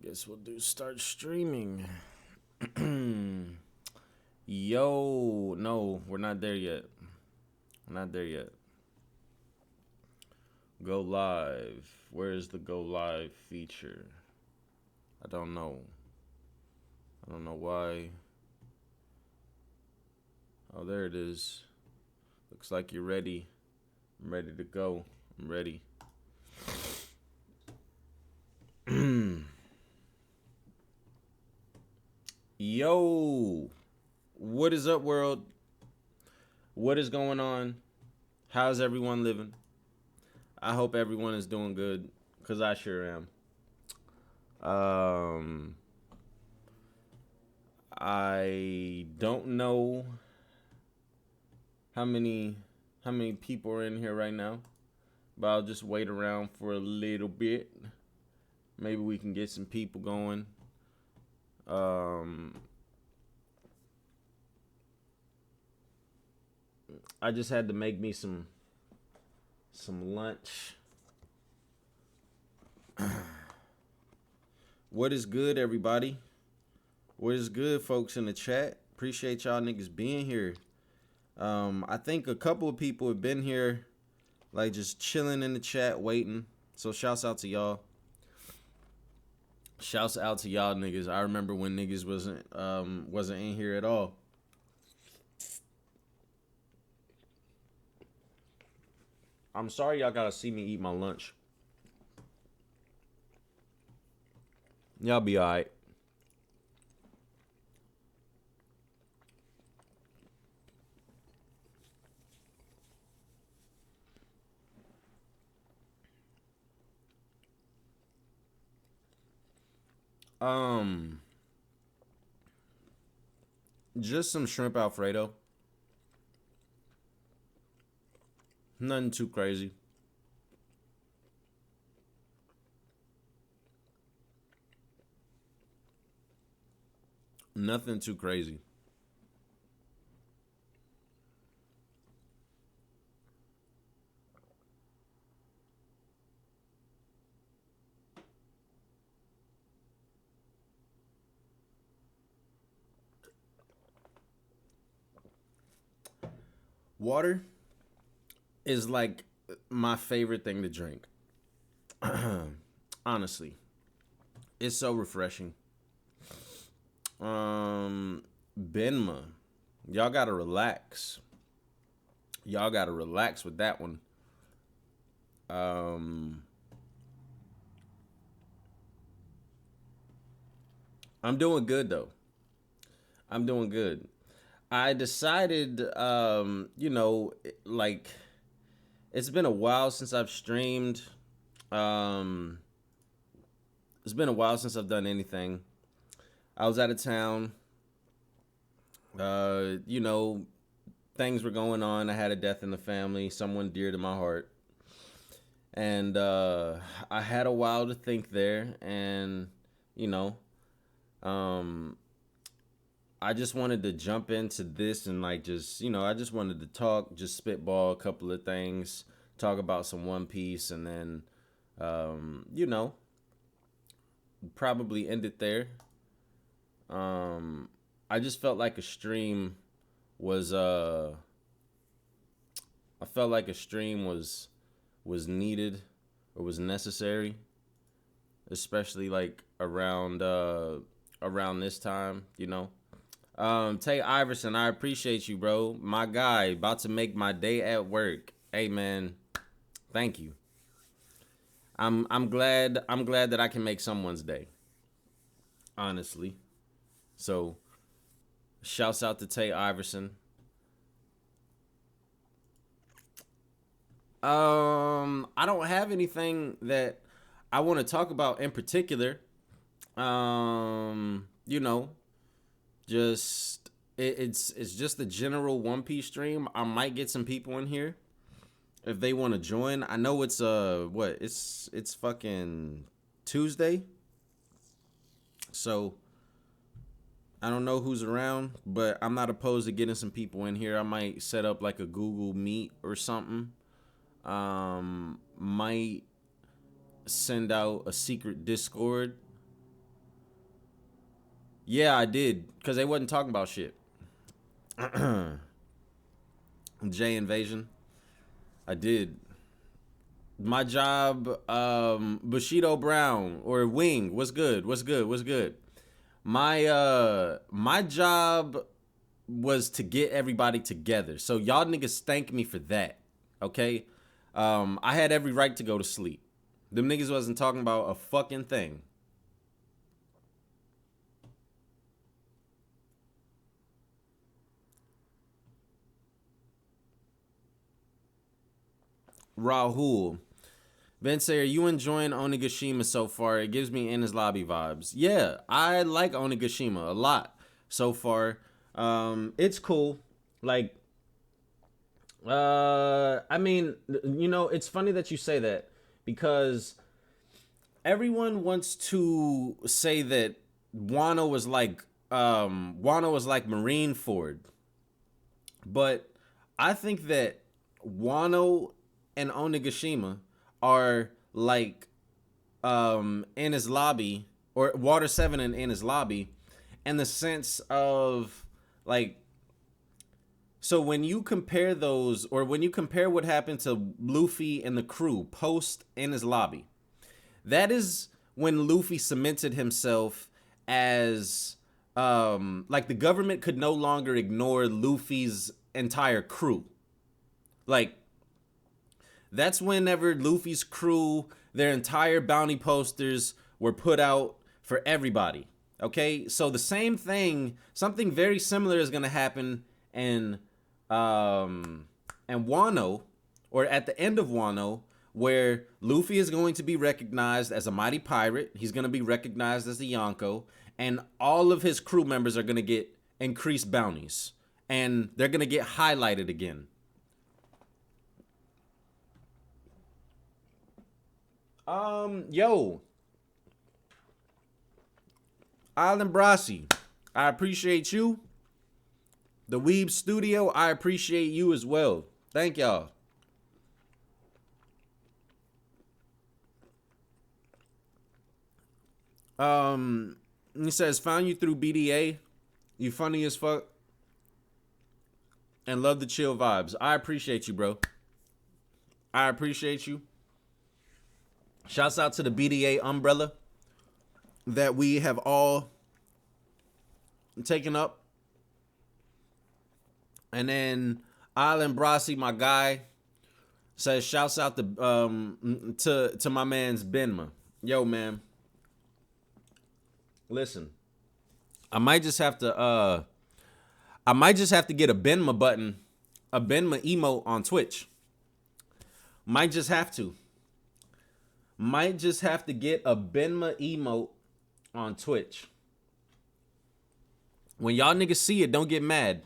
Guess we'll do start streaming. Yo, no, we're not there yet. We're not there yet. Go live. Where's the go live feature? I don't know. I don't know why. Oh, there it is. Looks like you're ready. I'm ready to go. I'm ready. Yo, what is up, world? What is going on? How's everyone living? I hope everyone is doing good, because I sure am. I don't know how many people are in here right now, but I'll just wait around for a little bit. Maybe we can get some people going. I just had to make me some lunch. What is good, everybody? What is good, folks in the chat? Appreciate y'all niggas being here. I think a couple of people have been here, like just chilling in the chat, waiting. So shouts out to y'all. Shouts out to y'all niggas. I remember when niggas wasn't in here at all. I'm sorry y'all gotta see me eat my lunch. Y'all be alright. Just some shrimp Alfredo. Nothing too crazy. Nothing too crazy. Water is like my favorite thing to drink. Honestly. It's so refreshing. Benma. Y'all gotta relax. Y'all gotta relax with that one. I'm doing good though. I'm doing good. I decided, like, it's been a while since I've streamed. It's been a while since I've done anything. I was out of town. Things were going on. I had a death in the family, someone dear to my heart. And I had a while to think there. And, I just wanted to jump into this and I just wanted to talk, just spitball a couple of things, talk about some One Piece, and then, probably end it there. I just felt like a stream was, I felt like a stream was needed or was necessary, especially like around this time, Tay Iverson, I appreciate you, bro. My guy, about to make my day at work. Hey, man, thank you. I'm glad that I can make someone's day. Honestly. So, shouts out to Tay Iverson. I don't have anything that I want to talk about in particular. Just it's just a general One Piece stream. I might get some people in here if they want to join. I know it's it's fucking Tuesday, so I don't know who's around, but I'm not opposed to getting some people in here. I might set up like a Google Meet or something. Might send out a secret Discord Yeah, I did, because they wasn't talking about shit. J Invasion. I did. My job, Bushido Brown or Wing. What's good? What's good? What's good? My job was to get everybody together. So y'all niggas thank me for that. Okay? I had every right to go to sleep. Them niggas wasn't talking about a fucking thing. Rahul. Bensei, are you enjoying Onigashima so far? It gives me Enies Lobby vibes. Yeah, I like Onigashima a lot so far. It's cool. Like, I mean, it's funny that you say that because everyone wants to say that Wano was like Marineford, but I think that Wano and Onigashima are like Enies Lobby or Water 7 and Enies Lobby in the sense of like, so when you compare those, or when you compare what happened to Luffy and the crew post Enies Lobby, that is when Luffy cemented himself as like the government could no longer ignore Luffy's entire crew. Like, that's whenever Luffy's crew, their entire bounty posters were put out for everybody. Okay, so the same thing, something very similar is gonna happen in Wano, or at the end of Wano, where Luffy is going to be recognized as a mighty pirate. He's gonna be recognized as the Yonko, and all of his crew members are gonna get increased bounties, and they're gonna get highlighted again. Yo, Island Brasi, I appreciate you. The Weeb Studio, I appreciate you as well. Thank y'all. He says, found you through BDA. You funny as fuck. And love the chill vibes. I appreciate you, bro. I appreciate you. Shouts out to the BDA umbrella that we have all taken up. And then Island Brasi, my guy, says shouts out to my man's Benma. Yo, man. Listen. I might just have to get a Benma button, a Benma emote on Twitch. Might just have to get a Benma emote on Twitch. When y'all niggas see it, don't get mad.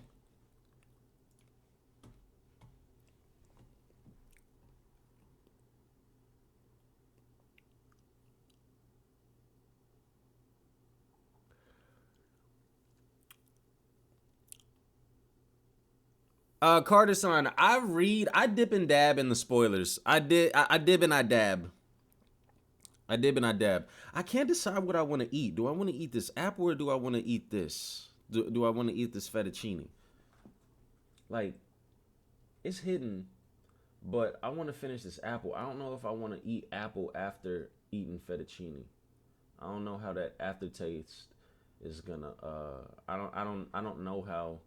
Carterson, I dip and dab in the spoilers. I dib and I dab. I dib and I dab. I can't decide what I want to eat. Do I want to eat this apple or do I want to eat this? Do I want to eat this fettuccine? Like, it's hidden, but I want to finish this apple. I don't know if I want to eat apple after eating fettuccine. I don't know how that aftertaste is gonna. I don't know how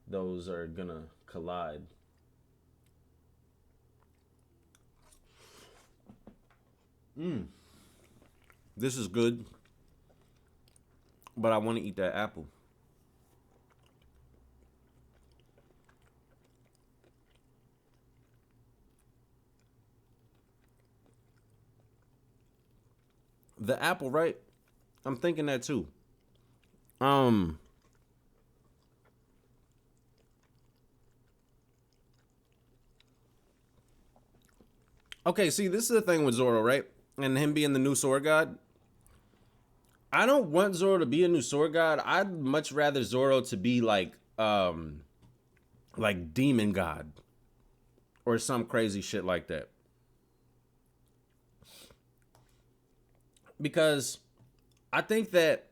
those are gonna collide. This is good, but I want to eat that apple. The apple, right? I'm thinking that too. Okay, see, this is the thing with Zoro, right? And him being the new sword god. I don't want Zoro to be a new sword god. I'd much rather Zoro to be like demon god or some crazy shit like that. Because I think that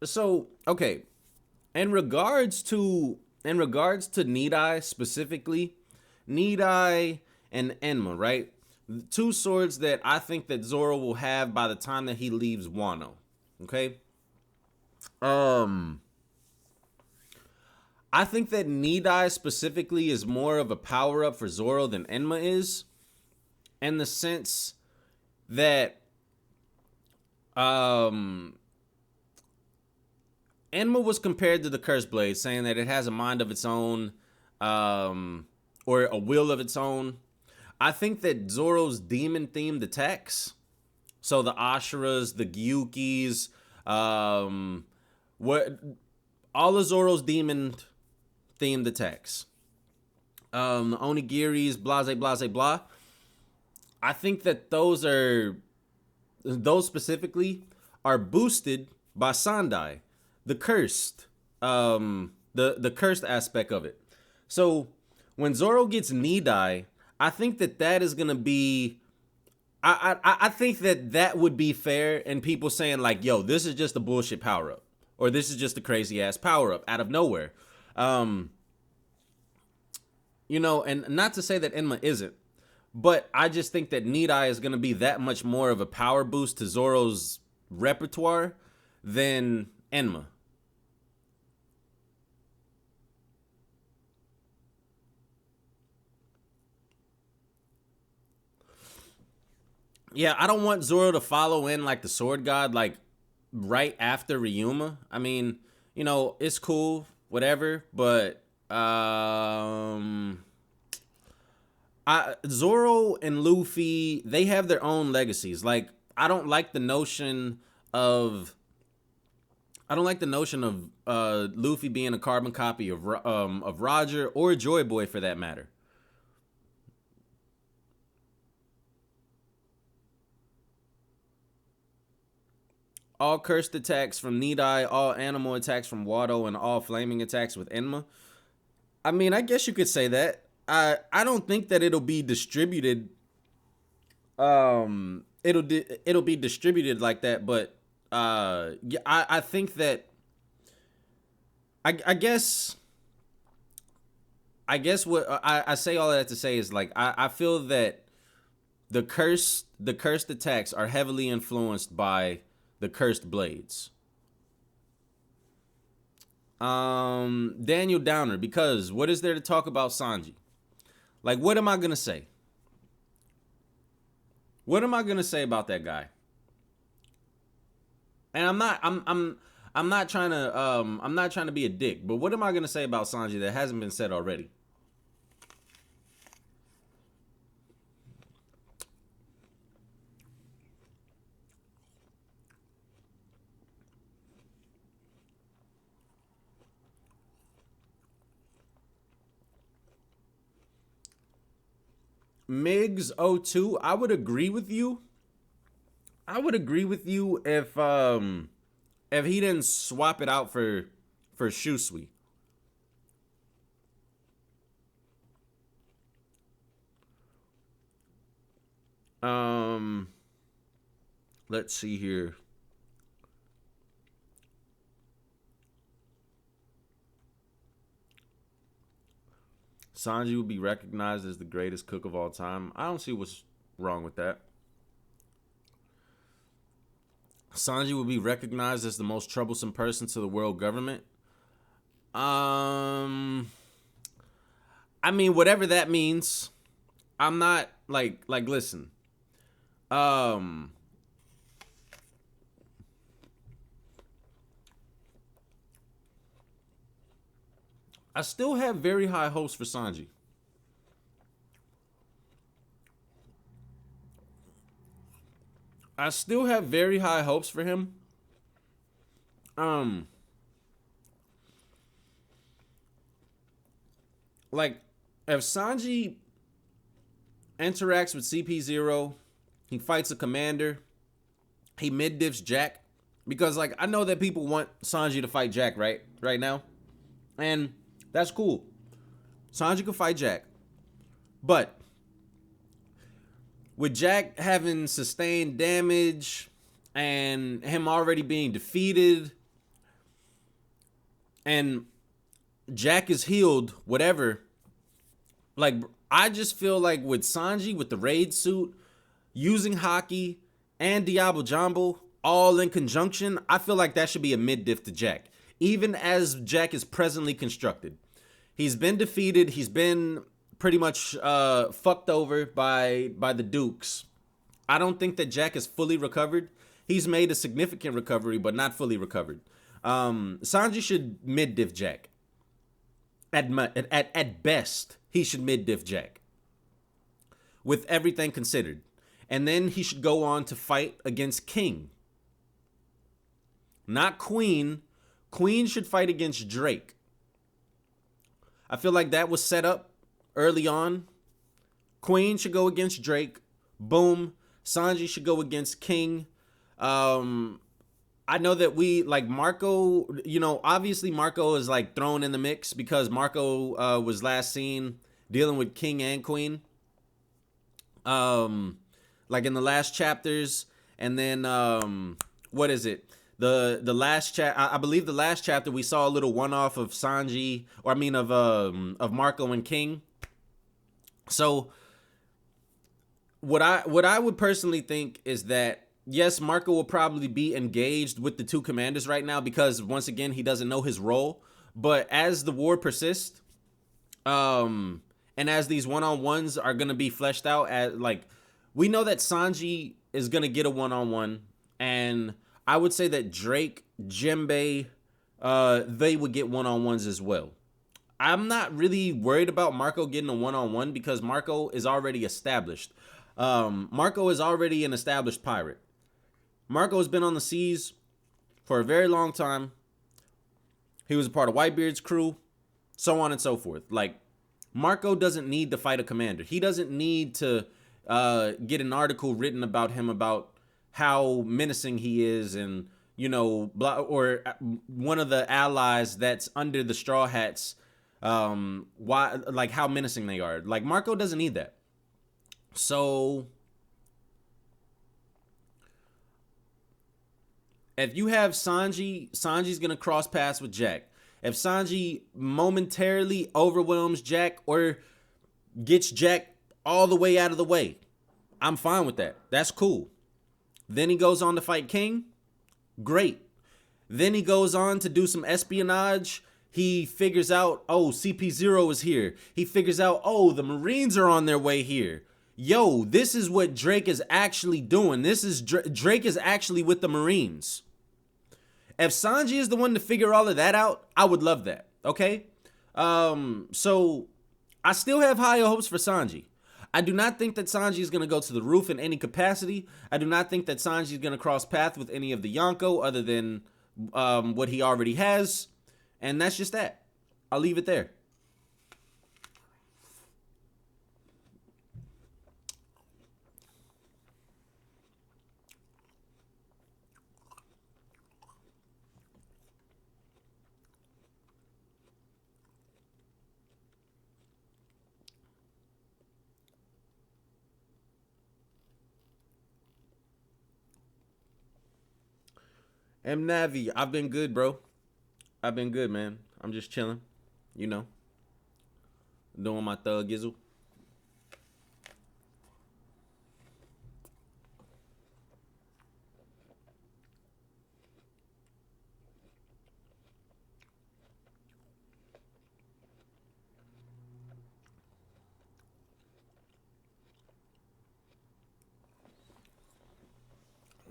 So okay, in regards to Need Eye specifically, Need Eye and Enma, right? Two swords that I think that Zoro will have by the time that he leaves Wano. Okay. Um, I think that Need Eye specifically is more of a power up for Zoro than Enma is, in the sense that um Enma was compared to the Cursed Blade, saying that it has a mind of its own, or a will of its own. I think that Zoro's demon-themed attacks, so the Ashuras, the Gyukis, what all of Zoro's demon-themed attacks, the Onigiris, blase, blase, blah. I think that those specifically are boosted by Sandai, the cursed, the cursed aspect of it. So when Zoro gets Need Eye, I think that is gonna be. I think that would be fair, and people saying like, "Yo, this is just a bullshit power up," or "This is just a crazy ass power up out of nowhere." And not to say that Enma isn't, but I just think that Need Eye is gonna be that much more of a power boost to Zoro's repertoire than Enma. Yeah, I don't want Zoro to follow in like the Sword God, like right after Ryuma. I mean, it's cool, whatever, but Zoro and Luffy, they have their own legacies. Like, I don't like the notion of Luffy being a carbon copy of Roger or Joy Boy for that matter. All cursed attacks from Need Eye, all animal attacks from Wado, and all flaming attacks with Enma. I mean, I guess you could say that. I don't think that it'll be distributed. It'll be distributed like that, but yeah, I think that I guess what I say all that to say is like I feel that the cursed attacks are heavily influenced by the cursed blades. Daniel Downer, because what is there to talk about Sanji? Like, what am I gonna say? What am I gonna say about that guy? And I'm not trying to be a dick, but what am I gonna say about Sanji that hasn't been said already? Migs02, I would agree with you. I would agree with you if he didn't swap it out for Shusui. Um let's see here. Sanji would be recognized as the greatest cook of all time. I don't see what's wrong with that. Sanji would be recognized as the most troublesome person to the world government. I mean, whatever that means. I'm not like listen. Um I still have very high hopes for Sanji. I still have very high hopes for him. Um like if Sanji interacts with CP0, he fights a commander, he mid diffs Jack, because like I know that people want Sanji to fight Jack right now, and that's cool. Sanji can fight Jack, but with Jack having sustained damage and him already being defeated, and Jack is healed, whatever. Like, I just feel like with Sanji, with the raid suit, using Haki and Diablo Jumbo all in conjunction, I feel like that should be a mid-diff to Jack. Even as Jack is presently constructed. He's been defeated. He's been pretty much fucked over by the Dukes. I don't think that Jack is fully recovered. He's made a significant recovery, but not fully recovered. Sanji should mid-diff Jack. At best, he should mid-diff Jack. With everything considered. And then he should go on to fight against King. Not Queen. Queen should fight against Drake. I feel like that was set up early on. Queen should go against Drake. Boom. Sanji should go against King. I know that we, like, Marco, you know, obviously Marco is, like, thrown in the mix because Marco was last seen dealing with King and Queen. Like, in the last chapters. And then, what is it? The last I believe the last chapter we saw a little one-off of Sanji, or I mean of Marco and King. So what I would personally think is that yes, Marco will probably be engaged with the two commanders right now because once again he doesn't know his role. But as the war persists, and as these one-on-ones are gonna be fleshed out, as like we know that Sanji is gonna get a one-on-one, and I would say that Drake, Jinbei, they would get one-on-ones as well. I'm not really worried about Marco getting a one-on-one because Marco is already established. Marco is already an established pirate. Marco has been on the seas for a very long time. He was a part of Whitebeard's crew, so on and so forth. Like, Marco doesn't need to fight a commander. He doesn't need to get an article written about him about how menacing he is and, you know, blah, or one of the allies that's under the Straw Hats, why, like, how menacing they are. Like, Marco doesn't need that. So if you have Sanji, Sanji's going to cross paths with Jack. If Sanji momentarily overwhelms Jack or gets Jack all the way out of the way, I'm fine with that. That's cool. Then he goes on to fight King. Great. Then he goes on to do some espionage. He figures out, oh, CP0 is here. He figures out, oh, the Marines are on their way here. Yo, this is what Drake is actually doing. This is Drake is actually with the Marines. If Sanji is the one to figure all of that out, I would love that. Okay? So I still have higher hopes for Sanji. I do not think that Sanji is going to go to the roof in any capacity. I do not think that Sanji is going to cross path with any of the Yonko other than what he already has. And that's just that. I'll leave it there. M Navi, I've been good, bro. I've been good, man. I'm just chilling, you know, doing my thug gizzle.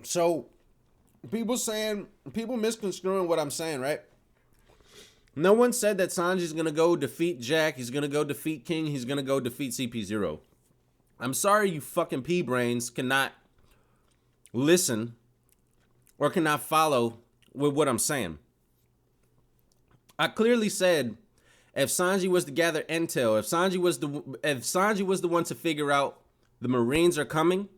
So, people misconstruing what I'm saying, right? No one said that Sanji's going to go defeat Jack. He's going to go defeat King. He's going to go defeat CP0. I'm sorry you fucking pea-brains cannot listen or cannot follow with what I'm saying. I clearly said if Sanji was to gather intel, if Sanji was the one to figure out the Marines are coming,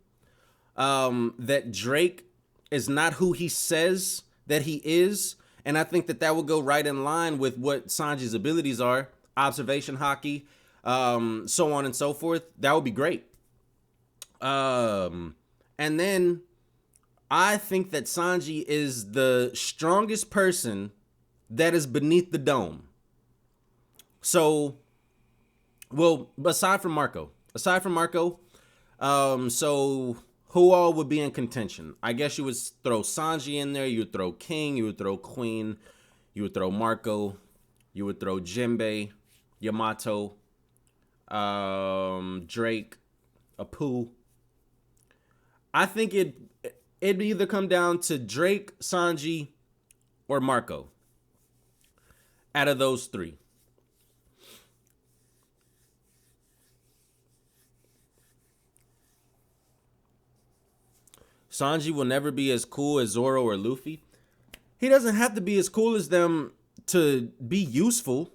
that Drake is not who he says that he is. And I think that would go right in line with what Sanji's abilities are. Observation Haki, so on and so forth. That would be great. And then I think that Sanji is the strongest person that is beneath the dome. So, well, aside from Marco, so who all would be in contention? I guess you would throw Sanji in there. You would throw King. You would throw Queen. You would throw Marco. You would throw Jinbei, Yamato, Drake, Apu. I think it'd either come down to Drake, Sanji, or Marco. Out of those three. Sanji will never be as cool as Zoro or Luffy. He doesn't have to be as cool as them to be useful.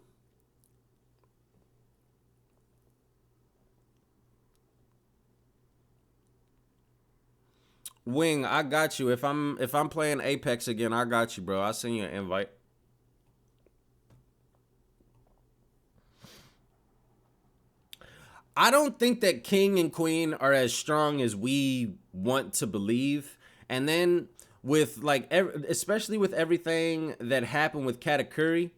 Wing, I got you. If I'm playing Apex again, I got you, bro. I'll send you an invite. I don't think that King and Queen are as strong as we want to believe. And then with like, especially with everything that happened with Katakuri,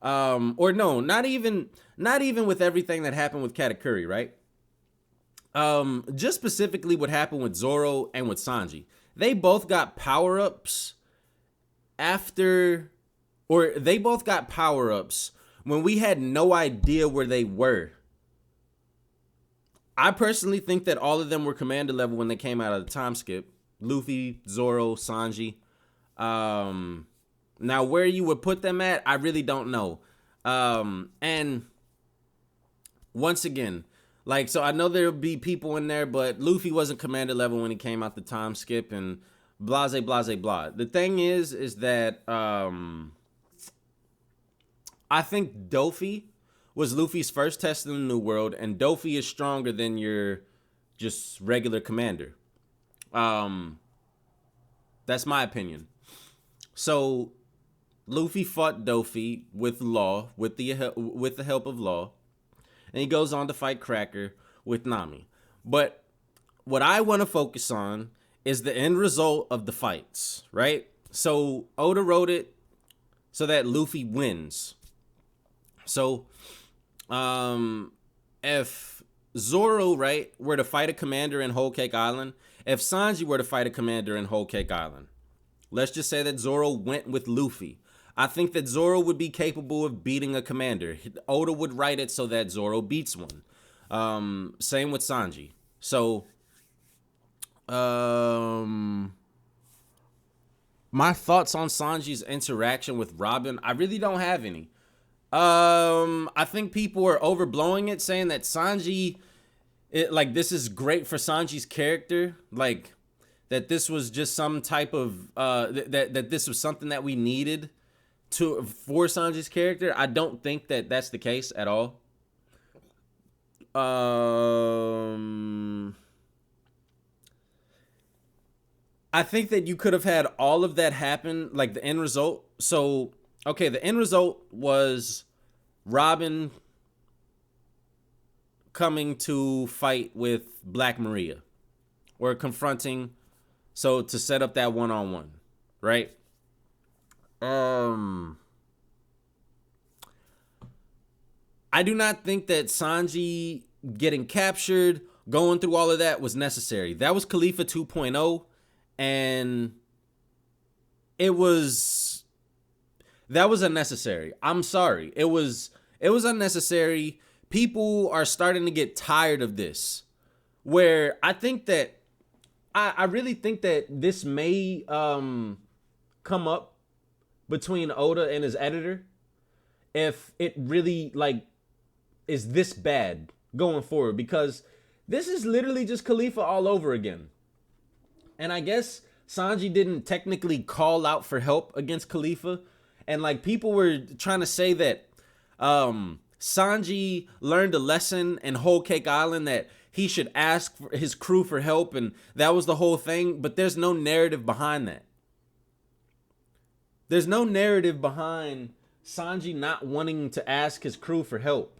or no, not even with everything that happened with Katakuri, right? Just specifically what happened with Zoro and with Sanji. They both got power-ups after, or they both got power-ups when we had no idea where they were. I personally think that all of them were commander level when they came out of the time skip. Luffy, Zoro, Sanji. Now, where you would put them at, I really don't know. And once again, like, so I know there'll be people in there, but Luffy wasn't commander level when he came out the time skip and blase, blase, blah. The thing is that I think Dofi was Luffy's first test in the New World, and Dofi is stronger than your just regular commander. That's my opinion. So Luffy fought Dofi with Law, with the help of Law, and he goes on to fight Cracker with Nami. But what I want to focus on is the end result of the fights, right? So Oda wrote it so that Luffy wins. So if Zoro, right, were to fight a commander in Whole Cake Island, if Sanji were to fight a commander in Whole Cake Island, let's just say that Zoro went with Luffy. I think that Zoro would be capable of beating a commander. Oda would write it so that Zoro beats one. Same with Sanji. So, my thoughts on Sanji's interaction with Robin, I really don't have any. I think people are overblowing it, saying that Sanji, like, this is great for Sanji's character, like that this was just some type of that this was something that we needed for Sanji's character. I don't think that that's the case at all. I think that you could have had all of that happen, like the end result. So, okay, the end result was Robin coming to fight with Black Maria, or confronting, so to set up that one-on-one, right? I do not think that Sanji getting captured, going through all of that was necessary. That was Khalifa 2.0, and that was unnecessary. I'm sorry. It was unnecessary. People are starting to get tired of this, where I think that I really think that this may come up between Oda and his editor, if it really like is this bad going forward, because this is literally just Khalifa all over again. And I guess Sanji didn't technically call out for help against Khalifa, and like people were trying to say that Sanji learned a lesson in Whole Cake Island, that he should ask his crew for help, and that was the whole thing. But there's no narrative behind that. There's no narrative behind Sanji not wanting to ask his crew for help.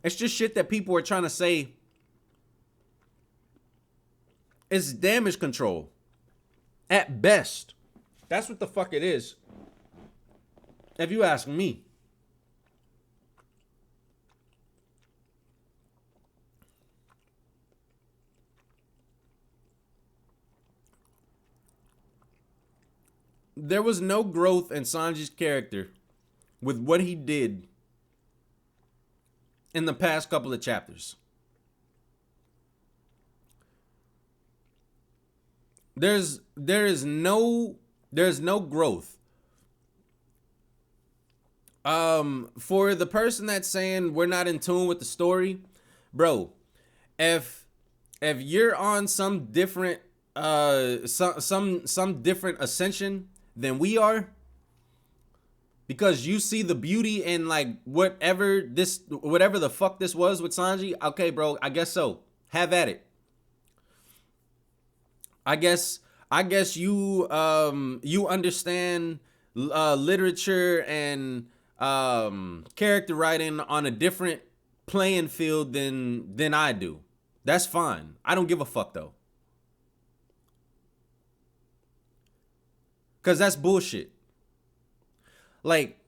It's just shit that people are trying to say. It's damage control. At best. That's what the fuck it is. If you ask me. There was no growth in Sanji's character with what he did in the past couple of chapters. There's no growth. For the person that's saying we're not in tune with the story, bro, if you're on some different some different ascension than we are, because you see the beauty in like whatever the fuck this was with Sanji, okay, bro, I guess so. Have at it. I guess you understand literature and character writing on a different playing field than I do. That's fine. I don't give a fuck though. Cause that's bullshit. Like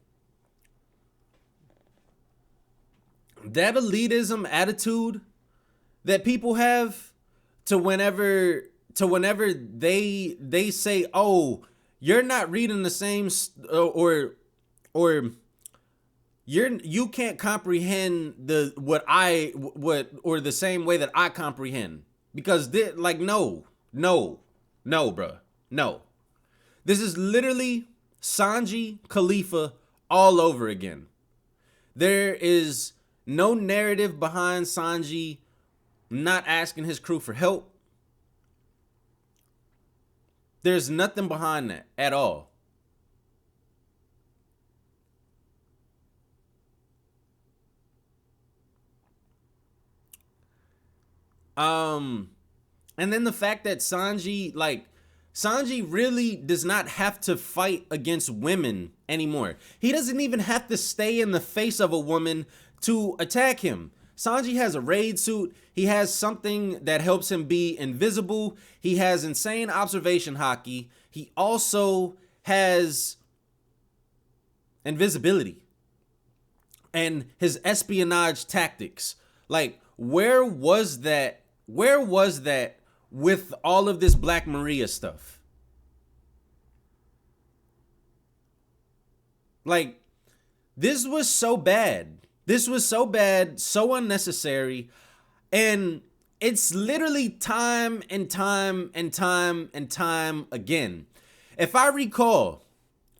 that elitism attitude that people have to whenever they say, "Oh, you're not reading the same or you can't comprehend the same way that I comprehend." Because no, bruh. No. This is literally Sanji Khalifa all over again. There is no narrative behind Sanji not asking his crew for help. There's nothing behind that at all. And then the fact that Sanji really does not have to fight against women anymore. He doesn't even have to stay in the face of a woman to attack him. Sanji has a raid suit. He has something that helps him be invisible. He has insane observation haki. He also has invisibility and his espionage tactics. Like, where was that with all of this Black Maria stuff? Like, this was so bad. This was so bad, so unnecessary. And it's literally time and time and time and time again. If I recall,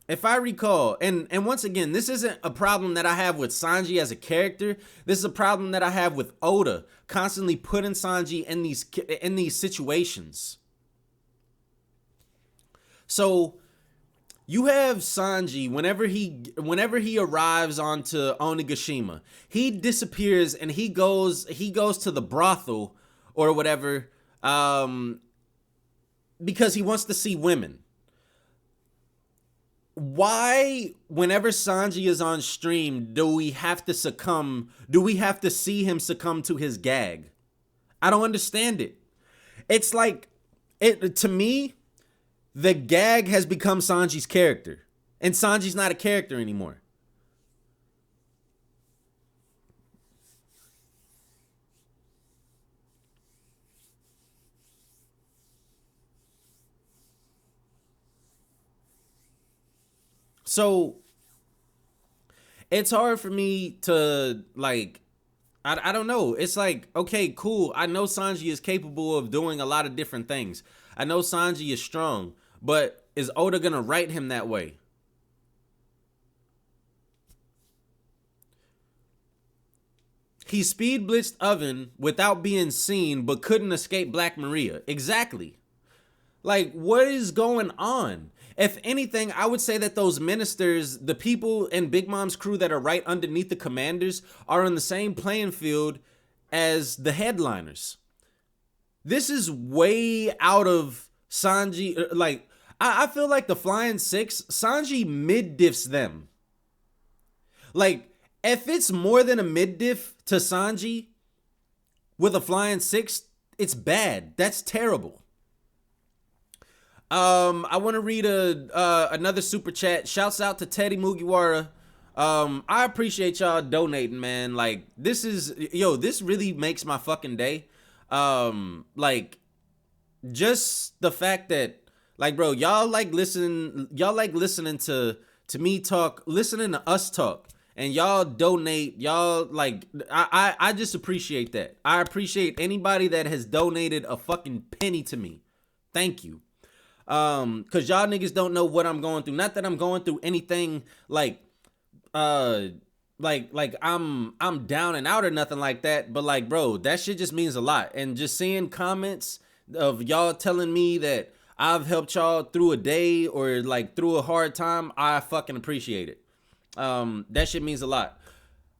and once again, this isn't a problem that I have with Sanji as a character. This is a problem that I have with Oda constantly putting Sanji in these situations. So you have Sanji, whenever he arrives onto Onigashima, he disappears and he goes to the brothel or whatever, because he wants to see women. Why, whenever Sanji is on stream, do we have to see him succumb to his gag? I don't understand it. It's like, to me, the gag has become Sanji's character, and Sanji's not a character anymore. So it's hard for me to like, I don't know. It's like, okay, cool. I know Sanji is capable of doing a lot of different things. I know Sanji is strong, but is Oda gonna write him that way? He speed blitzed Oven without being seen, but couldn't escape Black Maria. Exactly. Like, what is going on? If anything, I would say that those ministers, the people in Big Mom's crew that are right underneath the commanders, are on the same playing field as the headliners. This is way out of Sanji. Like, I feel like the Flying Six, Sanji mid-diffs them. Like, if it's more than a mid-diff to Sanji with a Flying Six, it's bad. That's terrible. I want to read another super chat. Shouts out to Teddy Mugiwara. I appreciate y'all donating, man. Like, this really makes my fucking day. Like, just the fact that, like, bro, y'all like listening to me talk, listening to us talk, and y'all donate. Y'all, like, I just appreciate that. I appreciate anybody that has donated a fucking penny to me. Thank you. Cause y'all niggas don't know what I'm going through. Not that I'm going through anything like I'm down and out or nothing like that, but like, bro, that shit just means a lot. And just seeing comments of y'all telling me that I've helped y'all through a day or like through a hard time, I fucking appreciate it. That shit means a lot.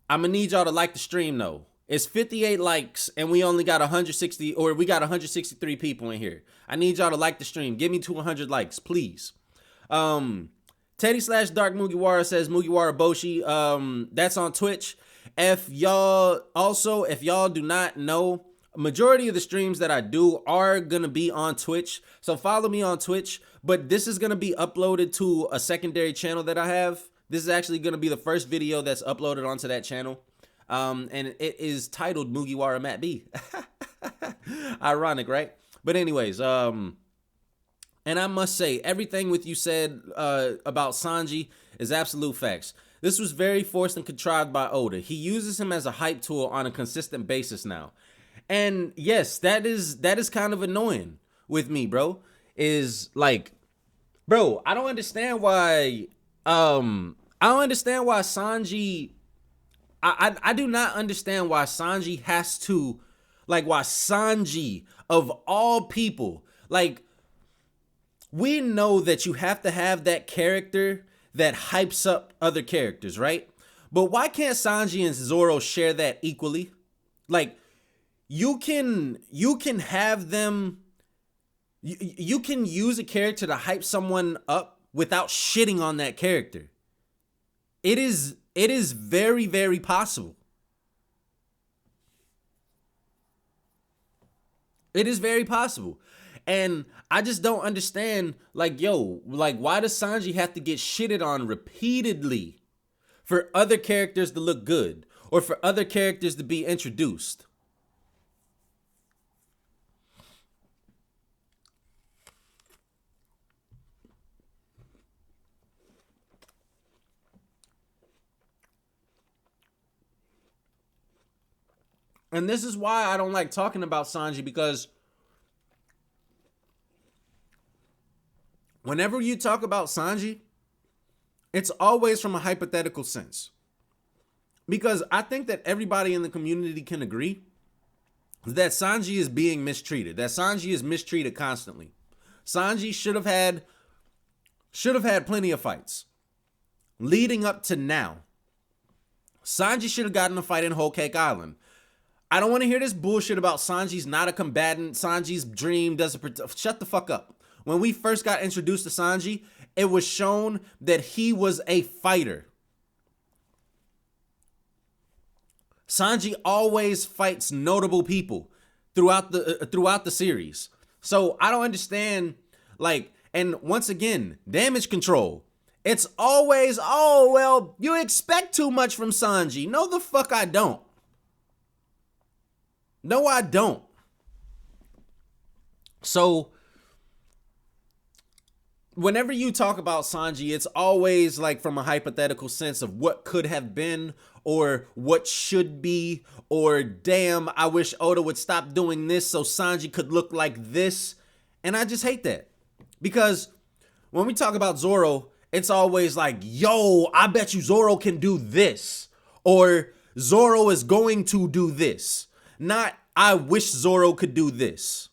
I'm gonna need y'all to like the stream though. It's 58 likes and we only got 163 people in here. I need y'all to like the stream. Give me to 100 likes, please. Teddy/Dark Mugiwara says Mugiwara Boshi. That's on Twitch. If y'all do not know, majority of the streams that I do are gonna be on Twitch. So follow me on Twitch. But this is gonna be uploaded to a secondary channel that I have. This is actually gonna be the first video that's uploaded onto that channel. And it is titled Mugiwara Matt B. Ironic, right? But anyways, and I must say, everything with you said about Sanji is absolute facts. This was very forced and contrived by Oda. He uses him as a hype tool on a consistent basis now. And yes, that is kind of annoying with me, bro. Is like, bro, I don't understand why Sanji, I do not understand why Sanji has to, like, why Sanji of all people, like, we know that you have to have that character that hypes up other characters, right? But why can't Sanji and Zoro share that equally? Like, you can have them, you can use a character to hype someone up without shitting on that character. It is very, very possible. It is very possible. And I just don't understand, like, yo, like, why does Sanji have to get shitted on repeatedly for other characters to look good or for other characters to be introduced? And this is why I don't like talking about Sanji, because whenever you talk about Sanji, it's always from a hypothetical sense. Because I think that everybody in the community can agree that Sanji is being mistreated, that Sanji is mistreated constantly. Sanji should have had plenty of fights leading up to now. Sanji should have gotten a fight in Whole Cake Island. I don't want to hear this bullshit about Sanji's not a combatant. Sanji's dream doesn't. Shut the fuck up. When we first got introduced to Sanji, it was shown that he was a fighter. Sanji always fights notable people throughout the series. So I don't understand, like, and once again, damage control. It's always, oh, well, you expect too much from Sanji. No, the fuck I don't. No, I don't. So whenever you talk about Sanji, it's always like from a hypothetical sense of what could have been or what should be, or damn, I wish Oda would stop doing this so Sanji could look like this. And I just hate that, because when we talk about Zoro, it's always like, yo, I bet you Zoro can do this, or Zoro is going to do this. Not, I wish Zoro could do this.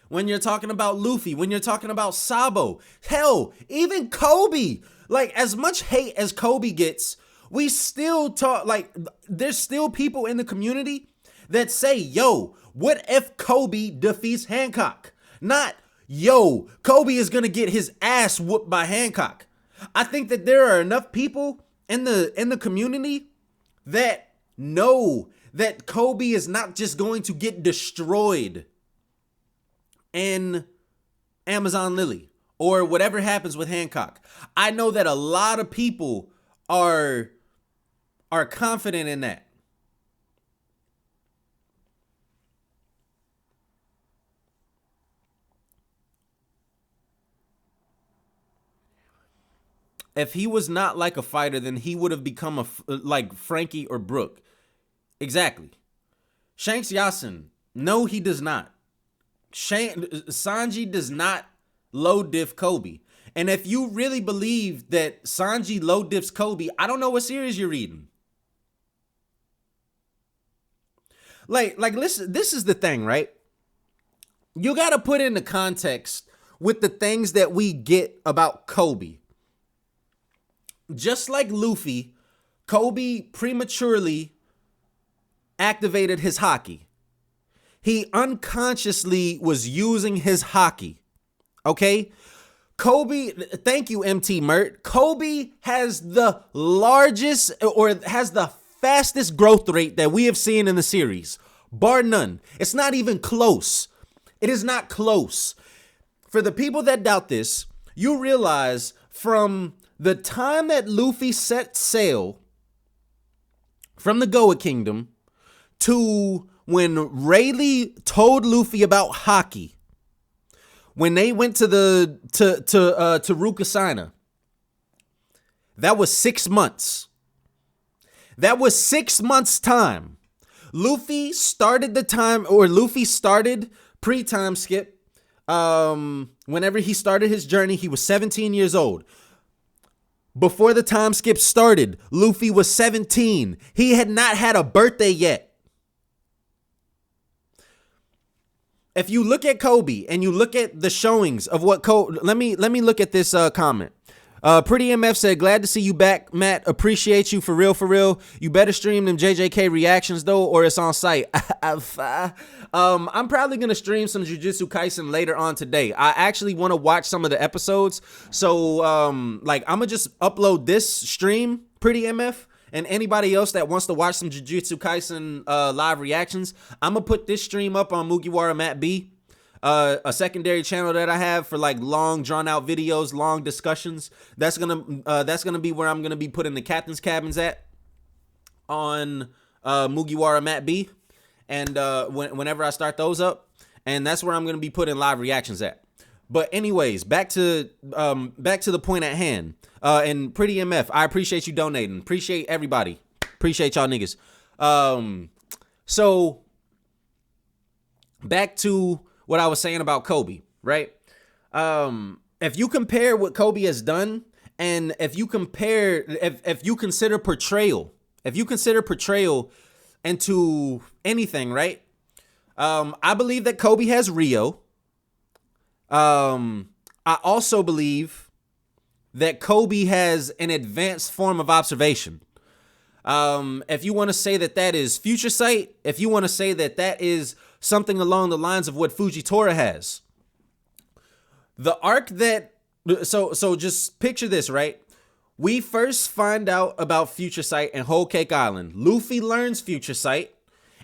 When you're talking about Luffy, when you're talking about Sabo, hell, even Kobe, like, as much hate as Kobe gets, we still talk, like, there's still people in the community that say, yo, what if Kobe defeats Hancock? Not, yo, Kobe is gonna get his ass whooped by Hancock. I think that there are enough people in the community that know that Kobe is not just going to get destroyed in Amazon Lily or whatever happens with Hancock. I know that a lot of people are confident in that. If he was not like a fighter, then he would have become like Frankie or Brooke. Exactly. Shanks Yasin, no, he does not. Sanji does not low diff Kobe. And if you really believe that Sanji low diffs Kobe, I don't know what series you're reading. Like listen, this is the thing, right? You got to put into context with the things that we get about Kobe. Just like Luffy, Kobe prematurely activated his haki. He unconsciously was using his haki. Okay? Kobe, thank you, MT Mert. Kobe has the largest or has the fastest growth rate that we have seen in the series. Bar none. It's not even close. It is not close. For the people that doubt this, you realize from the time that Luffy set sail from the Goa Kingdom to when Rayleigh told Luffy about haki, when they went to Rukasina, that was 6 months. That was 6 months' time. Luffy started pre-time skip. Whenever he started his journey, he was 17 years old. Before the time skip started, Luffy was 17. He had not had a birthday yet. If you look at Kobe and you look at the showings of what Kobe, let me look at this comment. Pretty MF said, glad to see you back, Matt. Appreciate you for real, for real. You better stream them JJK reactions though, or it's on site. I'm probably gonna stream some Jujutsu Kaisen later on today. I actually want to watch some of the episodes, so I'm gonna just upload this stream, Pretty MF, and anybody else that wants to watch some Jujutsu Kaisen live reactions, I'm gonna put this stream up on Mugiwara Matt B. A secondary channel that I have for like long drawn out videos, long discussions. That's gonna be where I'm gonna be putting the captain's cabins at on Mugiwara Matt B. And whenever I start those up, and that's where I'm gonna be putting live reactions at. But anyways, back to the point at hand. And Pretty MF, I appreciate you donating. Appreciate everybody. Appreciate y'all niggas. So back to what I was saying about Kobe, right? If you compare what Kobe has done, and if you consider portrayal into anything, right? I believe that Kobe has Rio. I also believe that Kobe has an advanced form of observation. If you want to say that is future sight, if you want to say that is something along the lines of what Fujitora has. The arc that, so just picture this, right? We first find out about Future Sight and Whole Cake Island. Luffy learns Future Sight,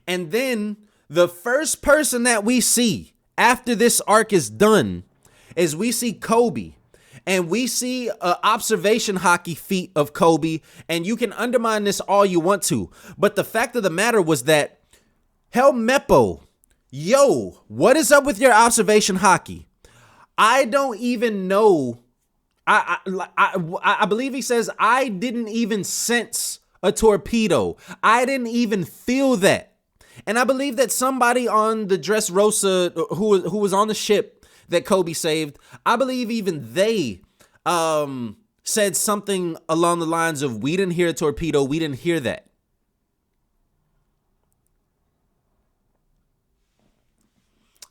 and then the first person that we see after this arc is done is we see Kobe. And we see an observation haki feat of Kobe, and you can undermine this all you want to. But the fact of the matter was that Helmeppo, yo, what is up with your observation haki? I don't even know. I believe he says, I didn't even sense a torpedo. I didn't even feel that. And I believe that somebody on the Dressrosa who was on the ship that Kobe saved, I believe even they said something along the lines of, we didn't hear a torpedo, we didn't hear that.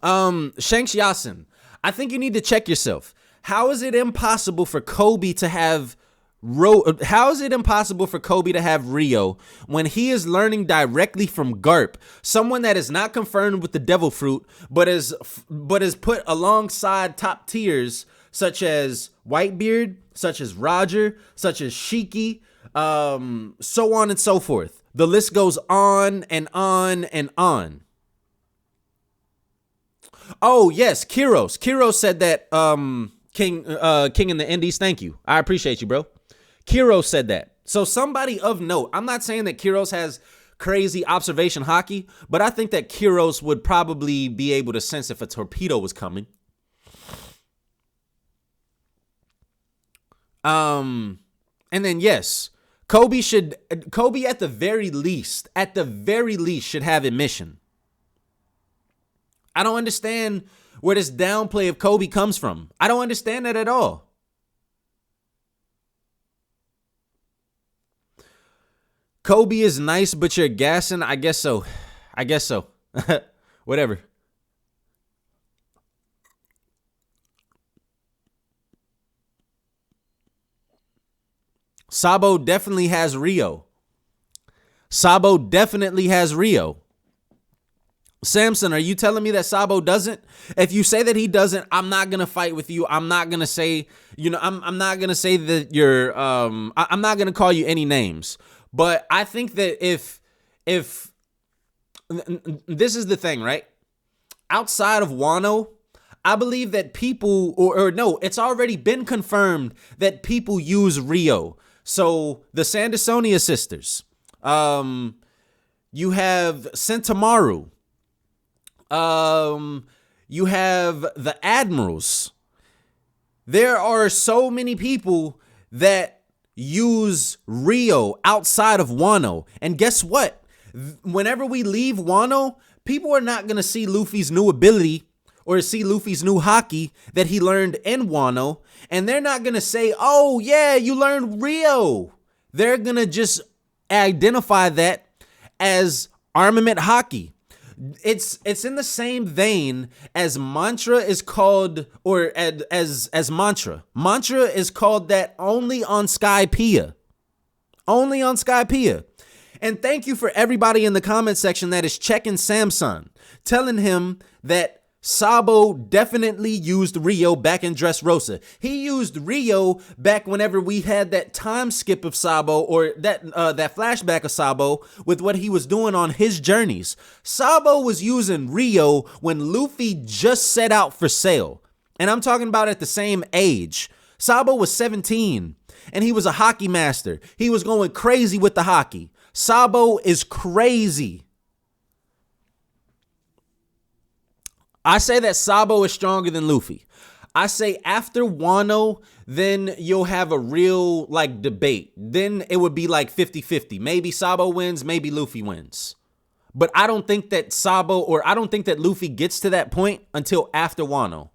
Shanks Yasin, I think you need to check yourself. How is it impossible for Kobe to have Rio when he is learning directly from Garp, someone that is not confirmed with the Devil Fruit, but is put alongside top tiers such as Whitebeard, such as Roger, such as Shiki, so on and so forth. The list goes on and on and on. Oh yes, Kiros. Kiros said that. King in the Indies. Thank you. I appreciate you, bro. Kiros said that. So somebody of note. I'm not saying that Kiros has crazy observation hockey, but I think that Kiros would probably be able to sense if a torpedo was coming. And then yes, Kobe at the very least should have admission. I don't understand where this downplay of Kobe comes from. I don't understand that at all. Kobe is nice, but you're gassing. I guess so. Whatever. Sabo definitely has Rio. Samson, are you telling me that Sabo doesn't? If you say that he doesn't, I'm not gonna fight with you. I'm not gonna say, I'm not gonna say that you're. I'm not gonna call you any names. But I think that if this is the thing, right? Outside of Wano, I believe that people, or no, it's already been confirmed that people use Rio. So the Sandersonia sisters, you have Sentomaru, you have the Admirals. There are so many people that use Rio outside of Wano. And guess what? Whenever we leave Wano, people are not going to see Luffy's new ability or see Luffy's new haki that he learned in Wano. And they're not going to say, oh, yeah, you learned Rio. They're going to just identify that as armament haki. It's in the same vein as mantra is called, or as mantra. Mantra is called that only on Skypiea. Only on Skypiea. And thank you for everybody in the comment section that is checking Samson, telling him that Sabo definitely used Rio back in Dressrosa. He used Rio back whenever we had that time skip of Sabo, or that flashback of Sabo with what he was doing on his journeys. Sabo was using Rio when Luffy just set out for sail. And I'm talking about at the same age. Sabo was 17 and he was a hockey master. He was going crazy with the hockey. Sabo is crazy. I say that Sabo is stronger than Luffy. I say after Wano, then you'll have a real debate. Then it would be like 50-50. Maybe Sabo wins, maybe Luffy wins. But I don't think that I don't think that Luffy gets to that point until after Wano.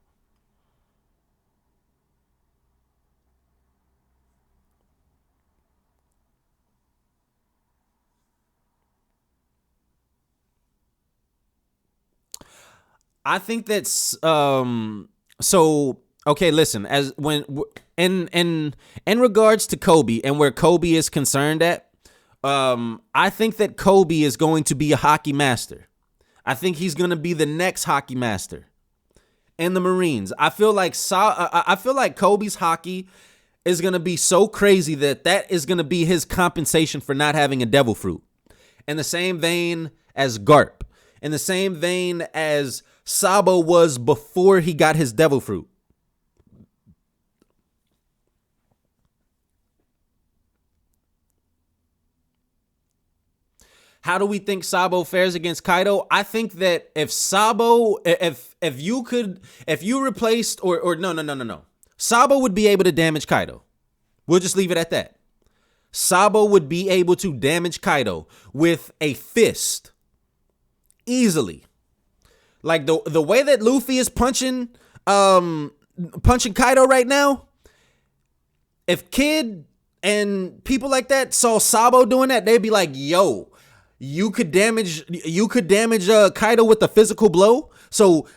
I think that's so okay, listen, as when in regards to Kobe and where Kobe is concerned at, I think that Kobe is going to be a hockey master. I think he's going to be the next hockey master in the Marines. I feel like Kobe's hockey is going to be so crazy that is going to be his compensation for not having a devil fruit. In the same vein as Garp, in the same vein as Sabo was before he got his devil fruit. How do we think Sabo fares against Kaido? I think that if you replaced or no. Sabo would be able to damage Kaido. We'll just leave it at that. Sabo would be able to damage Kaido with a fist. Easily. Like the way that Luffy is punching Kaido right now, if Kid and people like that saw Sabo doing that, they'd be like, yo, you could damage Kaido with a physical blow. So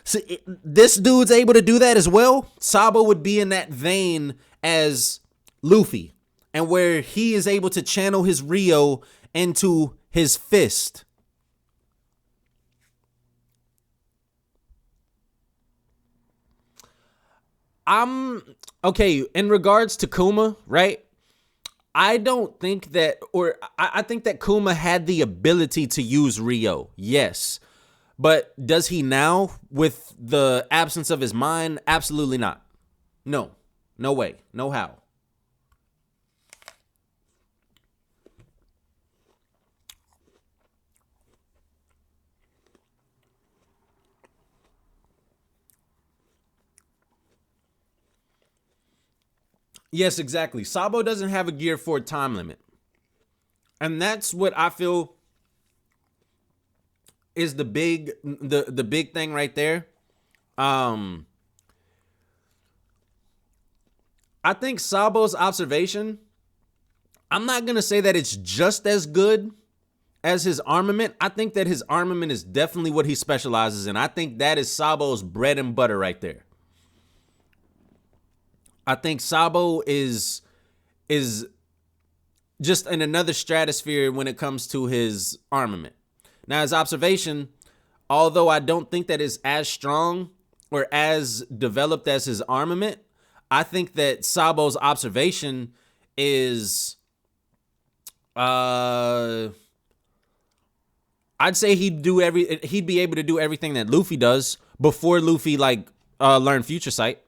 this dude's able to do that as well. Sabo would be in that vein as Luffy, and where he is able to channel his Rio into his fist. Okay, in regards to Kuma, right? I don't think that, or I think that Kuma had the ability to use Rio, yes. But does he now with the absence of his mind? Absolutely not. No. No way. No how. Yes, exactly. Sabo doesn't have a Gear 4 time limit. And that's what I feel is the big thing right there. I think Sabo's observation, I'm not going to say that it's just as good as his armament. I think that his armament is definitely what he specializes in. I think that is Sabo's bread and butter right there. I think Sabo is just in another stratosphere when it comes to his armament. Now, his observation, although I don't think that is as strong or as developed as his armament, I think that Sabo's observation is, I'd say he'd be able to do everything that Luffy does before Luffy learned Future Sight.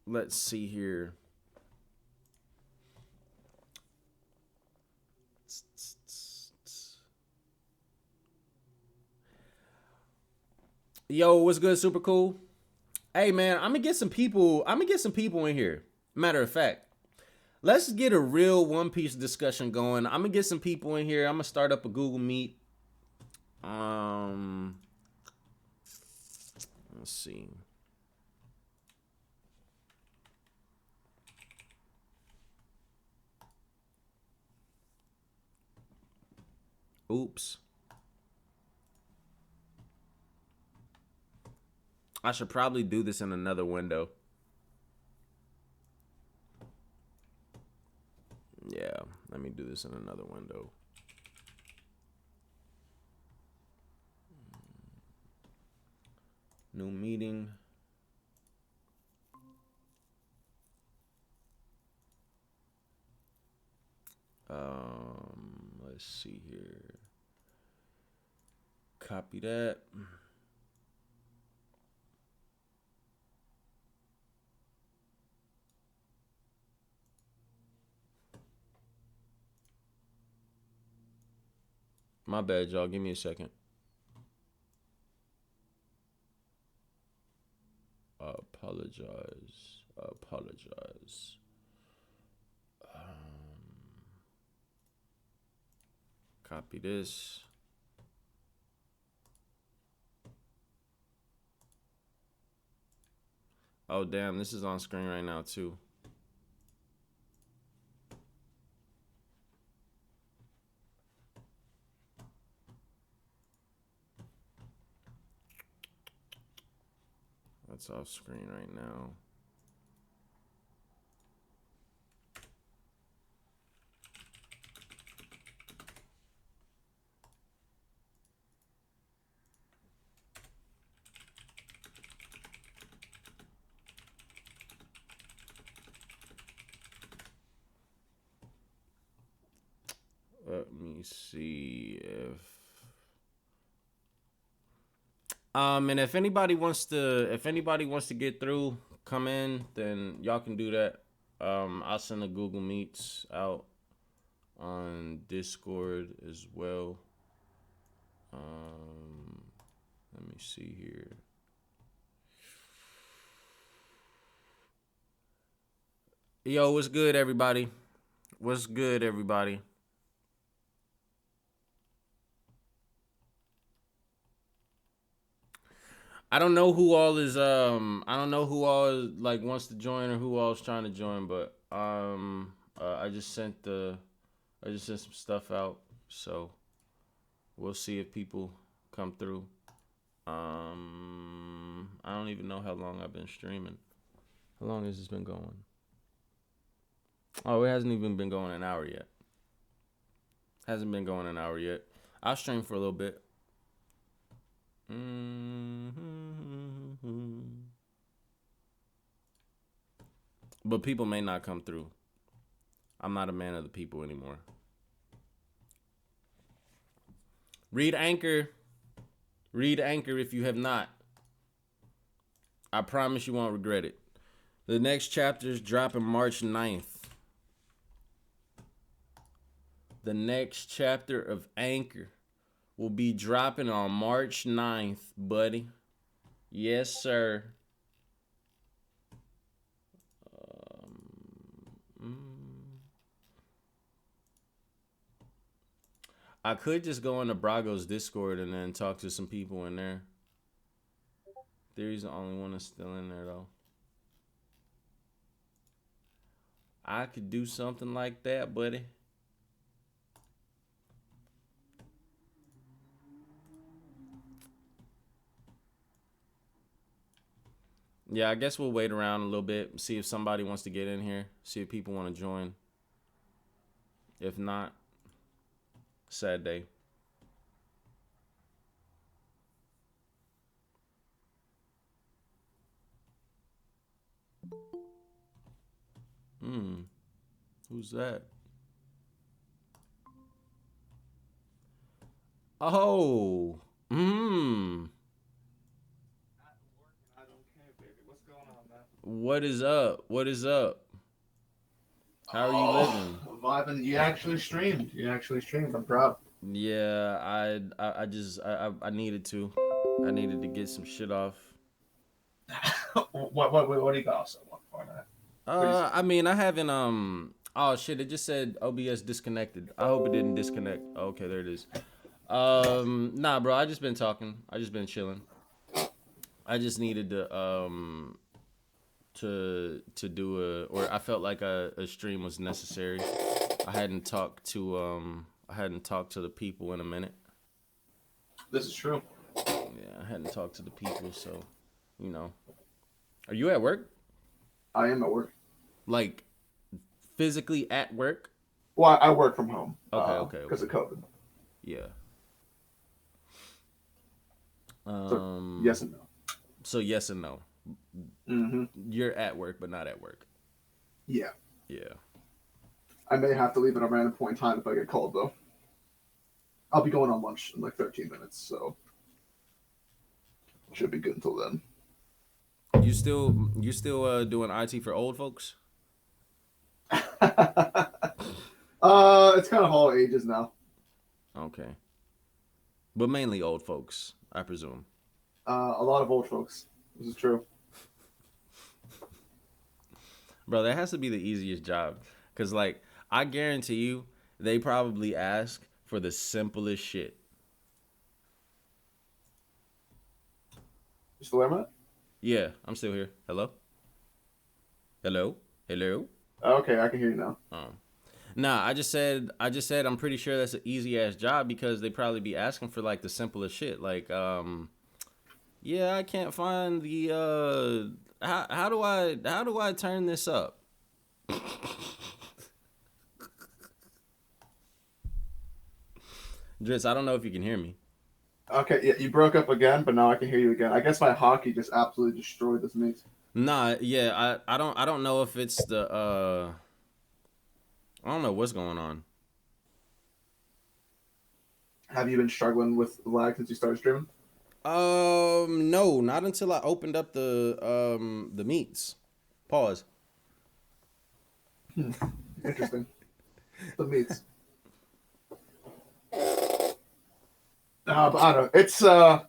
Let's see here. Yo, what's good? Super cool. Hey man, I'm gonna get some people in here. Matter of fact, let's get a real One Piece discussion going. I'm gonna get some people in here. I'm gonna start up a Google Meet. Let's see. Oops. I should probably do this in another window. Yeah, let me do this in another window. New meeting. Let's see here. Copy that. My bad, y'all. Give me a second. Apologize. Copy this. Oh, damn. This is on screen right now, too. That's off screen right now. Let me see if and if anybody wants to get through, come in, then y'all can do that. I'll send the Google Meets out on Discord as well. Let me see here. Yo, what's good, everybody? What's good, everybody? I don't know who all is like wants to join or who all is trying to join, but I just sent some stuff out, so we'll see if people come through. I don't even know how long I've been streaming. How long has this been going? Oh, it hasn't even been going an hour yet. Hasn't been going an hour yet. I'll stream for a little bit. But people may not come through. I'm not a man of the people anymore. Read Anchor. Read Anchor if you have not. I promise you won't regret it. The next chapter is dropping March 9th. The next chapter of Anchor will be dropping on March 9th, buddy. Yes, sir. I could just go into Brago's Discord and then talk to some people in there. Theory's the only one that's still in there, though. I could do something like that, buddy. Yeah, I guess we'll wait around a little bit, see if somebody wants to get in here, see if people want to join. If not, sad day. Who's that? Oh. I don't care, baby. What's going on, man? What is up? What is up? How are you living? Vibing. You actually streamed. I'm proud. Yeah, I needed to. I needed to get some shit off. What do you got also for that? I mean, I haven't oh shit, it just said OBS disconnected. I hope it didn't disconnect. Oh, okay, there it is. Nah, bro, I just been talking. I just been chilling. I just needed to do or I felt like a stream was necessary. I hadn't talked to the people in a minute. This is true. Yeah, I hadn't talked to the people, so you know. Are you at work? I am at work. Like physically at work? Well, I work from home. Okay. Because of COVID. Yeah. So, yes and no. So yes and no. Mm-hmm. You're at work, but not at work. Yeah. Yeah. I may have to leave at a random point in time if I get called, though. I'll be going on lunch in like 13 minutes, so should be good until then. You still doing IT for old folks? It's kind of all ages now. Okay. But mainly old folks, I presume. A lot of old folks. This is true. Bro, that has to be the easiest job. Because, like, I guarantee you, they probably ask for the simplest shit. You still there, Matt? Yeah, I'm still here. Hello? Hello? Hello? Okay, I can hear you now. Nah, I just said I'm pretty sure that's an easy ass job because they probably be asking for like the simplest shit. Like, yeah, I can't find the how do I turn this up? Driss, I don't know if you can hear me. Okay, yeah, you broke up again, but now I can hear you again. I guess my hockey just absolutely destroyed this mix. Nah, yeah, I don't know if it's the I don't know what's going on. Have you been struggling with lag since you started streaming? No, not until I opened up the meets. Pause. Interesting. The meets. But I don't know. It's the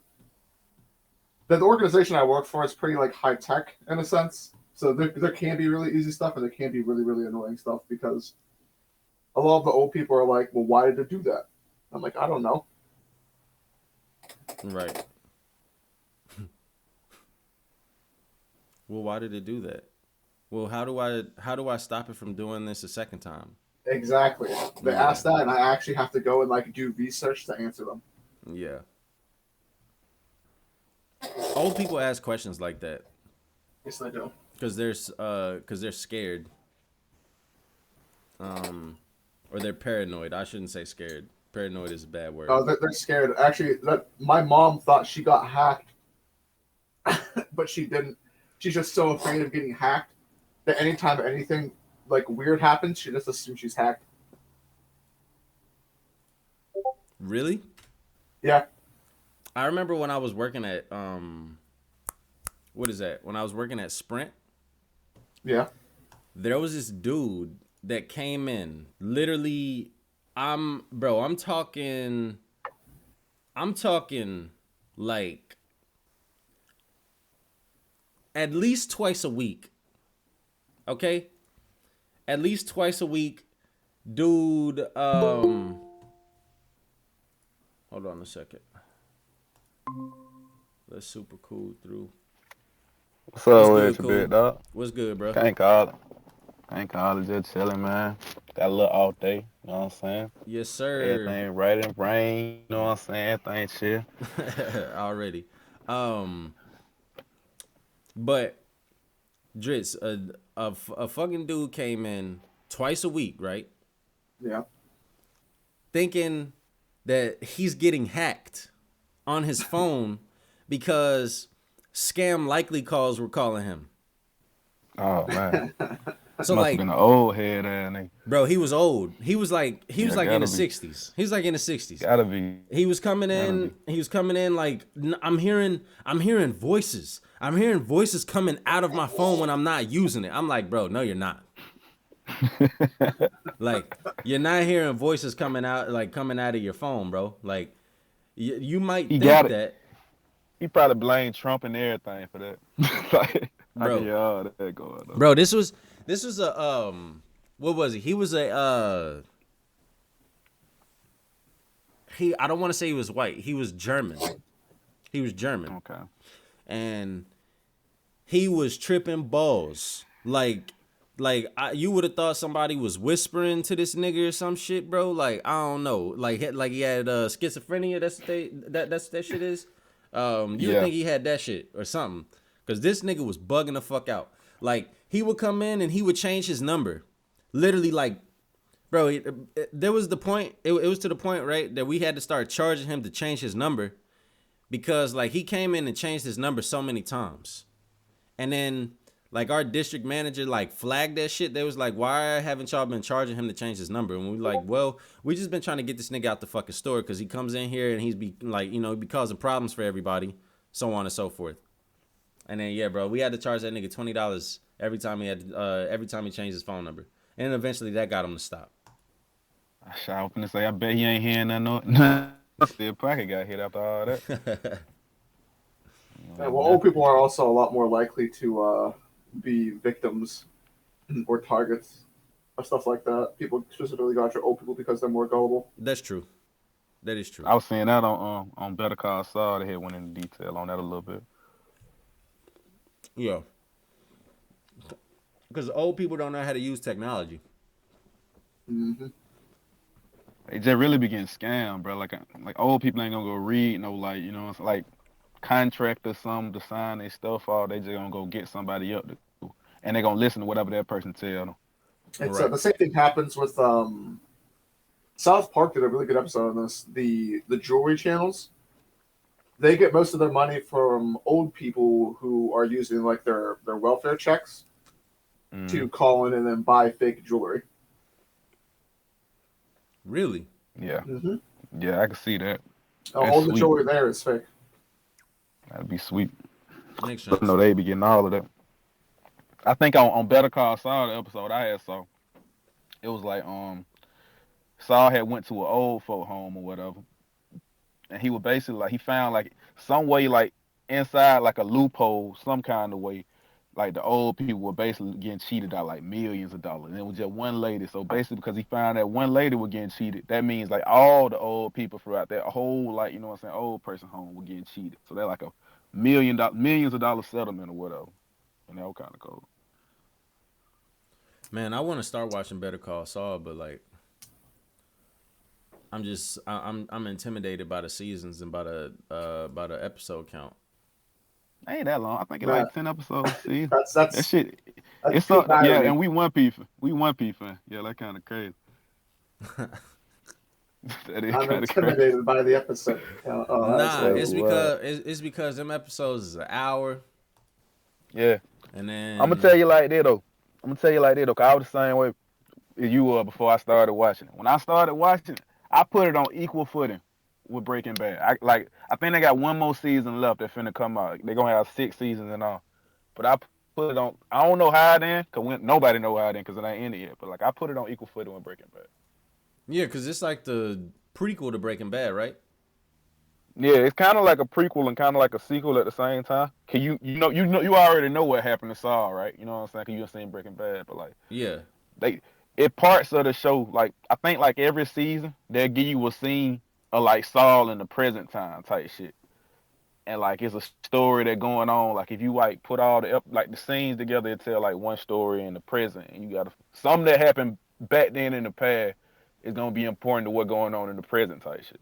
organization I work for is pretty like high tech in a sense. So there can be really easy stuff and there can be really, really annoying stuff because a lot of the old people are like, well, why did it do that? I'm like, I don't know. Right. Well, why did it do that? Well, how do I stop it from doing this a second time? Exactly. They ask that, and I actually have to go and like do research to answer them. Yeah. Old people ask questions like that. Yes, they do. Because they're scared. Or they're paranoid. I shouldn't say scared. Paranoid is a bad word. Oh, they're scared. Actually, my mom thought she got hacked, but she didn't. She's just so afraid of getting hacked that anytime anything like weird happens, she just assumes she's hacked. Really? Yeah. I remember when I was working at what is that? When I was working at Sprint, Yeah. there was this dude that came in. Literally, I'm talking like at least twice a week. Okay? At least twice a week. Dude, hold on a second. Let's super cool through. What's up What's with good, you, cool? big dog? What's good, bro? Can't call it. Can't call it. Just chilling, man. Got a little off day. You know what I'm saying? Yes, sir. Everything right in brain. You know what I'm saying? Everything chill. Already. But Dritz, a fucking dude came in twice a week, right? Yeah. Thinking that he's getting hacked on his phone because scam likely calls were calling him. Oh man. So Must like, have been an old head ass nigga. bro, he was old. He was like in gotta the be. 60s. He was like in the 60s. Gotta be. He was coming Gotta in. be. He was coming in like I'm hearing voices. I'm hearing voices coming out of my phone when I'm not using it. I'm like, bro, no, you're not. Like, you're not hearing voices coming out of your phone, bro. Like, you might He think got it. that, He probably blamed Trump and everything for that. Like, I can bro. hear all that going on. Bro, this was a what was he? He was a I don't want to say he was white. He was German. He was German. Okay. And he was tripping balls. You would have thought somebody was whispering to this nigga or some shit, bro. Like, I don't know. Like he had schizophrenia. That's that shit is. You would Yeah. think he had that shit or something. Cause this nigga was bugging the fuck out. Like, he would come in and he would change his number. Literally, like, bro, there was the point. It was to the point, right, that we had to start charging him to change his number. Because, like, he came in and changed his number so many times. And then, like, our district manager, like, flagged that shit. They was like, why haven't y'all been charging him to change his number? And we were like, well, we just been trying to get this nigga out the fucking store because he comes in here and he's be, like, you know, be causing problems for everybody, so on and so forth. And then, yeah, bro, we had to charge that nigga $20 every time he changed his phone number. And then eventually that got him to stop. I was finna say, I bet he ain't hearing nothing. Still pocket got hit after all that. Yeah, well, old people are also a lot more likely to be victims or targets of stuff like that. People specifically go after old people because they're more gullible. That's true. That is true. I was seeing that on Better Call Saul. They had went into detail on that a little bit. Yeah. Because old people don't know how to use technology. Mm-hmm. They just really be getting scammed, bro. Like old people ain't gonna go read no, like, you know, it's like contract or something to sign their stuff off. They just gonna go get somebody up to do, and they gonna listen to whatever that person tell them. It's Right. the same thing happens with South Park did a really good episode on this. The jewelry channels, they get most of their money from old people who are using like their welfare checks to call in and then buy fake jewelry. Really? Yeah, Mm-hmm. yeah, I can see that. All the sweet. jewelry there is fake. That'd be sweet. Makes sense. No, they be getting all of that. I think on Better Call Saul, the episode I had saw, it was like Saul had went to an old folk home or whatever, and he was basically like he found like some way like inside like a loophole, some kind of way, like the old people were basically getting cheated out like millions of dollars, and it was just one lady. So basically, because he found that one lady was getting cheated, that means like all the old people throughout that whole, like, you know what I'm saying, old person home were getting cheated. So they're like a millions of dollar settlement or whatever, and that was kind of cool. Man, I want to start watching Better Call Saul, but like, I'm intimidated by the seasons and by the episode count. Ain't that long. I think it's like 10 episodes. See, That's that shit. that's It's up. peak Yeah, irony. and we One Piece fan. Yeah, that kind of crazy. That is I'm kind of crazy. intimidated by the episode. Nah, That's it's because them episodes is an hour, Yeah. and then I'm gonna tell you like that though. 'Cause I was the same way as you were before I started watching it. When I started watching it, I put it on equal footing with Breaking Bad. I think they got one more season left that's finna come out. They're gonna have 6 seasons and all. But I put it on. I don't know how it in, cause nobody know how it in, cause it ain't ended yet. But like I put it on equal footing with Breaking Bad. yeah, because it's like the prequel to Breaking Bad, right? Yeah, it's kind of like a prequel and kind of like a sequel at the same time. Can you already know what happened to Saul, right? You know what I'm saying? Cause you done seen Breaking Bad, but like Yeah, they, it parts of the show. Like I think like every season they'll give you a scene of like Saul in the present time type shit, and like it's a story that going on. Like if you like put all the scenes together, it tell like one story in the present, and you got something that happened back then in the past is gonna be important to what going on in the present type shit.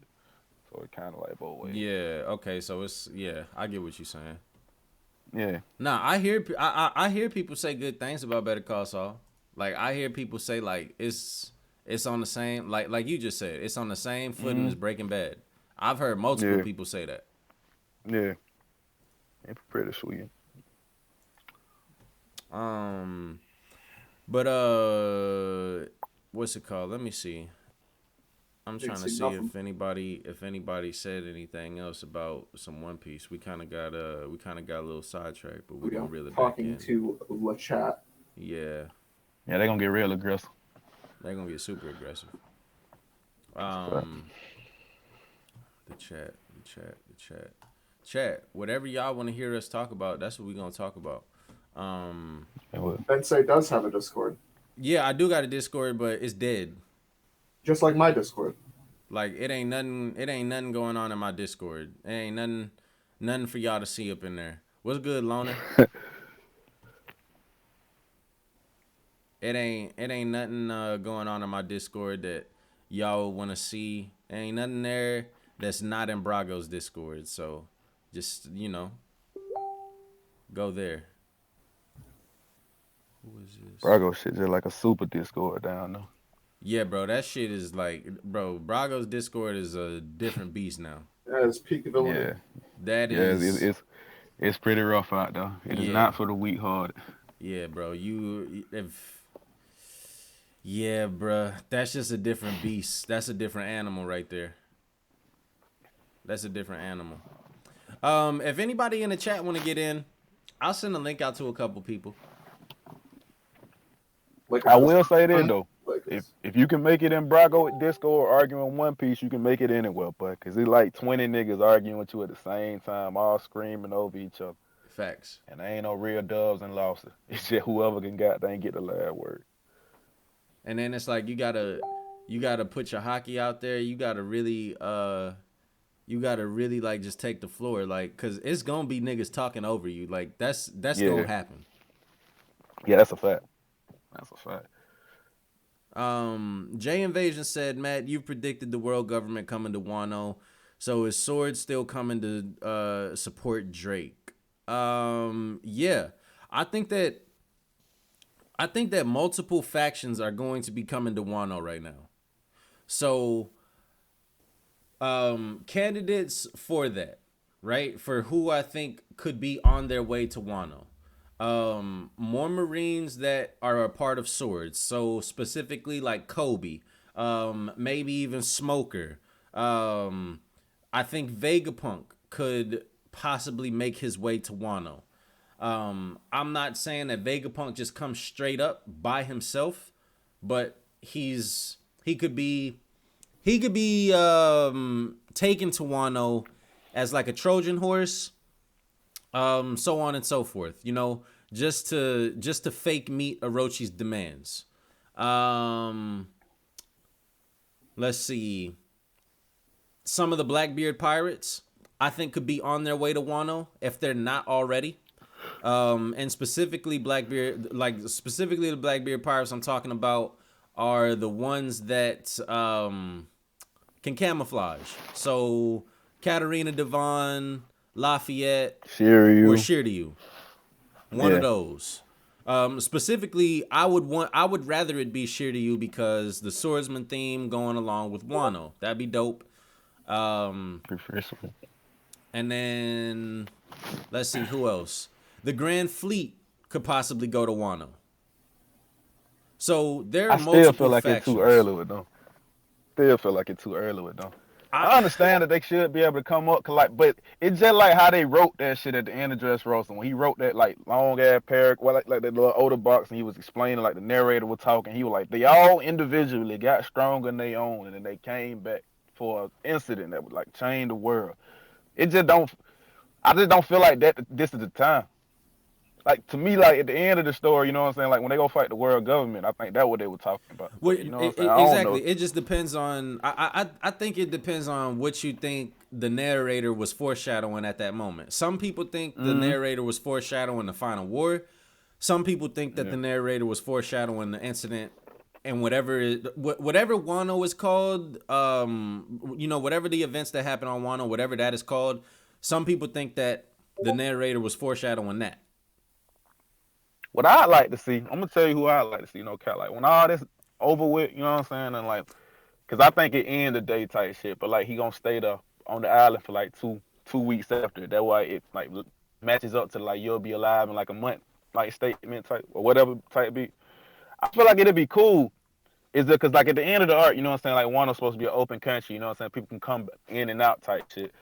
So it kind of like both ways. yeah. Okay, so I get what you're saying. Yeah. Nah, I hear people say good things about Better Call Saul. Like I hear people say like it's on the same like you just said, it's on the same footing as Breaking Bad. I've heard multiple Yeah. people say that. Yeah. It's pretty sweet. But what's it called? Let me see. I'm trying to see if anybody said anything else about some One Piece. We kind of got a little sidetracked, but we're gonna reel it back in. Talking to the chat. Yeah, Yeah, they're gonna get real aggressive. they're gonna get super aggressive. The chat. Whatever y'all want to hear us talk about, that's what we're gonna talk about. Bensei does have a Discord. Yeah, I do got a Discord, but it's dead. Just like my Discord. Like it ain't nothing going on in my Discord. It ain't nothing for y'all to see up in there. What's good, Loner? It ain't nothing going on in my Discord that y'all want to see. There ain't nothing there that's not in Brago's Discord. So just go there. Who is this? Brago shit just like a super Discord down there. Yeah, bro, that shit is like, bro, Brago's Discord is a different beast now. Yeah, it's peak ability. Yeah. That is. It's pretty rough out there. It is not for the weak-hearted. Yeah, bro. Yeah, bro. That's just a different beast. That's a different animal right there. That's a different animal. If anybody in the chat want to get in, I'll send a link out to a couple people. I will say this though. If you can make it in Brago Discord arguing One Piece, you can make it anywhere, but cause it's like 20 niggas arguing with you at the same time, all screaming over each other. Facts. And there ain't no real dubs and losses. It's just whoever can they get the last word. And then it's like you gotta put your hockey out there. You gotta really like just take the floor, like, cause it's gonna be niggas talking over you. Like that's gonna happen. Yeah, that's a fact. That's a fact. J Invasion said, Matt, you predicted the world government coming to Wano, so is Sword still coming to support Drake? Yeah. I think that multiple factions are going to be coming to Wano right now. So candidates for that, right? For who I think could be on their way to Wano. More Marines that are a part of Swords. So specifically like Kobe, maybe even Smoker. I think Vegapunk could possibly make his way to Wano. I'm not saying that Vegapunk just comes straight up by himself, but he could be taken to Wano as like a Trojan horse, so on and so forth, just to fake meet Orochi's demands. Let's see. Some of the Blackbeard pirates, I think, could be on their way to Wano if they're not already. And specifically specifically the Blackbeard pirates I'm talking about are the ones that can camouflage. So Katarina Devon, Lafayette, Shiryu. or Shiryu. One of those. Specifically, I would rather it be Shiryu because the swordsman theme going along with Wano. That'd be dope. Precisely. And then let's see who else. The Grand Fleet could possibly go to Wano. So there are I still feel multiple like it's too factions. early with them. Still feel like it's too early with them. I understand that they should be able to come up, but it's just like how they wrote that shit at the end of Dressrosa. When he wrote that like long ass paragraph, well, like that little older box, and he was explaining, like the narrator was talking. He was like, they all individually got stronger than they own, and then they came back for an incident that would like change the world. It just don't. I just don't feel like that. This is the time. Like to me, like at the end of the story, you know what I'm saying? Like when they go fight the world government, I think that's what they were talking about. Well, But you know what I'm saying? I don't know. exactly. It just depends on. I think it depends on what you think the narrator was foreshadowing at that moment. Some people think the narrator was foreshadowing the final war. Some people think that the narrator was foreshadowing the incident and whatever Wano is called. Whatever the events that happen on Wano, whatever that is called. Some people think that the narrator was foreshadowing that. What I'd like to see, I'm gonna tell you who I'd like to see. Cat, like when all this over with, you know what I'm saying, and like, cause I think it end the day type shit, but like he gonna stay there on the island for like two weeks after. That way it like matches up to like you'll be alive in like a month, like statement type or whatever type beat. I feel like it'd be cool. Is it cause like at the end of the arc, you know what I'm saying, like Wano's supposed to be an open country, you know what I'm saying, people can come in and out type shit.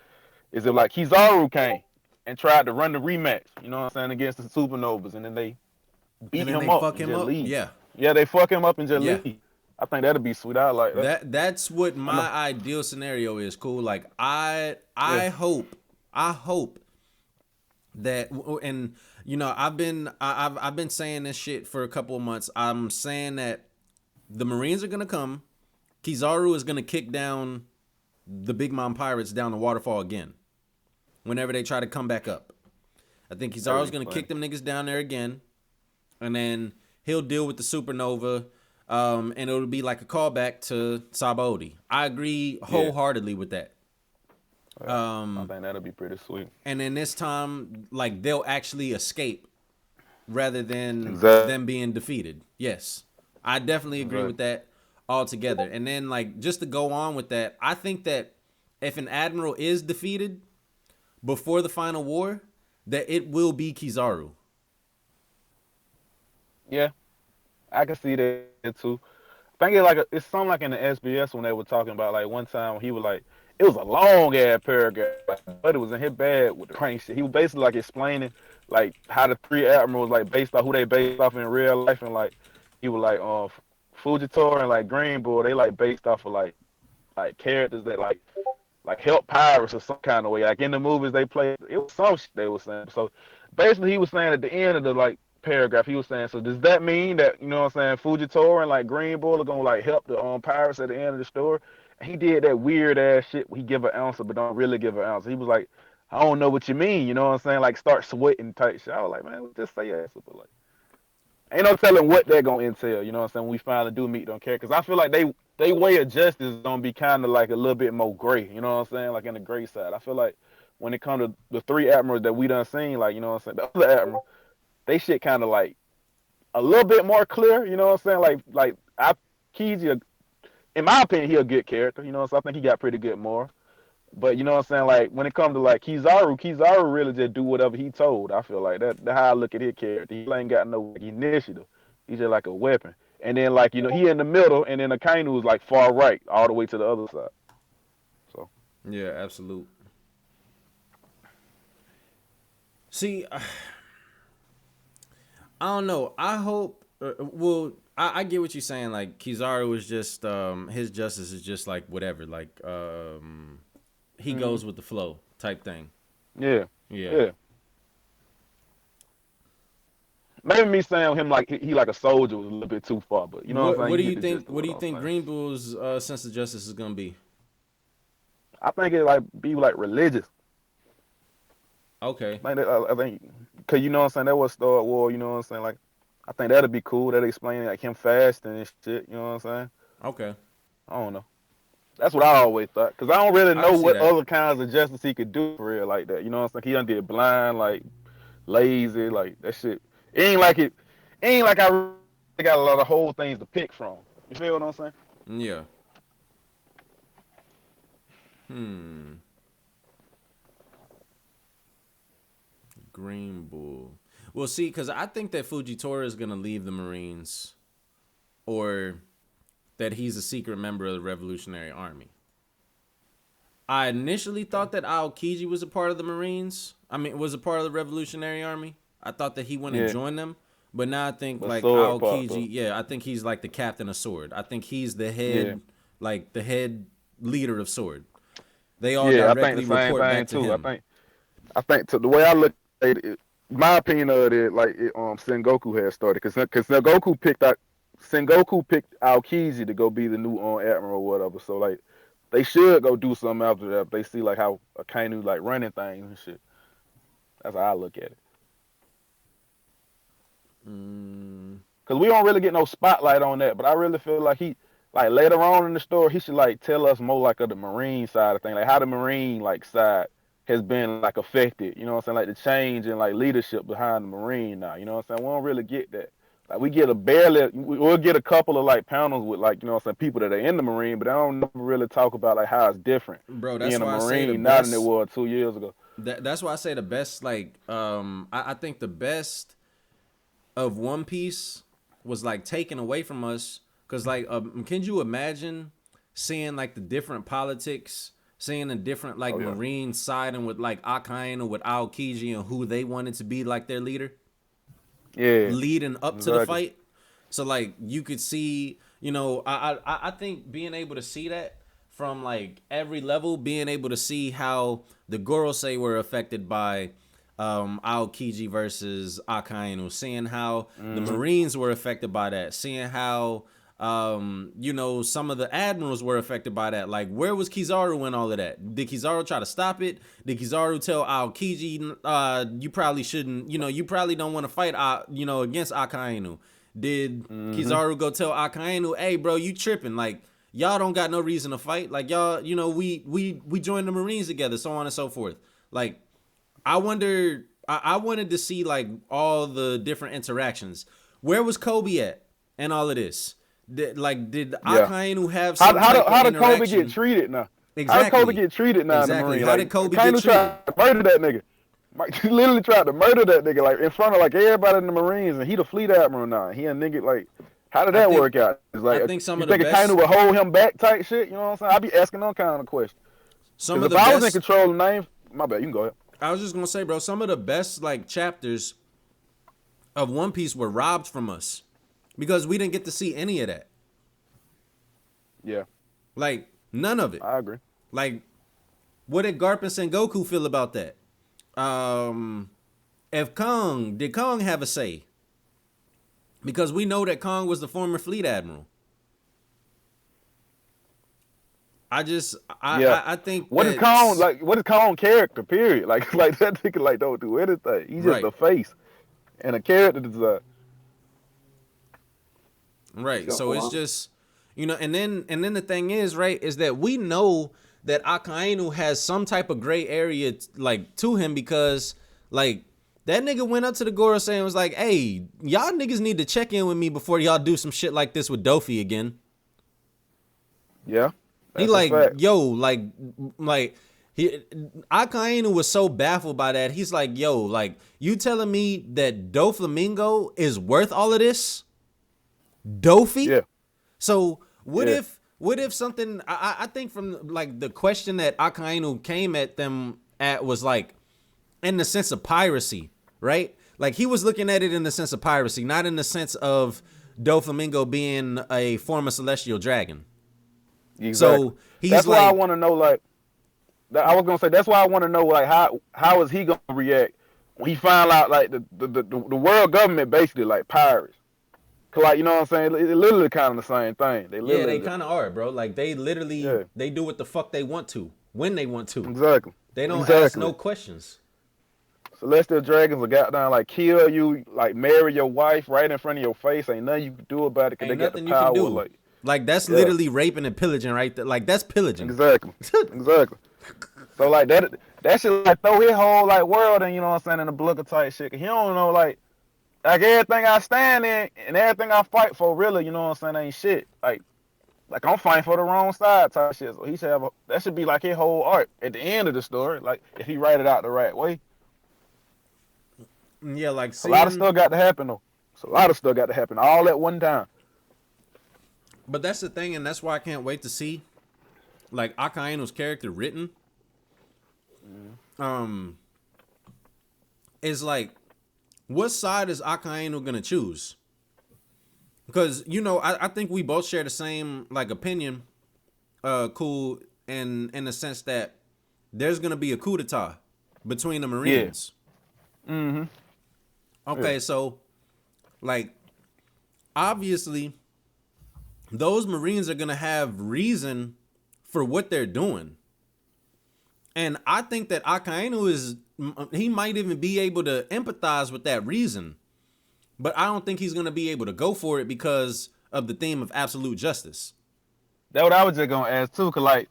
Is it like Kizaru came and tried to run the rematch, you know what I'm saying, against the Supernovas, and then they And beat then him they up fuck and him just up. leave. Yeah. Yeah, they fuck him up and just Yeah. leave. I think that'd be sweet. I like that. That's what my ideal scenario is. Cool. Like I hope that, and I've been saying this shit for a couple of months. I'm saying that the Marines are gonna come. Kizaru is gonna kick down the Big Mom pirates down the waterfall again. Whenever they try to come back up, I think Kizaru's gonna kick them niggas down there again, and then he'll deal with the supernova. And it'll be like a callback to Sabo. I agree wholeheartedly with that. I think that'll be pretty sweet. And then this time, like they'll actually escape rather than Exactly. them being defeated. Yes, I definitely agree with that altogether. And then like just to go on with that, I think that if an admiral is defeated before the final war, that it will be Kizaru. Yeah, I can see that too. I think it's something like in the SBS when they were talking about like one time when he was like, it was a long ass paragraph, but it was in his bag with the crank shit. He was basically like explaining like how the three admirals like based off who they based off in real life, and like he was like Fujitora and like Green Bull, they like based off of like characters that like help pirates or some kind of way. Like in the movies they play, it was some shit they were saying. So basically he was saying at the end of the like paragraph, he was saying, so does that mean that, you know what I'm saying, Fujitora and like Green Bull are gonna like help the pirates at the end of the story? And he did that weird ass shit where he give an answer but don't really give an answer. He was like, I don't know what you mean, you know what I'm saying? Like start sweating type shit. I was like, man, just say yes. But like ain't no telling what they're gonna entail, you know what I'm saying, when we finally do meet them characters. I feel like they way of justice is gonna be kind of like a little bit more gray, you know what I'm saying, like in the gray side. I feel like when it comes to the three admirals that we done seen, like, you know what I'm saying, the other admiral, they shit kind of like a little bit more clear, you know what I'm saying, like Kiji, in my opinion, he a good character, you know, so I think he got pretty good more. But you know what I'm saying, like when it comes to like Kizaru really just do whatever he told. I feel like that's how I look at his character. He ain't got no like, initiative. He's just like a weapon. And then like, you know, he in the middle, and then Akainu is like far right, all the way to the other side. So yeah, absolute. See, I don't know. I hope. I get what you're saying. Like Kizaru is just his justice is just like whatever. Like he goes with the flow type thing. yeah. Yeah. Maybe me saying him like he like a soldier was a little bit too far, but you know what I'm saying. What do You you get the think? gist of What do you I'm think saying. Green Bull's sense of justice is gonna be? I think it like be like religious. Okay. I think, cause you know what I'm saying, that was Star War. You know what I'm saying, like I think that'd be cool. That'd explain like him fasting and shit. You know what I'm saying. Okay. I don't know. That's what I always thought. Because I don't really I know can see what that. other kinds of justice he could do for real like that. You know what I'm saying? He done did blind, like lazy, like that shit. It ain't like it. ain't like I really got a lot of whole things to pick from. You feel what I'm saying? Yeah. Green Bull. Well, see, because I think that Fujitora is going to leave the Marines, or that he's a secret member of the Revolutionary Army. I initially thought that Aokiji was a part of the Marines. I mean, was a part of the Revolutionary Army. I thought that he went and joined them. But now I think, like, Aokiji, I think he's like the captain of Sword. I think he's the head, like, the head leader of Sword. They all directly report back to him. I think the way I look at it, my opinion of it, like, Sengoku had started. Because Sengoku picked Aokiji to go be the new admiral or whatever. So, like, they should go do something after that. They see, like, how Akainu, like, running things and shit. That's how I look at it. Because we don't really get no spotlight on that, but I really feel like he, like, later on in the story, he should, like, tell us more, like, of the Marine side of things, like how the Marine, like, side has been, like, affected, you know what I'm saying, like the change in, like, leadership behind the Marine now, you know what I'm saying. We don't really get that. Like, we'll get a couple of, like, panels with, like, you know what I'm saying, people that are in the Marine, but I don't really talk about, like, how it's different. Bro, that's being why a Marine I say the now best, than it was 2 years ago. That's why I say the best, like, I think the best of One Piece was, like, taken away from us, because, like, can you imagine seeing, like, the different politics, seeing the different, like, Marine siding with, like, Akainu, with Aokiji, and who they wanted to be, like, their leader? Yeah. Leading up to the fight. So, like, you could see, you know, I think being able to see that from, like, every level, being able to see how the Gorosei were affected by Aokiji versus Akainu, seeing how the Marines were affected by that, seeing how you know, some of the admirals were affected by that. Like, where was Kizaru in all of that? Did Kizaru try to stop it? Did Kizaru tell Aokiji, you probably shouldn't, you know, you probably don't want to fight, you know, against Akainu? Did Kizaru go tell Akainu, hey, bro, you tripping? Like, y'all don't got no reason to fight. Like, y'all, you know, we joined the Marines together, so on and so forth. Like, I wanted to see, like, all the different interactions. Where was Kobe at and all of this? Did Akainu have some how did Kobe get treated now? Exactly. How did Kobe get treated now? Exactly. In the Marine? How like, did Kobe Akainu get treated? tried to murder that nigga. Like, he literally tried to murder that nigga, like, in front of, like, everybody in the Marines, and he the fleet admiral now. He a nigga, like, how did that work out? It's like, I think some you of the think best. Akainu would hold him back type shit? You know what I'm saying? I be asking them kind of questions. If I was in control of the name, my bad, you can go ahead. I was just gonna say, bro, some of the best, like, chapters of One Piece were robbed from us because we didn't get to see any of that. Yeah. Like, none of it. I agree. Like, what did Garp and Sengoku feel about that? Did Kong have a say? Because we know that Kong was the former fleet admiral. I think what is Kong character, period? Like that nigga, like, don't do anything. He's just a face and a character design. Right. So it's just, you know, and then the thing is, right, is that we know that Akainu has some type of gray area, like, to him, because, like, that nigga went up to the Gorosei and was like, hey, y'all niggas need to check in with me before y'all do some shit like this with Dofi again. Yeah. He like, yo, like Akainu was so baffled by that. He's like, yo, like, you telling me that Doflamingo is worth all of this? Dofi? Yeah. So what if something, I think from, like, the question that Akainu came at them at was, like, in the sense of piracy, right? Like, he was looking at it in the sense of piracy, not in the sense of Doflamingo being a former celestial dragon. Exactly. So he's that's like, why I want to know, like, I was gonna say, that's why I want to know, like, how is he gonna react when he find out, like, the world government basically, like, pirates. Cause, like, you know what I'm saying, it's literally kind of the same thing. They kind of are, bro. Like, they literally they do what the fuck they want to when they want to. Exactly. They don't ask no questions. Celestial dragons will got down, like, kill you, like, marry your wife right in front of your face. Ain't nothing you can do about it because they got the power. You can do. Like that's literally raping and pillaging, right? Like, that's pillaging. Exactly. Exactly. So, like, that should, like, throw his whole, like, world in, you know what I'm saying, in the blicker type shit. He don't know, like, like everything I stand in and everything I fight for, really, you know what I'm saying, ain't shit. Like I'm fighting for the wrong side type shit. So he should have that should be like his whole arc at the end of the story. Like if he write it out the right way. Yeah, like A lot of seeing. stuff got to happen though. So a lot of stuff got to happen all at one time. But that's the thing, and that's why I can't wait to see, like, Akainu's character written. Is like, what side is Akainu gonna choose? Because I think we both share the same like opinion, cool, in the sense that there's gonna be a coup d'etat between the Marines. Yeah. Mm-hmm. Okay, Yeah. so like obviously those Marines are gonna have reason for what they're doing. And I think that Akainu he might even be able to empathize with that reason. But I don't think he's going to be able to go for it because of the theme of absolute justice. That's what I was just going to ask too. Cause like,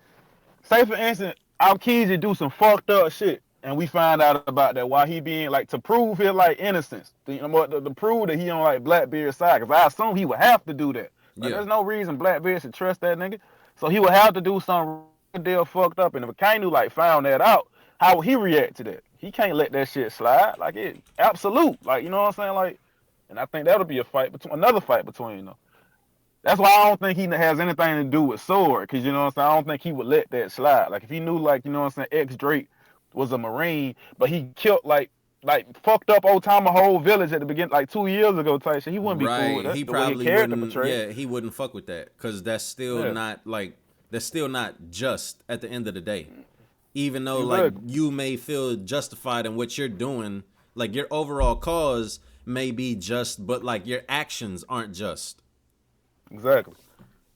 say for instance, Aokiji do some fucked up shit. And we find out about that while he being like, to prove his like innocence. To prove that he on like Blackbeard's side. Cause I assume he would have to do that. Like, there's no reason Blackbeard should trust that nigga. So he would have to do something deal fucked up. And if Akainu like found that out, how would he react to that? He can't let that shit slide. Like it absolute. Like, you know what I'm saying? Like, and I think that'll be another fight between them. That's why I don't think he has anything to do with Sword. Cause you know what I'm saying? I don't think he would let that slide. Like if he knew like, you know what I'm saying, X Drake was a Marine, but he killed like fucked up old time a whole village at the beginning, like 2 years ago type shit. He wouldn't be cool with that. He probably wouldn't. Yeah, he wouldn't fuck with that because that's still not like that's still not just at the end of the day. Even though like you may feel justified in what you're doing, like your overall cause may be just, but like your actions aren't just. Exactly.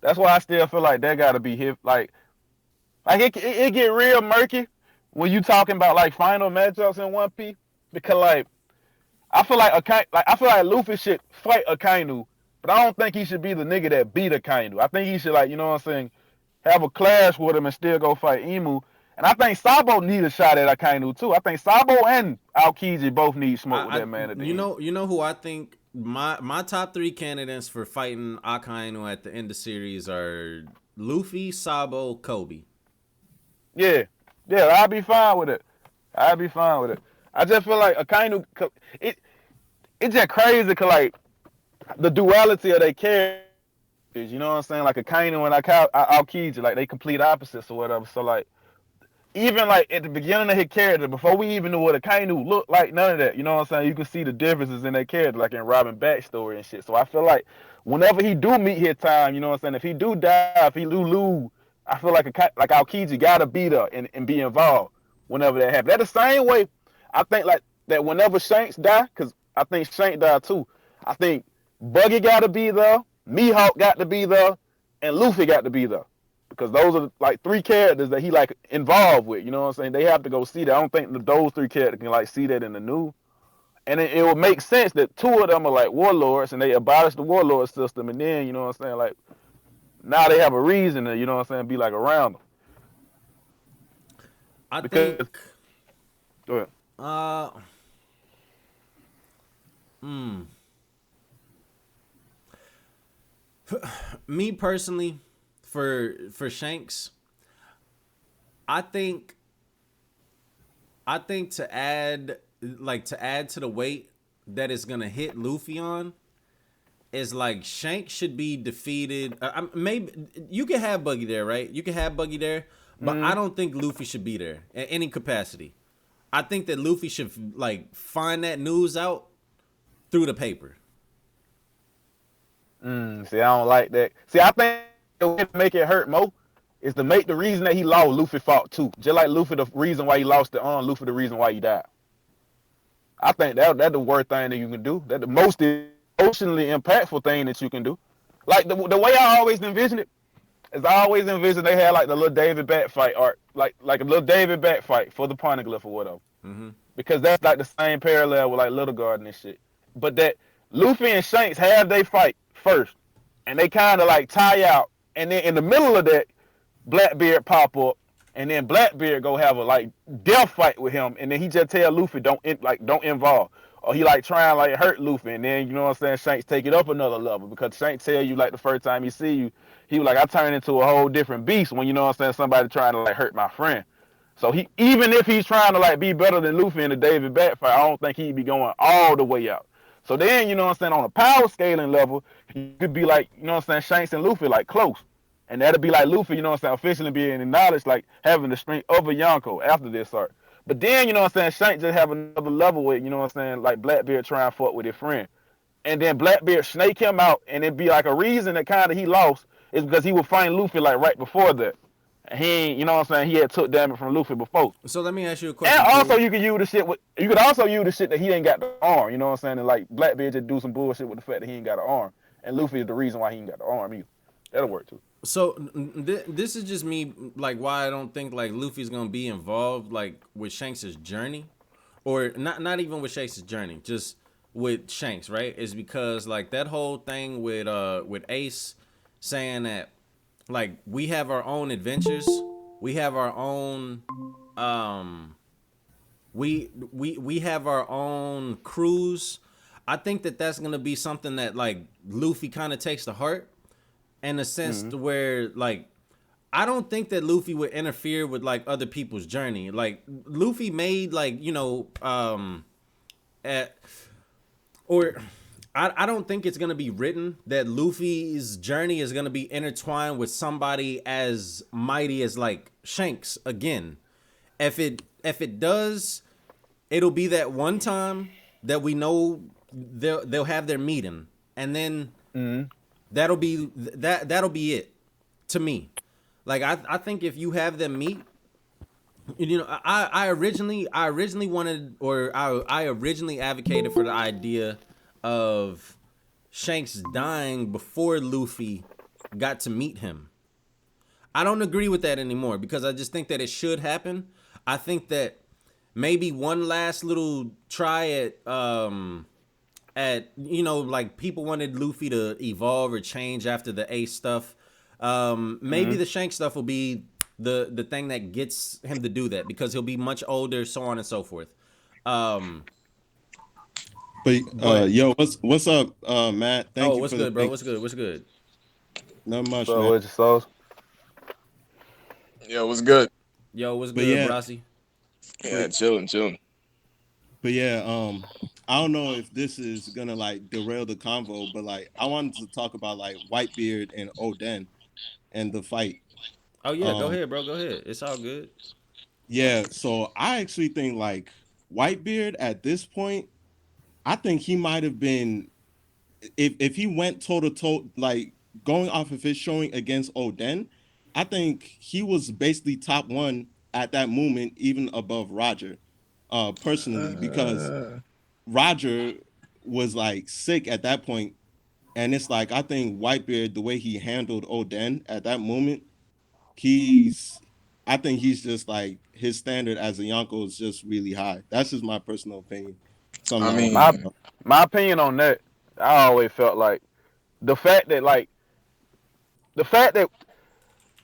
That's why I still feel like that gotta be hit. Like it get real murky when you talking about like final matchups in One Piece because like I feel like Luffy should fight Akainu, but I don't think he should be the nigga that beat Akainu. I think he should like, you know what I'm saying, have a clash with him and still go fight Imu. And I think Sabo need a shot at Akainu too. I think Sabo and Aokiji both need smoke with that man at the end. You know who I think my top 3 candidates for fighting Akainu at the end of the series are Luffy, Sabo, Kobe. Yeah, I'll be fine with it. I just feel like Akainu, it's just crazy cause like the duality of their characters, you know what I'm saying? Like Akainu and Aokiji, like they complete opposites or whatever. So like, even like at the beginning of his character, before we even knew what Akainu looked like, none of that. You know what I'm saying? You can see the differences in their character, like in Robin backstory and shit. So I feel like whenever he do meet his time, you know what I'm saying? If he do die, if he do lose, I feel like Aokiji gotta be there and be involved whenever that happens. That's the same way I think like that whenever Shanks die, because I think Shanks died too. I think Buggy gotta be there, Mihawk got to be there, and Luffy got to be there. Because those are like 3 characters that he like involved with, you know what I'm saying? They have to go see that. I don't think that those 3 characters can like see that in the news. And it would make sense that 2 of them are like warlords and they abolished the warlord system, and then, you know what I'm saying, like now they have a reason to, you know what I'm saying, be like around them. Go ahead. Me personally, for Shanks, I think to add to the weight that it's gonna hit Luffy on is like Shanks should be defeated. Maybe you can have Buggy there, right? You can have Buggy there, but I don't think Luffy should be there in any capacity. I think that Luffy should like find that news out through the paper. See, I don't like that. See, I think the way to make it hurt more is to make the reason that he lost, Luffy fought too. Just like Luffy, the reason why he lost the arm, Luffy, the reason why he died. I think that's the worst thing that you can do. That's the most emotionally impactful thing that you can do. Like the way I always envision it is I always envision they had like the little David Bat fight art, like a little David Bat fight for the Poneglyph or whatever. Mm-hmm. Because that's like the same parallel with like Little Garden and shit. But that Luffy and Shanks have they fight first, and they kind of like tie out, and then in the middle of that, Blackbeard pop up, and then Blackbeard go have a like death fight with him, and then he just tell Luffy don't involve. or he like trying like hurt Luffy, and then you know what I'm saying, Shanks take it up another level because Shanks tell you like the first time he see you, he was like, I turn into a whole different beast when you know what I'm saying, somebody trying to like hurt my friend. So he, even if he's trying to like be better than Luffy in the David Bat fight, I don't think he'd be going all the way out. So then, you know what I'm saying, on a power scaling level, you could be like, you know what I'm saying, Shanks and Luffy like close. And that'd be like Luffy, you know what I'm saying, officially being acknowledged like having the strength of a Yonko after this arc. But then, you know what I'm saying, Shanks just have another level with, you know what I'm saying, like Blackbeard trying to fuck with his friend. And then Blackbeard snake him out, and it'd be like a reason that kind of he lost is because he would find Luffy like right before that. And he ain't, you know what I'm saying, he had took damage from Luffy before. So let me ask you a question. And also you could use the shit with, you could also use the shit that he ain't got the arm, you know what I'm saying, and like Blackbeard just do some bullshit with the fact that he ain't got an arm. And Luffy is the reason why he ain't got the arm either. That'll work too. So this is just me, like, why I don't think like Luffy's gonna be involved like with Shanks' journey, or not even with Shanks' journey, just with Shanks, right? Is because like that whole thing with Ace saying that like we have our own adventures, we have our own we have our own crews. I think that that's gonna be something that like Luffy kind of takes to heart. In a sense to where, like, I don't think that Luffy would interfere with, like, other people's journey. Like, Luffy made, like, you know, I don't think it's going to be written that Luffy's journey is going to be intertwined with somebody as mighty as, like, Shanks again. If it does, it'll be that one time that we know they'll have their meeting. And then... That'll be it to me. Like I think if you have them meet, you know, I originally wanted, or I originally advocated for the idea of Shanks dying before Luffy got to meet him. I don't agree with that anymore because I just think that it should happen. I think that maybe one last little try at you know, like people wanted Luffy to evolve or change after the Ace stuff. Maybe the Shanks stuff will be the thing that gets him to do that because he'll be much older, so on and so forth. But yo, what's up, Matt? Thank you what's for good, the bro? What's good? Not much, So man. what's your sauce? Yo, what's good? Yo, what's But good, yeah. Brasi? Yeah, chilling. But yeah, I don't know if this is gonna like derail the convo, but like I wanted to talk about like Whitebeard and Oden and the fight. Oh yeah, go ahead, bro. Go ahead. It's all good. Yeah, so I actually think like Whitebeard at this point, I think he might have been, if he went toe to toe, like going off of his showing against Oden, I think he was basically top one at that moment, even above Roger, personally, because Roger was like sick at that point, and it's like I think Whitebeard, the way he handled Oden at that moment, I think he's just like his standard as a Yonko is just really high. That's just my personal opinion. Something I I mean, want to know. My opinion on that, I always felt like the fact that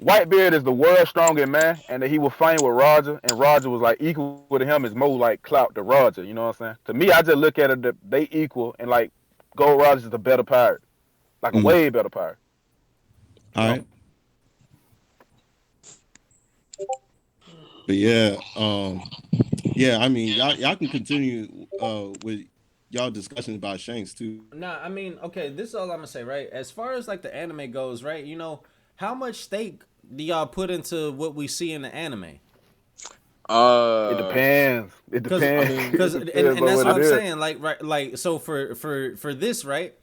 Whitebeard is the world's strongest man, and that he was fighting with Roger, and Roger was like equal to him is more like clout to Roger. You know what I'm saying? To me, I just look at it that they equal, and like Gold Roger's is a better pirate, like a way better pirate. All right. But yeah, I mean, y'all can continue with y'all discussions about Shanks too. Nah, I mean, okay, this is all I'm gonna say, right? As far as like the anime goes, right? You know, how much stake do y'all put into what we see in the anime? It depends. It depends. Because and that's what I'm saying. Like, right, like so for this, right?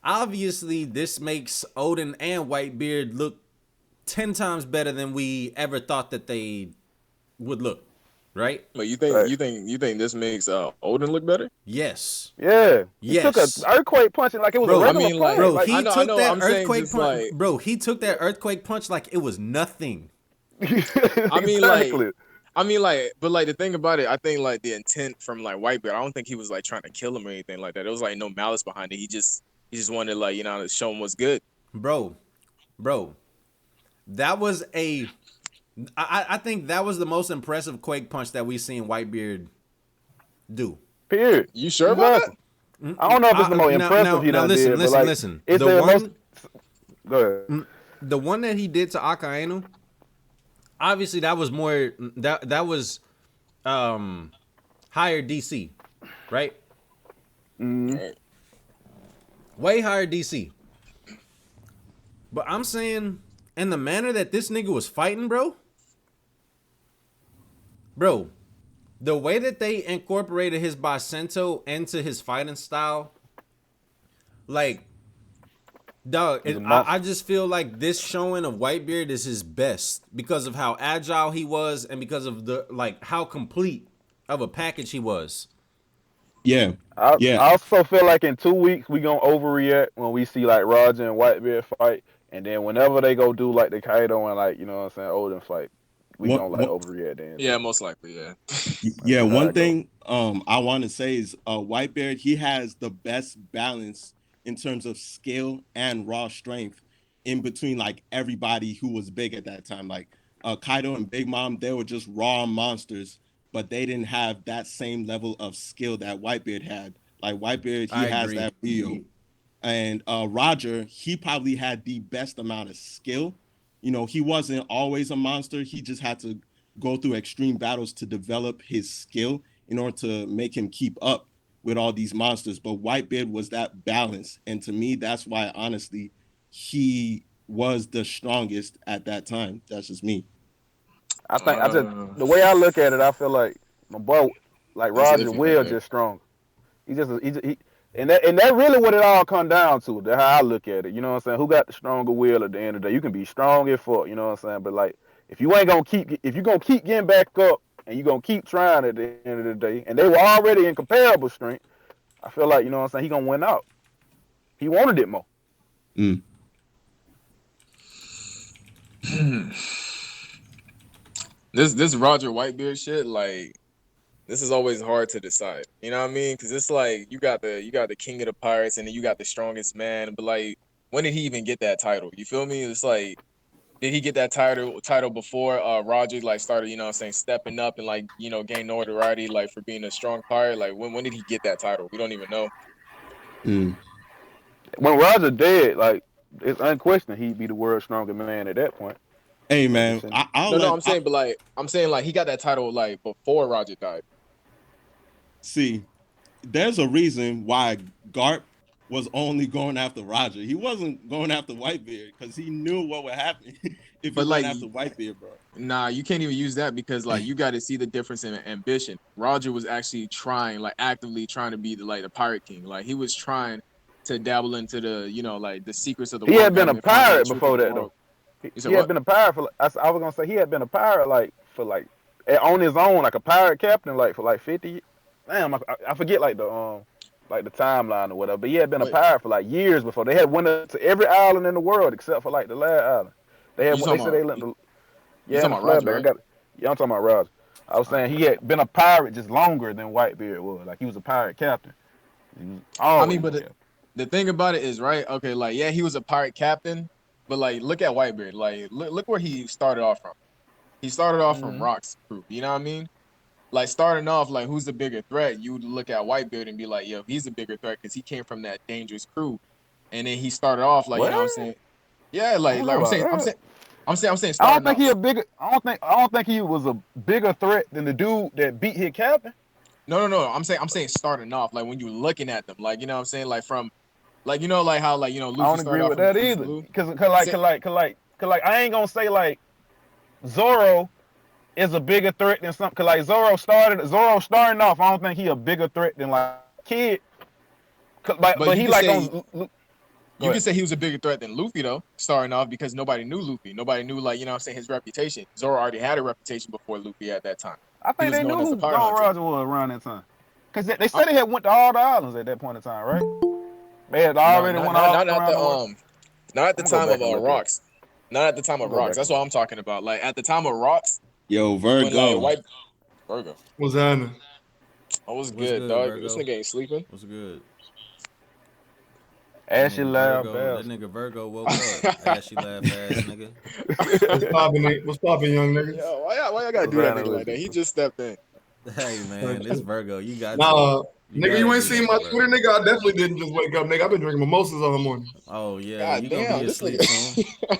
Obviously, this makes Odin and Whitebeard look 10 times better than we ever thought that they would look, right? But you think this makes Odin look better? Yes. Yeah. He Yes. took an earthquake punch like it was a regular punch. Bro, like, he took that earthquake punch. Like, bro, he took that earthquake punch like it was nothing. I mean, but like the thing about it, I think like the intent from like Whitebeard, I don't think he was like trying to kill him or anything like that. It was like no malice behind it. He just wanted like, you know, to show him what's good. Bro, that was I think that was the most impressive quake punch that we've seen Whitebeard do. Period. You sure about that? I don't know if it's the most impressive he done did, but like, listen. it's the most. Go ahead. The one that he did to Akainu, obviously that was more that was higher DC, right? Mm-hmm. Way higher DC. But I'm saying, in the manner that this nigga was fighting, bro, the way that they incorporated his Basento into his fighting style, like, dog, I just feel like this showing of Whitebeard is his best because of how agile he was and because of the like how complete of a package he was. Yeah. I also feel like in 2 weeks we gonna overreact when we see like Roger and Whitebeard fight, and then whenever they go do like the Kaido and like, you know what I'm saying, Odin fight, we gonna like overreact then. Yeah, most likely, yeah. Yeah, one thing I want to say is Whitebeard, he has the best balance in terms of skill and raw strength in between like everybody who was big at that time. Like Kaido and Big Mom, they were just raw monsters, but they didn't have that same level of skill that Whitebeard had. Like Whitebeard, he has that wheel. And Roger, he probably had the best amount of skill. You know, he wasn't always a monster. He just had to go through extreme battles to develop his skill in order to make him keep up with all these monsters. But Whitebeard was that balance. And to me, that's why, honestly, he was the strongest at that time. That's just me. I think the way I look at it, I feel like my boy, like Roger Will, just strong. He and that really what it all come down to. That's how I look at it. You know what I'm saying? Who got the stronger will at the end of the day? You can be strong as fuck. You know what I'm saying? But like, if you're gonna keep getting back up and you're gonna keep trying at the end of the day, and they were already in comparable strength, I feel like, you know what I'm saying, he gonna win out. He wanted it more. This Roger Whitebeard shit, like, this is always hard to decide. You know what I mean? Because it's like you got the king of the pirates, and then you got the strongest man. But like, when did he even get that title? You feel me? It's like, did he get that title before Roger like started, you know what I'm saying, stepping up and like, you know, gain notoriety like for being a strong pirate? Like, when did he get that title? We don't even know. When Roger dead, like, it's unquestioned he'd be the world's strongest man at that point. Hey man, I'm saying like he got that title like before Roger died. See, there's a reason why Garp was only going after Roger. He wasn't going after Whitebeard because he knew what would happen if he went after Whitebeard, bro. Nah, you can't even use that because like you got to see the difference in ambition. Roger was actually trying, like actively trying to be the pirate king. Like he was trying to dabble into the, you know, like the secrets of the world. He had been a pirate before that though. He had been a pirate for, I was gonna say he had been a pirate like for like on his own, like a pirate captain, like for like 50 years. Damn, I forget like the timeline or whatever, but he had been a pirate for like years before. They had went to every island in the world except for like the last island. They had I'm talking about Roger, right? I'm talking about Roger. I was saying he had been a pirate just longer than Whitebeard was. Like he was a pirate captain. I mean, but the thing about it is, right? Okay, like yeah, he was a pirate captain, but like look at Whitebeard. Like look where he started off from. He started off from Rock's crew. You know what I mean? Like starting off, like who's the bigger threat? You would look at Whitebeard and be like, yo, he's a bigger threat because he came from that dangerous crew, and then he started off like, you know what I'm saying? Yeah, I'm saying. I don't think he a bigger. I don't think he was a bigger threat than the dude that beat his captain. No. I'm saying starting off, like when you're looking at them, like you know what I'm saying, like from, like you know, like how like you know Luffy I don't agree with that either. Cause I ain't gonna say like Zoro is a bigger threat than something. Cause like Zoro starting off, I don't think he a bigger threat than like Kid. But he like on. You could say he was a bigger threat than Luffy though, starting off because nobody knew Luffy. Nobody knew like, you know what I'm saying, his reputation. Zoro already had a reputation before Luffy at that time. I think they knew who Roger was around that time. Cause they said they had went to all the islands at that point in time, right? They had already went all around not at the time of Rocks. Not at the time of Rocks. That's what I'm talking about. Like at the time of Rocks. Yo, Virgo. When, Virgo. What's happening? Oh, what's good, dog? Virgo? This nigga ain't sleeping. What's good? Ashy laugh ass. That nigga Virgo woke up. Ashy laugh ass nigga. What's poppin', young nigga? Yo, why y'all gotta do that nigga like that? He just stepped in. Hey man, it's Virgo. You got Nah, to. nigga, you ain't do seen that, my bro. Twitter, nigga. I definitely didn't just wake up, nigga. I've been drinking mimosas all morning. Oh yeah, God you gonna be damn, this asleep soon. nigga. I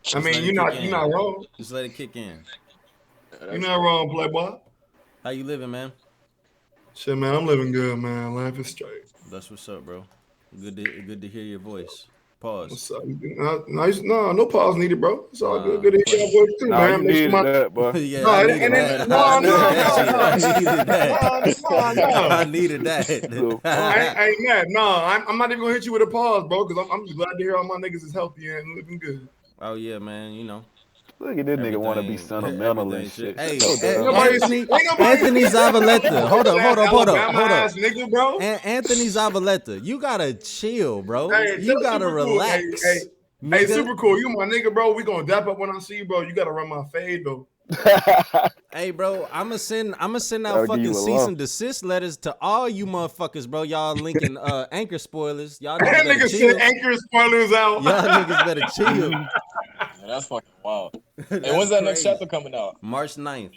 Just mean, let it you're kick not in. wrong. Just let it kick in. You're not wrong, playboy. How you living, man? Shit, man, I'm living good, man. Life is straight. That's what's up, bro. Good to hear your voice. Pause. What's up? No pause needed, bro. It's all good. Good to hear Play. your voice too, Nah, man. you Make sure needed my that, boy. Yeah, no, I and needed then that. I no, needed no, that shit. I needed that. I no. needed So, that. I ain't mad. No, I'm not even gonna hit you with a pause, bro, because I'm just glad to hear all my niggas is healthy and living good. Oh yeah, man. You know look at this nigga want to be sentimental and everything. shit. Hey, Shut your Ain't dumb nobody, ass. Anthony, ain't nobody Anthony saying Zavaleta. Hold up, hold up, hold up, Alabama hold up. ass nigga, bro. Anthony Zavaleta, you gotta chill, bro. Hey, You gotta super cool. relax, Hey, nigga. super cool. You my nigga, bro. We gonna dap up when I see you, bro. You gotta run my fade though. Hey, bro, I'ma send out Gotta give fucking you a cease law. and desist letters to all you motherfuckers, bro. Y'all linking anchor spoilers. Y'all niggas That better nigga chill. said anchor spoilers out. Y'all niggas better chill. Man, that's fucking wild. Hey, That's when's that next crazy. chapter coming out? March 9th.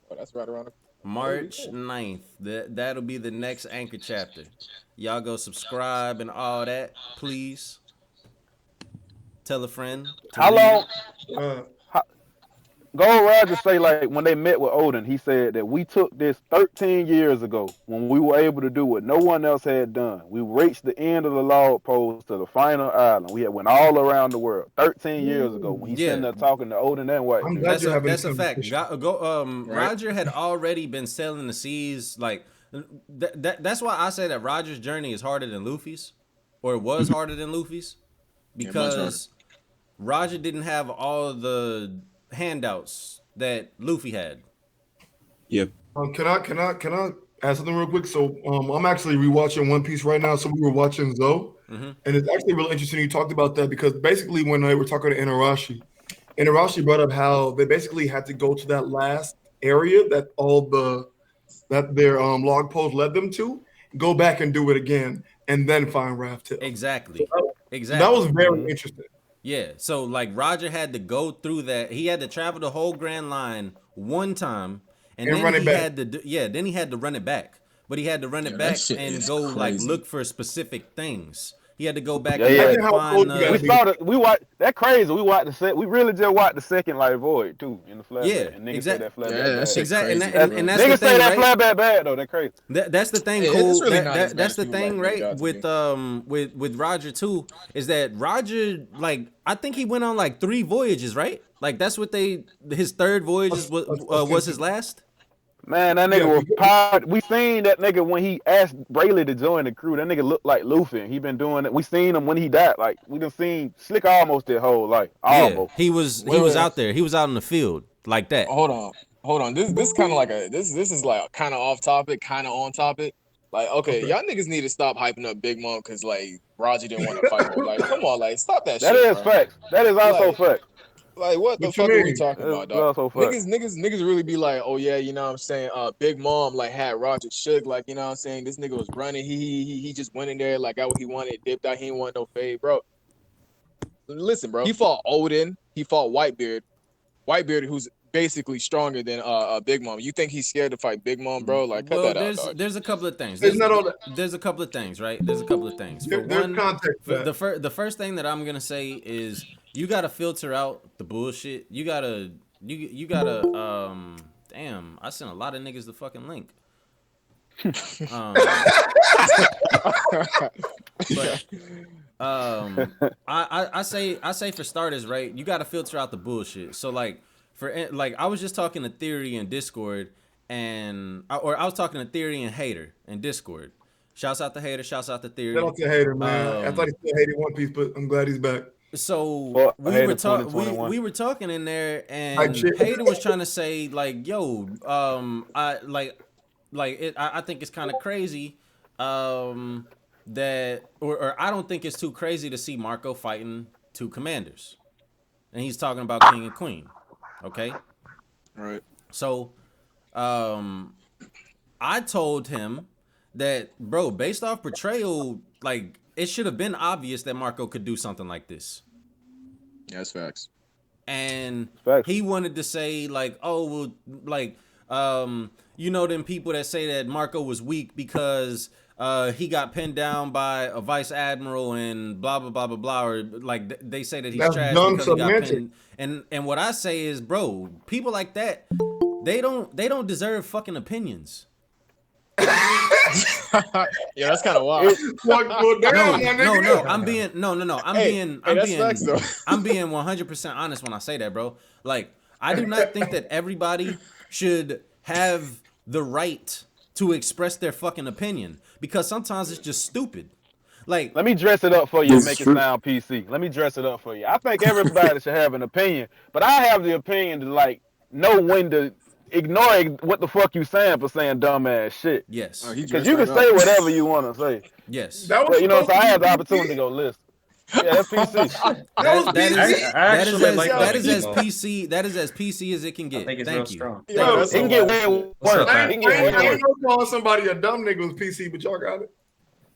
Oh, that's right around the March 9th. That'll be the next anchor chapter. Y'all go subscribe and all that, please. Tell a friend to How read it. long? Uh, Gold Roger say like when they met with Odin, he said that we took this 13 years ago when we were able to do what no one else had done. We reached the end of the log post to the final island. We had went all around the world 13 years ago when he's sitting Yeah. there talking to Odin and White I'm Dude. glad you're having That's this a fact. conversation. Right. Roger had already been sailing the seas. Like that's why I say that Roger's journey is harder than Luffy's, or it was harder than Luffy's, Yeah, much harder. because Roger didn't have all the handouts that Luffy had. Yep. Can I add something real quick? So I'm actually rewatching One Piece right now. So we were watching Zoe, Mm-hmm. and it's actually really interesting you talked about that because basically when they were talking to Inarashi brought up how they basically had to go to that last area that their log post led them to, go back and do it again, and then find Raft Tail. Exactly. So that was very Mhm. interesting. Yeah. So like Roger had to go through that. He had to travel the whole Grand Line one time, and And then run it he back. had to then he had to run it back. But he had to run it Yeah, that back shit and is go like crazy. look for specific things. He had to go back Yeah, and yeah. like Imagine how find close you gotta We be. saw that. We watched that crazy. We watched we really just watched the second like void too in the flashback. yeah, And niggas say exact that Yeah, flashback that bad. shit exact crazy, and bro. that's the Niggas say thing, that right? flashback bad though. That crazy. That's the thing, Hey, cool. it's really not as bad That's as the people thing, like make right? out to be. With Roger too, is that Roger, like, I think he went on like 3 voyages, right? Like that's what his third voyage was his last. Man, that nigga Yeah, was powered. We seen that nigga when he asked Brayley to join the crew. That nigga looked like Luffy. And he been doing it. We seen him when he died. Like we done seen Slick almost their whole life. Yeah, Almost. he was Wait. out there. He was out in the field like that. Hold on. This kind of like this is like kind of off topic, kind of on topic. Like, okay, okay. y'all niggas need to stop hyping up Big Mom because like Roger didn't want to fight her. Like, come on, like stop that That shit, is bro. facts. That is also Like, facts. what the What you fuck are we mean? talking That about, is dog? also facts. Niggas really be like, oh yeah, you know what I'm saying? Big Mom like had Roger shook, like you know what I'm saying. This nigga was running, he just went in there, like got what he wanted, dipped out. He didn't want no fade, bro. Listen, bro. He fought Odin. He fought Whitebeard, who's basically stronger than Big Mom. You think he's scared to fight Big Mom, bro? Like, cut Well, that out, dog. there's a couple of things. It's not all that. There's a couple of things, right? There's a couple of things. For There's one, context for that. the first thing that I'm gonna say is you gotta filter out the bullshit. You gotta damn, I sent a lot of niggas the fucking link. But I say for starters, right? You got to filter out the bullshit. So like I was just talking to Theory in Discord, or I was talking to Theory and Hater in Discord. Shouts out to Hater, shouts out to Theory. Shout out to Hater, man. I thought he still hated One Piece, but I'm glad he's back. So Fuck, we were Hater talking 2021. we were talking in there, Hype and shit. Hater was trying to say like, yo, I think it's kind of crazy that or I don't think it's too crazy to see Marco fighting 2 commanders, and he's talking about King and Queen. Okay, Right. so I told him that, bro, based off portrayal, like it should have been obvious that Marco could do something like this. Yeah, that's facts. And Facts. he wanted to say like, oh well, like You know them people that say that Marco was weak because he got pinned down by a vice admiral and blah blah blah blah blah, or like they say that he's That's trash dumb because he got semantic. pinned. And what I say is, bro, people like that, they don't deserve fucking opinions. Yeah, that's kind of wild. No. I'm being That's facts, though. I'm being 100% honest when I say that, bro. Like, I do not think that everybody should have the right to express their fucking opinion because sometimes it's just stupid. Like, let me dress it up for you and make it sound PC. Let me dress it up for you. I think everybody should have an opinion, but I have the opinion to like know when to ignore what the fuck you saying for saying dumbass shit. Yes. Because you can say whatever you want to say. Yes. But, you know, so I had the opportunity to go listen. Yeah, that's PC. That is as PC. That is as PC as it can get. Thank you. It can get way worse. I ain't no calling somebody a dumb nigga with PC, but y'all got it.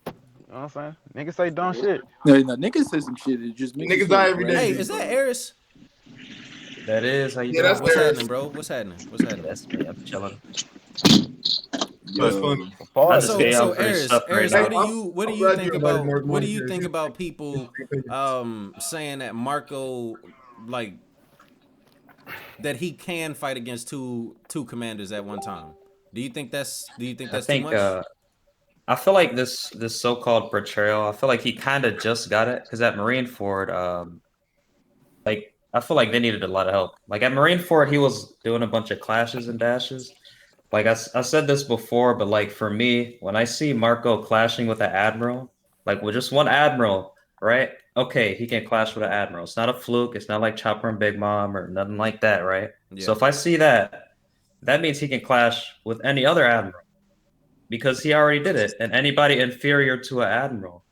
You know what I'm saying? Niggas say dumb shit. No, niggas say some shit. It just niggas die every day. Hey, is that Eris? That is how you Yeah, that's What's happening, bro? What's happening? That's me. I'm chilling. That's funny. So Eris, what do you think about people saying that Marco, like, that he can fight against two commanders at one time? Do you think that's too much? I feel like this so-called portrayal, I feel like he kind of just got it because at Marineford, like I feel like they needed a lot of help. Like at Marineford, he was doing a bunch of clashes and dashes. Like I said this before, but like for me, when I see Marco clashing with an admiral, like with just one admiral, right? Okay, he can clash with an admiral. It's not a fluke. It's not like Chopper and Big Mom or nothing like that, right? Yeah. So if I see that, that means he can clash with any other admiral because he already did it. And anybody inferior to an admiral,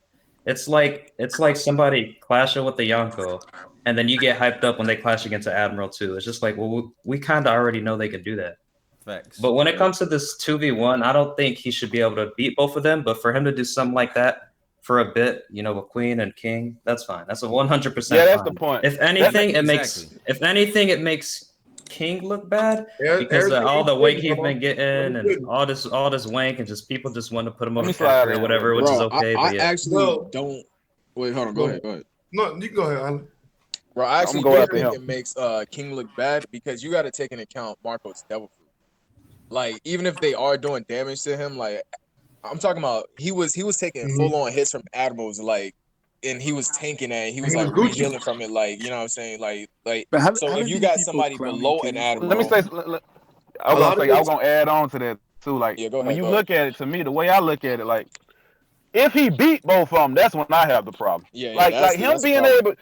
it's like somebody clashing with the Yonko, and then you get hyped up when they clash against an admiral too. It's just like, well, we kind of already know they can do that. Facts. But when it comes to this 2v1, I don't think he should be able to beat both of them. But for him to do something like that for a bit, you know, with Queen and King, that's fine. That's a 100%. Yeah, that's the point. If anything, it makes King look bad because of all the weight he's been getting and all this wank and just people just want to put him on the character or whatever, which is okay. I actually don't. Wait, hold on. Go ahead. No, you go ahead, Alan. Bro, I actually don't think it makes King look bad because you got to take into account Marco's devil fruit. Like, even if they are doing damage to him, like I'm talking about, he was taking full on hits from admirals, like, and he was tanking that. He was like healing from it, like, you know what I'm saying, like. So if you got somebody below an admiral, let me say, I was gonna add on to that too. Like, when you look at it, to me, the way I look at it, like, if he beat both of them, that's when I have the problem. Like him being able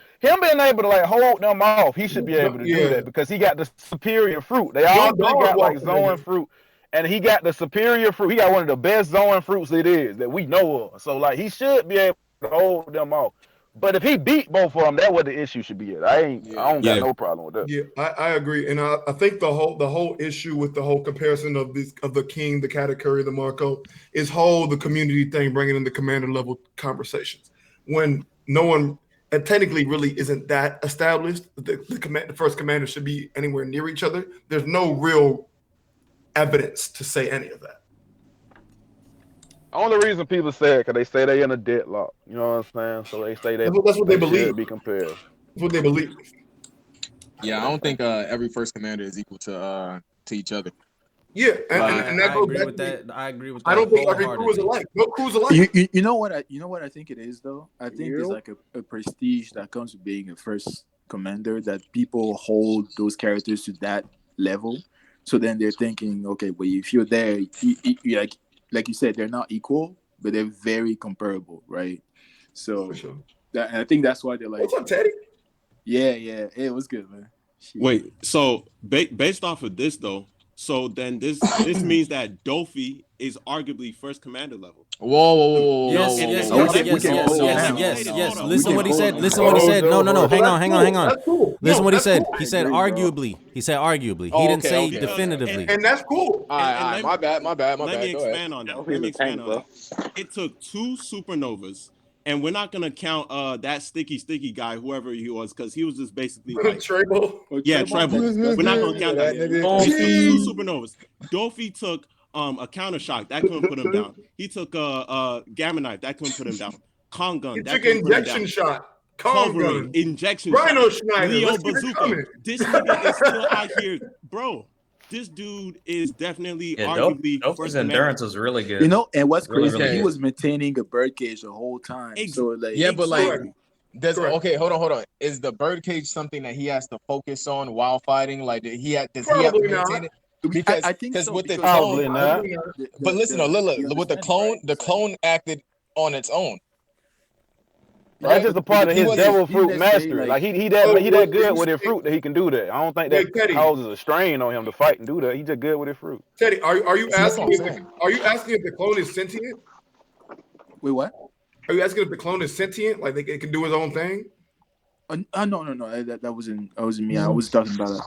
to like hold them off, he should be able to do that because he got the superior fruit. They all got like Zoan fruit, and he got the superior fruit. He got one of the best Zoan fruits it is that we know of. So like he should be able to hold them off. But if he beat both of them, that's what the issue should be at. I don't got no problem with that. Yeah, I agree, and I think the whole issue with the whole comparison of the King, the Katakuri, the Marco is the community thing, bringing in the commander level conversations when no one technically really isn't that established. The first commander should be anywhere near each other. There's no real evidence to say any of that. Only reason people say it because they say they in a deadlock. You know what I'm saying? So they say that's what they believe. Be compared. That's what they believe. Yeah, I don't think every first commander is equal to each other. Yeah, and that goes back to that. I agree with that. I don't think every crew is alike. No crew is alike. You know what I think it is though. I think it's like a prestige that comes with being a first commander, that people hold those characters to that level. So then they're thinking, okay, well, if you're there, you like you said, they're not equal, but they're very comparable, right? So and I think that's why they're like, what's up, Teddy? Yeah, it was good, man. Wait, so based off of this though, so then this means that Dofi is arguably first commander level. Whoa. Yes. Listen what he said. No. Hang on. That's cool. Listen what he said. He said arguably. He didn't say definitively. And that's cool. All right. My bad. Let me expand on that. It took two supernovas and we're not gonna count that sticky guy, whoever he was, because he was just basically like Treble. Yeah, treble. We're not gonna count that. Two supernovas. Dolphy took a counter shock that couldn't put him down. He took a gamma knife that couldn't put him down. Kong gun. He that took couldn't put him injection down. shot. Kong gun. Injection Rhino shot. Schneider. Leo Let's keep it Bazooka. coming. This nigga is still out here, bro. This dude is definitely arguably Dolphy's endurance was really good. You know, and what's Really, crazy, really he good. was maintaining a birdcage the whole time. So like, Yeah, but like, Correct. okay, hold on. Is the birdcage something that he has to focus on while fighting? Like, does he have to maintain it? Because I think so, with the because- clone, Probably not. but listen, with the clone, the clone acted on its own. That's just a part of his devil fruit didn't mastery. say, Like like- he that what good you with his say- fruit that he can do that. I don't think Hey, that Teddy. causes a strain on him to fight and do that. He just good with his fruit. Teddy, are you That's asking? what I'm saying. Are you asking if the clone is sentient? Wait, what? Are you asking if the clone is sentient? Like it can do its own thing? No. That wasn't me. I was talking about.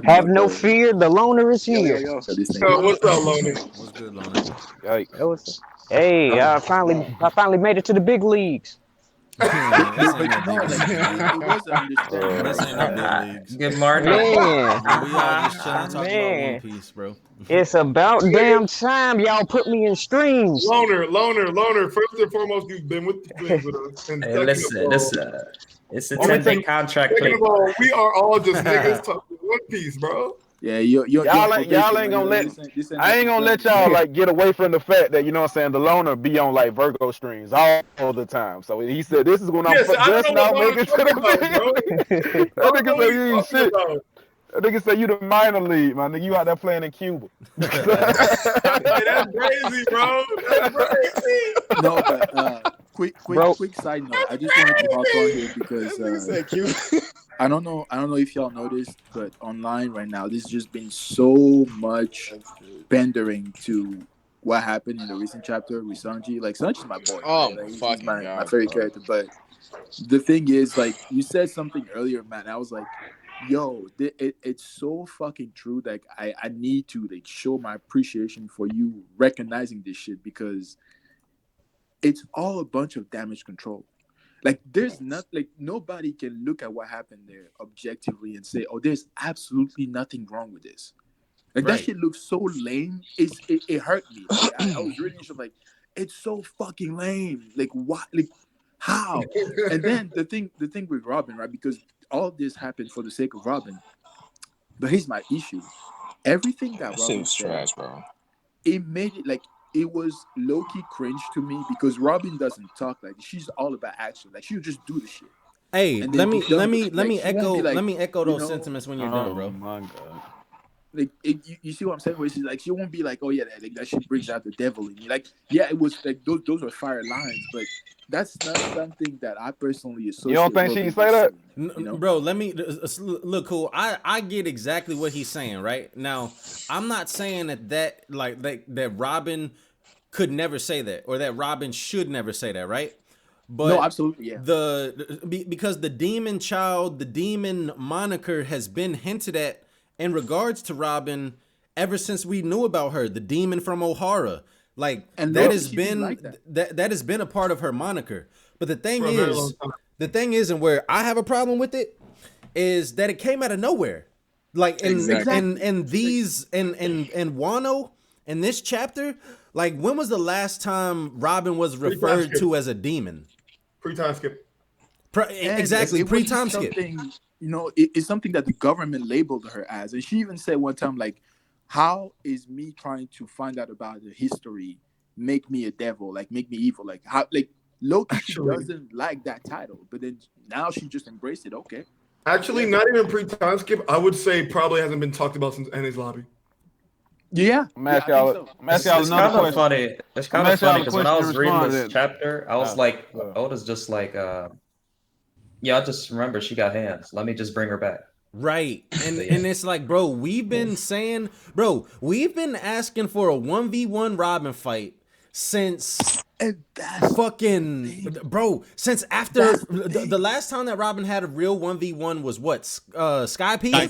Have no fear. The loner is here. So this thing. What's up, Lonnie? What's good, Lona? Yikes. Hey, I finally made it to the big leagues. But no, like, it was understandable. This ain't no big leagues. Good morning. Man, We all just chilling, talking Man. about One Piece, bro. it's about damn time y'all put me in streams. Loner. First and foremost, you've been with us. And Hey, second listen, of all, it's a Well, 10-day contract. second of all, we are all just niggas talking One Piece, bro. Yeah, Y'all ain't gonna let. I ain't gonna let y'all like get away from the fact that, you know what I'm saying, the loner be on like Virgo streams all the time. So he said this is when I'm Yes, I just don't know now what making I'm to talking about, bro. the That nigga say you ain't shit. That nigga say you the minor league, my nigga. You out there playing in Cuba. Hey, that's crazy, bro. That's crazy. No, but quick side note. I just wanted to hop on here because I don't know if y'all noticed, but online right now, there's just been so much pandering to what happened in the recent chapter with Sanji. Like, Sanji's my boy. Oh, right? Like, he's fucking my God, favorite bro. character. But the thing is, like, you said something earlier, man. I was like, yo, it's so fucking true. Like, I need to like show my appreciation for you recognizing this shit, because it's all a bunch of damage control. Like, there's not, like, nobody can look at what happened there objectively and say, oh, there's absolutely nothing wrong with this. Like, Right. that shit looks so lame. It hurt me. Like, I was really just like, it's so fucking lame. Like, what? Like, how? And then the thing with Robin, right? Because all of this happened for the sake of Robin. But here's my issue. Everything that That shit Robin was said, trash, bro. it made it like, it was low-key cringe to me, because Robin doesn't talk like this. She's all about action. Like, she'll just do the shit. Hey, And let then me be done let with me it. let me Like, she won't echo be like, let me echo you those know, sentiments when you're done, bro. Oh my god. Like, you see what I'm saying? Where she's like, she won't be like, oh yeah, that shit brings out the devil in me. Like, yeah, it was like those were fire lines, but that's not something that I personally associate. You don't think Robin she with say that? saying, you know? Bro, let me look cool. I get exactly what he's saying, right? Now, I'm not saying that Robin could never say that, or that Robin should never say that, right? But No, absolutely, yeah. Because the demon child, the demon moniker has been hinted at in regards to Robin ever since we knew about her, the demon from O'Hara. Like, And that look, has she didn't been like that. that has been a part of her moniker. But the thing For a very long is, time. and where I have a problem with it, is that it came out of nowhere. Like, and Wano in this chapter, like, when was the last time Robin was referred to as a demon? Pre-time skip. Exactly, it pre-time wasn't skip. something, you know, it's something that the government labeled her as. And she even said one time, like, how is me trying to find out about the history make me a devil, like make me evil? Like, how, like, Loki, she doesn't like that title, but then now she just embraced it. Okay. Actually, not even pre-time skip. I would say probably hasn't been talked about since Ennis Lobby. Yeah. I'm asking y'all It's another kind of question. funny. It's kind I'm of asking y'all funny a because when I question was to reading respond this to it. chapter, I was like, Oda's just like, yeah, I just remember she got hands. Let me just bring her back. Right. And it's like, bro, we've been asking for a 1v1 Robin fight since since after the last time that Robin had a real 1v1 was what? Skypiea?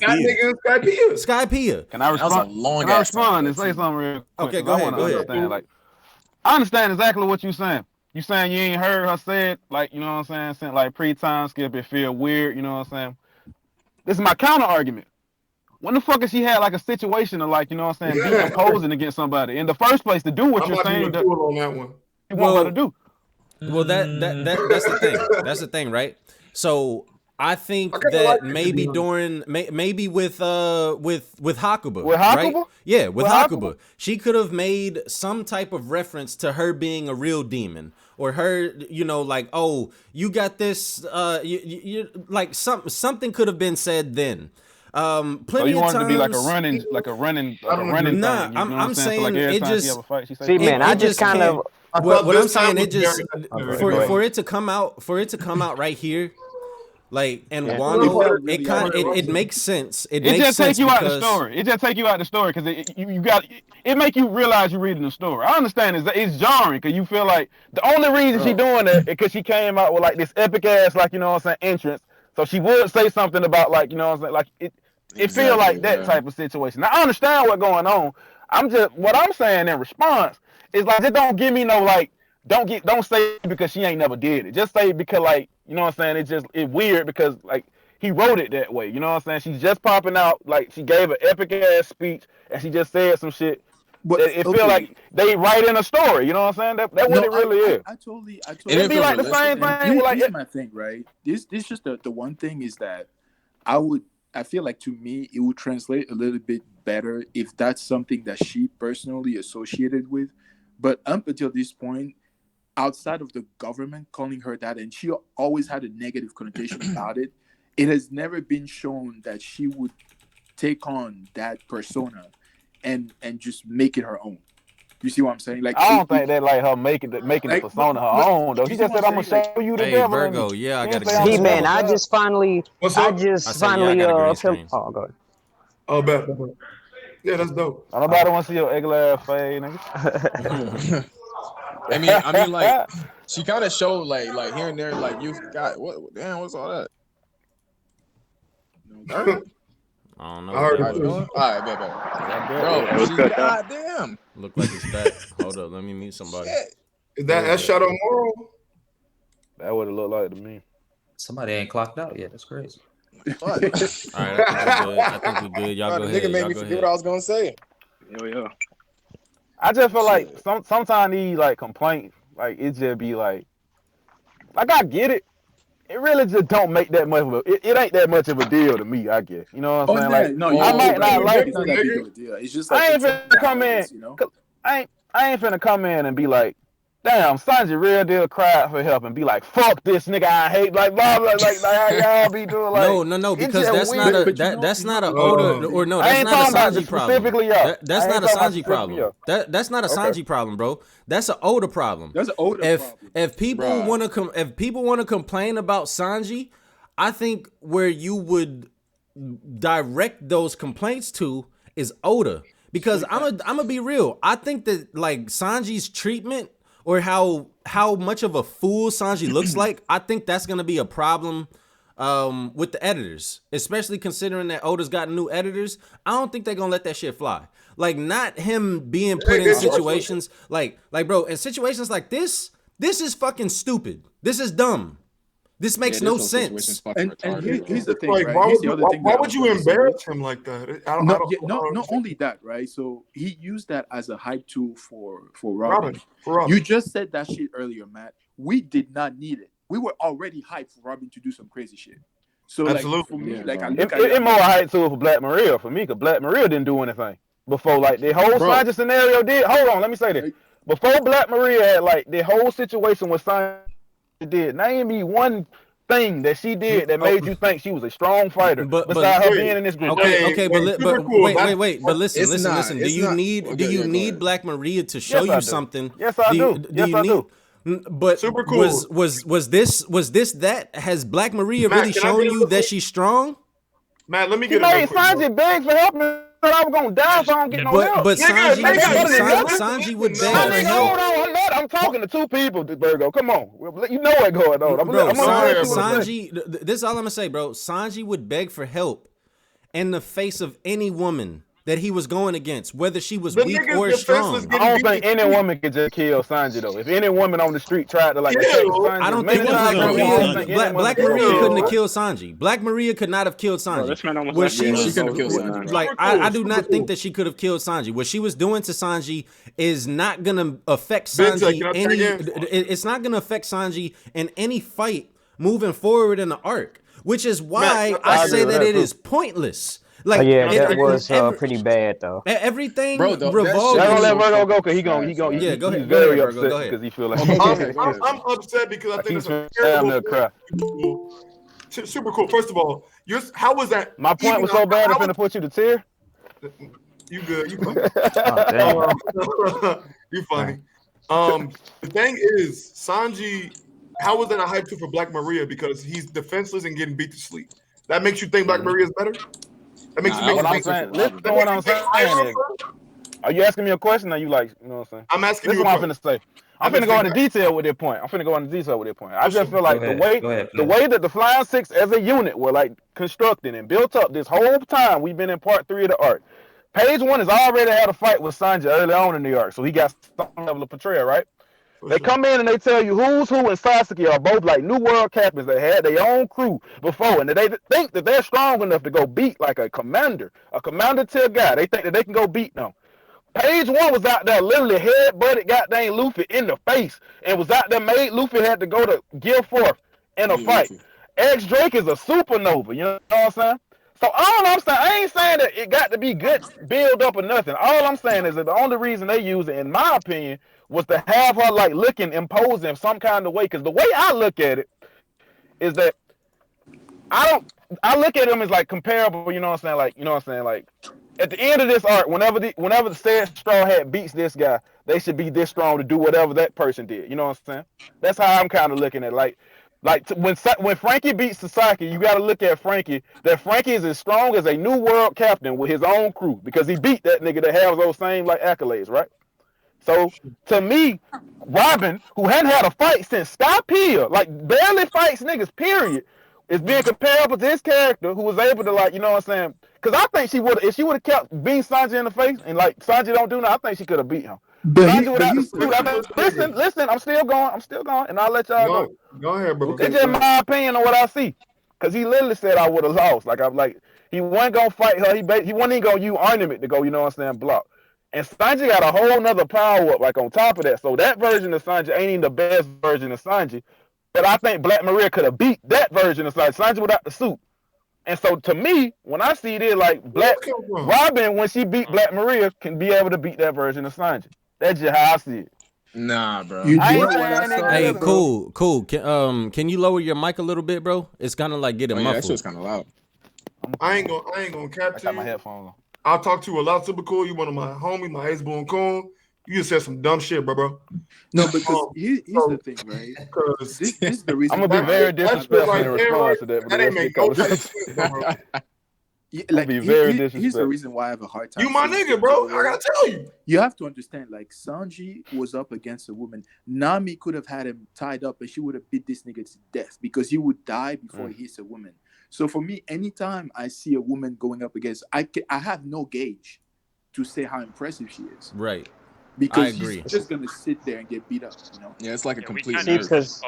Skypiea. Can I respond? That was a long and say something real quick? Okay, go ahead. Understand. Like, I understand exactly what you're saying. You saying you ain't heard her say like, you know what I'm saying? Since like pre-time skip, it feel weird, you know what I'm saying? This is my counter argument. When the fuck has she had like a situation of like, you know what I'm saying, be imposing against somebody in the first place to do what you're saying that on that one. You want her to do. Well, that's the thing. That's the thing, right? So I think that maybe maybe with Hakuba, right? Yeah, with Hakuba, she could have made some type of reference to her being a real demon, or her, you know, like, oh, you got this, you like something could have been said then. Plenty so you want of times, it to be like a running Nah, thing. I'm saying so like it just. See, man, I just kind of. What I'm saying, it just for it to come out right here, like, and Wano, it makes sense. It makes just sense take you out the story. It just take you out the story because it make you realize you're reading the story. I understand it's jarring because you feel like the only reason she doing it is because she came out with like this epic ass, like, you know what I'm saying, entrance. So she would say something about, like, you know what I'm saying, like it feel like that type of situation. Now I understand what's going on. What I'm saying in response is like, it don't give me no, like, don't say because she ain't never did it. Just say because, like, you know what I'm saying, it's weird because, like, he wrote it that way. You know what I'm saying? She's just popping out, like, she gave an epic ass speech and she just said some shit. But it feel like they write in a story. You know what I'm saying? That's what it really is. I totally. It'd be like the same thing. Here's my thing, right? This just the one thing is that I feel like, to me, it would translate a little bit better if that's something that she personally associated with. But up until this point, outside of the government calling her that, and she always had a negative connotation about it, it has never been shown that she would take on that persona and just make it her own. You see what I'm saying? Like, I don't think that like her making the persona her own though. She just said, "I'm gonna show you the devil." Virgo, yeah, I gotta See, man, I just finally. Oh, go ahead. Oh, bet. Yeah, that's dope. Nobody want to see your ugly ass face, nigga. I mean, like, she kind of showed like here and there, like, you got what? Damn, what's all that? I don't know. All right, bet. Bro, she's goddamn. Look like it's back. Hold up, let me meet somebody. Is that Shadow Moral? That would have looked like to me. Somebody ain't clocked out yet. That's crazy. All right, I think we're good. Y'all go ahead. Nigga made me forget what I was gonna say. Yeah. I just feel like sometimes these like complaints, like, it just be like I get it. It really just don't make that much of a. It ain't that much of a deal to me, I guess. You know what I'm saying? Like, no, I might not like it's not that big of a deal. It's just like, I ain't finna come in. You know? I ain't finna come in and be like, damn, Sanji real deal cried for help and be like, fuck this nigga, I hate, like, blah blah, like how y'all be doing, like. No, because that's not a Oda, or no, that's not a Sanji problem. That's not a Sanji problem. That's not a Sanji problem, bro. That's an Oda problem. That's an Oda problem. If people want to complain about Sanji, I think where you would direct those complaints to is Oda, because I'm gonna be real. I think that, like, Sanji's treatment, or how much of a fool Sanji looks like, I think that's gonna be a problem with the editors, especially considering that Oda's got new editors. I don't think they're gonna let that shit fly. Like, not him being put in situations like bro, in situations like this is fucking stupid. This is dumb. This makes no sense. And here's the thing, like, right? Why would you embarrass him like that? Not only that, right? So he used that as a hype tool for Robin. You just said that shit earlier, Matt. We did not need it. We were already hyped for Robin to do some crazy shit. So, absolutely. Like, for me, like, it more hype tool for Black Maria for me, because Black Maria didn't do anything before, like, the whole Sanji scenario did. Hold on, let me say this. Before Black Maria had, like, the whole situation with Sanji did, name me one thing that she did that made you think she was a strong fighter, besides her being in this group. Okay, but wait. But listen. Do you need Black Maria to show you something? Yes, I do. Yes, I do. But super cool. Was this that? Has Black Maria really shown you that she's strong? Matt, let me get it. Sanji begged for help. I was gonna die if I don't get no help. But Sanji would beg for help. Hold on, I'm talking to two people, Virgo. Come on, you know what's going on. Sanji, this is all I'm gonna say, bro. Sanji would beg for help in the face of any woman that he was going against, whether she was The weak nigga's or defenseless strong. getting I don't beat think in the any street. woman could just kill Sanji though. If any woman on the street tried to like attack Ew. Sanji, I don't many think It Black wasn't times, only I don't Maria, think Sanji. any woman Black could Maria kill couldn't have her. killed Sanji. Black Maria could not have killed Bro, Sanji. this man almost What left she me was, alone. She couldn't have killed Yeah, Sanji, man. bro. like, Super I cool, do super not think cool. that she could have killed Sanji. What she was doing to Sanji is not gonna affect Bensei, Sanji can I any. tag in? It's not gonna affect Sanji in any fight moving forward in the arc, which is why Matt, I I agree say with that that it too. is pointless. Oh Like, yeah, Can I that tag in? was pretty bad though. everything Bro, that revolved. shit Y'all was gonna let so Virgo go fucking because trash, Yeah, go he's ahead. Go very ahead, Virgo. upset Go ahead. because he feel like Okay, go ahead, go I'm, ahead. I'm upset because I think he's it's a damn terrible near cry. super cool. First of all, how was that? My point was so bad, I'm finna put you to tear. You good? You funny? Oh, damn. You funny. The thing is, Sanji. How was that a hype too for Black Maria? Because he's defenseless and getting beat to sleep. That makes you think Black Maria is better. That makes Nah, you I make What was I'm thinking saying, for listen Robin. to what I'm saying higher is, of her? are you asking me a question or you like, you know what I'm saying? I'm asking This you is a what I'm question. finna say. I'm finna go into detail with that point. I just feel like Go ahead. Go ahead, the please. way that the Flying Six as a unit were like constructed and built up this whole time we've been in part 3 of the arc. Page 1 has already had a fight with Sanji early on in the arc, so he got some level of portrayal, right? They come in and they tell you who's who and Sasuke are both like new world captains that had their own crew before, and they think that they're strong enough to go beat like a commander tier guy. They think that they can go beat them. Page 1 was out there literally head-butted goddamn Luffy in the face and was out there made Luffy had to go to give forth in a fight. X Drake is a supernova, you know what I'm saying? So all I'm saying, I ain't saying that it got to be good build up or nothing. All I'm saying is that the only reason they use it, in my opinion, was to have her like looking imposing some kind of way. Because the way I look at it is that I look at them as like comparable, you know what I'm saying? Like at the end of this arc, whenever the said Straw Hat beats this guy, they should be this strong to do whatever that person did. You know what I'm saying? That's how I'm kind of looking at it. When Frankie beats Sasaki, you got to look at Frankie. That Frankie is as strong as a new world captain with his own crew because he beat that nigga that has those same like accolades, right? So to me, Robin, who hadn't had a fight since Scott Peel, like barely fights niggas, period, is being comparable to his character who was able to like, you know what I'm saying? Because I think if she would have kept beating Sanji in the face and like Sanji don't do nothing, I think she could have beat him. Listen, I'm still going, and I'll let y'all go. Go ahead, bro. It's just my opinion on what I see. Because he literally said I would have lost. He wasn't going to fight her. He wasn't even going to use ornament to go, you know what I'm saying, block. And Sanji got a whole nother power up, like on top of that. So that version of Sanji ain't even the best version of Sanji. But I think Black Maria could have beat that version of Sanji without the suit. And so to me, when I see it, like Robin, when she beat Black Maria, can be able to beat that version of Sanji. That's just how I see it. Nah, bro. Hey, cool. Can you lower your mic a little bit, bro? It's kind of like getting muffled. That shit's kind of loud. I ain't gonna cap I to got you. my headphones on. I'll talk to you a lot, super cool. You one of my homies, my ex-born coon. You just said some dumb shit, bro. No, because here's the thing, right? Because This is the reason. I'm gonna be very disrespectful in response to that. That ain't make no sense, bro. Here's the reason why I have a hard time. You my nigga, bro. I gotta tell you. You have to understand, like Sanji was up against a woman. Nami could have had him tied up, and she would have beat this nigga to death because he would die before he hits a woman. So for me, anytime I see a woman going up against, I have no gauge to say how impressive she is. Right. Because she's just gonna sit there and get beat up, you know. Yeah, it's like a complete. Because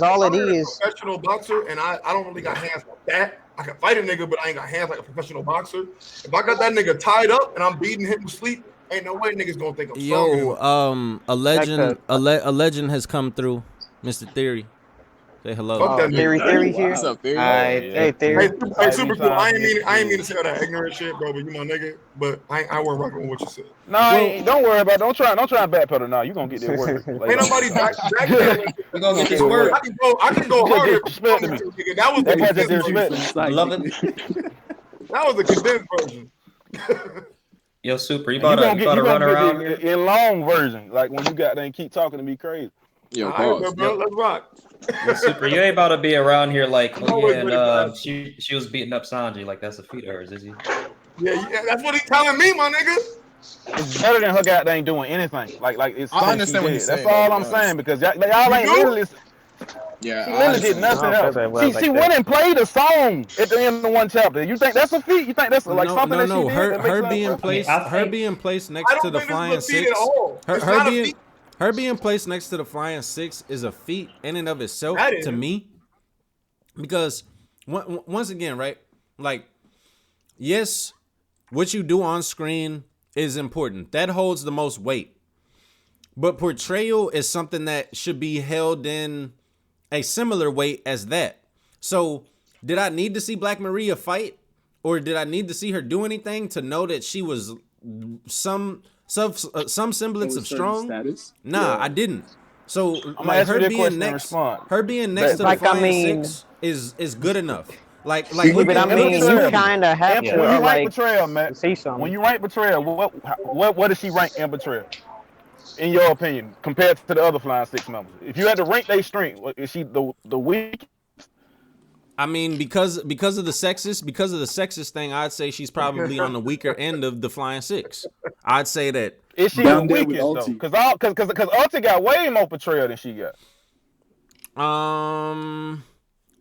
all it is. Professional boxer, and I don't really got hands like that. I can fight a nigga, but I ain't got hands like a professional boxer. If I got that nigga tied up and I'm beating him to sleep, ain't no way niggas gonna think I'm strong. A legend has come through, Mr. Theory. Say hello. Theory here. What's up, Theory? Hey, Theory. Hey, super cool. I ain't mean to say all that ignorant shit, bro. But you my nigga. But I weren't rocking with what you said. Don't worry about it. Don't try and backpedal now. You gonna get that work. Ain't nobody back. We're gonna get this work. I can go harder. That was the disrespect. Love it. That was the condensed version. Yo, Super, you about to run around here? In long version, like when you got there and keep talking to me crazy. Yo, bro, let's rock. Yo, Super, you ain't about to be around here like, she was beating up Sanji like that's a feat of hers, is he? Yeah, that's what he's telling me, my nigga. It's better than her goddamn doing anything. Like it's I understand what he he's did. saying. That's all I'm saying because y'all ain't literally. Yeah, She I literally did I nothing don't feel else. that well like She that. went and played a song at the end of one chapter. You think that's a feat? You think that's like something that she did that makes Her her being impressive? placed, I her think being placed I next to don't the think this Flying is a feat at Six, all. It's not a feat. her being placed next to the Flying Six is a feat in and of itself That to is. me, because once again, right? Like, yes, what you do on screen is important. That holds the most weight. But portrayal is something that should be held in a similar weight as that. So, did I need to see Black Maria fight, or did I need to see her do anything to know that she was some semblance of strong? status. Nah, I didn't. So, I'm gonna like, ask you that question and respond. her being next to the Like, I Flying mean, Six is good enough. Like yeah, look but I at And look look at mean, at you Betrayal. Suki. kind of have And to, when you rank like, Betrayal, Matt, see when something. you rank Betrayal, what does she rank in Betrayal? In your opinion, compared to the other Flying Six members, if you had to rank their strength, is she the weak? I mean, because of the sexist thing, I'd say she's probably on the weaker end of the Flying Six. I'd say that. Is she Down the there with weakest though? Ulti. Because Ulti got way more Betrayal than she got.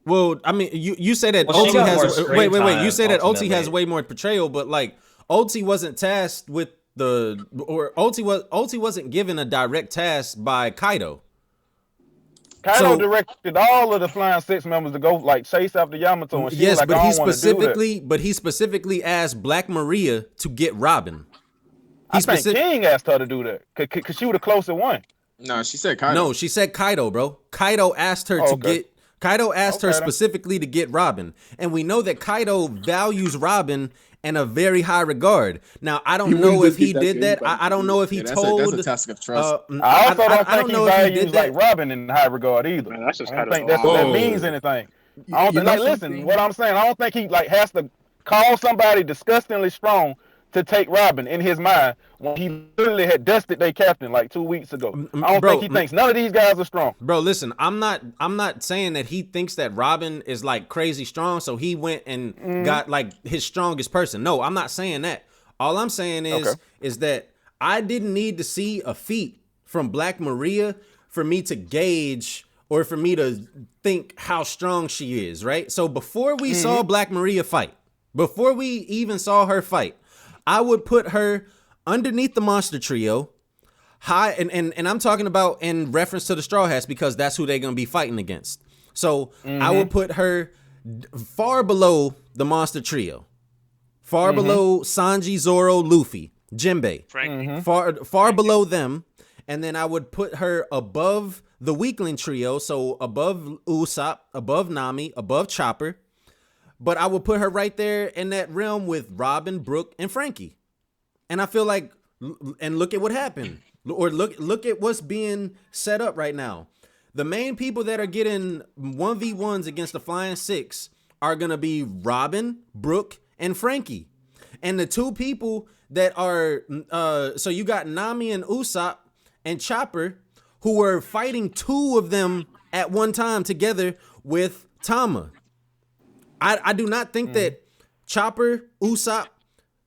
Well, I mean, you say that Well, she Ulti got more has screen wait. You time, say that Ulti has ultimately. way more portrayal, but like Ulti wasn't tasked with Ulti wasn't given a direct task by Kaido. Kaido directed all of the Flying Six members to go like chase after Yamato, and she was like, but I don't want to do that. he specifically asked Black Maria to get Robin. I think King asked her to do that because she was the closest one. No, she said Kaido. No, she said Kaido, bro. Kaido asked her to get. Kaido asked her specifically to get Robin, and we know that Kaido values Robin in a very high regard. Now, I don't know if he did that. I don't know if he told. That's a task of trust. I also don't think he values like Robin in high regard either. Man, that's just I don't kind think that means anything. I don't think, like, listen, what I'm saying, I don't think he like has to call somebody disgustingly strong to take Robin in his mind when he literally had dusted their captain like 2 weeks ago. I don't think he thinks none of these guys are strong. Bro, listen, I'm not saying that he thinks that Robin is like crazy strong, so he went and got like his strongest person. No, I'm not saying that. All I'm saying is that I didn't need to see a feat from Black Maria for me to gauge or for me to think how strong she is, right? So before we saw Black Maria fight, before we even saw her fight, I would put her underneath the Monster Trio, high, and I'm talking about in reference to the Straw Hats because that's who they're gonna be fighting against. So I would put her far below the Monster Trio, far below Sanji, Zoro, Luffy, Jinbei, far below them, and then I would put her above the Weakling Trio, so above Usopp, above Nami, above Chopper. But I would put her right there in that realm with Robin, Brooke, and Frankie. And I feel like, and look at what happened. Or look at what's being set up right now. The main people that are getting 1v1s against the Flying Six are going to be Robin, Brooke, and Frankie. And the two people that are, so you got Nami and Usopp and Chopper, who were fighting two of them at one time together with Tama. I do not think that Chopper, Usopp,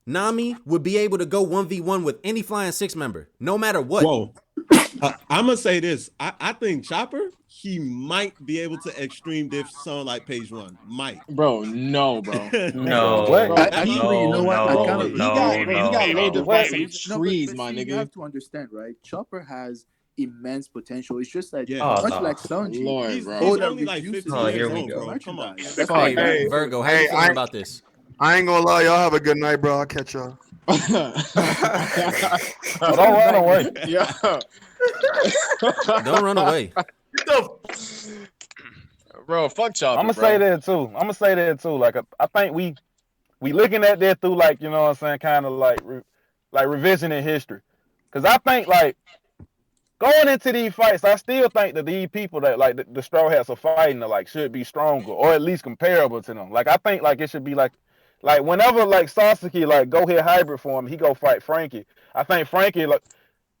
Nami would be able to go 1v1 with any Flying Six member, no matter what. Whoa. I'm going to say this. I think Chopper, he might be able to extreme diff someone like Page One. Might. Bro, no, bro. No. Bro, Actually, you know what? I kind of he got low defensive trees, my You nigga. have to understand, right? Chopper has immense potential. It's just like Yeah. much like Sanji. Lord, He's bro. only like 15 Oh, years here we old, go. bro. Come on. Hey, Virgo, how you feeling about this? I ain't gonna lie, y'all have a good night, bro. I'll catch y'all. Don't run away. Yeah. Don't run away. Bro, fuck Chopper. I'm gonna say that too. Like I think we looking at that through like, you know what I'm saying, kind of like revisiting history. Because I think like going into these fights, I still think that these people that like the Straw Hats are fighting are, like, should be stronger or at least comparable to them. Like I think like it should be like whenever like Sasuke like go hit hybrid form, he go fight Frankie. I think Frankie like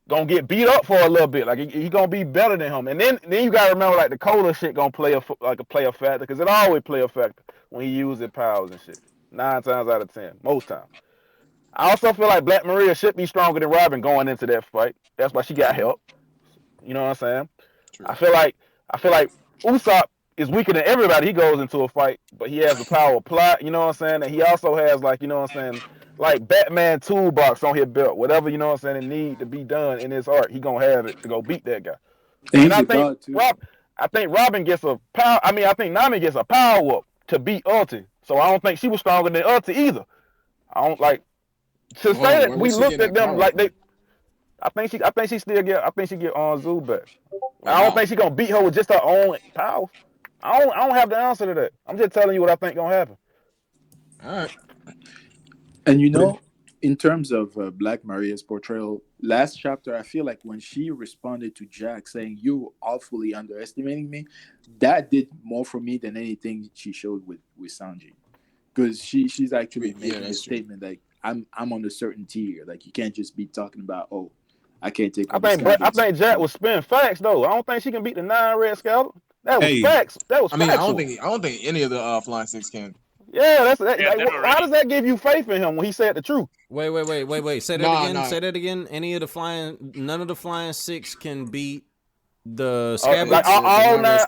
gonna get beat up for a little bit. Like he gonna be better than him. And then you gotta remember like the cola shit gonna play a factor because it always play a factor when he uses powers and shit. 9 times out of 10, most times. I also feel like Black Maria should be stronger than Robin going into that fight. That's why she got help. You know what I'm saying? True. I feel like Usopp is weaker than everybody. He goes into a fight, but he has the power of plot. You know what I'm saying? And he also has like, you know what I'm saying, like Batman toolbox on his belt. Whatever, you know what I'm saying, it need to be done in his art, he gonna have it to go beat that guy. And I he's a think god too. I think Robin gets a power. I mean, I think Nami gets a power up to beat Ulti. So I don't think she was stronger than Ulti either. I don't like to say that we looked at them like they. I think she still get. I think she get on Zoo back. I don't think she gonna beat her with just her own power. I don't have the answer to that. I'm just telling you what I think gonna happen. All right. And you know, in terms of Black Maria's portrayal, last chapter, I feel like when she responded to Jack saying, "You awfully underestimating me," that did more for me than anything she showed with Sanji, because she's actually making a statement like, "I'm on a certain tier. Like you can't just be talking about, oh, I can't take." I think Jack was spinning facts though. I don't think she can beat the 9 red scalp. That was facts. That was. I mean, I don't think any of the Flying Six can. Yeah, how does that give you faith in him when he said the truth? Wait. Say that again. Say that again. None of the Flying Six can beat the Scabbards. Like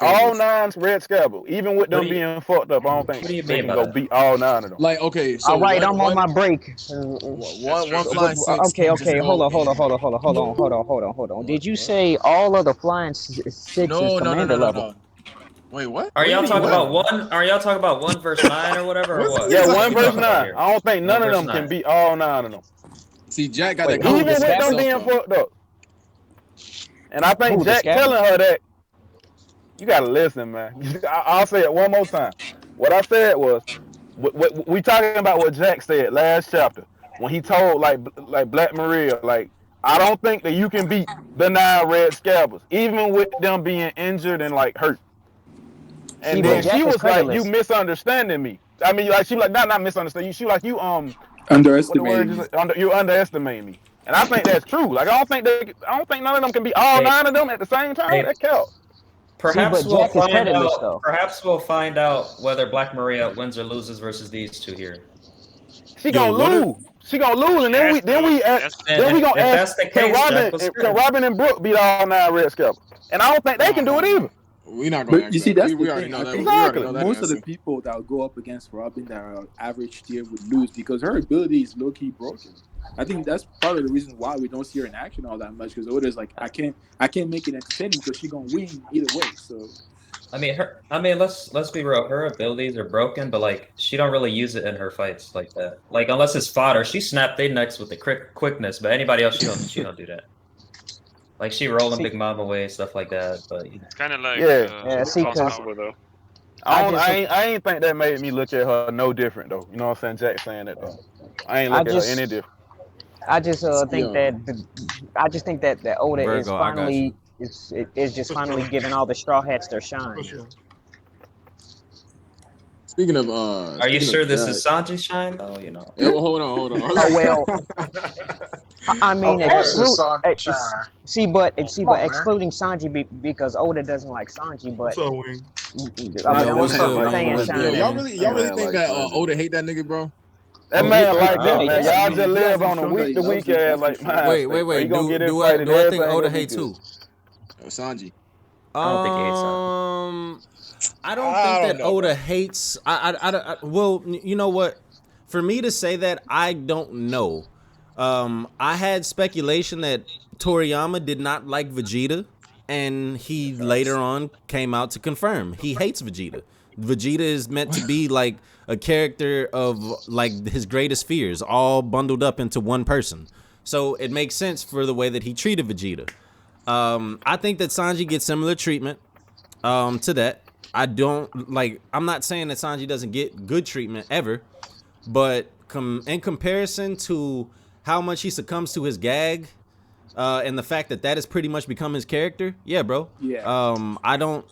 all nine red Scabbards. Even with them being fucked up, I don't think they can go beat all 9 of them. Like, okay, so all right, I'm on my break. One Flying Six. Okay, hold on. Did you say all of the Flying Six is commander level? Wait, what? Are y'all talking about one? Are y'all talking about 1 versus 9 or whatever? Or what? Yeah, 1 versus 9. I don't think none of them can beat all 9 of them. See, Jack got that. Even with them being fucked up. And I think Jack telling her that, you gotta listen, man. I'll say it one more time. What I said was, we talking about what Jack said last chapter when he told like Black Maria, like, I don't think that you can beat the 9 red Scabbards, even with them being injured and like hurt. And then she was like, "You misunderstanding me." I mean, like she like not misunderstanding you. She like you underestimating me. You underestimate me, and I think that's true. Like I don't think none of them can be all 9 of them at the same time. That counts. Perhaps we'll find out whether Black Maria wins or loses versus these two here. She gonna lose. She gonna lose, and then we gonna ask can Robin and Brooke beat all 9 red Scabbards? And I don't think they can do it either. We're not going. But you see, that's we already know that. Exactly. Most of the people that will go up against Robin that are average tier would lose because her ability is low key broken. I think that's part of the reason why we don't see her in action all that much because Oda's like, I can't make it entertaining because she's gonna win either way. So, let's be real. Her abilities are broken, but like she don't really use it in her fights like that. Like unless it's fodder, she snapped their necks with the quickness. But anybody else, she don't do that. Like she rolling Big Mom away, stuff like that. But it's kind of like possible though. I ain't think that made me look at her no different though. You know what I'm saying? Jack saying that though. I ain't look at her any different. I just think that Oda is finally is just finally giving all the Straw Hats their shine. Speaking of, are you sure this is Sanji's shine though? You know. Yeah, well, hold on. Oh well. I mean, excluding Sanji because Oda doesn't like Sanji, but y'all really think that Oda hate that nigga, bro? That man like that, man. Y'all just live on a week to week ass like mine. Wait. Do I think Oda hates who? Sanji. I don't think he hates Sanji. I don't think that Oda hates. Well, you know what? For me to say that, I don't know. I had speculation that Toriyama did not like Vegeta, and he later on came out to confirm he hates Vegeta. Vegeta is meant to be like a character of like his greatest fears, all bundled up into one person. So it makes sense for the way that he treated Vegeta. I think that Sanji gets similar treatment to that. I'm not saying that Sanji doesn't get good treatment ever, but in comparison to how much he succumbs to his gag, and the fact that has pretty much become his character, yeah, bro. Yeah. I don't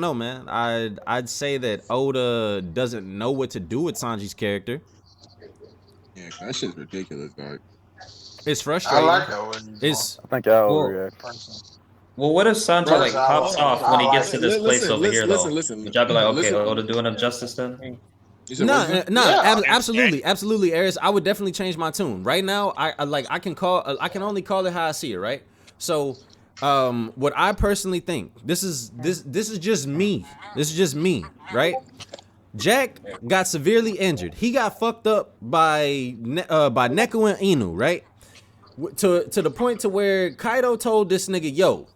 know, man. I'd say that Oda doesn't know what to do with Sanji's character. Yeah, that shit's ridiculous, dog. It's frustrating. I like Oda. I think y'all overreact. Well, what if Sanji like pops off when he gets to this place over here, though? Listen. Would y'all be like, okay, Oda doing him justice then? Absolutely, Aris. I would definitely change my tune. Right now, I can only call it how I see it, right? So What I personally think, this is just me. This is just me, right? Jack got severely injured. He got fucked up by Neko and Inu, right? To the point to where Kaido told this nigga, "Yo,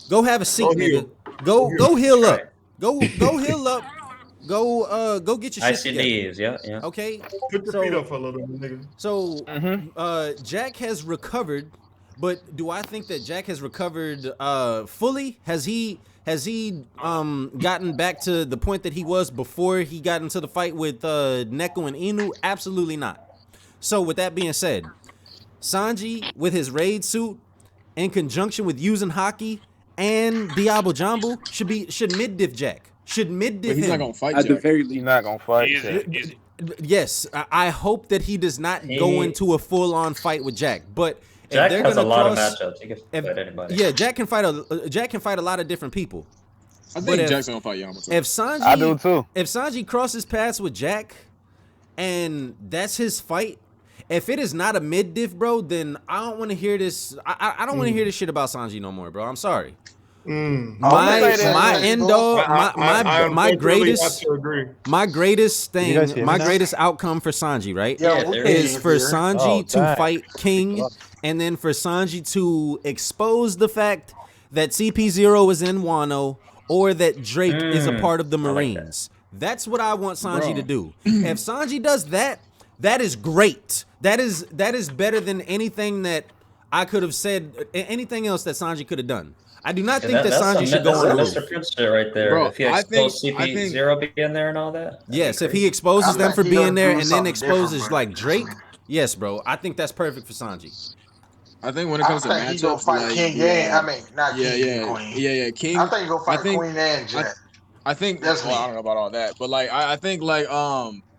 go have a seat, nigga. Go heal up. Go heal up. Go get your shit together." ICDs, yeah. Okay. Put your feet up for a little bit, nigga. So, Jack has recovered, but do I think that Jack has recovered fully? Has he gotten back to the point that he was before he got into the fight with Neko and Inu? Absolutely not. So with that being said, Sanji with his raid suit in conjunction with using Haki and Diabo Jambu should mid-diff Jack. Should mid-diff him. He's not gonna fight At Jack. the very least, He's not gonna fight. Easy. Yes, I hope that he does not go into a full-on fight with Jack. But Jack if they're has a gonna lot of cross, matchups. He can fight anybody. yeah, Jack can fight a lot of different people. I think Jack's gonna fight Yamato. If Sanji, I do too. If Sanji crosses paths with Jack, and that's his fight, if it is not a mid-diff, bro, then I don't want to hear this. I don't want to hear this shit about Sanji no more, bro. I'm sorry. My end dog, my greatest thing, my greatest outcome for Sanji, right, is for Sanji to fight King, and then for Sanji to expose the fact that CP0 is in Wano, or that Drake is a part of the Marines. That's what I want Sanji to do. If Sanji does that, that is great. That is better than anything that I could have said, anything else that Sanji could have done. I do not think that Sanji should go on the roof. Mr. Prince shit right there. Bro, if he exposed CP0 being there and all that. Yes, if he exposes them for being there and then exposes like Drake, yes, bro. I think that's perfect for Sanji. I think when it comes to matchups, he's gonna fight like, King and I mean not King, Queen. Yeah, King. I think he's gonna fight Queen and Jack. I think That's well, I don't know about all that, but like I think like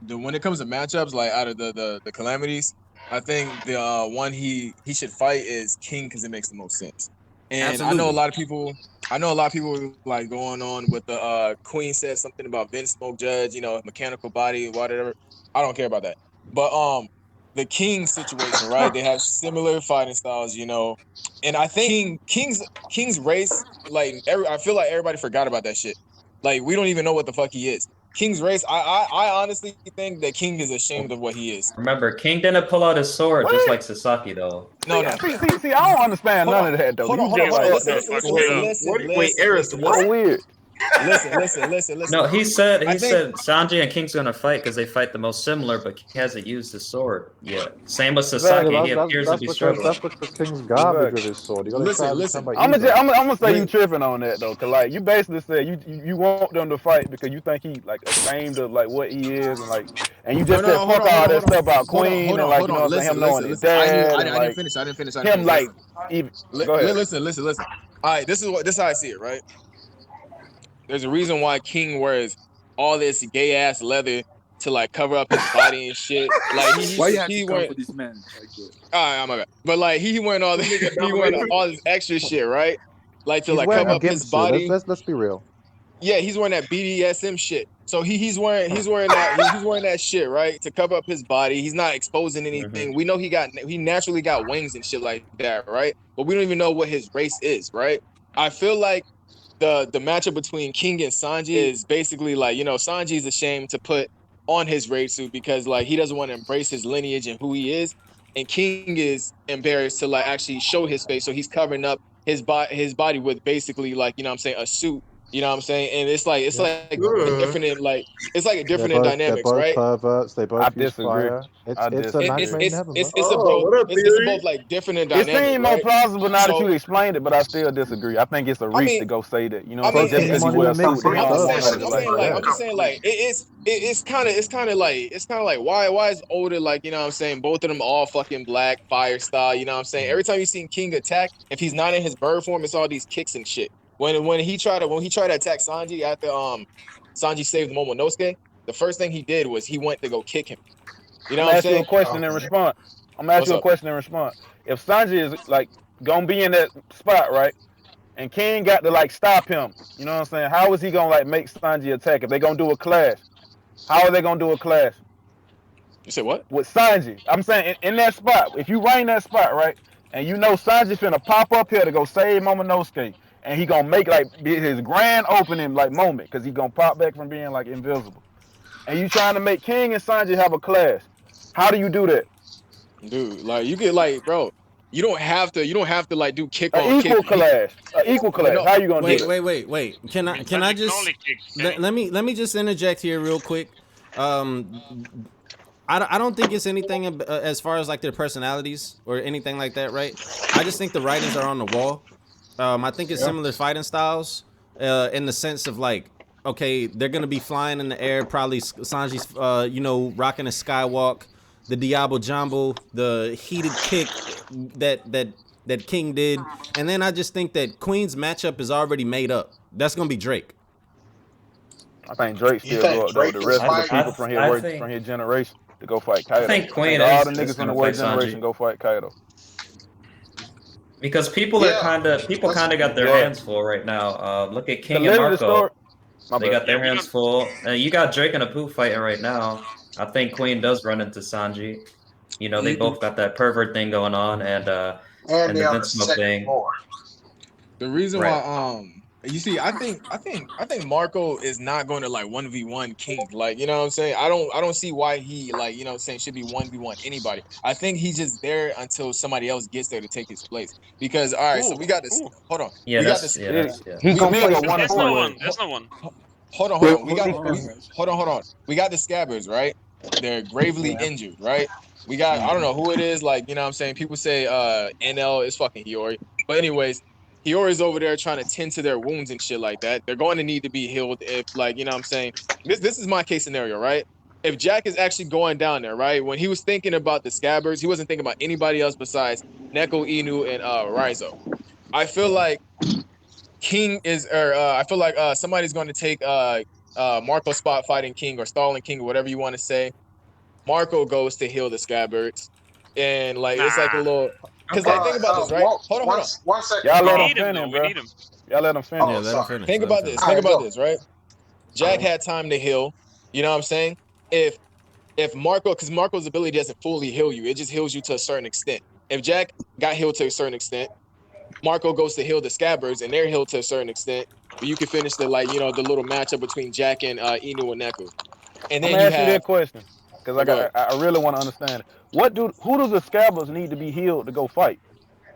when it comes to matchups, like out of the calamities, I think the one he should fight is King because it makes the most sense. And Absolutely. I know a lot of people like going on with the Queen said something about Ben Smoke Judge, mechanical body, whatever. I don't care about that. But the King situation, right? They have similar fighting styles, and I think King's race, like I feel like everybody forgot about that shit. Like we don't even know what the fuck he is. King's race, I honestly think that King is ashamed of what he is. Remember, King didn't pull out his sword just like Sasaki though. No. See, I don't understand none of that though. Hold on. Listen. Wait, Eris, what? So weird. Listen. No, he said Sanji and King's gonna fight because they fight the most similar, but King hasn't used his sword yet. Same with Sasaki, he appears to be struggling. That's what the King's garbage with his sword. You gotta listen. I'm gonna say you tripping on that though, cause like you basically said you want them to fight because you think he like ashamed of like what he is and you just said fuck all that stuff about Queen and like you know him knowing his dad. I didn't finish. Him like even. Go ahead. Listen. All right, this is how I see it, right? There's a reason why King wears all this gay ass leather to like cover up his body and shit. Like why you have to come for this man? Alright, my bad. But like he wearing all this extra shit, right? Like to like cover up his body. Let's be real. Yeah, he's wearing that BDSM shit. So he's wearing that shit, right? To cover up his body. He's not exposing anything. Mm-hmm. We know he naturally got wings and shit like that, right? But we don't even know what his race is, right? I feel like the matchup between King and Sanji is basically like, Sanji's ashamed to put on his raid suit because like he doesn't want to embrace his lineage and who he is, and King is embarrassed to like actually show his face, so he's covering up his body with basically like a suit. You know what I'm saying? And it's like different, like it's like a different in dynamics, they're both right? Perverts. They both use fire. It's a match made in heaven. It's both like different in dynamics. It seems more plausible now that you explained it, but I still disagree. I think it's a reach to go say that. I'm just saying like it's kind of like why is Oda like both of them all fucking black fire style. You know what I'm saying? Every time you see King attack, if he's not in his bird form, it's all these kicks and shit. When he tried to attack Sanji after Sanji saved Momonosuke, the first thing he did was he went to go kick him. You know what I'm saying? I'm gonna ask you a question in response. If Sanji is like gonna be in that spot, right, and King got to like stop him, you know what I'm saying? How is he gonna like make Sanji attack? If they gonna do a clash, how are they gonna do a clash? You said what? With Sanji, I'm saying in that spot. If you right in that spot, right, and you know Sanji finna pop up here to go save Momonosuke, and he gonna make like his grand opening like moment, cause he gonna pop back from being like invisible. And you trying to make King and Sanji have a clash. How do you do that? Dude, like you get like, bro, you don't have to like do kick on Equal kick. clash. Equal clash. No, How you gonna do that? Wait. Can I just let me just interject here real quick. I don't think it's anything as far as like their personalities or anything like that, right? I just think the writings are on the wall. I think it's similar fighting styles in the sense of like, okay, they're gonna be flying in the air, probably Sanji's rocking a skywalk, the Diablo Jumbo, the heated kick that King did, and then I just think that Queen's matchup is already made up. That's gonna be Drake. I think Drake still go up though. The rest of the people from his generation to go fight Kaido. I think Queen all the niggas from the word generation go fight Kaido. Because people kind of got their hands full right now. Look at King and Marco. They got their hands full. You got Drake and Apu fighting right now. I think Queen does run into Sanji. You know, they both got that pervert thing going on, and the Vince Smoke thing. The reason why you see, I think Marco is not going to like 1v1 King. Like, you know what I'm saying? I don't see why he like, you know what I'm saying, should be 1v1 anybody. I think he's just there until somebody else gets there to take his place. Because so we got this. Hold on. Yeah, we got this. He's gonna There's no one. Hold on. Hold on. We got the Scabbards, right? They're gravely injured, right? We got, I don't know who it is, like, you know what I'm saying? People say NL is fucking Hiyori. But anyways, Hiyori's over there trying to tend to their wounds and shit like that. They're going to need to be healed if, like, you know what I'm saying? This is my case scenario, right? If Jack is actually going down there, right? When he was thinking about the Scabbards, he wasn't thinking about anybody else besides Neko, Inu, and Raizo. I feel like King is, I feel like somebody's going to take Marco's spot fighting King or stalling King or whatever you want to say. Marco goes to heal the Scabbards, and like it's like a little. Because like think about this, right? Hold on. One second. Y'all let him finish, bro. Y'all let him finish. Yeah, let him finish. Think about this. Think about this, right? Jack had time to heal. You know what I'm saying? If Marco, because Marco's ability doesn't fully heal you, it just heals you to a certain extent. If Jack got healed to a certain extent, Marco goes to heal the Scabbards, and they're healed to a certain extent. But you can finish the like, you know, the little matchup between Jack and Inu and Neku. And then I'm gonna ask you that question. Because I really want to understand it. Who does the Scabbards need to be healed to go fight?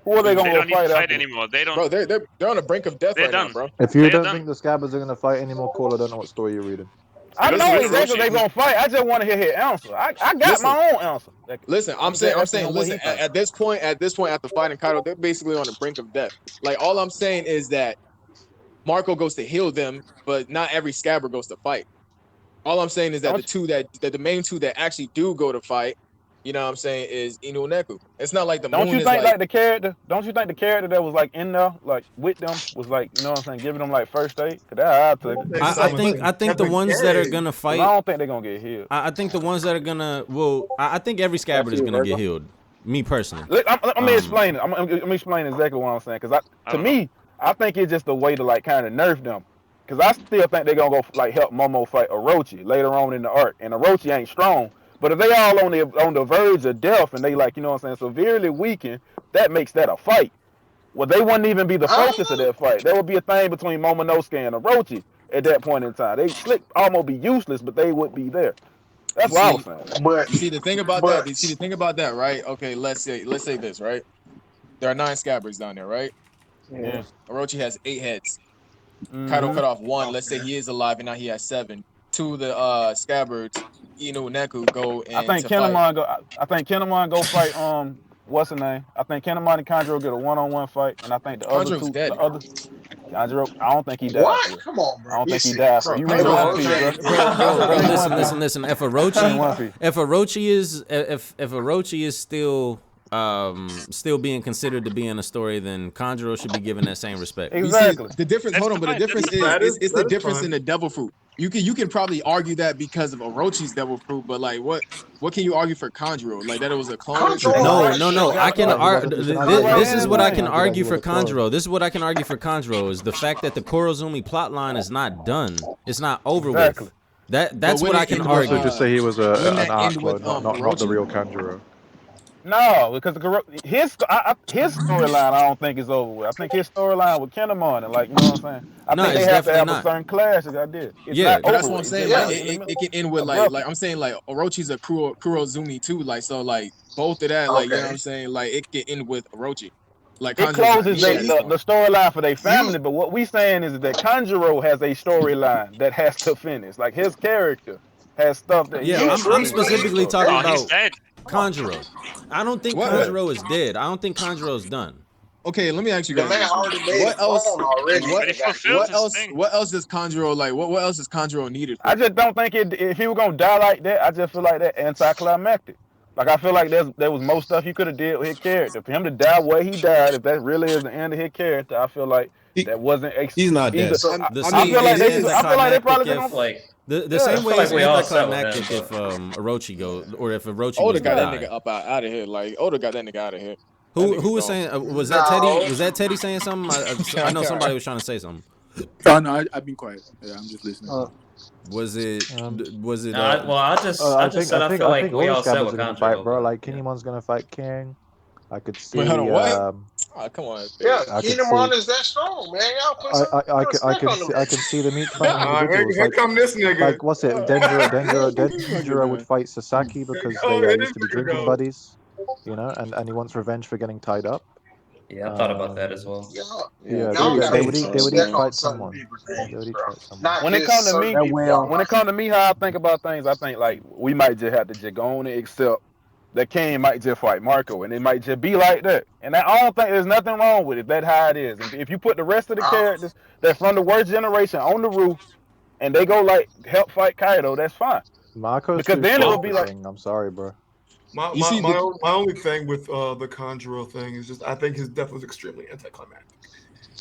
Who are they going to go fight anymore? They don't. Bro, they're on the brink of death right now, bro. If you don't think the Scabbards are going to fight anymore, Cole, I don't know what story you're reading. I know exactly they're going to fight. I just want to hear his answer. I got my own answer. Listen, I'm saying, listen, at this point, after fighting Kaido, they're basically on the brink of death. Like, all I'm saying is that Marco goes to heal them, but not every Scabbard goes to fight. All I'm saying is that the main two that actually do go to fight, you know what I'm saying, is Inu and Neku. It's not like the Don't moon you is think like the character? Don't you think the character that was like in there, like with them, was like, you know what I'm saying, giving them like first aid? Cause that's how I took it. I think the ones that are gonna fight. I don't think they're gonna get healed. I think the ones that are gonna. Well, I think every Scabbard is gonna get healed. Me personally. Let me explain it. I'm gonna explain exactly what I'm saying. Cause to me, I think it's just a way to like kind of nerf them. Cause I still think they're gonna go like help Momo fight Orochi later on in the arc, and Orochi ain't strong. But if they all on the verge of death and they like, you know what I'm saying, severely weakened, that makes that a fight. Well, they wouldn't even be the focus of that fight. There would be a thing between Momonosuke and Orochi at that point in time. They slick almost be useless, but they would be there. That's what I was saying. But you see the thing about that. You see the thing about that, right? Okay, let's say this, right? There are 9 Scabbards down there, right? Yeah. Orochi has 8 heads. Kaido cut off 1. Let's say he is alive, and now he has 7. 2 of the Scabbards, Inu and Neku, go and I think Kinemon go fight what's the name? I think Kinemon and Kanjuro get a 1-on-1 fight, and I think the other two, dead. the other Kanjuro, I don't think he died. What? Come on, bro. I don't think he died. So you remember One Piece, bro? Listen. If Orochi is still being considered to be in a story, then Kanjuro should be given that same respect. Exactly. The difference. Hold on, but the difference is the difference in the devil fruit. You can probably argue that because of Orochi's devil fruit, but like what can you argue for Kanjuro? Like that it was a clone? No. I can argue. This is what I can argue for Kanjuro. This is what I can argue for Kanjuro is the fact that the Kurozumi plotline is not done. It's not over with. That's what I can argue. So just say he was an arc clone, not the real Kanjuro. No, because his storyline I don't think is over with. I think his storyline with Kinemon and like, you know what I'm saying? I think they have to have a certain clash as I did. It's not But that's over what I'm with. saying. Like it can end with like I'm saying like Orochi's a Kurozumi too. Like so like both of that, like you know what I'm saying? Like it can end with Orochi. Like it Kanjuro's not closes needed at this the point. storyline for their family, but what we saying is that Kanjuro has a storyline that has to finish. Like his character has stuff that he has to I'm do. specifically talking about he's dead. Kanjuro. I don't think Kanjuro is dead. I don't think Kanjuro's done. Okay, let me ask you The guys. man already made What else? already. What else does Kanjuro like? What else is Kanjuro needed for? I just don't think if he was gonna die like that, I just feel like that anticlimactic. Like I feel like there was more stuff he could have did with his character. For him to die where he died, if that really is the end of his character, I feel like that wasn't. He's not dead. I feel like they probably if, like the same way it's anticlimactic if Orochi goes or if Orochi Oda was got die. that nigga up out of here. Like Oda got that nigga out of here. Who was saying? Was that Teddy? Was that Teddy saying something? I know somebody was trying to say something. Oh no, I've been quiet. Yeah, I'm just listening. Was it? well, I feel like we all said what gonna fight, bro. Like Kinemon's gonna fight King. I could see. Wait, hold on, what? Oh, come on. Yeah, Kinemon is that strong, man. Y'all put I can see them each fighting individuals. Here come this nigga. Like what's it? Dendro would fight Sasaki because they used to be drinking buddies, you know, and he wants revenge for getting tied up. Yeah, I thought about that as well. Yeah, they would each fight someone. When it comes to me, how I think about things, I think like we might just have to just go on and accept that King might just fight Marco, and it might just be like that. And I don't think there's nothing wrong with it. That's how it is. If you put the rest of the characters that's from the worst generation on the roof, and they go like help fight Kaido, that's fine. Marco's because then it would be like, I'm sorry, bro. My only thing with the Kanjuro thing is just I think his death was extremely anticlimactic,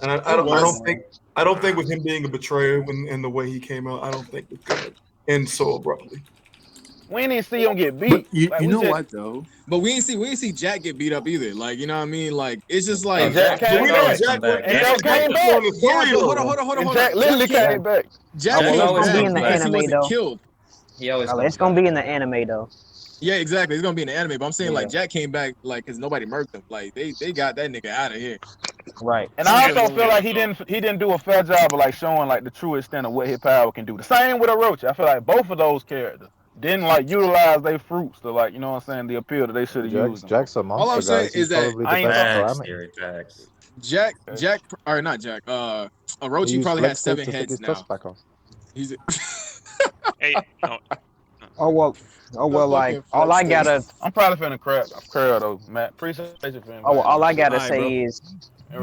and I don't think with him being a betrayer and the way he came out, I don't think it's gonna end so abruptly. We didn't see him get beat. You know what though? But we ain't see Jack get beat up either. Like you know what I mean? Like it's just like Jack came back. Jack came back. Hold on. Jack literally came back. Jack is gonna be in the anime though. Killed. It's gonna be in the anime though. Yeah, exactly. It's gonna be in the anime, but I'm saying like Jack came back like because nobody murked him. Like they got that nigga out of here. Right. And I also feel like he didn't do a fair job of like showing like the true extent of what his power can do. The same with Orochi. I feel like both of those characters didn't like utilize their fruits to like, you know what I'm saying, the appeal that they should have used. Jack's a monster. All I'm saying guys. is that Jack, or not Jack. Orochi probably has 7 heads now. He's hey, no. Oh well, like all I gotta. I'm probably finna crap though, Matt. Appreciate you for all I gotta say is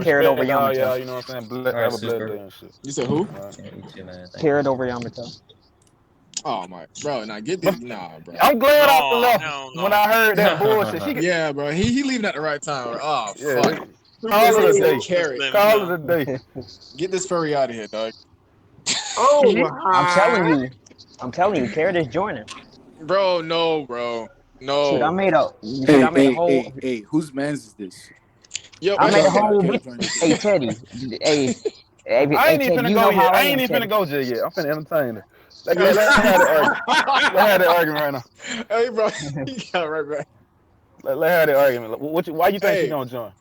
carry it over Yamato. Yeah, you know what I'm saying. Have a blessed day and shit. You said who? Carry it over Yamato. Oh my, bro, now get this, nah, bro. I'm glad I left when I heard that bullshit. Yeah, bro, he leaving at the right time. Oh fuck. Call it a day. Call it a day. Get this furry out of here, dog. I'm telling you, Carrot is joining. Bro, no. Shoot, I made a whole. Hey, whose man's is this? Yo, I made a whole. Hey, Teddy. Hey, I ain't even finna go yet. I ain't even finna go yet. I'm finna entertain it. Let's have that argument right now. Hey, bro, you got it right back. Let's have that argument. Why you think she's gonna join?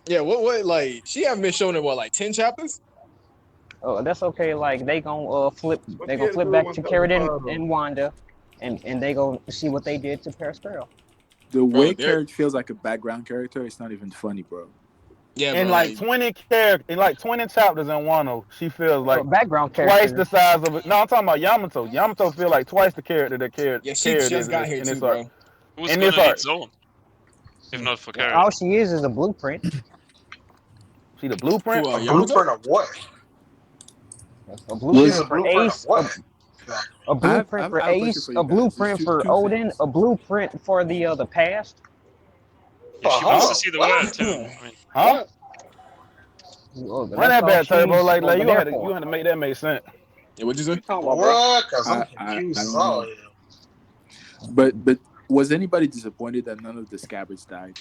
Yeah, what? Like, she haven't been shown in what, like 10 chapters? Oh, that's okay. Like, they gonna flip. They gonna flip back to Carrot and Wanda, and they gonna see what they did to Periscuro. The way Carrot feels like a background character, it's not even funny, bro. Yeah, in like 20 chapters in Wano, she feels like background twice the size of it. No, I'm talking about Yamato. Yamato feel like twice the character that Carrot. Yeah, she just got here too, bro. Who's gonna need Zone? If not for Carrot. All she is a blueprint. She the blueprint? A blueprint of what? A blueprint for Ace. A blueprint for Ace. A blueprint for Odin. A blueprint for the past. Yeah, she wants to see the world too. I mean, huh? Run that back, Turbo. Like you had to make that make sense. Yeah, what'd you say? What? Because I'm confused. But was anybody disappointed that none of the scabbards died?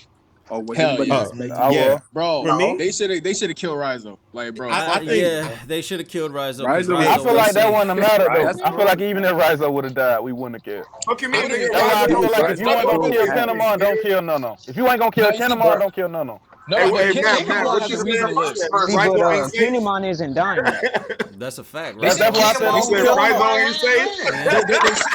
Or was Hell anybody yeah. expecting? Yeah. Bro, For me? they should have killed Rizzo. Like, bro, I think yeah, they should have killed Rizzo. Rizzo I feel like that wouldn't have mattered though. That's I feel like even if Rizzo would have died, we wouldn't have cared. Fucking me, nigga. That's why I feel like if you ain't gonna kill Rizzo- Kinemon, don't kill Nano. If you ain't gonna kill Kinemon, don't kill Nano. no, Hey, but Matt, Kinemon what has you a reason to live. saying? See, Rizzo but ain't safe. Kinemon isn't dying. That's a fact. That's why I said You don't said kill Rizzo him. ain't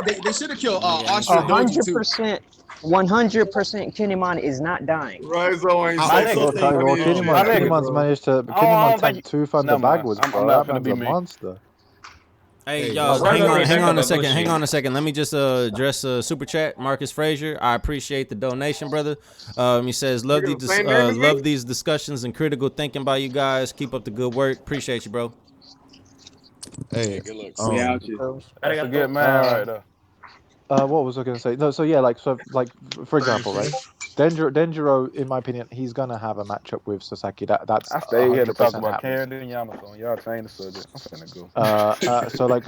safe? They should have killed Austria Doji too. 100% Kinemon is not dying. Rizzo ain't I safe. also think Kinemon's managed to. Kinemon tanked 2 thunder backwards, bro. not That gonna man's be a me. monster. Hey, Hey, y'all, Rizzo hang ain't on a Rizzo second. Bushi. Hang on a second. Let me just address super chat. Marcus Frazier, I appreciate the donation, brother. He says love Nigga, the same name as me? love these discussions and critical thinking by you guys. Keep up the good work. Appreciate you, bro. Hey, Good looks. We out here. That's a good man right there. What was I going to say? No, so yeah, for example, right? Denjiro, in my opinion, he's gonna have a matchup with Sasaki. That's I stayed here to talk 100% about happening. Karen and Yamato. Y'all change the subject. I'm finna go. So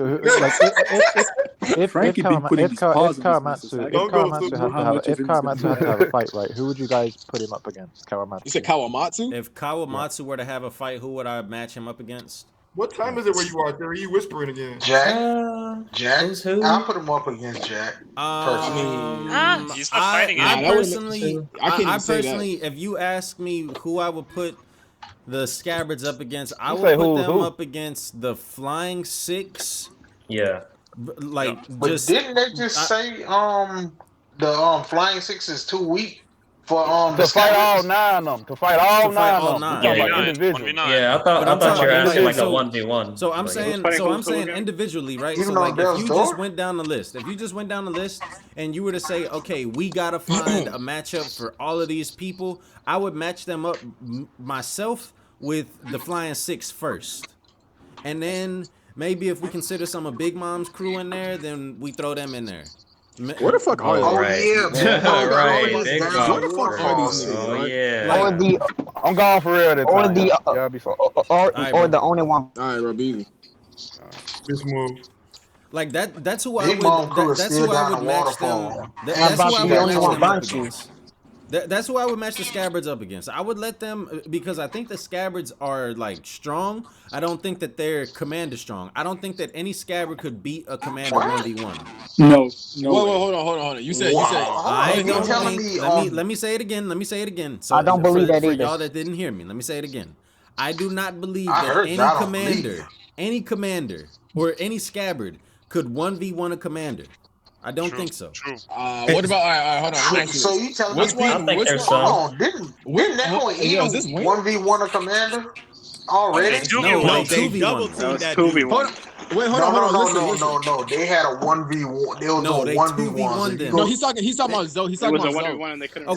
if Frankie been putting his paws on Karamatsu this, Don't go, if Karamatsu had to have a fight, right? Who would you guys put him up against? Karamatsu. You said Kawamatsu? If Kawamatsu were to have a fight, who would I match him up against? What time is it where you are? There, are you whispering again? Jack. Who's who? I'll put him up against Jack. He's not fighting I anymore. personally, if you ask me who I would put the Scabbards up against, I You would say put who, them who? up against the Flying Six. Yeah. Like, But just didn't they just say the Flying Six is too weak for To the fight all Scabbards? 9 of them. To fight all To fight 9 all of them. nine. We talking about 1v9. individual. 1v9. Yeah, I But thought I'm you were talking asking like a so- 1v1. So I'm Like, saying individually, right? Even So though like if there's you door? just went down the list, and you were to say, okay, we gotta find a matchup for all of these people, I would match them up myself with the Flying Six first, and then maybe if we consider some of Big Mom's crew in there, then we throw them in there. Where the fuck are Oh they? yeah, Big Mom Right, always Big down Mom. Where the fuck are these waterfalls. niggas, Oh right? yeah. Or the I'm going for real this or time. the Y'all be fine. or the only one. All right, bro, easy. This move. Like that's who I Big would. Mom crew is That's still who I down would the match waterfall. them. And How That's about who I she the would got only match one them up Banshee? against. That's who I would match the Scabbards up against. I would let them, because I think the Scabbards are like strong. I don't think that they're Commander strong. I don't think that any Scabbard could beat a Commander What? 1v1. No, Wait, hold on. You said Wow. Hold on, I you don't telling think. me Let me say it again. So I don't believe that for either. y'all that didn't hear me, let me say it again. I do not believe I that heard you. I don't believe any commander or any Scabbard could 1v1 a commander. I don't think so. True. what about? All right, hold on. Let me ask you So this. you telling Which me I one? think Which there's one? some. hold on, didn't Neko and Yo, is this Inu Wing? 1v1 a commander They already? 2v1. No, they 2v1. double that teamed was that 2v1. dude. Hold on. Wait, hold on. Listen. No. They had a 1v1. They was No, doing they 1v1s. 2v1 them. No, he's talking about Zoe. He's talking about Zoe. and they couldn't.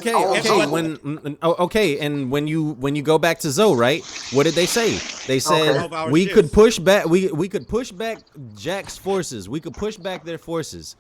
Okay, and when you go back to Zoe, right? What did they say? They said 12-hour we shifts. could push back. We could push back Jack's forces. We could push back their forces.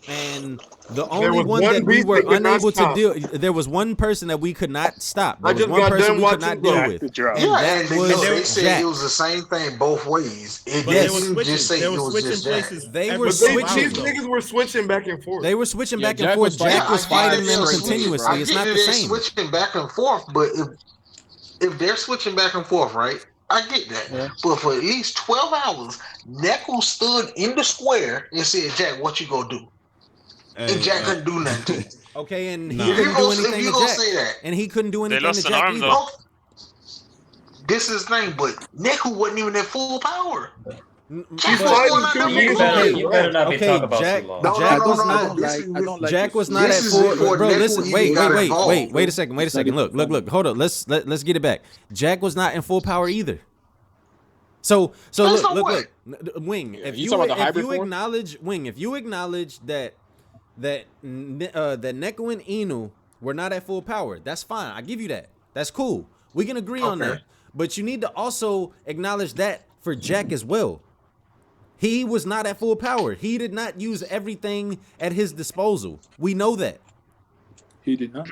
And the only was one one that we beast were they could not unable to stop. deal. There was one person that we could not stop. There I was just one got person done we could not watching deal Zoe. with. Jack. And that And was they said Jack. it was the same thing both ways. It Yes. They were didn't switching. just say They it were was switching just Jack. places. They every were But twelve switching. hours, these though. niggas were switching back and forth. They were switching Yeah, back and Jack forth. was fighting- Jack was Yeah, I fighting get them they're switching, continuously. I It's get not that the they're same. switching back and forth, but if they're switching back and forth, right? I get that. Yeah. But for at least 12 hours, Neko stood in the square and said, Jack, what you gonna do? And Jack couldn't do nothing to him. Okay, and Nah. he If you couldn't do go, if anything you to gonna Jack. say that, And he couldn't do They anything lost to an Jack arm, either. though. oh, this is the thing. But Neko wasn't even at full power. Jack was fighting going out two there niggas for in fun. You better not be Okay, talking about Jack. too long. No, Jack no, was no, no, not. no. This is Jack was not this at is full. before Bro, Neko listen. even got involved. Wait a second. Look. Hold up. Let's get it back. Jack was not in full power either. So Based on look. what? Wing. Yeah, If you you talking about the hybrid form? acknowledge Wing, if you acknowledge that Neko and Inu were not at full power, that's fine. I give you that. That's cool. We can agree on Okay. that. But you need to also acknowledge that for Jack as well. He was not at full power. He did not use everything at his disposal. We know that. He did not.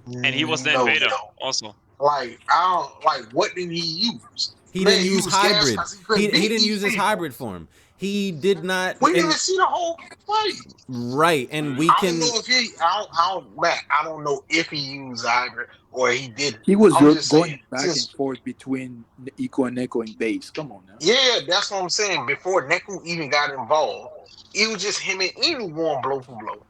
And he was then No, beta no. also. Like, I don't like what did he use? He didn't use hybrid. He didn't use his hybrid form. He did not. We didn't see the whole fight. Right, and we can. I don't know if he. I don't know if he used hybrid or he didn't. He was I'm just going saying, back and forth between Iko and Neko in base. Come on now. Yeah, that's what I'm saying. Before Neku even got involved, it was just him and Inu going blow for blow.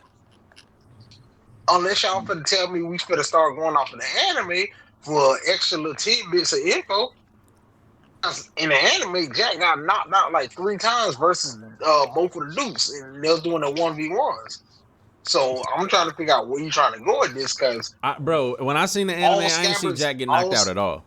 Unless y'all finna tell me we finna start going off in the anime for extra little tidbits of info. In the anime, Jack got knocked out like 3 times versus both of the Dukes, and they're doing the 1v1s. So I'm trying to figure out where you trying to go with this, because bro, when I seen the anime, I didn't see Jack get knocked out at all.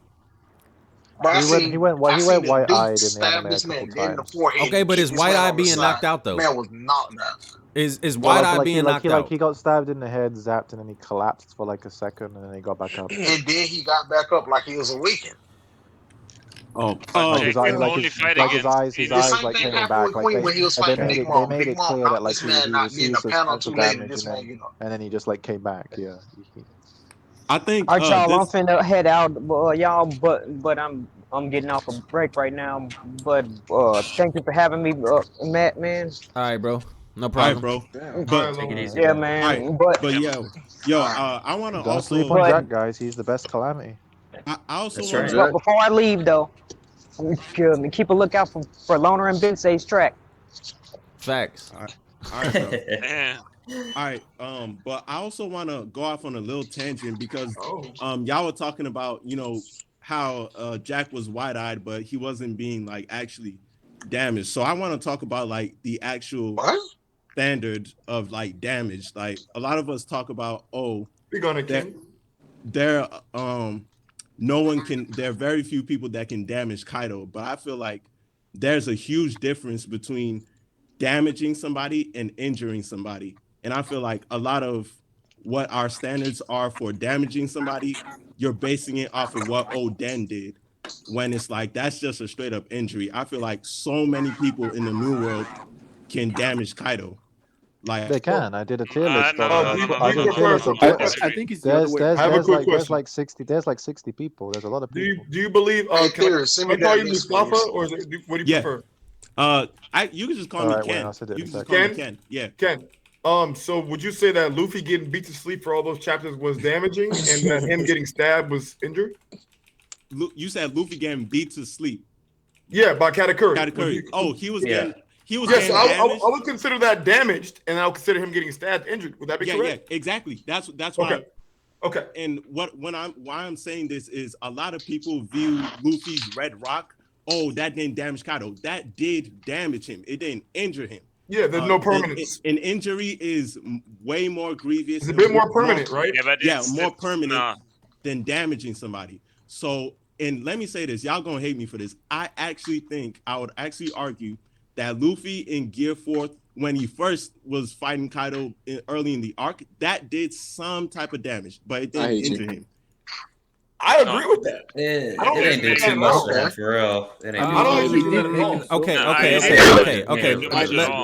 He went white-eyed in the anime a couple times. Okay, but is white-eye being knocked out though? Man was knocked out. Is white-eye being knocked out? He got stabbed in the head, zapped, and then he collapsed for like a second, and then he got back up. And then he got back up like he was awakened. His eyes like came back. Like they made it clear that like he received substantial damage, and then he just like came back. Yeah. I think. All right, y'all. I'm finna head out, y'all. But I'm getting off a break right now. But thank you for having me, Matt. Man. All right, bro. No problem, bro. But take it easy. Yeah, man. But yo, I want to also sleep on Jack, guys. He's the best Calamity. I also want to. Before I leave, though, keep a lookout for Loner and Bensei's track. Facts. All right, bro. All right, but I also want to go off on a little tangent because y'all were talking about, how Jack was wide-eyed, but he wasn't being like actually damaged. So I want to talk about like the actual standard of like damage. Like a lot of us talk about, there are very few people that can damage Kaido, but I feel like there's a huge difference between damaging somebody and injuring somebody. And I feel like a lot of what our standards are for damaging somebody, you're basing it off of what Oden did, when it's like that's just a straight up injury. I feel like so many people in the New World can damage Kaido. Like they can. I did a tier list. I think it's the other way. There's like 60. There's like 60 people. There's a lot of people. Do you believe? Can I call you Mustafa, or what do you prefer? You can just call me Ken. You can just call me Ken. Yeah, Ken. So would you say that Luffy getting beat to sleep for all those chapters was damaging, and that him getting stabbed was injured? You said Luffy getting beat to sleep. Yeah, by Katakuri. He was getting. Yes, I would consider that damaged, and I'll consider him getting stabbed injured. Would that be correct? Yeah, exactly. That's why. Okay. And why I'm saying this is a lot of people view Luffy's Red Rock. Oh, that didn't damage Kaido. That did damage him. It didn't injure him. Yeah, there's no permanence. An injury is way more grievous. It's a bit more permanent, right? Yeah, more permanent than damaging somebody. So, and let me say this, y'all gonna hate me for this. I would actually argue that Luffy in Gear 4, when he first was fighting Kaido early in the arc, that did some type of damage, but it didn't injure him. I agree with that. It didn't do too much for him, for real. Okay.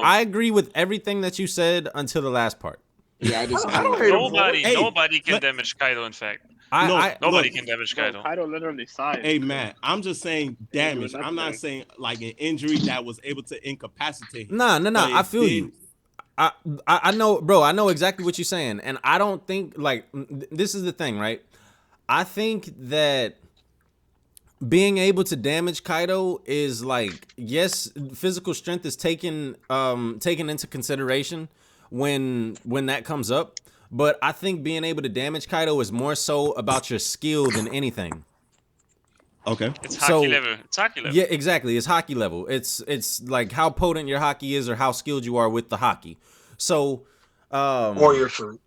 I agree with everything that you said until the last part. Yeah, Nobody can damage Kaido, in fact. Nobody can damage Kaido. Kaido literally sighed. Hey, man, I'm just saying damage. I'm not saying like an injury that was able to incapacitate him. No. I feel you. I know, bro. I know exactly what you're saying. And I don't think, like, this is the thing, right? I think that being able to damage Kaido is like, yes, physical strength is taken into consideration when that comes up. But I think being able to damage Kaido is more so about your skill than anything. Okay. It's hockey level. Yeah, exactly. It's hockey level. It's like how potent your hockey is or how skilled you are with the hockey. So or your fruit.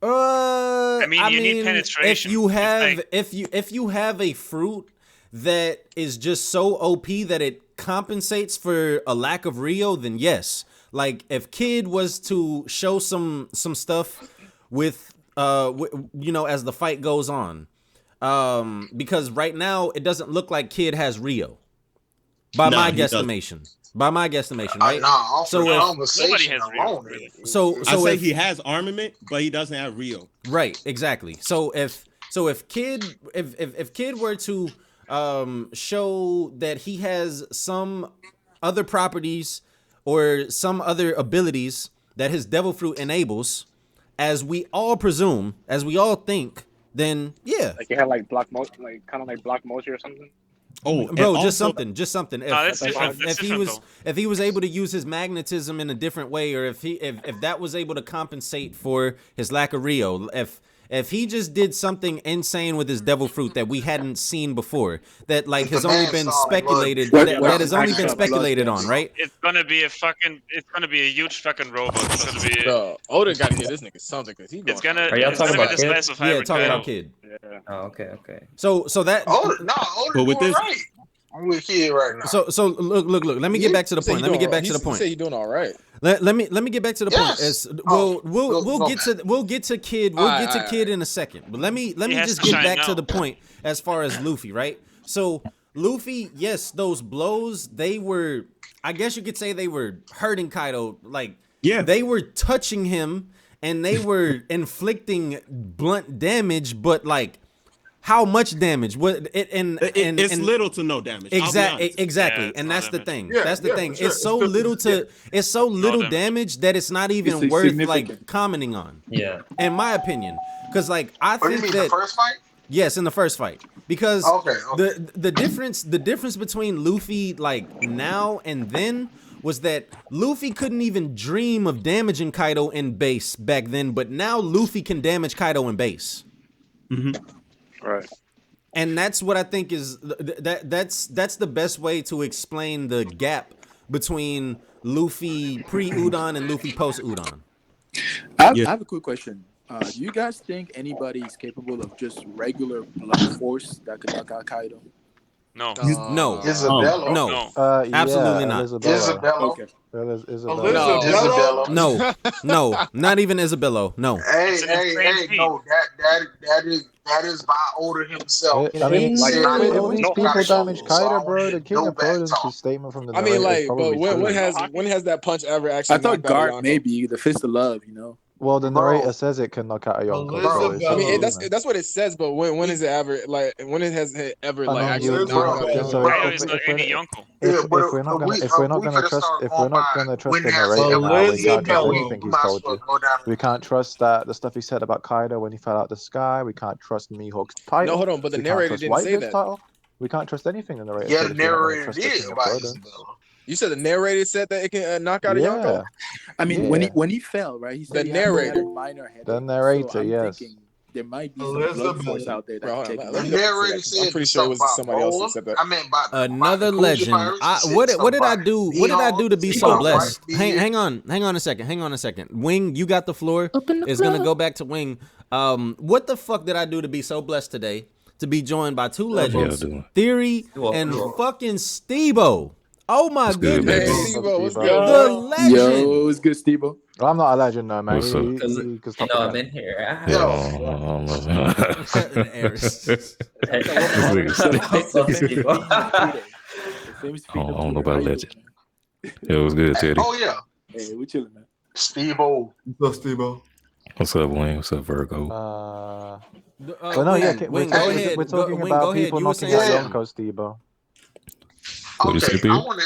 You need penetration. If you have a fruit that is just so OP that it compensates for a lack of Rio, then yes. Like if Kid was to show some stuff with as the fight goes on, because right now it doesn't look like Kid has Rio, by my guesstimation. By my guesstimation, right? Nobody has Rio. Really. So I say he has armament, but he doesn't have Rio. Right, exactly. So if Kid were to show that he has some other properties or some other abilities that his devil fruit enables, as we all presume, as we all think, then yeah. Like you had like block motion, like kind of like block motion or something. Oh, bro, just something. If if he was able to use his magnetism in a different way, or if that was able to compensate for his lack of Rio, if he just did something insane with his devil fruit that we hadn't seen before, that like has only been speculated, that has only been speculated on, right? It's gonna be a huge fucking robot. It's gonna be. Oda got to hear this nigga something because he. It's gonna. Are y'all talking about Kid? Yeah, talking about Kid. Yeah. Oh, okay. So that. Oda, but with this. Right. I'm with Kid right now. So look. Let me get back to the point. Let me get back to the point. Say you doing all right. Let me get back to the point. As we'll get to Kid. We'll get to Kid in a second. But let me just get back to the point as far as Luffy, right? So Luffy, yes, those blows, they were, I guess you could say they were hurting Kaido. Like, yeah, they were touching him and they were inflicting blunt damage, but like, how much damage? It's little to no damage. Exactly, Yeah, and that's the thing. Yeah, that's the yeah, thing. sure. It's so little damage that it's not even It's worth significant. like commenting on. Yeah. In my opinion, because like I What do you think mean, that the first fight? yes, in the first fight, because Okay. the difference between Luffy like now and then was that Luffy couldn't even dream of damaging Kaido in base back then, but now Luffy can damage Kaido in base. Mm-hmm. Right. And that's what I think is that's the best way to explain the gap between Luffy pre-Udon and Luffy post-Udon. I have a quick question. Do you guys think anybody is capable of just regular blunt force that could knock out Kaido? No. No. Isabella. No. Absolutely not. Isabella. Okay. Isabella. No, not even Isabella. No. Hey, no, that is by Oda himself. I mean, Like, if these people gotta show damage you, Kaido, so bro, the King no of back Poland's talk. statement from the I mean, narrator is like, probably but true. when has that punch ever actually? I thought knocked out Garp Yonko? maybe the fist of love, you know. Well, the Bro. narrator says it can knock out a Yonko. Elizabeth. I mean, so, that's what it says, but when is it ever like? When it has it ever like actually Elizabeth. knocked out a So Yonko? Kaido is not any Yonko. if we're not gonna trust the narrator now, regarding anything he's told you, we can't trust that the stuff he said about Kaido when he fell out the sky. We can't trust Mihawk's title. No, hold on, but the We can't narrator trust didn't say Whitebeard's that. title. We can't trust anything the narrator Yeah, said the if we're not gonna narrator trust the did King of about Poland. Isabella. You said the narrator said that it can knock out a Yonko. I mean, when he fell, right? He said The he had narrator. a minor headache. The narrator, so I'm yes. thinking there might be some blood Elizabeth. force out there that Bro, can hold take on, him let out. me The look narrator into that, 'cause said I'm pretty sure it was something somebody else who about said that. Boa. I meant about Another about the legend. Kuja Pirates. He said What did I something do? about What did I do to be Mihawk, so blessed? Whitebeard. Hang on a second. Wing, you got the floor. It's gonna go back to Wing. What the fuck did I do to be so blessed today? To be joined by two legends, Theory and fucking Stebo. Oh my goodness. Hey, Stebo, what's good? The legend. Yo, it's good, Steve-O. Well, I'm not a legend, no, man. What's up? He You can stop know I'm that. in here. I don't know about legend. It was good, Teddy. Oh yeah, Hey, we chilling, man. Steve-O. What's up, Steve-O? What's up, Wayne? What's up, Virgo? Well, no, yeah, Wing, we're go ahead. we're talking Wing, about go ahead. people You were knocking saying out something. Yonko, Steve-O. What you Okay, say, I Pete? want to.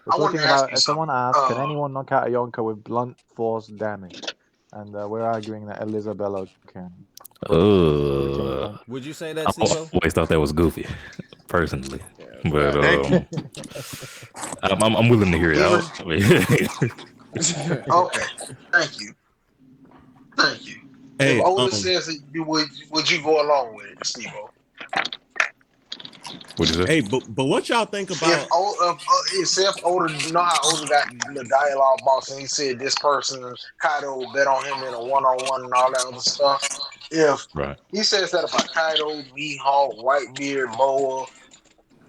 We're I want talking to ask about you if someone something. asks, can anyone knock out a Yonko with blunt force damage? And we're arguing that Elizabeth can. Would you say that, Steve-O? I always thought that was goofy, personally. But I'm willing to hear it out. I mean, Okay, thank you. Hey, If Oda says it, would you go along with it, Steve-O? What'd you say? hey, but what y'all think about? If Oda, you know how Oda got the dialogue box and he said this person, Kaido, bet on him in a one-on-one and all that other stuff. If Right. he says that about Kaido, Mihawk, Whitebeard, Boa,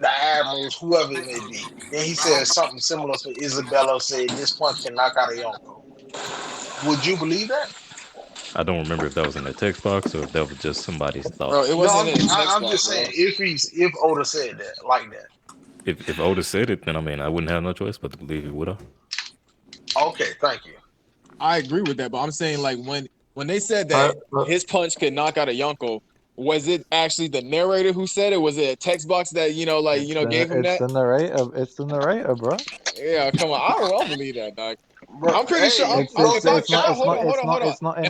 the Admirals, whoever it may be, then he says something similar to Isabella said this punch can knock out a Yonko. Would you believe that? I don't remember if that was in the text box or if that was just somebody's thought. Bro, it wasn't in the text I'm box, just saying if Oda said that like that. If Oda said it, then I mean I wouldn't have no choice but to believe it, would I? Okay, thank you. I agree with that, but I'm saying like when they said that his punch could knock out a Yonko, Was it actually the narrator who said it? Was it a text box that gave him that? It's the narrator, bro. Yeah, come on. I don't believe that, dog. Bro, I'm pretty sure. It's not in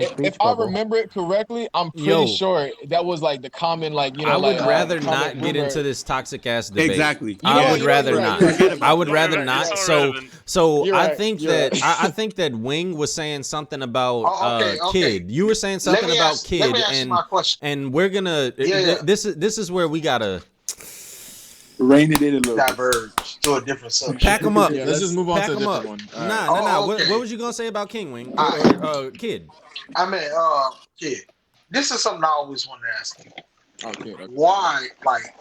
his speech If I bubble. remember it correctly, I'm pretty sure that was like the common, I would rather not get into this toxic ass debate. Exactly. I would rather not. I would rather not. So I think that I think that Wing was saying something about Kid. You were saying something about Kid, and we're gonna. This is where we gotta. Rein it in a little. Diverge to a different subject. Pack them up. Yeah, let's just move on to a different one. Nah. What was you gonna say about King Wing or Kid? I mean, Kid. This is something I always want to ask you. Okay. Why, like,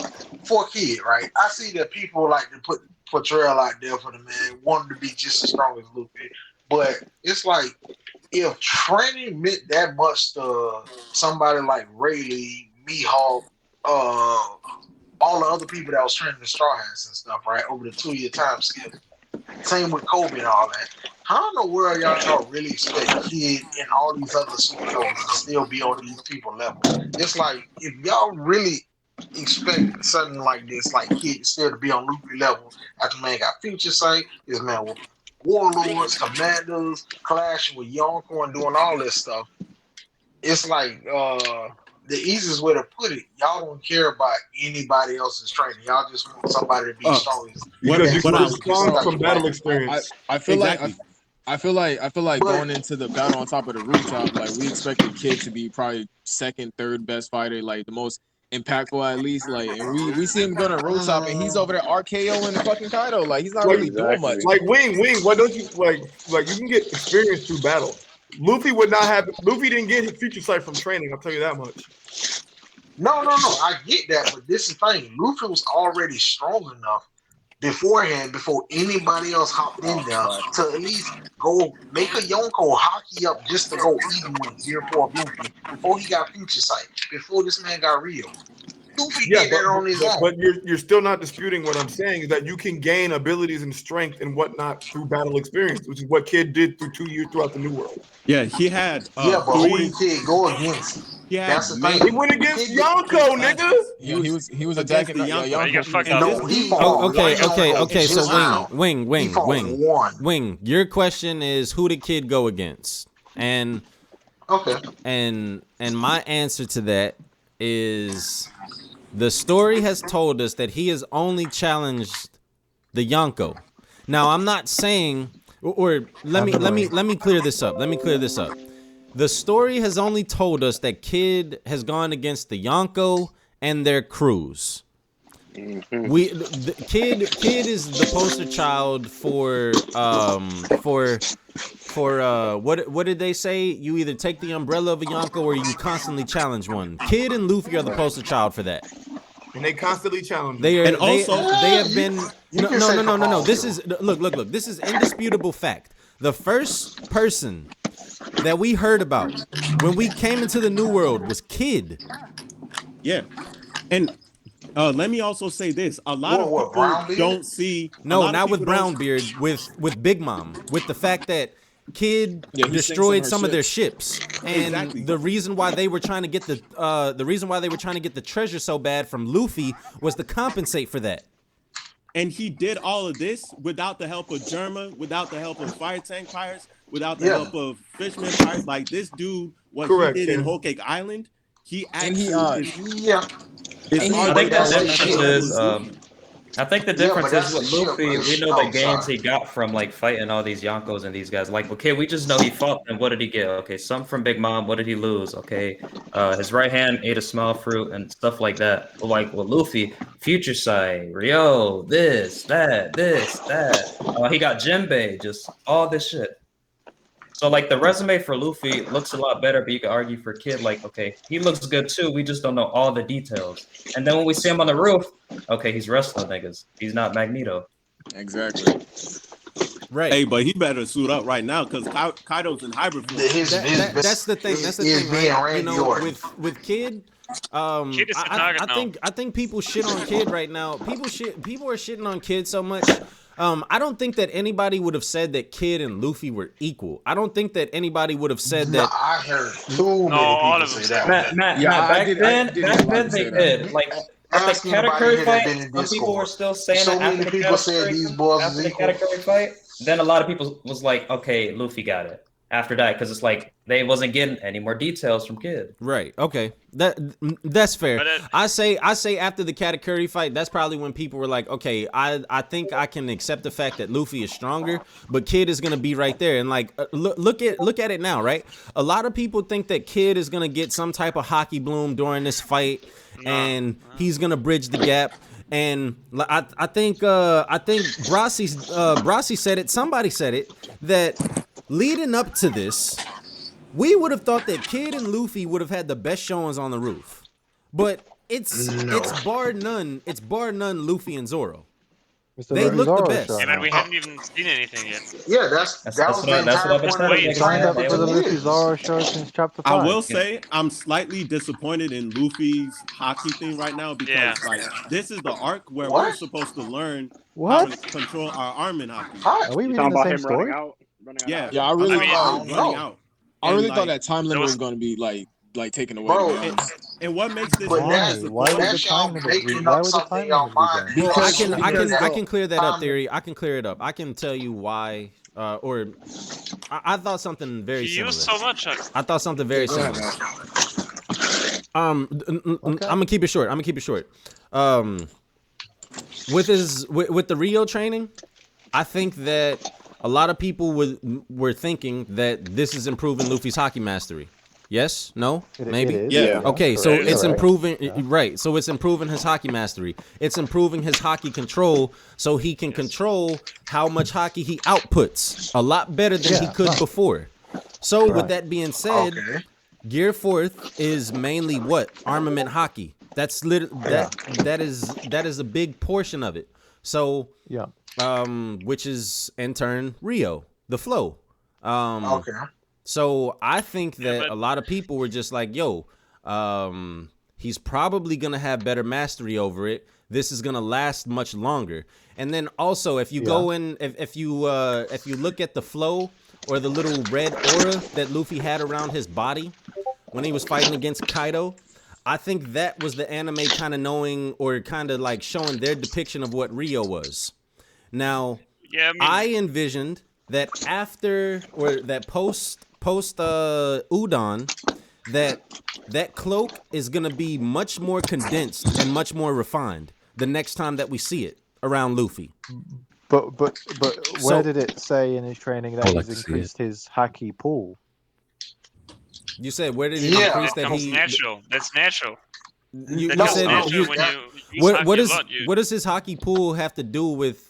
for a Kid, right? I see that people like to put portrayal out there for the man, wanting to be just as strong as Luffy, but it's like if training meant that much to somebody like Rayleigh, Mihawk, all the other people that was training the Straw Hats and stuff, right, over the 2-year time skip. Same with Kobe and all that. How in the world y'all really expect Kid and all these other superheroes to still be on these people level? It's like, if y'all really expect something like this, like Kid still to be on Luffy level, after man got Future Sight, this man with Warlords, Commanders, clashing with Yonko and doing all this stuff. It's like, the easiest way to put it, y'all don't care about anybody else's training. Y'all just want somebody to be strong. Because you can from battle experience. I feel like going into the battle on top of the rooftop, like we expected Kid to be probably second, third best fighter, like the most impactful at least. Like, and we see him go to rooftop and he's over there RKO and fucking Kaido. Like, he's not really doing much. Like Wing, why don't you like you can get experience through battle. Luffy didn't get his Future Sight from training, I'll tell you that much. No, I get that, but this is the thing. Luffy was already strong enough beforehand, before anybody else hopped in there, to at least go make a Yonko hockey up just to go even with Gear 4 of Luffy before he got Future Sight, before this man got real. Luffy did that on his own. But you're still not disputing what I'm saying, is that you can gain abilities and strength and whatnot through battle experience, which is what Kid did through 2 years throughout the New World. Yeah, he had. But who did Kid go against? That's the thing. He went against Yonko, nigga. He was attacking the Yonko. You got fucked up. Okay. So Wing. Your question is, who did Kid go against? And my answer to that is, the story has told us that he has only challenged the Yonko. Now, I'm not saying, or let me clear this up. The story has only told us that Kid has gone against the Yonko and their crews. Kid is the poster child for what did they say? You either take the umbrella of a Yonko or you constantly challenge one. Kid and Luffy are the poster child for that. And they constantly challenge. They have been no. This is look. This is indisputable fact. The first person that we heard about when we came into the New World was Kid. Yeah, and let me also say this: a lot of people don't see. No, not with Brownbeard. With Big Mom. With the fact that Kid destroyed some of their ships, and the reason why they were trying to get the treasure so bad from Luffy was to compensate for that. And he did all of this without the help of Germa, without the help of Fire Tank Pirates, without the help of Fishman Pirates. Like, this dude, what he did in Whole Cake Island, he actually I think the difference is with Luffy, we know the gains he got from like fighting all these Yonkos and these guys. Like, okay, we just know he fought them. What did he get? Okay, some from Big Mom. What did he lose? Okay, his right hand ate a small fruit and stuff like that. But like with Luffy, Future Sight, Ryo, this, that. He got Jinbei, just all this shit. So like the resume for Luffy looks a lot better, but you could argue for Kid, like, okay, he looks good too. We just don't know all the details. And then when we see him on the roof, okay, he's wrestling niggas. He's not Magneto. Exactly. Right. Hey, but he better suit up right now because Kaido's in hybrid form. That's the thing. Right? You know, with Kid, Kid is the target now. I think people shit on Kid right now. People are shitting on Kid so much. I don't think that anybody would have said that Kid and Luffy were equal. I don't think that anybody would have said that. I heard too many people say that. Matt, back then they did. Like at the category fight, some people were still saying so it after many the people said these boys after was the equal. category fight. Then a lot of people was like, okay, Luffy got it after that, because it's like they wasn't getting any more details from Kid. Right. Okay. That's fair. I say after the Katakuri fight, that's probably when people were like, okay, I think I can accept the fact that Luffy is stronger, but Kid is gonna be right there. And like, look at it now, right? A lot of people think that Kid is gonna get some type of hockey bloom during this fight, and he's gonna bridge the gap. And I think Brasi said it. Somebody said it that leading up to this, we would have thought that Kid and Luffy would have had the best showings on the roof, but it's bar none. It's bar none. Luffy and Zoro. They look the best. Yeah, but we haven't even seen anything yet. Yeah, that was the entire point of Wait, signed up for the Luffy Zoro show since chapter 5. I will say I'm slightly disappointed in Luffy's hockey thing right now because like this is the arc where we're supposed to learn how to control our arm in hockey. Are we reading the same story? Yeah, I really thought that time limit was going to be like taken away. Bro, and what makes this why would the time limit be gone? I can clear that up, Theory. I can clear it up. I can tell you why. I thought something very similar. Used so much. I thought something very similar. I'm gonna keep it short. With the Rio training, I think that a lot of people were thinking that this is improving Luffy's hockey mastery. Yes? No? Maybe? Yeah. Okay, so it's improving, right. So it's improving his hockey mastery. It's improving his hockey control so he can control how much hockey he outputs a lot better than he could before. So with that being said, Gear 4th is mainly what? Armament hockey. That is a big portion of it. So, which is in turn Rio, the flow. So I think that a lot of people were just like, yo, he's probably going to have better mastery over it. This is going to last much longer. And then also, if you go in, if you look at the flow or the little red aura that Luffy had around his body when he was fighting against Kaido, I think that was the anime kind of knowing or kind of like showing their depiction of what Rio was. Now, I envisioned that after or that post Udon, that cloak is gonna be much more condensed and much more refined the next time that we see it around Luffy. But where did it say in his training that he's increased his haki pool? You said where did he increase that? That's natural. That's natural. You said what does his haki pool have to do with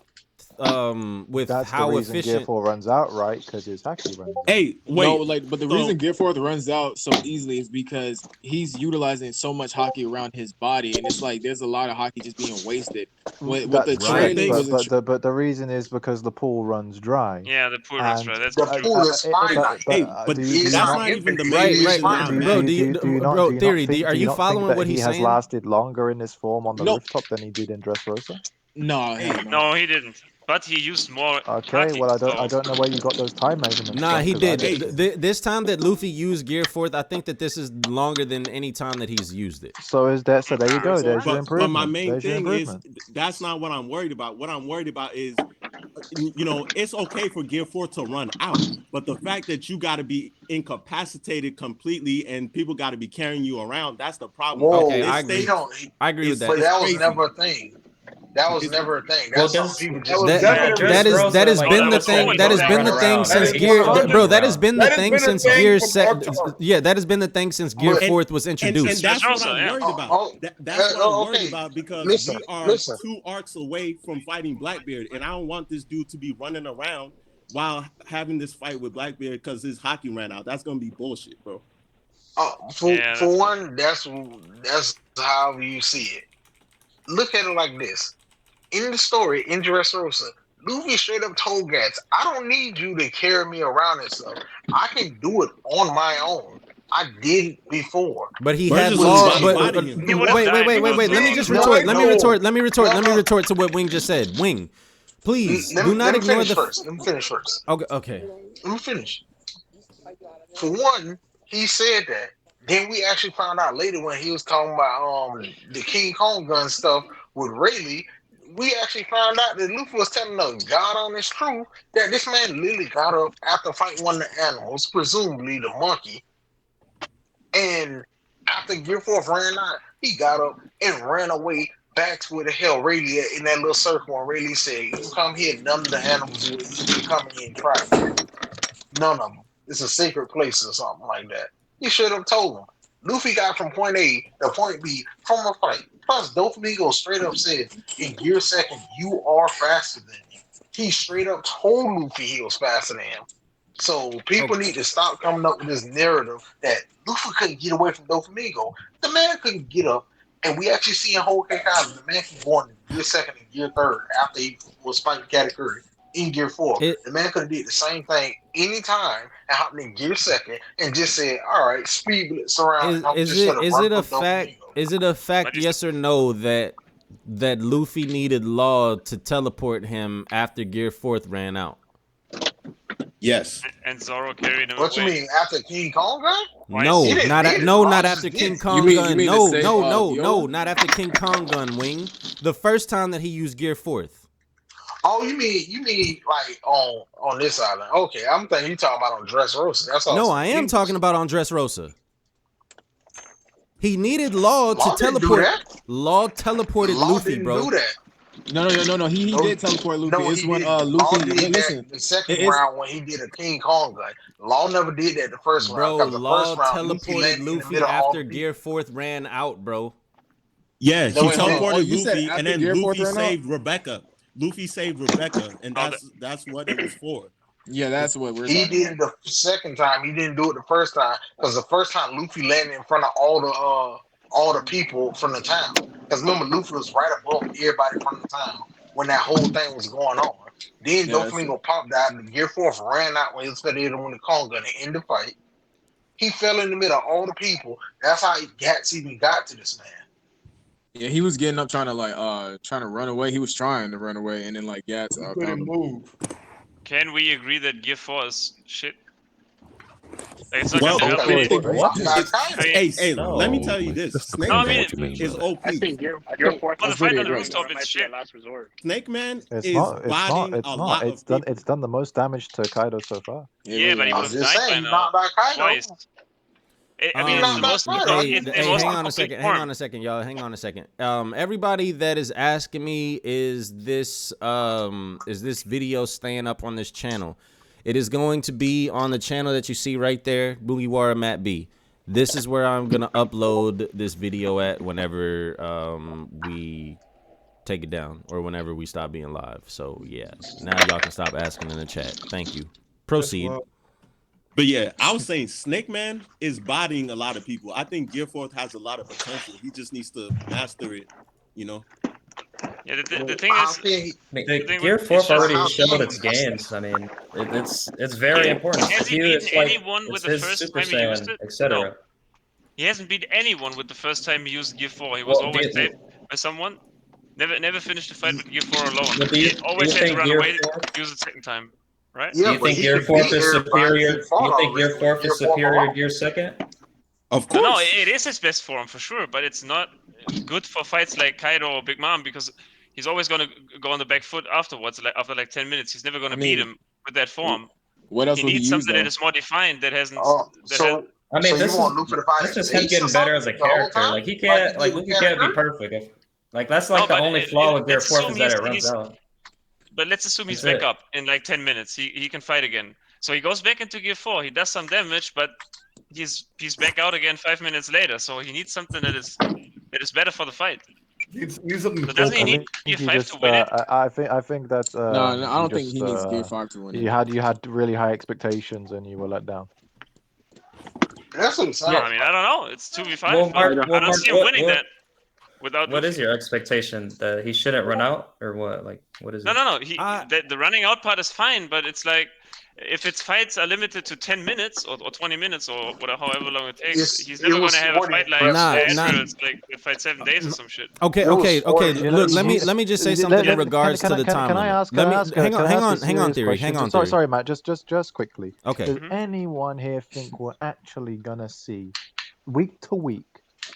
that's how the reason efficient Gear 4 runs out, right? Because his haki runs out. Hey, wait. But the reason Gear 4 runs out so easily is because he's utilizing so much hockey around his body, and it's like there's a lot of hockey just being wasted. With the training, but the reason is because the pool runs dry. Yeah, the pool runs dry. That's the pool is finite. But that's not even the main reason. Bro, Theory, are you following what he's saying? He has lasted longer in this form on the rooftop than he did in Dressrosa? No, he didn't. But he used more. Okay, well, I don't know where you got those time measurements. Nah, he did. This time that Luffy used Gear 4th, I think that this is longer than any time that he's used it. So there you go. There's your improvement. But my main thing is that's not what I'm worried about. What I'm worried about is, it's okay for Gear 4 to run out, but the fact that you got to be incapacitated completely and people got to be carrying you around, that's the problem. Whoa, okay, I agree. I agree with that. But that was never a thing. That was never a thing. That's something people just that has been the thing. That has been the thing since Gear, bro. That has been the thing since Gear set. Yeah, that has been the thing since Gear 4th was introduced. And that's what I'm worried about. That's what I'm worried about because we are 2 arcs away from fighting Blackbeard, and I don't want this dude to be running around while having this fight with Blackbeard because his hockey ran out. That's gonna be bullshit, bro. For one, that's how you see it. Look at it like this. In the story, in Dressrosa, Luffy straight up told Gats, I don't need you to carry me around and stuff. I can do it on my own. I did it before. But he had law. Wait. Let me just retort. Let me retort to what Wing just said. Wing, please do not ignore the. Let me finish first. Okay. Let me finish. For one, he said that. Then we actually found out later when he was talking about the King Kong gun stuff with Rayleigh. We actually found out that Luffy was telling us, God on his crew, that this man literally got up after fighting one of the animals, presumably the monkey. And after Gear 4 ran out, he got up and ran away back to where the hell Rayleigh at in that little circle. And Rayleigh said, "You come here, none of the animals will even come in and try you. None of them. It's a sacred place or something like that." He should have told him. Luffy got from point A to point B from a fight. Plus, Doflamingo straight up said, in Gear 2nd, you are faster than me. He straight up told Luffy he was faster than him. So people need to stop coming up with this narrative that Luffy couldn't get away from Doflamingo. The man couldn't get up, and we actually see in Whole Cake Island, the man can go in Gear 2nd and Gear 3rd after he was fighting Katakuri in Gear 4. The man could have did the same thing anytime and hopped in Gear 2nd and just said, "All right, speed blitz around." Is it a fact? Is it a fact? Yes or no that Luffy needed Law to teleport him after Gear 4th ran out? Yes. And Zoro carried him What away. you mean, after King Kong gun? No, not after King Kong gun. No, not after King Kong gun, Wing. The first time that he used Gear 4th. Oh, you mean like on this island? Okay, I'm thinking you talking about on Dressrosa. That's all. No, I am talking about on Dressrosa. He needed Law to teleport. Law teleported Luffy, bro. No. He did teleport Luffy. No, it's when Law Luffy. did Listen, that the second round when he did a King Kong gun. Law never did that the first round. Bro, The Law first round, teleported Luffy after Gear 4th ran out, bro. Yeah, he teleported Luffy, and then Luffy saved out? Rebecca. Luffy saved Rebecca, and that's what it was for. Yeah, that's what we're. He did it the second time. He didn't do it the first time because the first time Luffy landed in front of all the people from the town. Because remember, Luffy was right above everybody from the town when that whole thing was going on. Then Doflamingo popped out, and Gear 4th ran out when he was ready to win the Kong gun and end the fight. He fell in the middle of all the people. That's how Gats even got to this man. Yeah, he was getting up trying to run away. He was trying to run away, and then like Gats couldn't move. Can we agree that Gear 4 is shit? It's Hey, no. Let me tell you this. Snake Man is OP. I think Gear 4 the fight on the rooftop is shit. Last resort. Snake Man It's is not. bodying a lot of people. It's done the most damage to Kaido so far. Yeah, but he would have died by now. Not by Kaido. Twice. I mean, it's the most. Hang on a second, y'all. Hang on a second. Everybody that is asking me, is this video staying up on this channel? It is going to be on the channel that you see right there, Mugiwara Matt B. This is where I'm gonna upload this video at whenever we take it down or whenever we stop being live. So yeah, now y'all can stop asking in the chat. Thank you. Proceed. But yeah, I was saying Snake Man is bodying a lot of people. I think Gear 4th has a lot of potential. He just needs to master it, you know? Yeah, the thing is, the Gear 4th already showed its gains. I mean, it's very important. Has he beaten anyone with the first time he used it? Etc. No. He hasn't beat anyone with the first time he used Gear 4. He was always saved by someone. Never finished the fight with Gear 4 alone. He always had to run away to use it second time. Right? Yeah, do you think Gear 4th is superior? Do you think Gear 4th is superior to Gear 2nd? Of course. No, it is his best form for sure, but it's not good for fights like Kaido or Big Mom because he's always going to go on the back foot afterwards. After 10 minutes, he's never going to beat him with that form. What else? He needs something that is more defined that hasn't. I mean, this is him getting better as a character. Like he can't, Luffy can't be perfect. That's the only flaw with Gear 4th is that it runs out. But let's assume he's back up in 10 minutes. He can fight again. So he goes back into Gear 4. He does some damage, but he's back out again 5 minutes later. So he needs something that is better for the fight. Needs something. So doesn't he need Gear 5 to win it? I think that. No, I don't think he needs Gear 5 to win it. You had really high expectations and you were let down. That's what I'm saying. Yeah, I mean, I don't know. It's 2v5. I don't see him winning that. What is your expectation? That he shouldn't run out, or what? Like, what is it? No. The running out part is fine, but it's like if its fights are limited to 10 minutes or 20 minutes or whatever, however long it takes, he's never going to have a fight like Admirals, like they fight 7 days or some shit. Okay. Look, let me just say something in regards to the time limit. Hang on, Theory. Hang on, Theory. Sorry, Matt. Just quickly. Okay. Does anyone here think we're actually gonna see week to week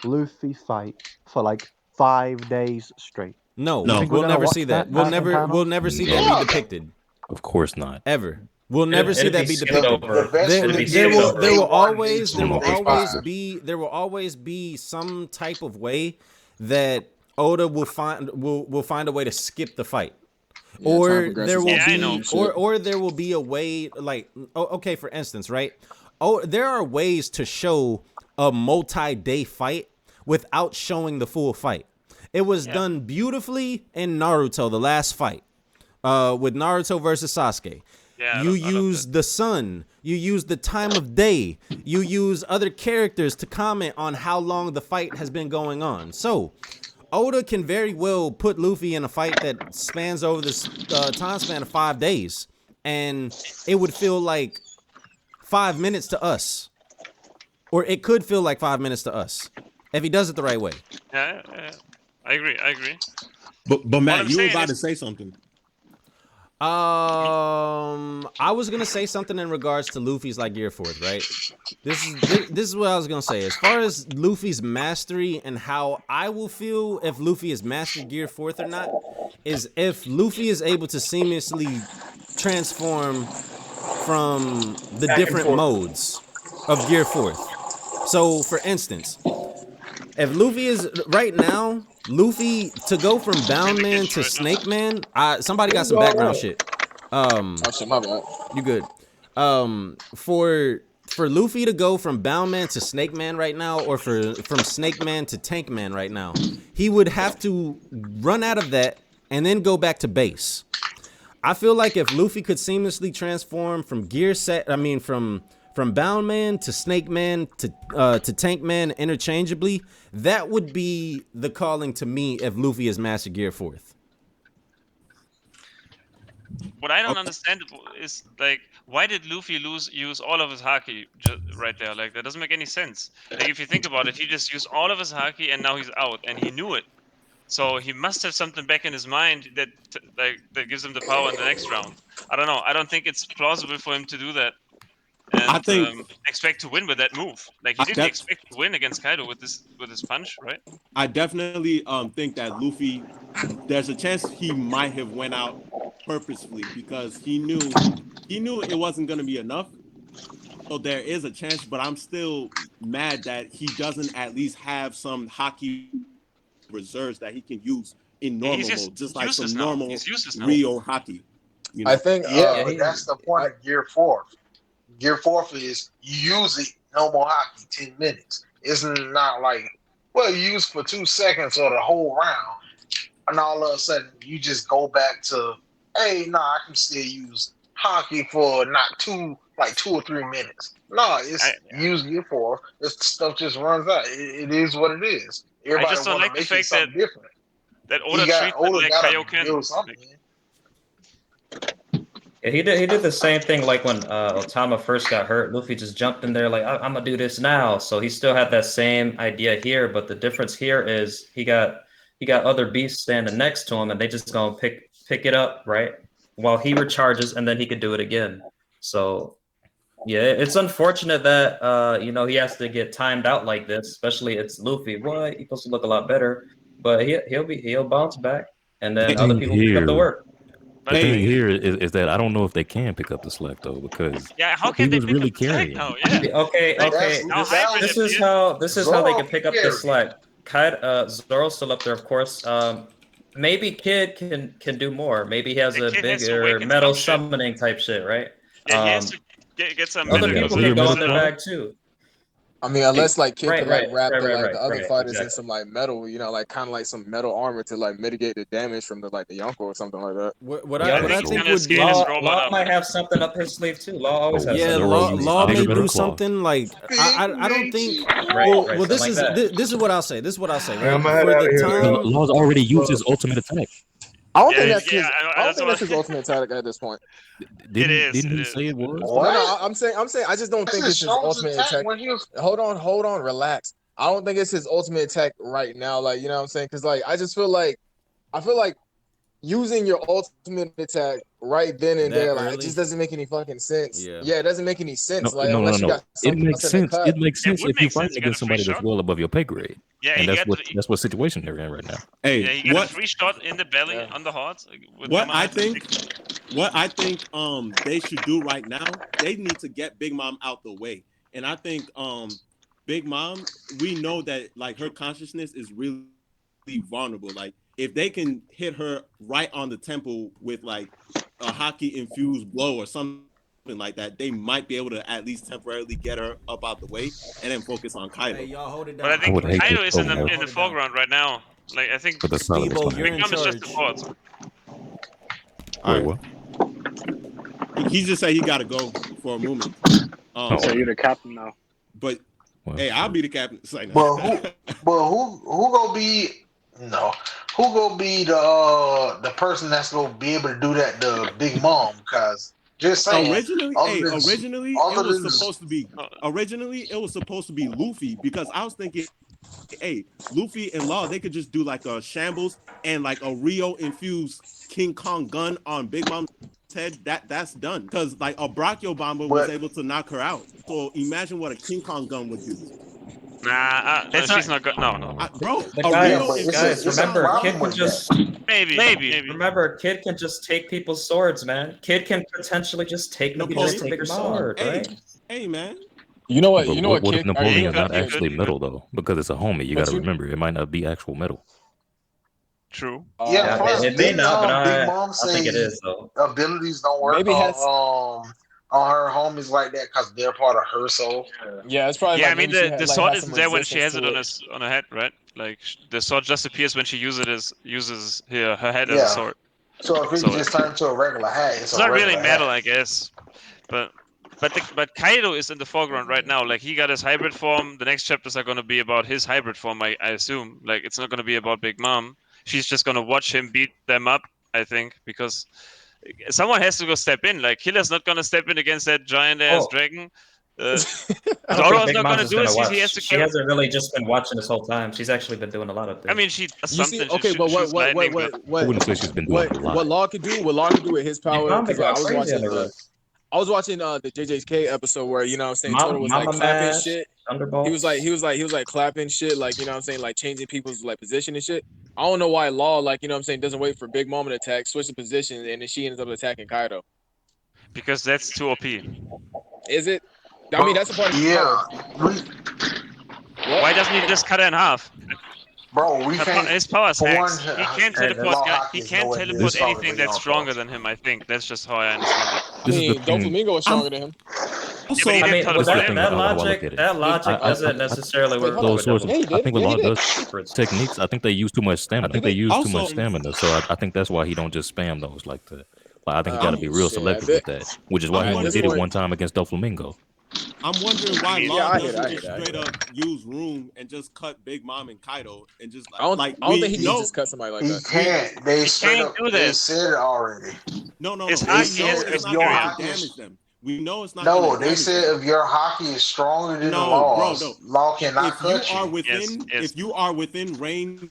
Luffy fight for like 5 days straight? No, we'll never see that. We'll never see that be depicted. Of course not. Ever. We'll never see that be depicted. There will always be some type of way that Oda will find a way to skip the fight. Or there will be a way, like, okay, for instance, right? Oh, there are ways to show a multi-day fight without showing the full fight. It was done beautifully in Naruto, the last fight, with Naruto versus Sasuke. Yeah, you use the sun, you use the time of day, you use other characters to comment on how long the fight has been going on. So Oda can very well put Luffy in a fight that spans over this time span of 5 days, and it would feel like 5 minutes to us, or it could feel like 5 minutes to us if he does it the right way. Yeah, I agree. But Matt, you were about to say something. I was gonna say something in regards to Luffy's like Gear Fourth, right? This is what I was gonna say. As far as Luffy's mastery and how I will feel if Luffy is mastered Gear Fourth or not, is if Luffy is able to seamlessly transform from the different modes of Gear Fourth. So, for instance, if Luffy is right now, Luffy to go from Bound Man to Snake Man, somebody got some background shit. My bad. You good? For Luffy to go from Bound Man to Snake Man right now, or from Snake Man to Tank Man right now, he would have to run out of that and then go back to base. I feel like if Luffy could seamlessly transform from from Bound Man to Snake Man to Tank Man interchangeably, that would be the calling to me if Luffy is Master Gear Fourth. What I don't understand is, like, why did Luffy use all of his haki right there? Like, that doesn't make any sense. Like, if you think about it, he just used all of his haki and now he's out, and he knew it. So he must have something back in his mind that gives him the power in the next round. I don't know. I don't think it's plausible for him to do that. And I think expect to win with that move. Like, he didn't expect to win against Kaido with this punch, right? I definitely think that Luffy, there's a chance he might have went out purposefully because he knew it wasn't going to be enough. So there is a chance, but I'm still mad that he doesn't at least have some haki reserves that he can use in normal mode, just like some normal real haki. You know? I think that's the point of Gear 4. Gear 4 is you use it, no more hockey, 10 minutes. It's not like, well, you use for 2 seconds or the whole round, and all of a sudden you just go back to, hey, I can still use hockey for not 2 or 3 minutes. No, it's use Gear 4. This stuff just runs out. It is what it is. Everybody I just don't like the fact that different. That Oda treats it like Kaioken. Yeah, he did the same thing like when Otama first got hurt. Luffy just jumped in there like, I'm gonna do this now. So he still had that same idea here, but the difference here is he got other beasts standing next to him, and they just gonna pick it up right while he recharges, and then he could do it again. So yeah, it's unfortunate that he has to get timed out like this. Especially it's Luffy. What, he's supposed to look a lot better, but he'll bounce back, and then other people pick up the work. The thing here is that I don't know if they can pick up the slack though, because how can he was they really carrying. Okay. This is how they can pick up the slack. Zoro's still up there, of course. Maybe Kid can do more. Maybe he has a bigger metal summoning type shit, right? Yeah, he has to get some other people can go in the bag too. I mean, unless like Kid can wrap the other fighters in some like metal, like kind of like some metal armor to like mitigate the damage from the Yonko or something like that. What I think would be Law might have something up his sleeve too. Law always has. Yeah, Law may do something like I don't think. Well, this is what I'll say. This is what I'll say. Right? Law's already used his ultimate attack. I don't think that's his. I don't think that's his ultimate attack at this point. Didn't he say it was? No, I'm saying. I just don't think it's his ultimate attack. Hold on, relax. I don't think it's his ultimate attack right now. Like, you know what I'm saying? Because like I feel like using your ultimate attack right then and there, like, it just doesn't make any fucking sense. Yeah, it doesn't make any sense. No, like, unless you got it makes sense. It makes sense would if you make fight sense. You against got a free somebody that's shot. well above your pay grade. Yeah, and that's what situation they're in right now. Hey, yeah, he got a free shot in the belly on the heart. What I think they should do right now, they need to get Big Mom out the way. And I think Big Mom, we know that like her consciousness is really vulnerable. Like if they can hit her right on the temple with like a hockey infused blow or something like that, they might be able to at least temporarily get her up out the way and then focus on Kaido. Hey, y'all hold it down. But I think Kaido is in the foreground right now. Like I think Debo, you're in Big Mom is just charge. support. Wait, what? He just said he got to go for a moment. So you're the captain now. But hey, I'll be the captain. Like, But who gonna be who gonna be the person that's gonna be able to do that? The Big Mom, because just saying. Originally it was supposed to be Luffy, because I was thinking, hey, Luffy and Law, they could just do like a shambles and like a Rio infused King Kong gun on Big Mom's head. That's done, because like a Brachio bomber was able to knock her out. So imagine what a King Kong gun would do. Nah, she's not good. No. Bro, guys, remember, Kid can just maybe. Remember, Kid can just take people's swords, man. Kid can potentially just take people's sword, right? Hey, man. You know what? But You know what? What Kid, if Napoleon is not actually metal though? Because it's a homie. You got to remember, it might not be actual metal. True. Plus, it may not, but Big Mom I think it is though. Abilities don't work on her homies like that because they're part of her soul. Yeah, it's probably. Yeah, like I mean maybe the sword isn't there when she has it on her head, right? Like the sword just appears when she uses her head as a sword. So if it just turns to a regular hat, it's not really metal, I guess. But Kaido is in the foreground right now. Like he got his hybrid form. The next chapters are going to be about his hybrid form, I assume. Like it's not going to be about Big Mom. She's just going to watch him beat them up, I think, because someone has to go step in. Like Killer's not going to step in against that giant ass dragon. Zoro's not going to do it. He has to. She hasn't really just been watching this whole time. She's actually been doing a lot of things. I mean, she does something. Okay, but what Law could do with his power? I was watching the JJK episode where, you know what I'm saying, Toto was like clapping shit. He was like clapping shit, like, you know what I'm saying, like changing people's like position and shit. I don't know why Law, like, you know what I'm saying, doesn't wait for Big Mom to attack, switch the position, and then she ends up attacking Kaido. Because that's too OP. Is it? I mean, that's a part of his power. Why doesn't he just cut it in half? Bro, his power is hacks. He can't teleport. He can't teleport anything that's stronger than him. I think that's just how I understand it. I mean, Doflamingo is stronger than him. Also, I mean, that logic doesn't necessarily work. Those swords, I think a lot of those techniques, I think they use too much stamina. So I think that's why he don't just spam those like that. Like, I think he got to be real selective with that, which is why he only did it one time against Doflamingo. I'm wondering why Law doesn't just straight up use room and just cut Big Mom and Kaido and just I don't think he can just cut somebody like that. He can't. They straight up they said it already. No. It's it's not going to damage them. We know it's not. No, they said if your hockey is stronger than the Law's, Law cannot cut you. If you are within range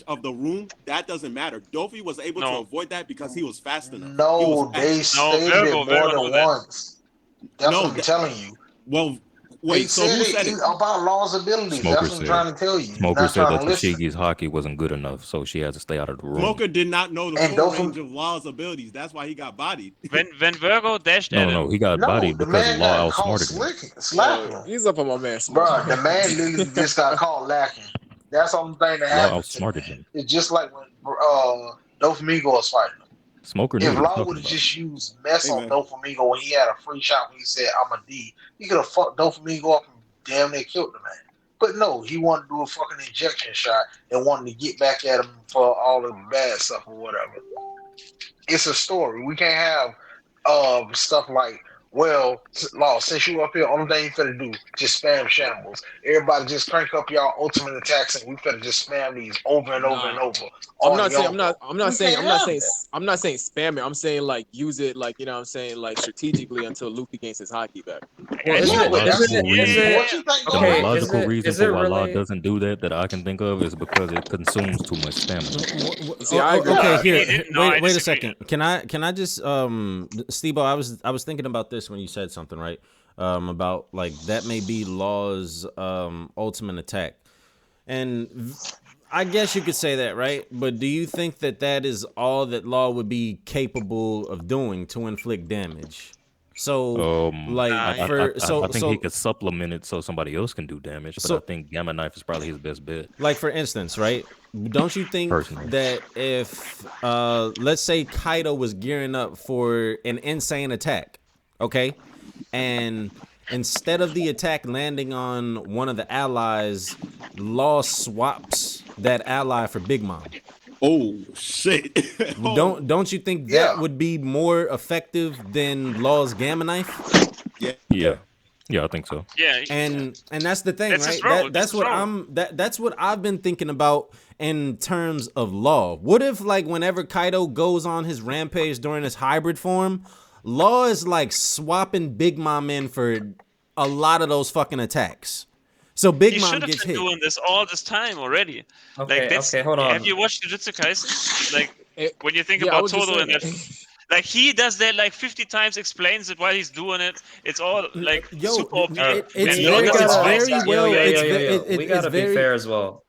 of the room, that doesn't matter. Dofi was able to avoid that because he was fast enough. No, they stated it more than once. That's what I'm telling you. Well, wait. So who said it about Law's abilities? Smoker that's what I'm trying to tell you. Smoker said that Tashigi's hockey wasn't good enough, so she had to stay out of the room. Smoker did not know the full range of Law's abilities. That's why he got bodied. When Virgo dashed at him. No, he got bodied because Law outsmarted him. He's up on my man. Bro, the man literally just got caught lacking. That's the only thing that happened. Law outsmarted him. It's just like when Doflamingo was fighting him. Smoker if Law would have just used mess on Doflamingo when he had a free shot when he said I'm a D, he could have fucked Doflamingo up and damn near killed the man. But no, he wanted to do a fucking injection shot and wanted to get back at him for all of the bad stuff or whatever. It's a story. We can't have stuff like well, Law, since you up here, only thing you finna do, just spam shambles. Everybody just crank up y'all ultimate attacks and we finna just spam these over and over and over. I'm not saying spam it. I'm saying like use it like, you know what I'm saying, like strategically until Luffy gains his hockey back. Well, is it okay? Logical reason Is for it why Law really? doesn't do that I can think of is because it consumes too much stamina. See, I agree. Okay, here, wait a second. Can I just Steve-O, I was thinking about this when you said something, right? About like that may be Law's ultimate attack, and I guess you could say that, right? But do you think that is all that Law would be capable of doing to inflict damage? So, like, I think he could supplement it so somebody else can do damage, but I think Gamma Knife is probably his best bet. Like, for instance, right? Don't you think that if, let's say Kaido was gearing up for an insane attack, okay? And instead of the attack landing on one of the allies, Law swaps that ally for Big Mom. Oh shit! Don't you think that would be more effective than Law's Gamma Knife? Yeah, I think so. Yeah, and that's the thing, right? That's what I've been thinking about in terms of Law. What if, like, whenever Kaido goes on his rampage during his hybrid form, Law is like swapping Big Mom in for a lot of those fucking attacks. So Big Mom gets hit. He should have been doing this all this time already. Okay, hold on. Have you watched Jujutsu Kaisen? Like, when you think about Todo and that, like, he does that like 50 times, explains it while he's doing it. It's all like super OP. We gotta be fair as well.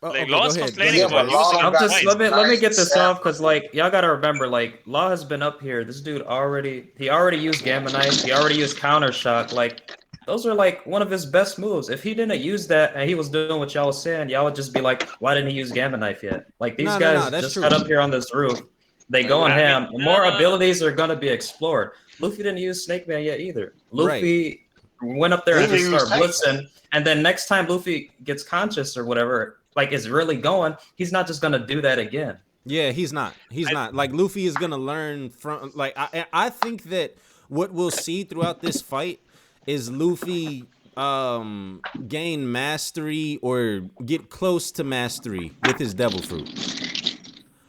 Law's complaining about using let me get this off, because like y'all gotta remember, like, Law has been up here. This dude already used Gamma Knife. He already used Counter Shock. Like, those are like one of his best moves. If he didn't use that and he was doing what y'all was saying, y'all would just be like, why didn't he use Gamma Knife yet? Like, these guys just got up here on this roof. They go on ham. More abilities are gonna be explored. Luffy didn't use Snake Man yet either. Luffy went up there and just started blitzing. And then next time Luffy gets conscious or whatever, like, is really going, he's not just gonna do that again. Yeah, he's not. He's not. Like, Luffy is gonna learn from, like, I think that what we'll see throughout this fight is Luffy gain mastery or get close to mastery with his devil fruit.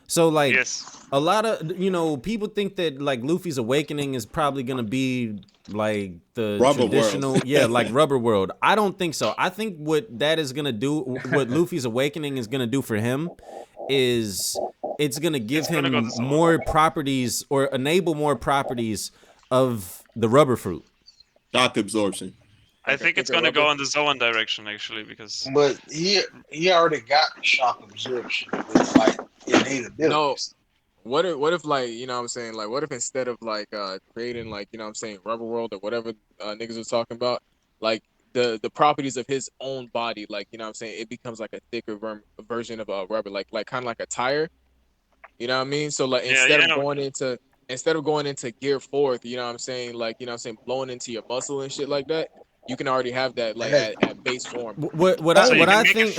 So, like, a lot of, you know, people think that, like, Luffy's awakening is probably gonna be like the Rubber traditional World. like Rubber World. I don't think so. I think what that is gonna do, what Luffy's awakening is gonna do for him, is it's gonna give him more properties, or enable more properties of the rubber fruit. Shock absorption. I think it's gonna go in the Zoan direction, actually, because. But he already got the shock absorption with, like, innate abilities. No. What if like, you know what I'm saying, like, what if instead of like creating, like, you know what I'm saying, Rubber World or whatever niggas was talking about, like the properties of his own body, like, you know what I'm saying, it becomes like a thicker version of a rubber, like kind of like a tire, you know what I mean? So like instead of going into gear fourth, you know what I'm saying, like, you know what I'm saying, blowing into your muscle and shit like that, you can already have that, like, at base form. What I think,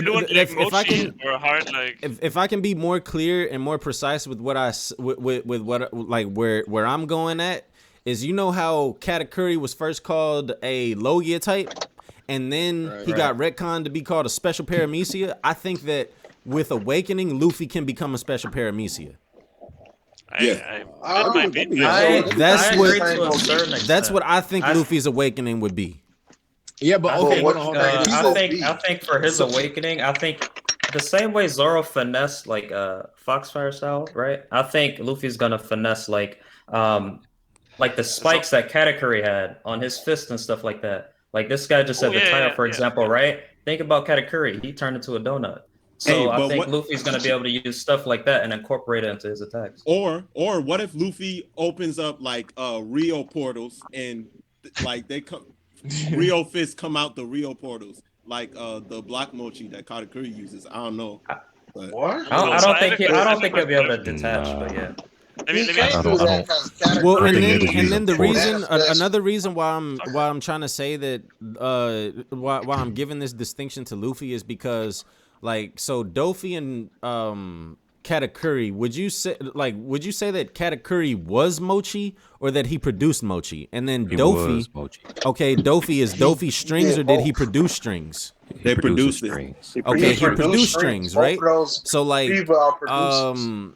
if I can be more clear and more precise with what where I'm going at, is, you know how Katakuri was first called a Logia type, and then he got retconned to be called a special paramecia? I think that with awakening, Luffy can become a special paramecia. That's what I think Luffy's awakening would be. Yeah, but okay, I think for his awakening, I think the same way Zoro finessed like Foxfire style, right? I think Luffy's gonna finesse like the spikes that Katakuri had on his fist and stuff like that. Like, this guy just said the tire, for example, right? Think about Katakuri; he turned into a donut. So I think Luffy's gonna be able to use stuff like that and incorporate it into his attacks. Or what if Luffy opens up like Rio portals, and like they come. Rio fists come out the Rio portals, like the block mochi that Katakuri uses. I don't know. But I don't think he'll be able to detach, but yeah. Well, and then the reason, another reason why I'm trying to say that why I'm giving this distinction to Luffy is because, like, so Doffy and Katakuri, would you say that Katakuri was Mochi or that he produced Mochi? And then Dofi, okay, is Dofi strings or did he produce strings? They produced strings. Okay, he produced strings, right? So like, so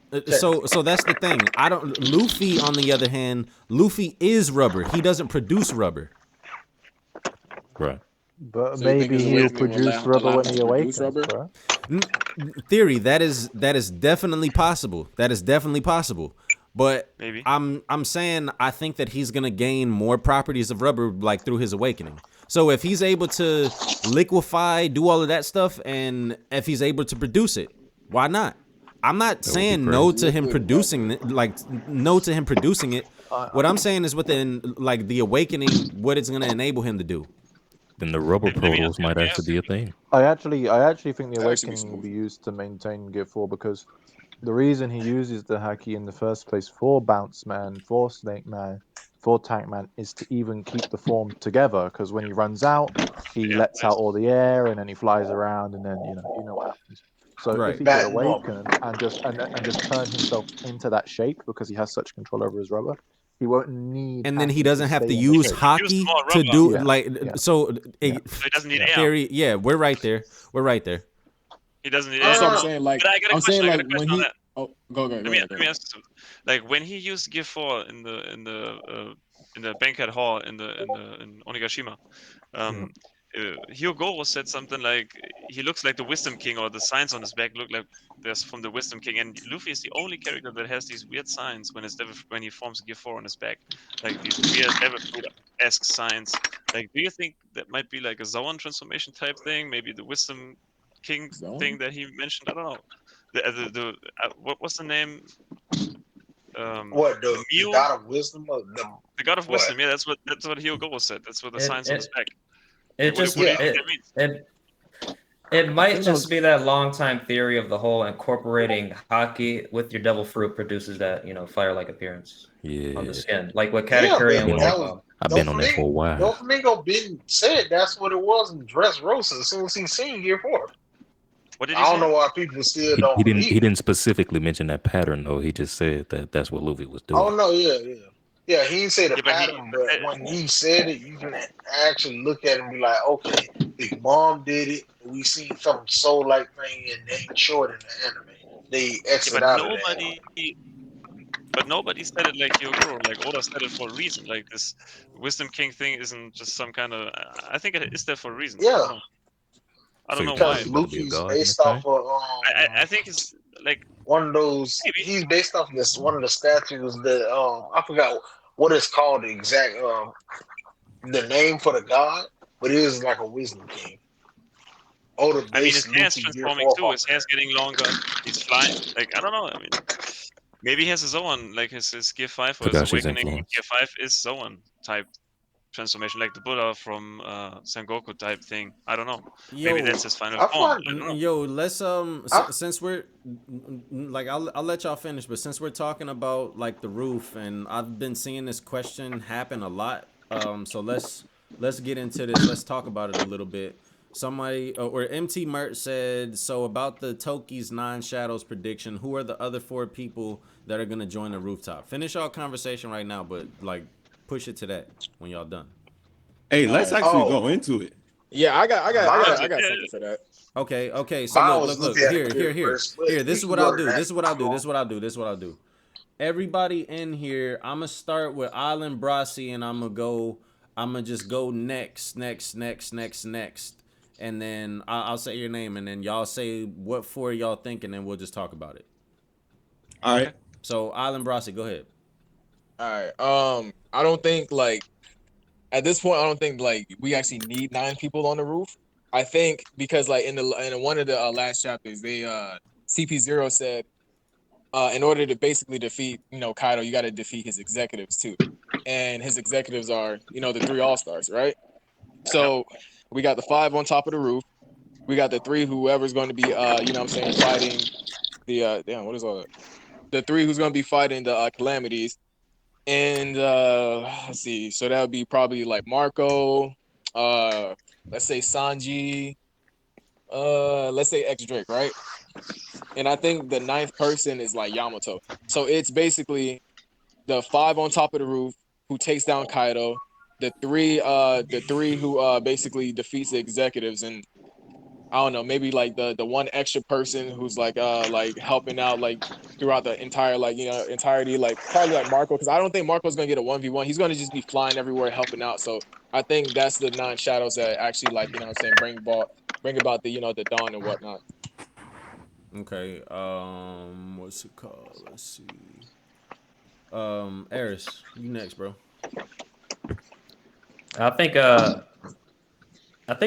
that's the thing. Luffy, on the other hand, Luffy is rubber. He doesn't produce rubber. Right. But maybe he'll produce rubber when he awakens, bro. Theory, that is definitely possible. That is definitely possible. But maybe I'm saying I think that he's gonna gain more properties of rubber like through his awakening. So if he's able to liquefy, do all of that stuff, and if he's able to produce it, why not? I'm not saying no to him producing it, What I'm saying is within like the awakening, what it's gonna enable him to do. Then the rubber portals might actually be a thing. I actually think the awakening will be used to maintain Gear 4 because the reason he uses the Haki in the first place for Bounce Man, for Snake Man, for Tank Man is to even keep the form together. Because when he runs out, he lets out all the air and then he flies around and then you know what happens. So if he could awaken and just turn himself into that shape because he has such control over his rubber, he won't need. And then he doesn't have to use Haki to do so. He doesn't need air. Theory, yeah, we're right there. He doesn't need That's air. what I'm saying. Like, I'm saying, like when he. Oh, go. Let me ask you something. Like when he used Gear 4 in the banquet hall in Onigashima, Hyogoro said something like he looks like the Wisdom King, or the signs on his back look like there's from the Wisdom King, and Luffy is the only character that has these weird signs when he forms Gear 4 on his back, like these weird Devil Fruit-esque signs. Like, do you think that might be like a Zoan transformation type thing? Maybe the Wisdom King thing that he mentioned? I don't know. What was the name? The God of Wisdom? The God of Wisdom, yeah, that's what Hyogoro said. That's what the signs on his back. It might just be that long time theory of the whole incorporating Haki with your Devil Fruit produces that, fire-like appearance on the skin. Like what Katakuri and I've been on that for a while. Doflamingo Ben said that's what it was in Dressrosa as soon as he seen Gear 4. What did I don't know why people still don't believe. He didn't specifically mention that pattern though. He just said that that's what Luffy was doing. Oh no, yeah. He didn't say the pattern, but when he said it, you can actually look at it and be like, okay, Big Mom did it. We see some soul-like thing, and they ain't short in the anime. They exit out of that. But nobody said it like Hyogoro. Like Oda said it for a reason. Like this Wisdom King thing isn't just some kind of. I think it is there for a reason. Yeah. I don't know why. Luffy's based off of. I think it's like one of those. Maybe. He's based off this one of the statues that I forgot what it's called the exact the name for the god, but it is like a Wisdom King. His hair's transforming too. His hair's getting longer. He's flying. Like I don't know. I mean, maybe he has his own like his Gear 5 or his awakening. Gear 5 is Zoan type transformation, like the Buddha from Sengoku type thing. I don't know. Maybe that's his final form. Let's since we're like I'll let y'all finish, but since we're talking about like the roof, and I've been seeing this question happen a lot. So let's get into this. Let's talk about it a little bit. Somebody or MT Mert said, so about the Toki's 9 Shadows prediction, who are the other 4 people that are gonna join the rooftop? Finish our conversation right now, but like push it to that when y'all done. Hey, let's actually go into it. Yeah, I got something for that. Okay. So look. Here. This is what I'll do. Everybody in here, I'm gonna start with Island Brasi, and I'm gonna just go next. And then I'll say your name, and then y'all say what 4 y'all think, and then we'll just talk about it. All right. So Island Brasi, go ahead. All right. I don't think like at this point, I don't think like we actually need 9 people on the roof. I think because like in one of the last chapters, they CP0 said in order to basically defeat Kaido, you got to defeat his executives too, and his executives are the 3 all-stars, right? So we got the 5 on top of the roof. We got the 3 whoever's going to be fighting the what is all that? The 3 who's going to be fighting the calamities. And let's see. So that would be probably like Marco, let's say Sanji, let's say X Drake, right? and I think the 9th person is like Yamato. So it's basically the 5 on top of the roof who takes down Kaido, the three who basically defeats the executives, and I don't know, maybe like the one extra person who's like helping out like throughout the entire entirety, like probably like Marco, because I don't think Marco's gonna get a 1v1. He's gonna just be flying everywhere helping out. So I think that's the 9 shadows that actually like what I'm saying bring about the the dawn and whatnot. Okay. What's it called? Let's see. Eris, you next, bro. I think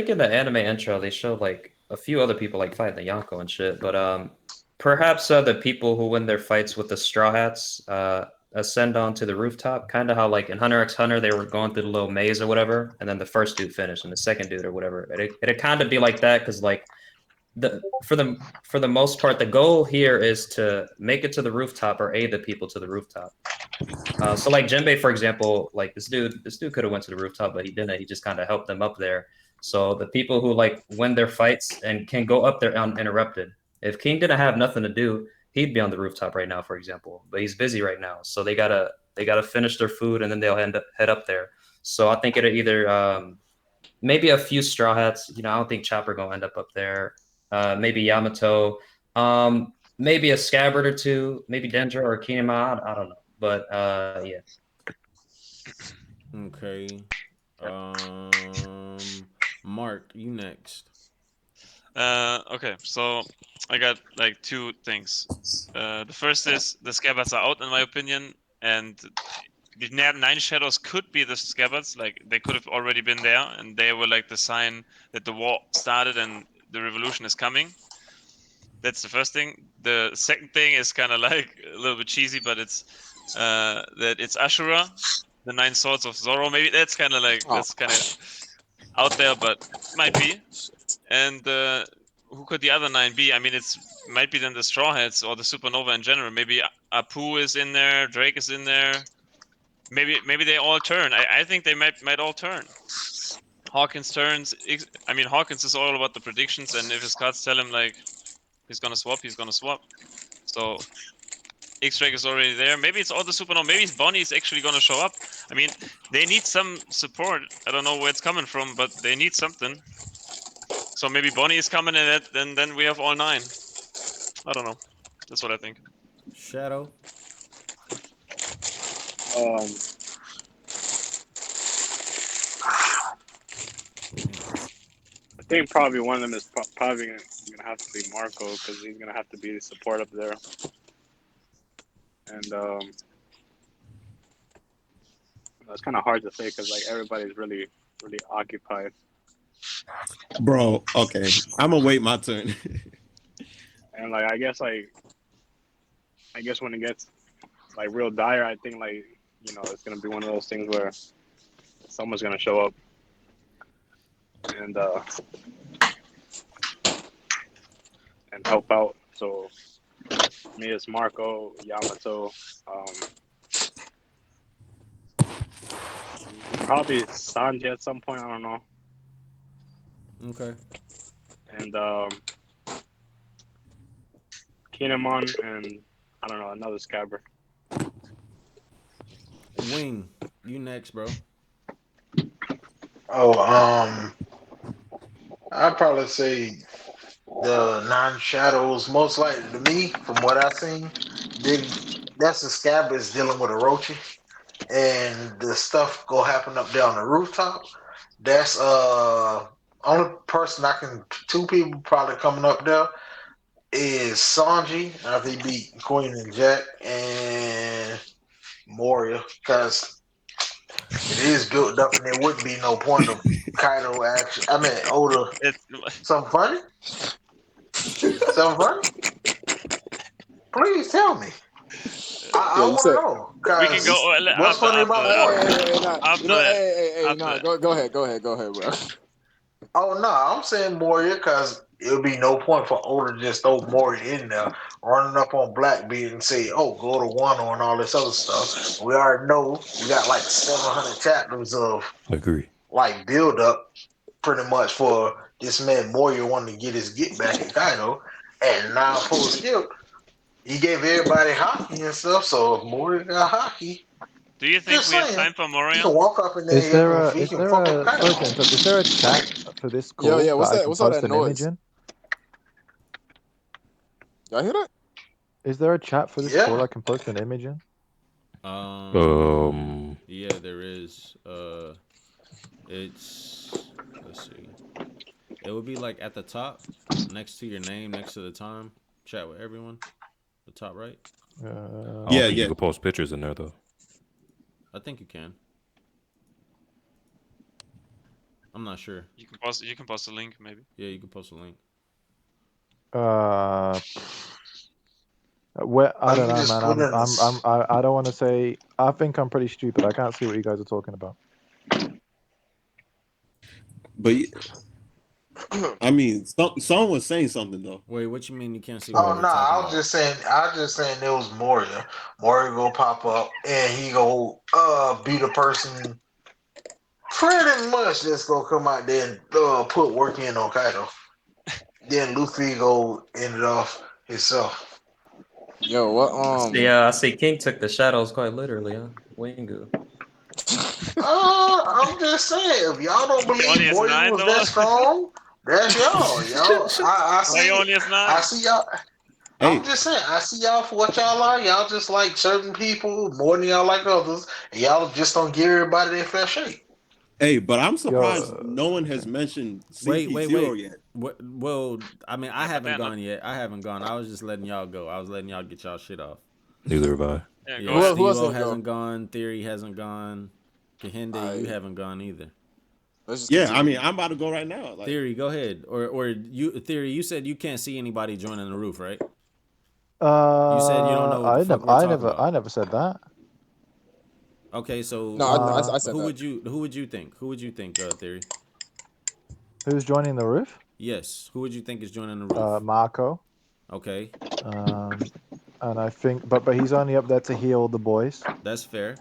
in the anime intro they showed like a few other people like fighting the Yonko and shit, but perhaps the people who win their fights with the Straw Hats ascend onto the rooftop, kind of how like in Hunter x Hunter they were going through the little maze or whatever, and then the first dude finished and the second dude or whatever. It'd kind of be like that because like for the most part the goal here is to make it to the rooftop or aid the people to the rooftop. So like Jinbei, for example, like this dude could have went to the rooftop, but he didn't. He just kind of helped them up there. So the people who like win their fights and can go up there uninterrupted. If King didn't have nothing to do, he'd be on the rooftop right now, for example. But he's busy right now, so they gotta finish their food and then they'll head up there. So I think it'll either maybe a few Straw Hats. I don't think Chopper gonna end up there. Maybe Yamato. Maybe a Scabbard or two. Maybe Dendro or Kinema. I don't know. But yeah. Okay. Mark, you next. Okay, so I got like 2 things. The first is the Scabbards are out in my opinion, and the 9 shadows could be the Scabbards. Like they could have already been there, and they were like the sign that the war started and the revolution is coming. That's the first thing. The second thing is kind of like a little bit cheesy, but it's that it's Ashura, the 9 swords of Zoro. Maybe that's kind of like that's kind of out there, but might be. And who could the other 9 be? I mean, might be then the Straw Hats or the Supernova in general. Maybe Apu is in there, Drake is in there. Maybe they all turn. I think they might all turn. Hawkins turns. I mean, Hawkins is all about the predictions, and if his cards tell him like he's gonna swap, he's gonna swap. So X-Drake is already there. Maybe it's all the Supernova. Maybe Bonnie is actually gonna show up. I mean, they need some support. I don't know where it's coming from, but they need something. So maybe Bonnie is coming in it, and then we have all 9. I don't know. That's what I think. Shadow. I think probably one of them is probably gonna have to be Marco because he's gonna have to be the support up there. And it's kind of hard to say because like everybody's really occupied. Bro, okay, I'm gonna wait my turn. And like I guess when it gets like real dire, I think like it's gonna be one of those things where someone's gonna show up and help out. So me, it's Marco, Yamato, probably Sanji at some point. I don't know. Okay. And Kinemon and I don't know, another Scabbard. Wing, you next, bro. I'd probably say the 9 shadows, most likely to me, from what I've seen, that's the Scabbards dealing with Orochi, and the stuff go happen up there on the rooftop. That's only person two people probably coming up there is Sanji after he beat Queen and Jack, and Moria, because it is built up and there wouldn't be no point of Kaido action. I mean, Oda. Something funny? Something funny? Please tell me. I want to know. We can go. What's funny about Moria? Go ahead, bro. Oh no, I'm saying Moria because it would be no point for Oda to just throw Moria in there, running up on Blackbeard and say, "Oh, go to Wano and all this other stuff." We already know we got like 700 chapters of like build up, pretty much for this man Moria wanting to get his get back at Kaido, And now full skip, he gave everybody hockey and stuff. So if Mori got hockey, Do you think just we have saying, time for he can Morion? walk up in there Is there and a he is can there fuck up a Kaido. sorry to interrupt? Is there a chat for this call Yeah. What's that I that? can What's all post that an image noise? in? Y'all hear that? Is there a chat for this call I can post an image in? Yeah, there is. It's let's see. It would be like at the top, next to your name, next to the time. Chat with everyone. The top right. I don't think you can post pictures in there though. I think you can. I'm not sure. You can post a link maybe. Yeah, you can post a link. Well, I don't know, man. I don't want to say. I think I'm pretty stupid. I can't see what you guys are talking about. But I mean, someone was saying something though. Wait, what you mean you can't see? Oh no, I was just saying it was Moria. Moria go pop up and he go be the person pretty much that's gonna come out there and put work in on Kaido. Then Luffy go end it off himself. Yo, what? Yeah, I see King took the shadows quite literally, huh? Wingu. I'm just saying, if y'all don't believe Moria was that strong, that's y'all. I see y'all. I'm just saying, I see y'all for what y'all are. Y'all just like certain people more than y'all like others, and y'all just don't give everybody their fair shake. Hey, but I'm surprised no one has mentioned CP0 yet. Well, I mean, I haven't gone yet. I haven't gone. I was just letting y'all go. I was letting y'all get y'all shit off. Neither have I. Yeah, Steve-O hasn't gone. Theory hasn't gone. Kahinde, you haven't gone either. Yeah, I mean, I'm about to go right now. Like, Theory, go ahead. Or you, Theory, you said you can't see anybody joining the roof, right? You said you don't know what the fuck we're talking about. I never said that. Okay, so No, I said who that. would you think? Who would you think, Theory? Who's joining the roof? Yes. Who would you think is joining the roof? Marco. Okay. And I think, but he's only up there to heal the boys. That's fair.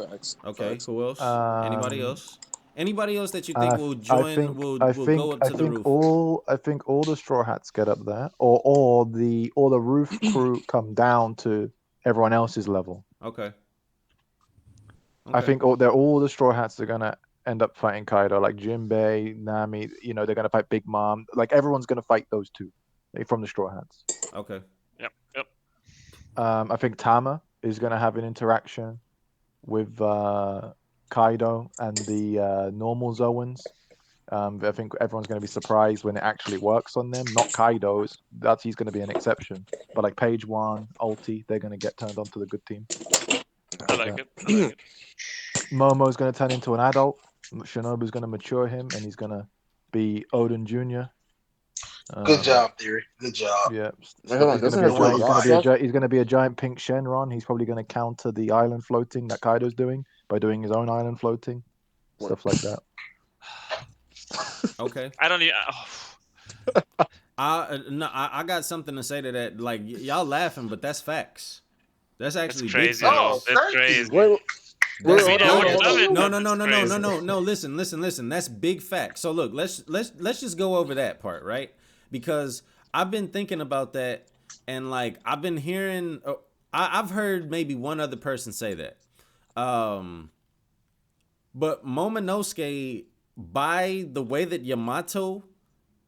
Okay. Facts. Who else? Anybody else? Anybody else that you think will join? Will go up to the roof? I think all the Straw Hats get up there, or the roof crew come down to everyone else's level. Okay. I think all the Straw Hats are gonna end up fighting Kaido, like Jinbei, Nami. You know, they're gonna fight Big Mom. Like everyone's gonna fight those two from the Straw Hats. Okay. Yep. I think Tama is gonna have an interaction with Kaido and the normal Zoans. I think everyone's going to be surprised when it actually works on them. Not Kaido's. He's going to be an exception. But like Page One, Ulti, they're going to get turned onto the good team. I like it. Momo's going to turn into an adult. Shinobu's going to mature him, and he's going to be Odin Jr. Good job, Theory. Good job. Yeah. He's going to be a giant pink Shenron. He's probably going to counter the island floating that Kaido's doing by doing his own island floating. Stuff like that. Okay. I don't need. I got something to say to that. Like y'all laughing, but that's facts. That's actually crazy. Big facts. That's crazy. No. Listen. That's big facts. So look, let's just go over that part, right? Because I've been thinking about that, and like I've been hearing, I've heard maybe one other person say that, but Momonosuke, by the way that Yamato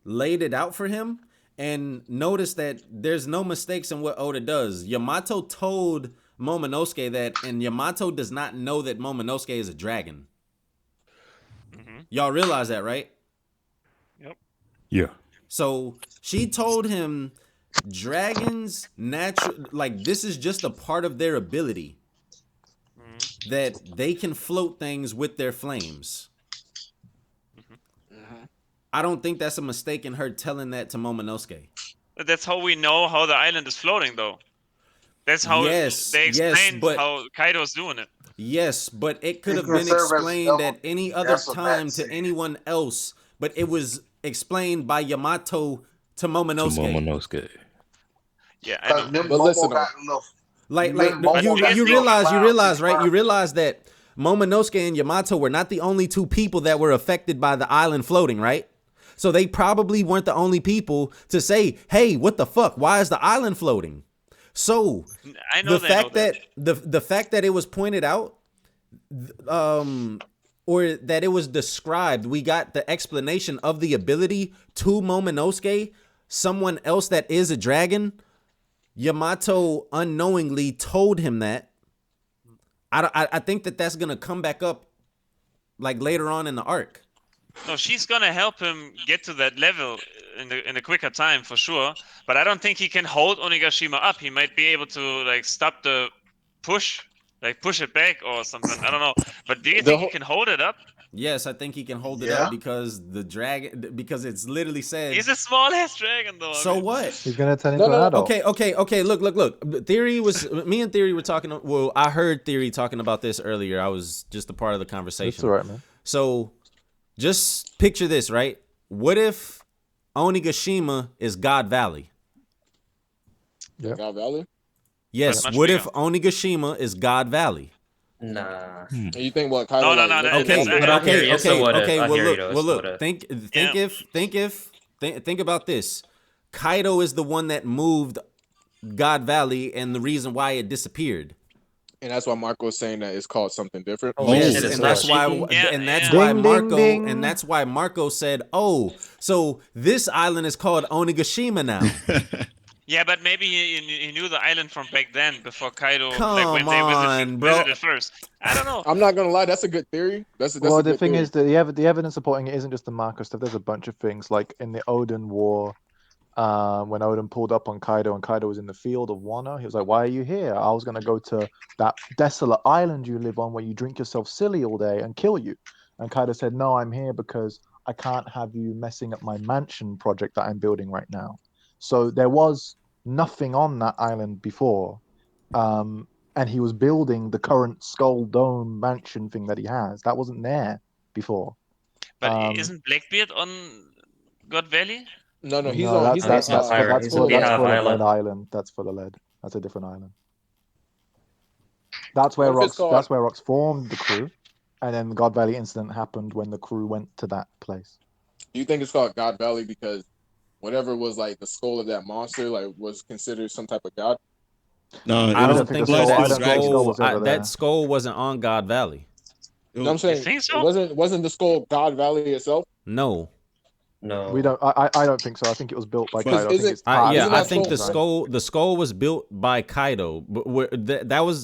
laid it out for him, and notice that there's no mistakes in what Oda does. Yamato told Momonosuke that, and Yamato does not know that Momonosuke is a dragon. Mm-hmm. Y'all realize that, right? Yep. Yeah. So she told him dragons like this is just a part of their ability. Mm-hmm. That they can float things with their flames. Mm-hmm. I don't think that's a mistake in her telling that to Momonosuke. That's how we know how the island is floating, though. That's how they explained how Kaido's doing it. Yes, but it could have been explained at any other time to anyone else, but it was explained by Yamato to Momonosuke. Yeah, I know. But listen, you realize, right? You realize that Momonosuke and Yamato were not the only two people that were affected by the island floating, right? So they probably weren't the only people to say, "Hey, what the fuck? Why is the island floating?" So I know the fact that the fact that it was pointed out, or that it was described, we got the explanation of the ability to Momonosuke, someone else that is a dragon. Yamato unknowingly told him that. I think that's gonna come back up like later on in the arc. No, she's gonna help him get to that level in a quicker time for sure. But I don't think he can hold Onigashima up. He might be able to like stop the push, like push it back or something. I don't know. But do you think he can hold it up? Yes, I think he can hold it up because because it's literally said He's a small ass dragon though. So what? He's gonna turn into an adult. Okay. Look. Theory was me and Theory were talking. Well, I heard Theory talking about this earlier. I was just a part of the conversation. That's all right, man. So, just picture this, right? What if Onigashima is God Valley? Yeah. God Valley? Yes. What if Onigashima is God Valley? Nah. You think what Kaido? No. Okay. Well, look. Think about this. Kaido is the one that moved God Valley, and the reason why it disappeared. And that's why Marco is saying that it's called something different. Yes, and that's why, and that's why Marco said, "Oh, so this island is called Onigashima now." Yeah, but maybe he knew the island from back then before Kaido. Come when on, they bro. visited first. I don't know. I'm not gonna lie, that's a good theory. Well, the thing is that the evidence supporting it isn't just the Marco stuff. There's a bunch of things like in the Odin War. When Odin pulled up on Kaido and Kaido was in the field of Wano, he was like, "Why are you here? I was going to go to that desolate island you live on where you drink yourself silly all day and kill you." And Kaido said, "No, I'm here because I can't have you messing up my mansion project that I'm building right now." So there was nothing on that island before. And he was building the current Skull Dome mansion thing that he has. That wasn't there before. But isn't Blackbeard on God Valley? No, That's full of lead island. That's full of lead. That's a different island. That's where Rocks formed the crew, and then the God Valley incident happened when the crew went to that place. Do you think it's called God Valley because whatever was like the skull of that monster like was considered some type of god? No, I don't think so. That skull wasn't on God Valley. No, I'm saying think so? wasn't the skull God Valley itself? No. We don't. I don't think so. I think it was built by Kaido. I think the skull was built by Kaido, but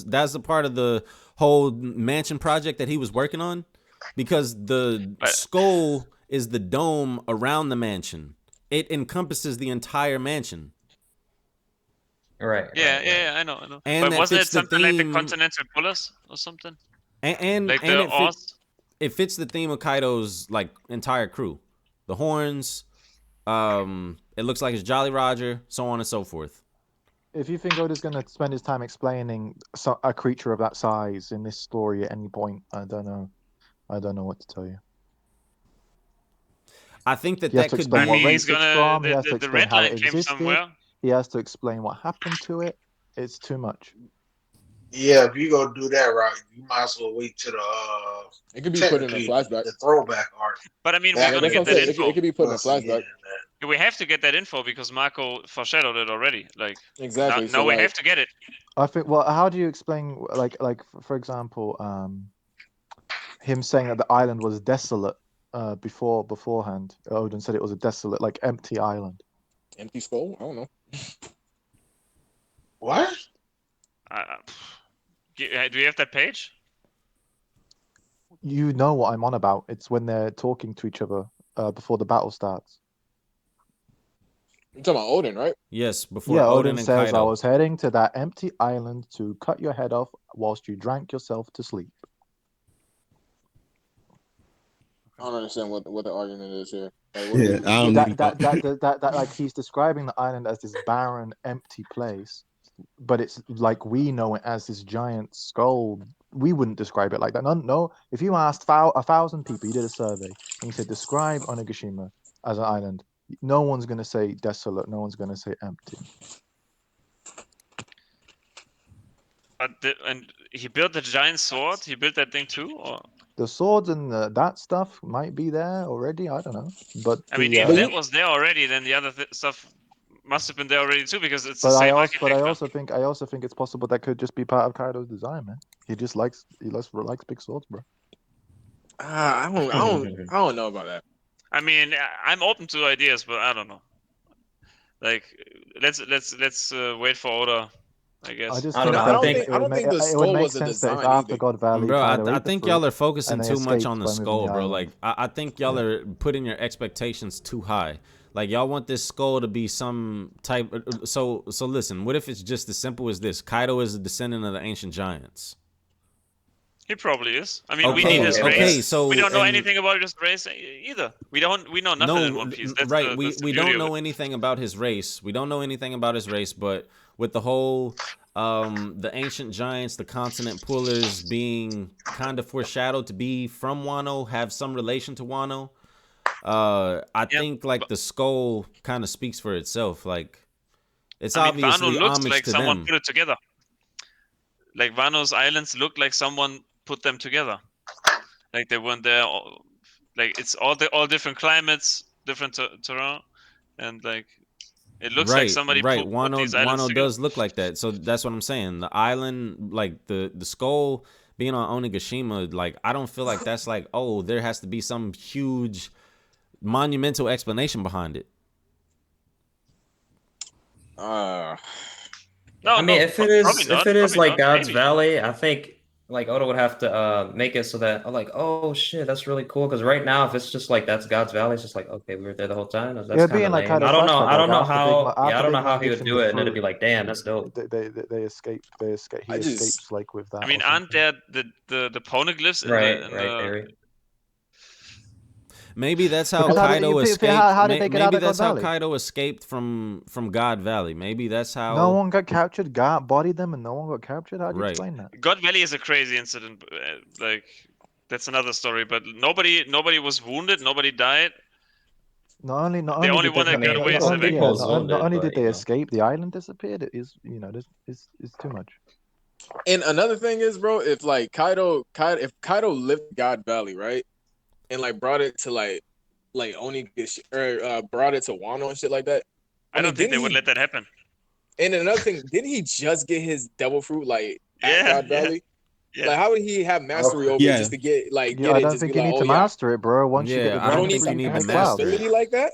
that's a part of the whole mansion project that he was working on, because the skull is the dome around the mansion. It encompasses the entire mansion. Right. Yeah, I know. And but wasn't it something like the theme... Continental Pillars or something? And like it fits the theme of Kaido's like entire crew. The horns, it looks like it's Jolly Roger, so on and so forth. If you think Oda's going to spend his time explaining a creature of that size in this story at any point, I don't know what to tell you. I think that could be. I mean, he's gonna. The red line came somewhere. He has to explain what happened to it. It's too much. Yeah, if you go do that right, you might as well wait to the. It could be put in a flashback. The throwback art. But I mean, we're gonna get that info. It could be put in a flashback. We have to get that info because Marco foreshadowed it already. Like exactly. Now we have to get it. I think. Well, how do you explain, like for example, him saying that the island was desolate beforehand? Odin said it was a desolate, like empty island. Empty skull? I don't know. What? Do you have that page? You know what I'm on about. It's when they're talking to each other before the battle starts. You're talking about Odin, right? Yes, before Odin and says, Kaido. "I was heading to that empty island to cut your head off whilst you drank yourself to sleep." I don't understand what the argument is here. That like he's describing the island as this barren, empty place, but it's like we know it as this giant skull. We wouldn't describe it like that. No. If you asked 1,000 people, you did a survey, and you said describe Onigashima as an island, no one's going to say desolate. No one's going to say empty. And he built the giant sword. He built that thing too, or The swords and that stuff might be there already. I don't know, but I mean, if that was there already, then the other stuff must have been there already too, because it's the same architecture. But I also think it's possible that could just be part of Kaido's design, man. He just likes big swords, bro. I don't know about that. I mean, I'm open to ideas, but I don't know. Like, let's wait for Oda, I guess. I don't think the skull was a design after God Valley. Bro, I think y'all are focusing too much on the skull, bro. Like, I think y'all are putting your expectations too high. Like, y'all want this skull to be some type. So listen. What if it's just as simple as this? Kaido is a descendant of the ancient giants. He probably is. I mean, we need his race. So we don't know anything about his race either. We know nothing in One Piece. That's right. We don't know anything about his race. We don't know anything about his race. But with the whole the ancient giants, the continent pullers being kind of foreshadowed to be from Wano, have some relation to Wano. I think like the skull kind of speaks for itself. Like, it's obviously Wano looks homage like to someone them. put it together. Like, Wano's islands look like someone put them together. Like, they weren't there. Like, it's all different climates, different terrain, and like it looks like somebody put these islands Wano together. does look like that. So that's what I'm saying. The island, like the skull being on Onigashima, like I don't feel like that's like, oh, there has to be some huge monumental explanation behind it. I mean, if it is like God's Valley, I think like Oda would have to make it so that like, oh shit, that's really cool. Because right now, if it's just like that's God's Valley, it's just like, okay, we were there the whole time. That's kind of lame. I don't know. I don't know how he would do it, and it'd be like, damn, that's dope. They escaped. He escapes like with that. I mean, aren't there the poneglyphs in the Maybe that's how Kaido escaped. Maybe that's how Kaido escaped from God Valley. Maybe that's how no one got captured. God bodied them, and no one got captured. How do you explain that? God Valley is a crazy incident. Like, that's another story. But nobody was wounded. Nobody died. Not only one that got away is not only did they escape, the island disappeared. It is, it's too much. And another thing is, bro, if like Kaido lived God Valley, right? And like brought it to like Onigish or brought it to Wano and shit like that. I don't think they would let that happen. And another thing, didn't he just get his devil fruit like at God Valley? Yeah. Like, how would he have mastery over it just to get like? I don't think you need to master it, bro. Once you get the I don't think you need to master it like that.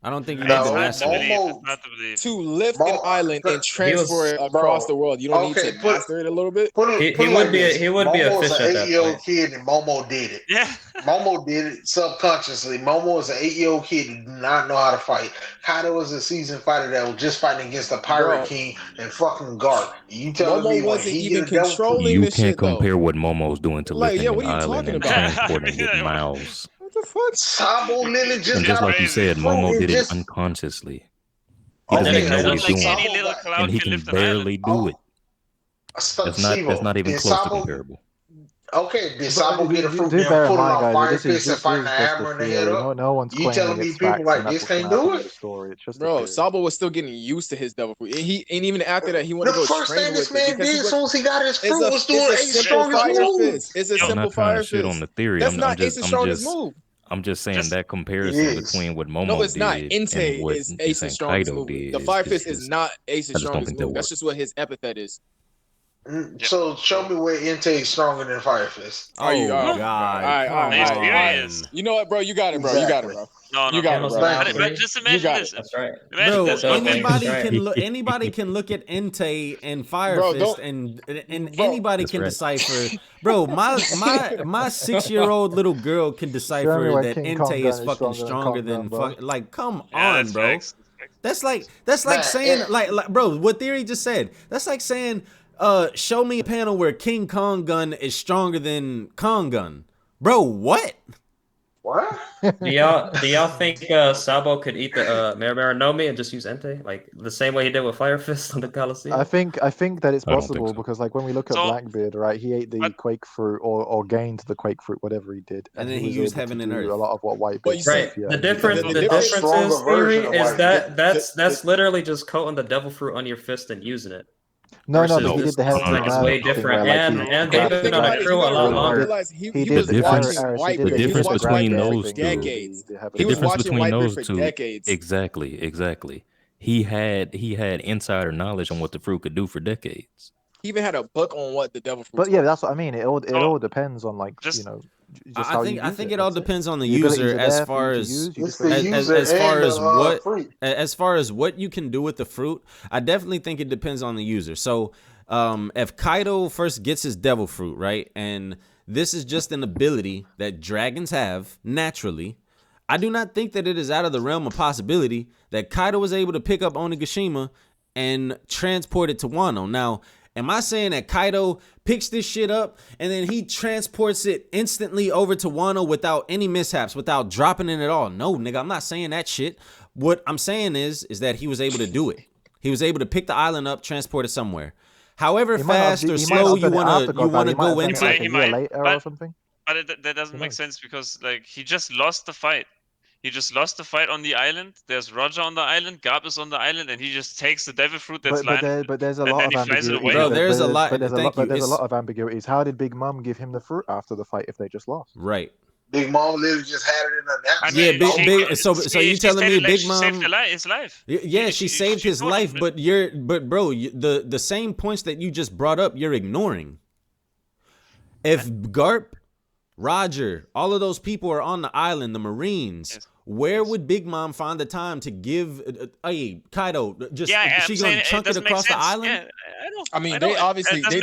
I don't think you need to master it. To lift an island and transfer it across the world, you don't need to master it a little bit. He would be a fish at that 8-year-old kid, and Momo did it. Yeah, Momo did it subconsciously. Momo is an 8-year-old kid who did not know how to fight. Kaido was a seasoned fighter that was just fighting against the Pirate King and fucking Garp. You telling me wasn't even controlling this shit? You can't compare what Momo's doing to lifting an island and transporting it miles. What the fuck? Sabo Lily and just like you said, Momo did it unconsciously. He doesn't even know what he's doing, and he can barely do it. That's not even close to comparable. Okay, did Sabo get a fruit and put it on Fire Fist and fight the hammer in the head up? No one's you telling me people like this can't do it? Bro, Sabo was still getting used to his devil fruit. And even after that, he wanted to go train with it. The first thing this man did as soon as he got his fruit was doing Ace's strongest move. It's a simple fire fist. Shit on the theory. That's not Ace's strongest move. I'm just saying that comparison between what Momo no, it's not. did Inte and what is Ace's strongest move. The Fire Fist is not Ace's strongest move. That's just what his epithet is. So show me where Inte is stronger than Fire Fist. God! All right. You know what, bro? You got it, bro. You got it, bro. No, you got it, bro. But just imagine this. That's right. Bro, anybody can look at Inte and Fire Fist, and anybody can decipher. Bro, my 6-year-old little girl can decipher that Inte is fucking stronger than like. Come on, bro. That's like saying like bro. What Theory just said. That's like saying. Show me a panel where King Kong gun is stronger than Kong gun. Bro, what? What? Do y'all think Sabo could eat the Maranomi and just useEnte? Like the same way he did with Fire Fist on the Coliseum? I think that it's possible because like when we look at Blackbeard, right, he ate the Quake Fruit or gained the Quake Fruit, whatever he did. And then he used Heaven and Earth. A lot of what Whitebeard said. Yeah. The difference is, Theory, is that's literally just coating the Devil Fruit on your fist and using it. No, versus but he did the heaven like it's way different, and they've been on a crew a lot longer. He did the difference. Whitebeard. The difference between those two. decades. The He was difference watching between Whitebeard those for two. decades. Exactly. He had insider knowledge on what the fruit could do for decades. He even had a book on what the devil fruit. But yeah, that's what I mean. It all depends on like just how you use I think it. it all depends on the abilities user are as there for far you to as use. You It's just the gotta use user as far and as the fruit. as far as what you can do with the fruit. I definitely think it depends on the user. So if Kaido first gets his devil fruit, right, and this is just an ability that dragons have naturally, I do not think that it is out of the realm of possibility that Kaido was able to pick up Onigashima and transport it to Wano. Now, am I saying that Kaido picks this shit up and then he transports it instantly over to Wano without any mishaps, without dropping it at all? No, nigga, I'm not saying that shit. What I'm saying is that he was able to do it. He was able to pick the island up, transport it somewhere. However fast or slow you wanna go into it. He might, later or something. But that doesn't make sense because like he just lost the fight. He just lost the fight on the island. There's Roger on the island, Garp is on the island, and he just takes the devil fruit that's lying. But there's a and lot then of he flies it ambiguity. away. Bro, there's a lot. But there's Thank a you. lot of ambiguities. How did Big Mom give him the fruit after the fight if they just lost? Right. Big Mom literally just had it in the I napkin. mean, Yeah, big. So you telling me Big she Mom saved his life? Yeah, she saved his life, but bro, the same points that you just brought up, you're ignoring. If Garp, Roger, all of those people are on the island, the Marines. Yes. Where would Big Mom find the time to give Kaido? Just is she gonna chunk it across the island? Yeah, I mean, they obviously they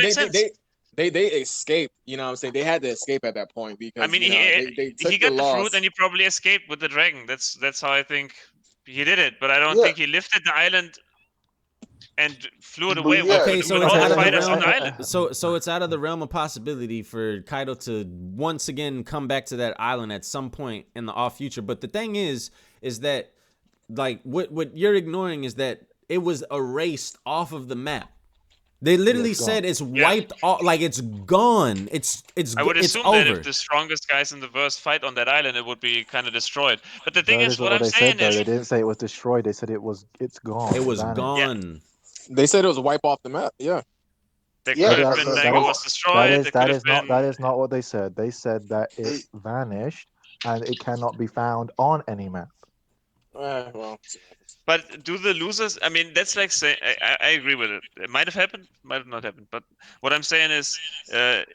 escaped. You know what I'm saying? They had to escape at that point because I mean, he got the fruit and he probably escaped with the dragon. That's how I think he did it. But I don't think he lifted the island and flew it away. Okay, so it's out of the realm. So it's out of the realm of possibility for Kaido to once again come back to that island at some point in the off future. But the thing is that like what you're ignoring is that it was erased off of the map. They literally said it's wiped off, like it's gone. It's I would assume over. that if the strongest guys in the verse fight on that island, it would be kind of destroyed. But the thing is, what I'm saying is, they didn't say it was destroyed. They said it's gone. It was gone. Yeah. They said it was wipe off the map. Yeah. It could have been like it was destroyed. That is not what they said. They said that it vanished and it cannot be found on any map. Well. But do the losers? I mean, that's like saying I agree with it. It might have happened, might have not happened. But what I'm saying is,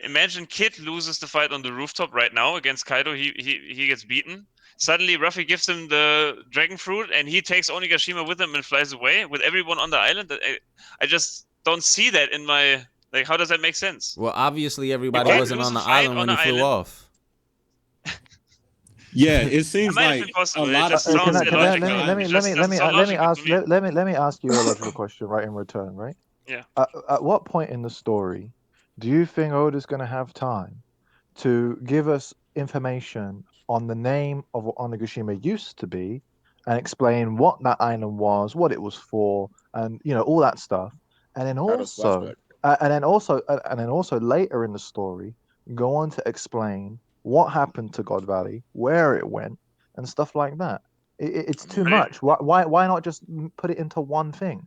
imagine Kid loses the fight on the rooftop right now against Kaido. He gets beaten. Suddenly, Ruffy gives him the dragon fruit, and he takes Onigashima with him and flies away with everyone on the island. I just don't see that in my like. How does that make sense? Well, obviously, everybody wasn't on the island when he flew off. Yeah, it seems like a lot of people. Let me ask you a logical question right in return, right? Yeah. At what point in the story do you think Oda's going to have time to give us information on the name of what Onigashima used to be and explain what that island was, what it was for, and all that stuff, and then also later in the story go on to explain what happened to God Valley, where it went, and stuff like that. It's too much. Why not just put it into one thing?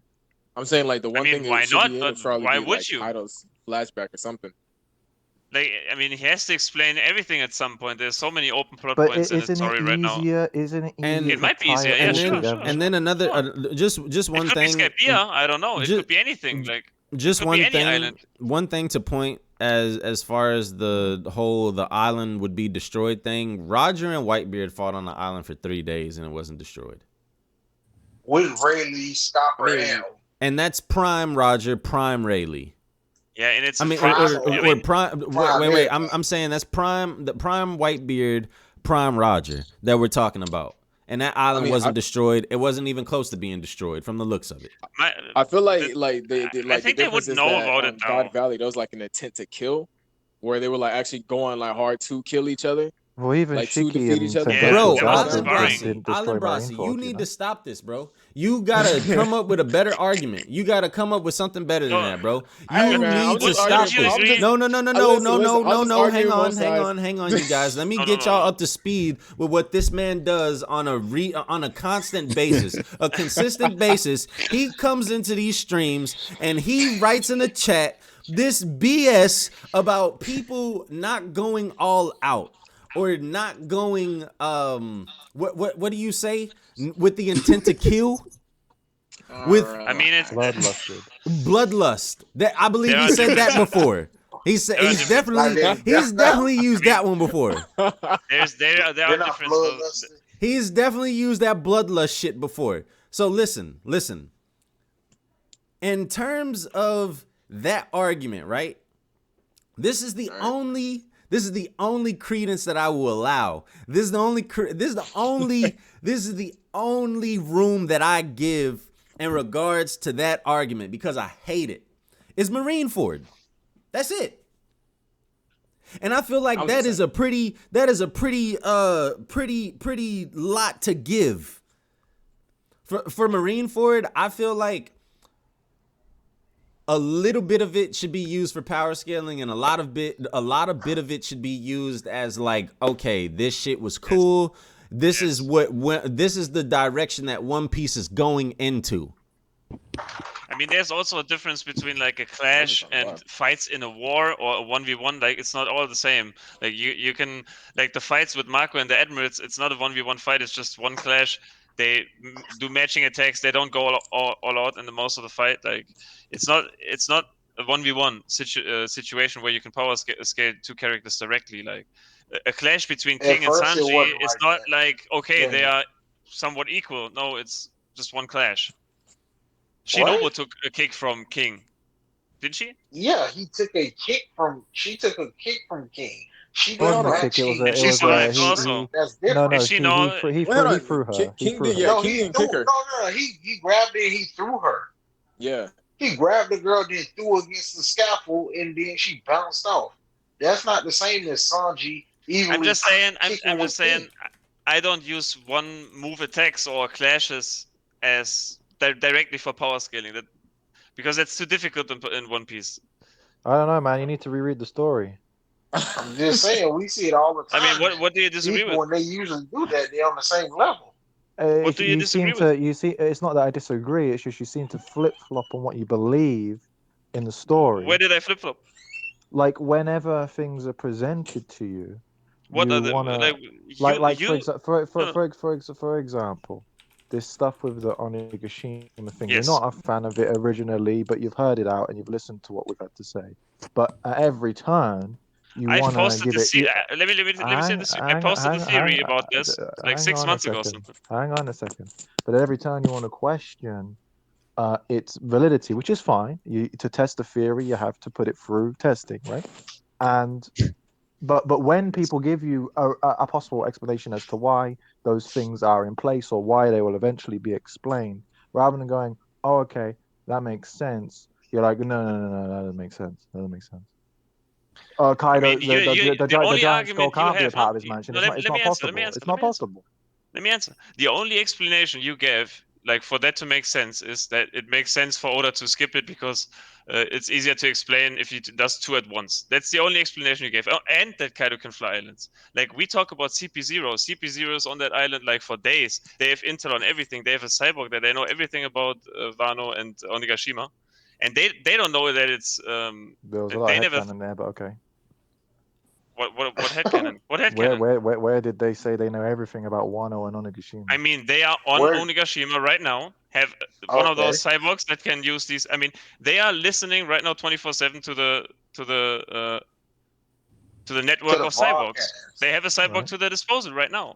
I'm saying like the one thing. Why not? But why would you? Kaido's flashback or something. Like, I mean, he has to explain everything at some point. There's so many open plot points in the story right now. Isn't it easier? It might be easier. Yeah, sure. And then another, just one it could thing. Be Skypiea, I don't know. It could be anything. Like just one thing. One thing to point as far as the island would be destroyed thing. Roger and Whitebeard fought on the island for 3 days and it wasn't destroyed. With Rayleigh, Stopper, and that's prime Roger, prime Rayleigh. Yeah, and it's. Prime. Wait. I'm saying that's prime. The prime Whitebeard, prime Roger that we're talking about, and that island wasn't destroyed. It wasn't even close to being destroyed from the looks of it. I feel like they I think they would know about it. God Valley, there was like an intent to kill, where they were like actually going like hard to kill each other. Well, even like two Shiki defeat and each other. Sengoku that God was sparring. didn't destroy Island Brasi, you Marineford, need know? to stop this, bro. You gotta come up with a better argument. You gotta come up with something better than No, that, bro. Hey, You man, I'm need to just stop wouldn't you this. agree? No, listen, Hang arguing both hang on, you guys. Let me No, get y'all up to speed with what this man does on a constant basis, a consistent basis. He comes into these streams and he writes in the chat this BS about people not going all out or not going what do you say, with the intent to kill, with I mean, it's bloodlust. That I believe there he are said that differences. before. He's There are differences. definitely used that one before. There are differences. He's definitely used that bloodlust shit before. So listen. In terms of that argument, right? This is the only credence that I will allow. This is the only room that I give in regards to that argument, because I hate it. Is Marineford. That's it. And I feel like that is a pretty lot to give. For Marineford, I feel like a little bit of it should be used for power scaling, and a lot of bit of it should be used as like, okay, this shit was cool. This is this is the direction that One Piece is going into. I mean, there's also a difference between like a clash and fights in a war or a 1v1. Like, it's not all the same. Like, you can, like, the fights with Marco and the Admirals, it's not a 1v1 fight, it's just one clash. They do matching attacks. They don't go all out in the most of the fight. Like, it's not a 1v1 situation where you can power scale two characters directly. Like, a clash between King and Sanji is not like, okay, they are somewhat equal. No, it's just one clash. Shinobu took a kick from King, didn't she? Yeah, she took a kick from King. She It wasn't a didn't kick. It was a. And it she was survived a. also. That's No, different. no. Is she not? He threw her. He King threw did. her. Yeah, No, King he didn't threw. kick her. No. He grabbed her and he threw her. Yeah. He grabbed the girl, then threw her against the scaffold, and then she bounced off. That's not the same as Sanji. I'm just saying. I'm just saying. I don't use one move attacks or clashes as directly for power scaling. Because it's too difficult in One Piece. I don't know, man. You need to reread the story. I'm just saying, we see it all the time. I mean, what do you disagree with? When they usually do that, they're on the same level. What do you disagree with? You see, it's not that I disagree. It's just you seem to flip flop on what you believe in the story. Where did I flip flop? Like whenever things are presented to you, What you are the wanna for example, this stuff with the Onigashima thing. Yes. You're not a fan of it originally, but you've heard it out and you've listened to what we've had to say. But at every turn, you want to give it. Let me say this. I posted a theory about this like 6 months ago or something. Hang on a second. But every time you want to question its validity, which is fine. To test the theory, you have to put it through testing, right? But when people give you a possible explanation as to why those things are in place or why they will eventually be explained, rather than going, "Oh, okay, that makes sense," you're like, "No, that doesn't make sense. That doesn't make sense." Kaido, the giant skull can't be a part of his mansion. It's not possible. It's not possible. Let me answer. The only explanation you gave, like, for that to make sense, is that it makes sense for Oda to skip it because it's easier to explain if he does two at once. That's the only explanation you gave. Oh, and that Kaido can fly islands. Like, we talk about CP0. CP0 is on that island like for days. They have intel on everything. They have a cyborg that they know everything about Wano and Onigashima. And they don't know that it's there was a lot of headcanon there, but okay. What headcanon? What headcanon? Where did they say they know everything about Wano and Onigashima? I mean, they are on Onigashima right now. Have one of those cyborgs that can use these. I mean, they are listening right now 24/7 to the network of cyborgs. They have a cyborg to their disposal right now.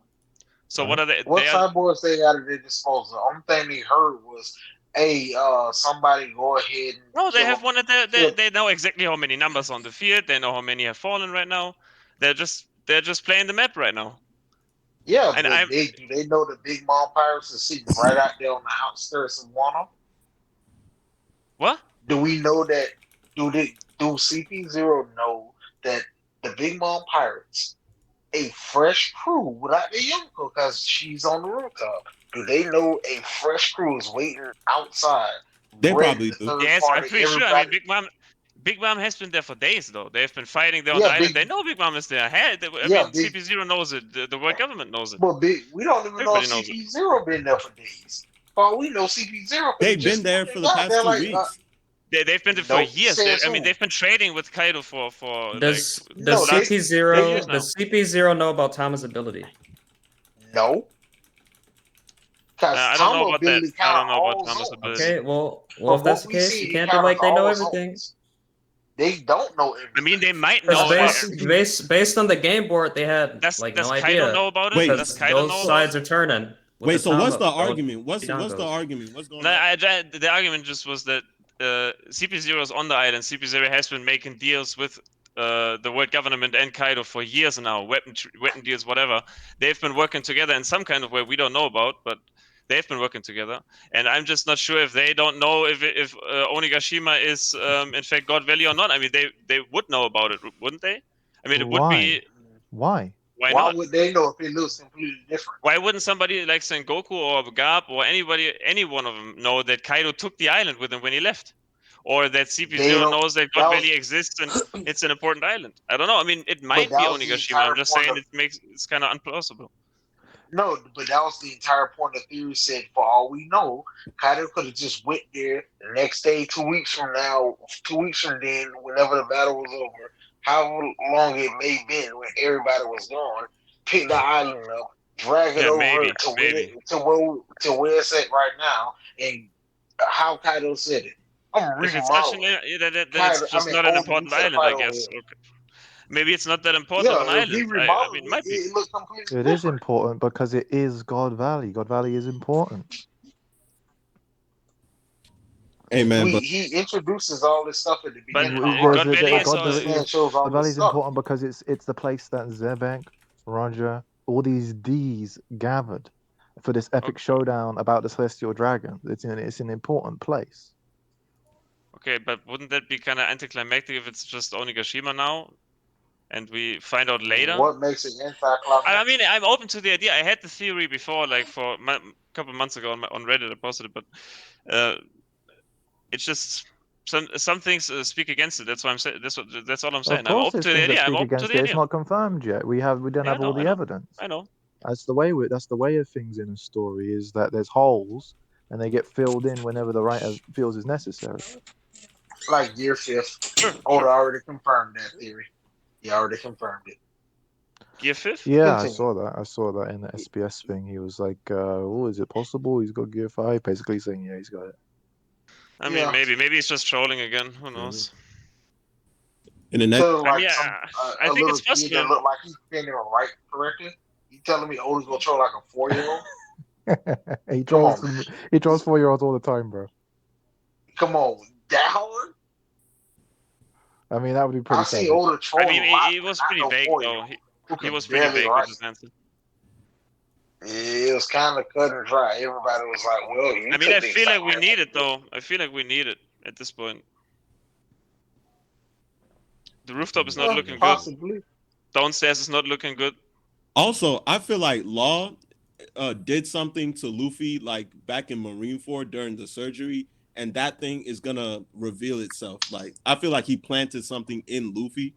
So what are they? What cyborgs they got at their disposal? The only thing they heard was, "Hey, somebody go ahead." And no, they have one at they know exactly how many numbers on the field. They know how many have fallen right now. They're just playing the map right now. Yeah, and they know the Big Mom Pirates are sitting right out there on the outskirts of Wano? What? Do we know that? Do CP0 know that the Big Mom Pirates a fresh crew without the Yonko because she's on the rooftop? Do they know a fresh crew is waiting outside? They probably do. Yes, I'm pretty sure. I mean, Big Mom has been there for days, though. They've been fighting there on the island. They know Big Mom is there. I mean, CP0 knows it. The world government knows it. But we don't even know if CP0 been there for days. For we know CP0. They've been there for the past 2 weeks. They've been there for years. I mean, they've been trading with Kaido for Does CP0 know about Tama's ability? No. I don't know about that. I don't know about Tama's ability. Okay, well, if that's the case, you can't be like they know everything. They don't know everything. I mean, they might know. Based on the game board, they had does no Kaido idea. know about it? Does Kaido know sides are turning. Wait, so what's the argument? What's the argument? What's going on? The argument just was that CP0 is on the island. CP0 has been making deals with the world government and Kaido for years now, weapon deals, whatever. They've been working together in some kind of way we don't know about, but they've been working together. And I'm just not sure if they don't know if Onigashima is in fact God Valley or not. I mean, they would know about it, wouldn't they? I mean, it would be. Why? Why would they know if it looks completely different? Why wouldn't somebody like Sengoku or Garp or any one of them know that Kaido took the island with him when he left? Or that CP0 knows that God Valley exists and it's an important island? I don't know. I mean, it might be Onigashima. I'm just saying it's kind of implausible. No, but that was the entire point of theory. Said for all we know, Kaido could have just went there the next day, 2 weeks from now, 2 weeks from then, whenever the battle was over, however long it may have been when everybody was gone, pick the island up, drag it over to where it's at right now, and how Kaido said it. If it's such it's just not an important island, I guess. Okay. Maybe it's not that important of an island. I mean, it might be. It is important because it is God Valley. God Valley is important. Amen. He introduces all this stuff at the beginning. God Valley is important because it's the place that Zebek, Roger, all these D's gathered for this epic showdown about the Celestial Dragon. It's an important place. Okay, but wouldn't that be kind of anticlimactic if it's just Onigashima now? And we find out later. What makes it anticlimactic? I mean, I'm open to the idea. I had the theory before, like for a couple of months ago on Reddit. I posted it, but it's just some things speak against it. That's why I'm saying. That's all I'm saying. I'm open to the idea. I'm open to the idea. It's not confirmed yet. We don't have all the evidence. I know. That's the way of things in a story. Is that there's holes and they get filled in whenever the writer feels is necessary. Like Gear 5th. Oda already confirmed that theory. He already confirmed it. Gear 5th? Yeah, I saw that in the SBS thing. He was like, "Oh, is it possible he's got Gear 5?" Basically saying, "Yeah, he's got it." I mean, maybe he's just trolling again. Who knows? In the next, I think it's possible. That look like he's spinning right correctly. You telling me Oda's gonna troll like a 4-year-old? He trolls 4-year-olds all the time, bro. Come on, that hard? I mean, that would be pretty. I see Oda troll. I mean, he was pretty vague though. He was pretty vague with his answer. It was kind of cut and dry. Everybody was like, "Well, I mean, I feel like we need it though. I feel like we need it at this point. The rooftop is not looking good. Downstairs is not looking good. Also, I feel like Law did something to Luffy like back in Marineford during the surgery, and that thing is gonna reveal itself. Like I feel like he planted something in Luffy,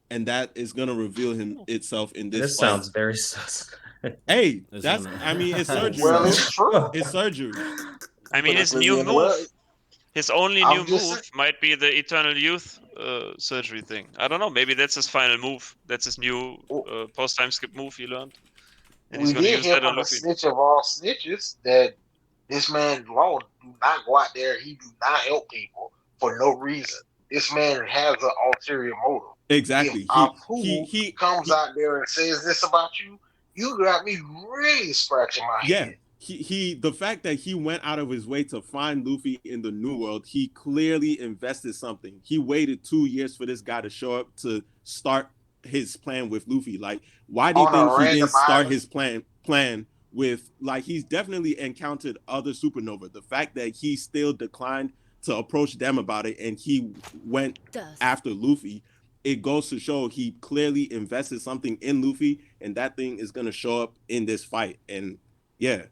and that is gonna reveal itself in this. This sounds very sus. Hey, I mean, it's surgery. Well, it's true. It's surgery. I mean, his new move, his only new move might be the Eternal Youth surgery thing. I don't know. Maybe that's his final move. That's his new post-time skip move he learned. And we did hear from the snitch of all snitches that this man Law do not go out there. He do not help people for no reason. This man has an ulterior motive. Exactly. If he comes out there and says this about you, you got me really scratching my head. The fact that he went out of his way to find Luffy in the New World, he clearly invested something. He waited 2 years for this guy to show up to start his plan with Luffy. Like, why do you think he didn't start his plan with, like, he's definitely encountered other supernova. The fact that he still declined to approach them about it and he went after Luffy, it goes to show he clearly invested something in Luffy, and that thing is gonna show up in this fight. And yeah,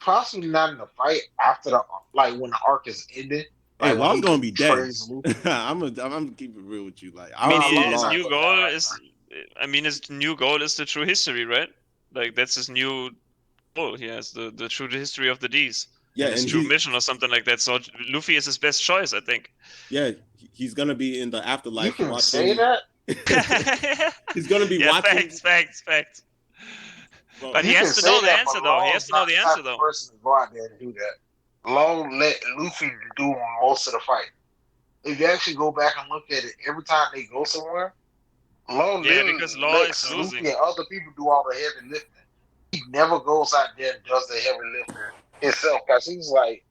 possibly not in the fight after the when the arc is ended. Hey, Like when Law's he gonna be dead. Luffy. I'm gonna keep it real with you. Like, I mean, Law his not new gonna goal die like is, I mean, his new goal is the true history, right? Like that's his new goal. He has the true history of the D's. yeah, And his and true mission or something like that. So Luffy is his best choice, I think. yeah, he's gonna be in the afterlife. You can watching, say that. He's gonna be Yeah, watching. facts. Bro, But he has to know the answer, though. He has to know the answer, though. Person to go out there and do that. Long let Luffy do most of the fight. If you actually go back and look at it, every time they go somewhere, Long because Law is lets losing. Luffy and other people do all the heavy lifting. He never goes out there and does the heavy lifting himself because he's like,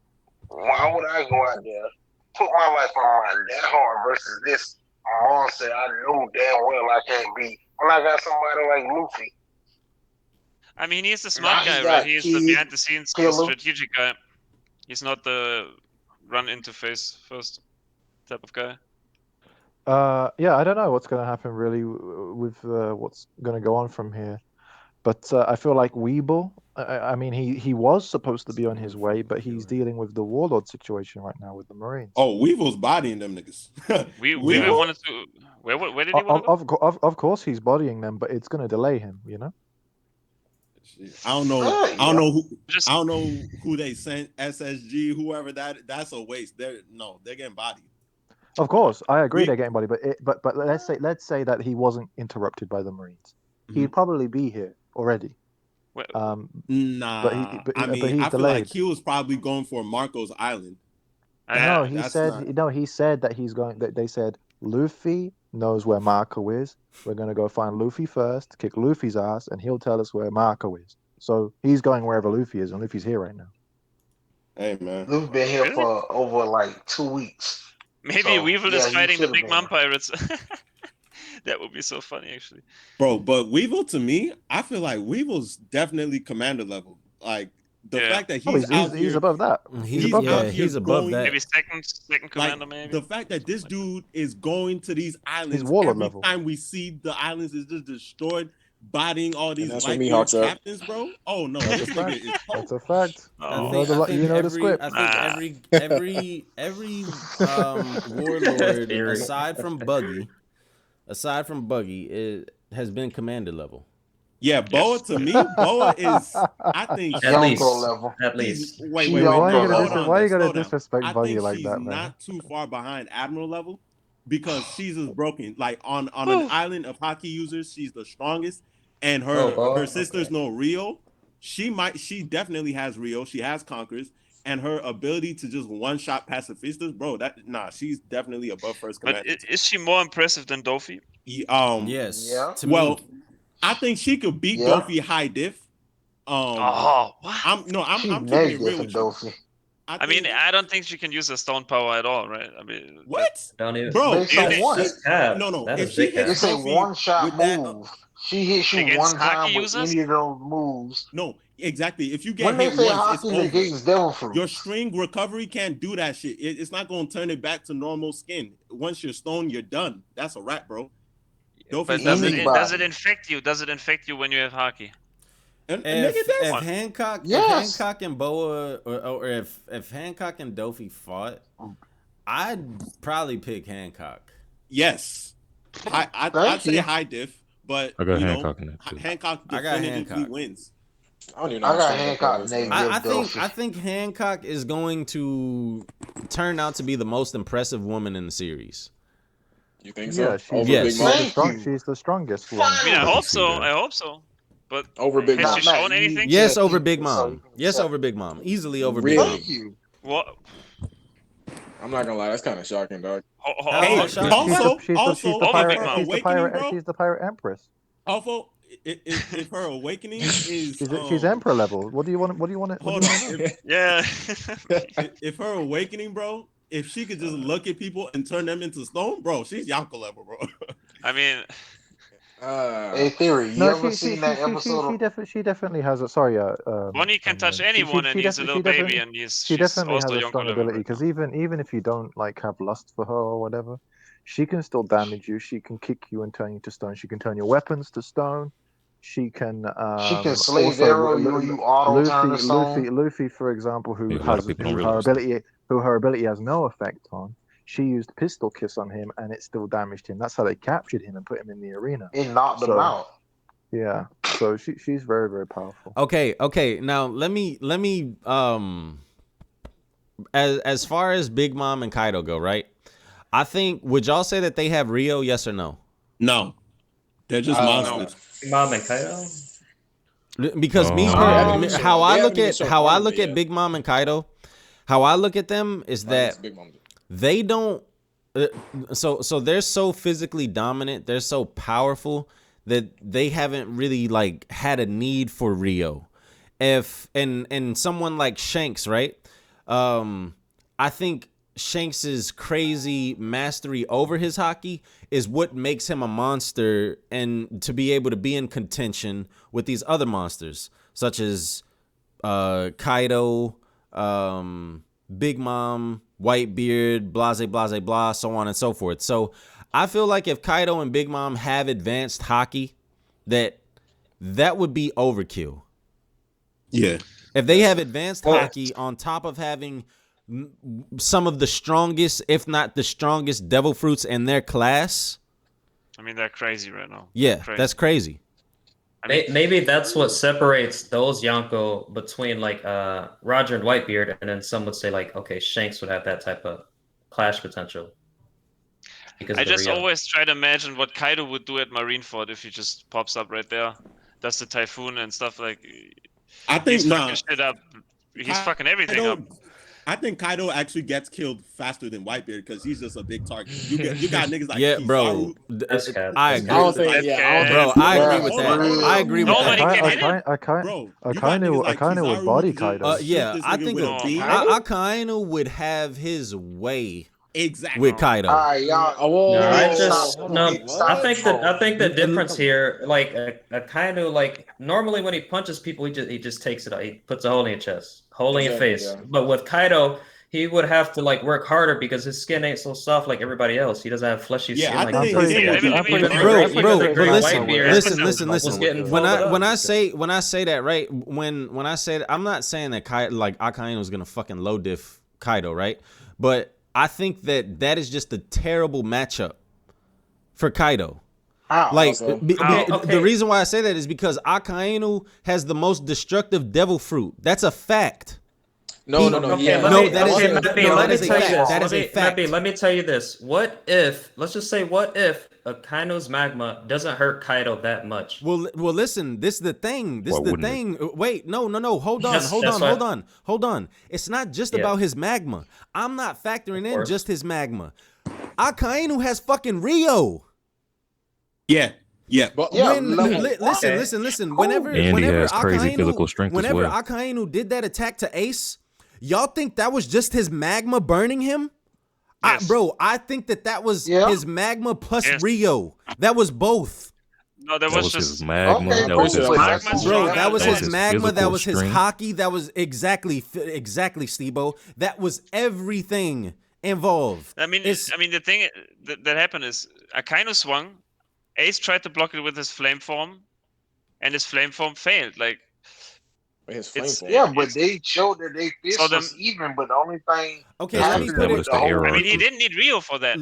why would I go out there, put my life on the line that hard versus this monster I know damn well I can't beat when I got somebody like Luffy. I mean, he's the smart guy, right? He's the behind-the-scenes strategic guy. He's not the run into face first type of guy. Yeah, I don't know what's going to happen really with what's going to go on from here. But I feel like Weeble, I mean, he was supposed to be on his way, but he's dealing with the Warlord situation right now with the Marines. Oh, Weeville's bodying them niggas. Weevil wanted to... Where did he want to go? Of course he's bodying them, but it's going to delay him, you know? I don't know who they sent, SSG, whoever that's a waste. They're getting bodied. Of course, I agree they're getting bodied, but let's say that he wasn't interrupted by the Marines. Mm-hmm. He'd probably be here already. Nah, but I he's feel delayed. like he was probably going for Marco's Island. No, he said that he's going. That they said Luffy knows where Marco is. We're gonna go find Luffy first, kick Luffy's ass, and he'll tell us where Marco is. So he's going wherever Luffy is, and Luffy's here right now. Hey man, Luffy's been here for over like 2 weeks. Maybe Weevil is fighting the Big Mom Pirates. That would be so funny, actually. Bro, but Weevil, to me, I feel like Weevil's definitely commander level. Like the fact that he's above that. He's above that. Maybe second commander, maybe. The fact that this dude is going to these islands every time we see the islands is just destroyed, bodying all these white captains, bro. Oh no, this nigga is that's a fact. You know the script. I think every warlord aside from Buggy, it has been commander level. Yeah, Boa to me, Boa is I think at least. Wait. Why are you gonna disrespect Buggy like that, man? She's not too far behind Admiral level because she's as broken. Like on an island of hockey users, she's the strongest, and her sisters know Rio. She definitely has Rio. She has Conquerors. And her ability to just one-shot pacifistas, bro, she's definitely above first commander. But is she more impressive than Dofi? Yes. Yeah. Well, I think she could beat Dofi high diff. What? I'm keeping it real with Dofi. I mean, I don't think she can use her stone power at all, right? I mean, what? Don't even, bro. No. If she hits it's a one-shot move. She hits you one time with any of those moves. No, exactly. If you get hit once, it's over. Your string recovery can't do that shit. It's not gonna turn it back to normal skin. Once you're stoned, you're done. That's a wrap, bro. But does it infect you? Does it infect you when you have hockey? If Hancock and Boa, or if Hancock and Dofi fought, I'd probably pick Hancock. Yes, I'd say high diff, but I got Hancock in that too. Hancock definitively wins. I got Hancock. I think Hancock is going to turn out to be the most impressive woman in the series. You think so? Yeah, she's the strongest one. I mean, I hope so. But over Big Mom. Has she shown anything? Yes, over Big Mom. Over Big Mom. Easily over Big Mom. What? I'm not gonna lie, that's kind of shocking, dog. She's the pirate empress. Also, if her awakening is she's emperor level. What do you want? Hold on. Yeah. If her awakening, bro, if she could just look at people and turn them into stone, bro, she's Yonko level, bro. I mean, hey, Theory, you ever seen that episode? She definitely has a. Sorry, Bonnie can touch anyone, and he's a little baby, and she's definitely has also a strong ability. Because even if you don't like have lust for her or whatever, she can still damage you. She can kick you and turn you to stone. She can turn your weapons to stone. She can slave arrow you, or you auto turn to stone. Luffy, for example, who her ability has no effect on. She used pistol kiss on him, and it still damaged him. That's how they captured him and put him in the arena. It knocked him out. Yeah, so she's very, very powerful. Okay. Now let me as far as Big Mom and Kaido go, right? I think, would y'all say that they have Rio? Yes or no? No, they're just monsters. Big Mom and Kaido. Because how I look at Big Mom and Kaido, how I look at them is that they don't. So they're so physically dominant. They're so powerful that they haven't really like had a need for Rio. And someone like Shanks, right? I think Shanks's crazy mastery over his haki is what makes him a monster, and to be able to be in contention with these other monsters such as Kaido, Big Mom, Whitebeard, blah, so on and so forth. So I feel like if Kaido and Big Mom have advanced haki, that would be overkill. Yeah. If they have advanced haki on top of having some of the strongest, if not the strongest, devil fruits in their class. I mean, they're crazy right now. Yeah, that's crazy. I mean, maybe that's what separates those Yonko between like Roger and Whitebeard, and then some would say like, okay, Shanks would have that type of clash potential. I just always try to imagine what Kaido would do at Marineford if he just pops up right there, does the typhoon and stuff like. I think he's fucking shit up. He's fucking everything up. I think Kaido actually gets killed faster than Whitebeard because he's just a big target. You got niggas like bro. I agree. I agree with that. I agree with that. I kind of would body Kaido. Yeah, I think Akainu would have his way. Exactly. With Kaido. I think the difference here, like Akainu, like normally when he punches people, he just takes it out. He puts a hole in your chest, hole in your face. Yeah. But with Kaido, he would have to like work harder because his skin ain't so soft like everybody else. He doesn't have fleshy skin. Listen. When I say that, right? When I say that, I'm not saying that Akainu is gonna fucking low diff Kaido, right? But I think that is just a terrible matchup for Kaido. The reason why I say that is because Akainu has the most destructive devil fruit. That's a fact. Let me tell you this. What if Akainu's magma doesn't hurt Kaido that much? Well, listen, this is the thing. Wait, no. Hold on. It's not just about his magma. I'm not factoring in just his magma. Akainu has fucking Rio. Yeah. Listen. Whenever Akainu did that attack to Ace, y'all think that was just his magma burning him? Yes. I think that was his magma plus Rio. That was both. No, that was just his magma. That was his magma. That was his magma. That was his haki. That was exactly, Stebo. That was everything involved. I mean, the thing that happened is Akainu swung. Ace tried to block it with his flame form, and his flame form failed. Like. But they showed that they fist was even, but the only thing. Okay, let me put it. I mean, he didn't need Rio for that.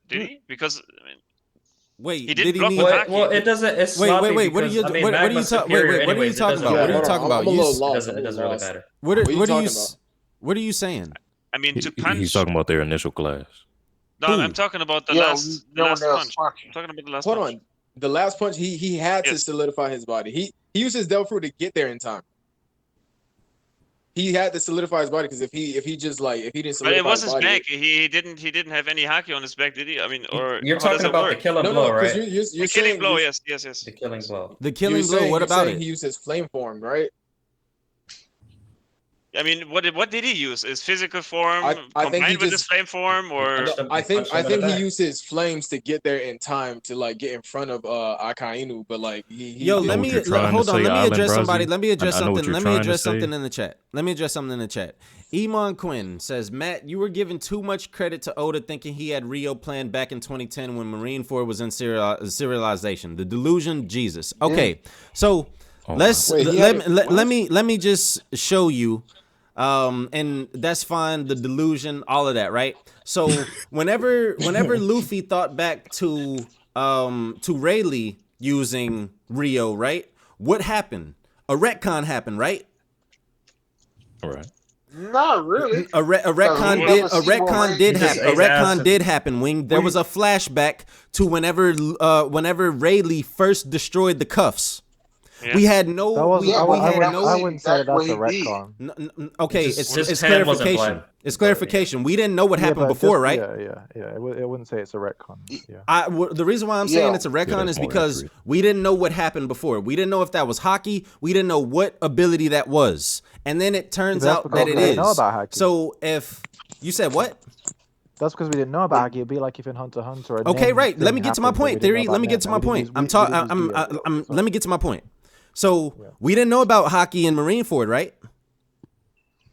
Did he? Because he didn't block the haki. Well, it doesn't. It's wait. What are you talking about? It doesn't really matter. What are you saying? I mean, to punch. He's talking about their initial class. No, I'm talking about the last punch. I'm talking about the last punch. Hold on. The last punch, he had to solidify his body. He used his devil fruit to get there in time. He had to solidify his body because if he didn't solidify his body, but it was his back. He didn't have any haki on his back, did he? I mean, or you're talking about the killing blow, right? The killing blow, yes. The killing blow. The killing blow. What about it? He used his flame form, right? I mean, what did he use? His physical form I think he combined with his just. flame form, or I think he used his flames to get there in time to like get in front of Akainu, but like he Yo, So let what me you're trying to hold on. say, Let me Island address somebody. Brazi? Let me address I know what something. you're Let me trying to address say. something in the chat. Let me address something in the chat. Iman Quinn says, Matt, you were giving too much credit to Oda thinking he had Rio planned back in 2010 when Marineford was in serialization. The delusion, Jesus. Okay, so let's let me just show you. And that's fine, the delusion, all of that, right? So whenever Luffy thought back to Rayleigh using Rio, right? What happened? A retcon happened, right? All right. Not really. A retcon did happen. A retcon did happen. Wing. There was a flashback to whenever Rayleigh first destroyed the cuffs. Yeah. We had no. I wouldn't say that's a retcon. Okay, it's clarification. It's clarification. We didn't know what happened before, right? Yeah. I wouldn't say it's a retcon. Yeah. The reason why I'm saying it's a retcon is because we didn't know what happened before. We didn't know if that was Haki. We didn't know what ability that was, and then it turns out that it is. Know about Haki. So if you said what? That's because we didn't know about Haki. It'd be like if in Hunter x Hunter. Okay, right. Let me get to my point, Theory. Let me get to my point. Let me get to my point. So we didn't know about Haki and Marineford, right?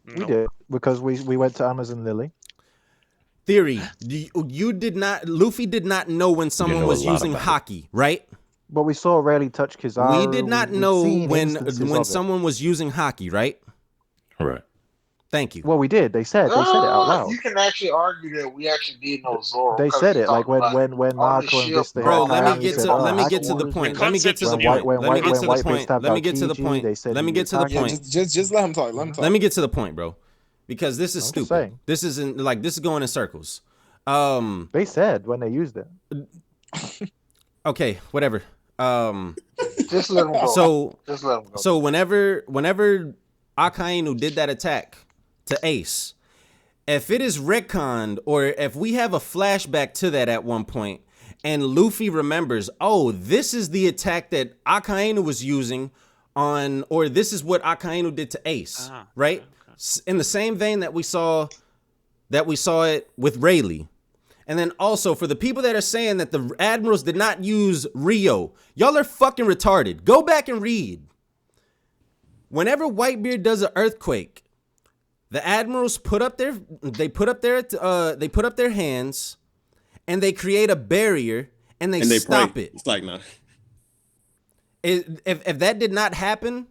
We did because we went to Amazon Lily. Theory, you did not. Luffy did not know when someone was using Haki, right? But we saw Rayleigh touch Kizaru. We did not know when someone was using Haki, right? Right. Thank you. Well, we did. They said it out loud. You can actually argue that we actually did know Zoro. They said it like when Marco and Vista. Bro, let me get to the point. Let me get to the point. Let me get to the point. Let me get to the point. Let me get to the point. Just let him talk. Let me get to the point, bro. Because this is stupid. This isn't like this is going in circles. They said when they used it. Okay, whatever. Just let him go. Just let him go. So whenever Akainu did that attack to Ace, if it is retconned or if we have a flashback to that at one point and Luffy remembers, oh, this is the attack that Akainu was using on, or this is what Akainu did to Ace, right? Okay. In the same vein that we saw it with Rayleigh. And then also for the people that are saying that the admirals did not use Rio, y'all are fucking retarded. Go back and read. Whenever Whitebeard does an earthquake, the admirals put up their hands, and they create a barrier, and they stop it. It's like no. If that did not happen,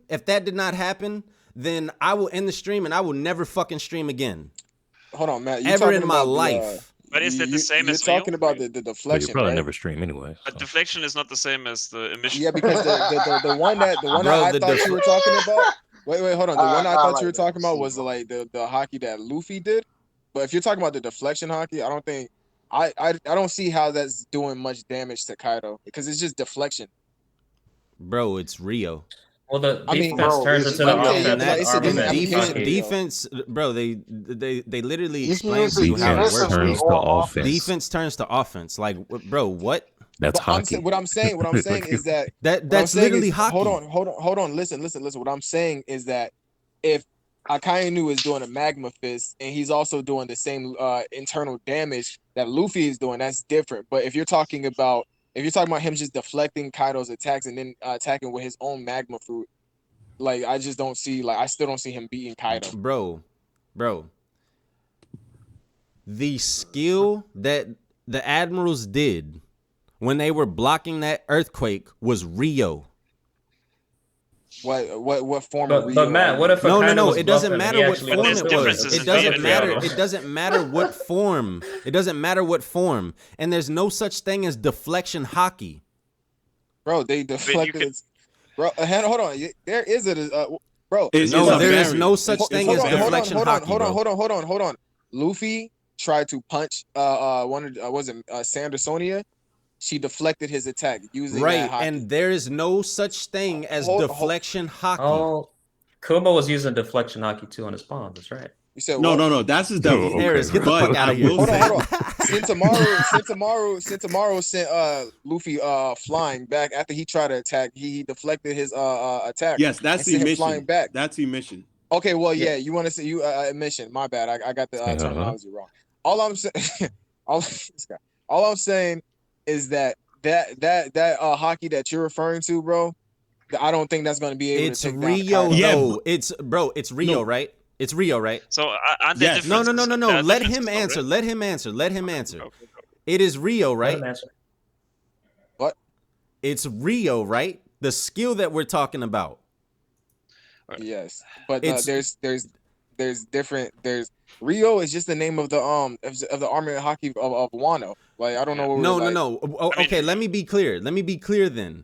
then I will end the stream and I will never fucking stream again. Hold on, Matt. Ever in my life. But is it the same as you're talking about the deflection? You probably right? never stream anyway. But deflection is not the same as the emission. Yeah, because the one that I thought you were talking about. Wait, hold on. The one I thought you were talking about was the Haki that Luffy did. But if you're talking about the deflection Haki, I don't think I don't see how that's doing much damage to Kaido because it's just deflection. Bro, it's Rio. Well, the defense turns into the defense, bro. They literally explain to you how it works. Turns to offense. Defense turns to offense. Like, bro, what? That's hockey. What I'm saying is that's literally hockey. Hold on. Listen. What I'm saying is that if Akainu is doing a magma fist and he's also doing the same internal damage that Luffy is doing, that's different. But if you're talking about him just deflecting Kaido's attacks and then attacking with his own magma fruit, like I still don't see him beating Kaido. Bro. The skill that the admirals did when they were blocking that earthquake was Rio. What form of Rio? But Matt, what if no, it doesn't matter what form it was. It doesn't matter. It doesn't matter what form. It doesn't matter what form. And there's no such thing as deflection Haki. Bro, they deflected. Bro, hold on. There is bro. There is no such thing as deflection Haki. Hold on. Luffy tried to punch Sandersonia. She deflected his attack using that Haki. And there is no such thing as deflection Haki. Oh, Kuma was using deflection Haki too on his pawns. That's right. You said no, that's his devil. Harris, get the fuck out of here. Hold on. Sentamaru sent Luffy flying back after he tried to attack. He deflected his attack. Yes, that's the mission. Flying back. That's the mission. Okay, well, yeah, you want to say you admission. My bad, I got the terminology wrong. All I'm saying, all I'm saying is that hockey that you're referring to, bro. I don't think that's going to be able to take Rio, down though. It's Rio, right? It's Rio, right? So aren't there No. differences? Let him answer. Let him answer. Okay. It is Rio, right? What? It's Rio, right? The skill that we're talking about. Yes, but there's different. There's Rio is just the name of the army of hockey of Wano. Like I don't know. What No. Okay, let me be clear. Then.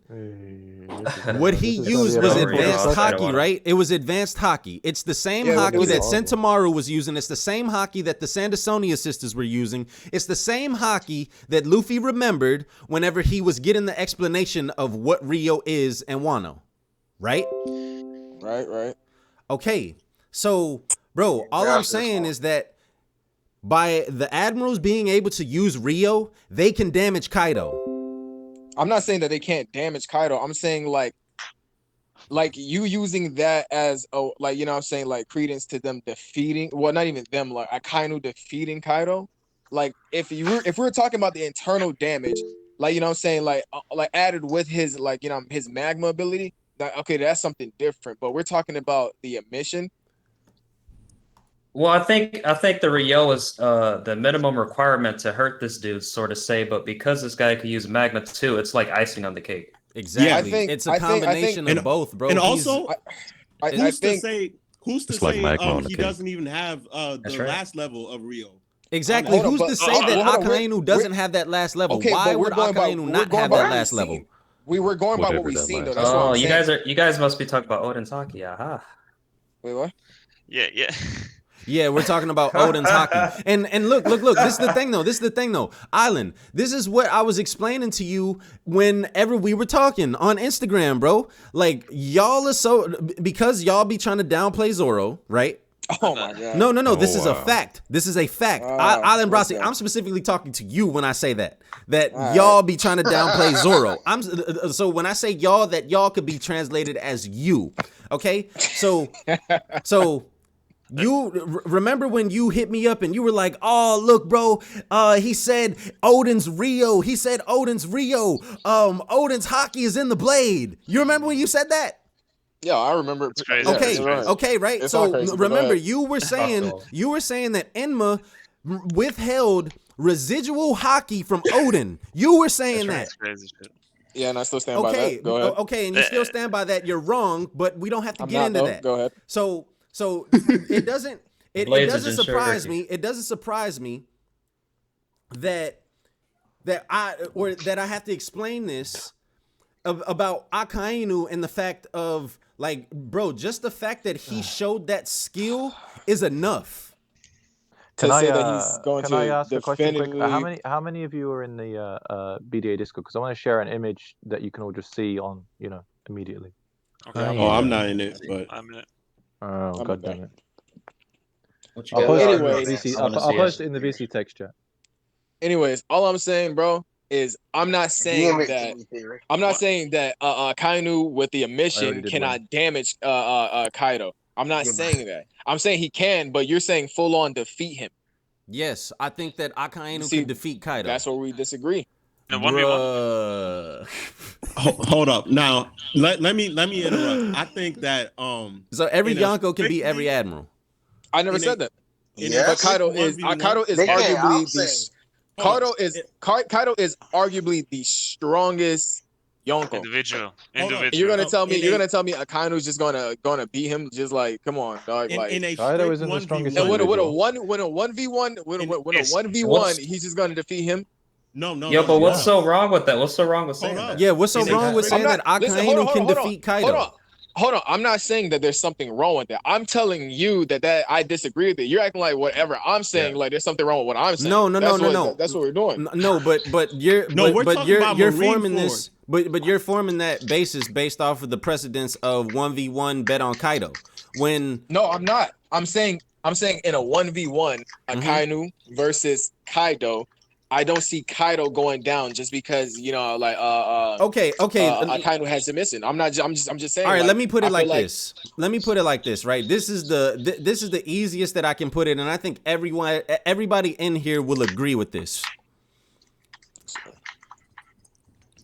What he used was advanced hockey, right? It was advanced hockey. It's the same hockey that Sentomaru was using. It's the same hockey that the Sandersonia sisters were using. It's the same hockey that Luffy remembered whenever he was getting the explanation of what Rio is and Wano, right? Right. Okay, so, bro, all I'm saying is that by the admirals being able to use Rio, they can damage Kaido. I'm not saying that they can't damage Kaido. I'm saying like you using that as like you know what I'm saying like credence to them defeating. Well, not even them, like Akainu defeating Kaido. Like if we're talking about the internal damage, like you know what I'm saying like added with his like you know his magma ability. Okay, that's something different. But we're talking about the emission. Well, I think the Rio is the minimum requirement to hurt this dude, sort of say, but because this guy could use magma too, it's like icing on the cake. Exactly. It's a combination of both, bro. And also, who's to say he doesn't even have the last level of Rio? Exactly. Who's to say that Akainu doesn't have that last level? Okay, why would Akainu not have that last level? We were going by what we've seen, though. That's what I'm saying. You guys must be talking about Odin's hockey. Aha. Wait, what? Yeah. Yeah, we're talking about Odin's hockey. And look. This is the thing though. Island, this is what I was explaining to you whenever we were talking on Instagram, bro. Like, y'all are because y'all be trying to downplay Zoro, right? Oh my god. No. This is a fact. This is a fact. Island Brasi, I'm specifically talking to you when I say that y'all be trying to downplay Zoro. So when I say y'all, that y'all could be translated as you. Okay? So you remember when you hit me up and you were like, "Oh, look, bro, he said Odin's Rio. Odin's hockey is in the blade." You remember when you said that? Yeah, I remember. It's crazy. Okay, right. It's so crazy, remember, you were saying that Enma withheld residual hockey from Odin. You were saying that. Crazy shit. Yeah, and I still stand by that. Go ahead. Okay, and you still stand by that. You're wrong, but we don't have to get into that. Go ahead. So it doesn't surprise me. It doesn't surprise me that I have to explain this about Akainu and the fact of like, bro, just the fact that he showed that skill is enough. Can I ask a question quick? How many of you are in the BDA Discord? Because I want to share an image that you can all just see on, immediately. Okay. I'm not in it, but I'm in it. Oh, god damn it. I'll post it in the VC text chat. Anyways, all I'm saying, bro, is I'm not saying that Akainu with the emission cannot damage Kaido. I'm not saying that. I'm saying he can, but you're saying full on defeat him. Yes, I think that Akainu can defeat Kaido. That's where we disagree. No, hold up. Now let me interrupt. I think that so every Yonko can beat every admiral. I never said that. But Kaido is arguably the strongest Yonko. Individual. You're gonna tell me Akainu's just gonna beat him? Just like, come on, dog. Kaido isn't the strongest. And when a 1v1, he's just gonna defeat him. No. Yo, but what's so wrong with that? What's so wrong with saying that? Yeah, what's so wrong with saying that Akainu can defeat Kaido? Hold on. I'm not saying that there's something wrong with that. I'm telling you that I disagree with it. You're acting like whatever I'm saying, like there's something wrong with what I'm saying. No. That's what we're doing. No, but you're forming this, but you're forming that basis based off of the precedence of 1v1 bet on Kaido. No, I'm not. I'm saying in a 1v1, Akainu versus Kaido, I don't see Kaido going down just because like okay. Akainu has him missing. I'm just saying. All right, like, let me put it like like this. Let me put it like this, right? This is the easiest that I can put it, and I think everybody in here will agree with this.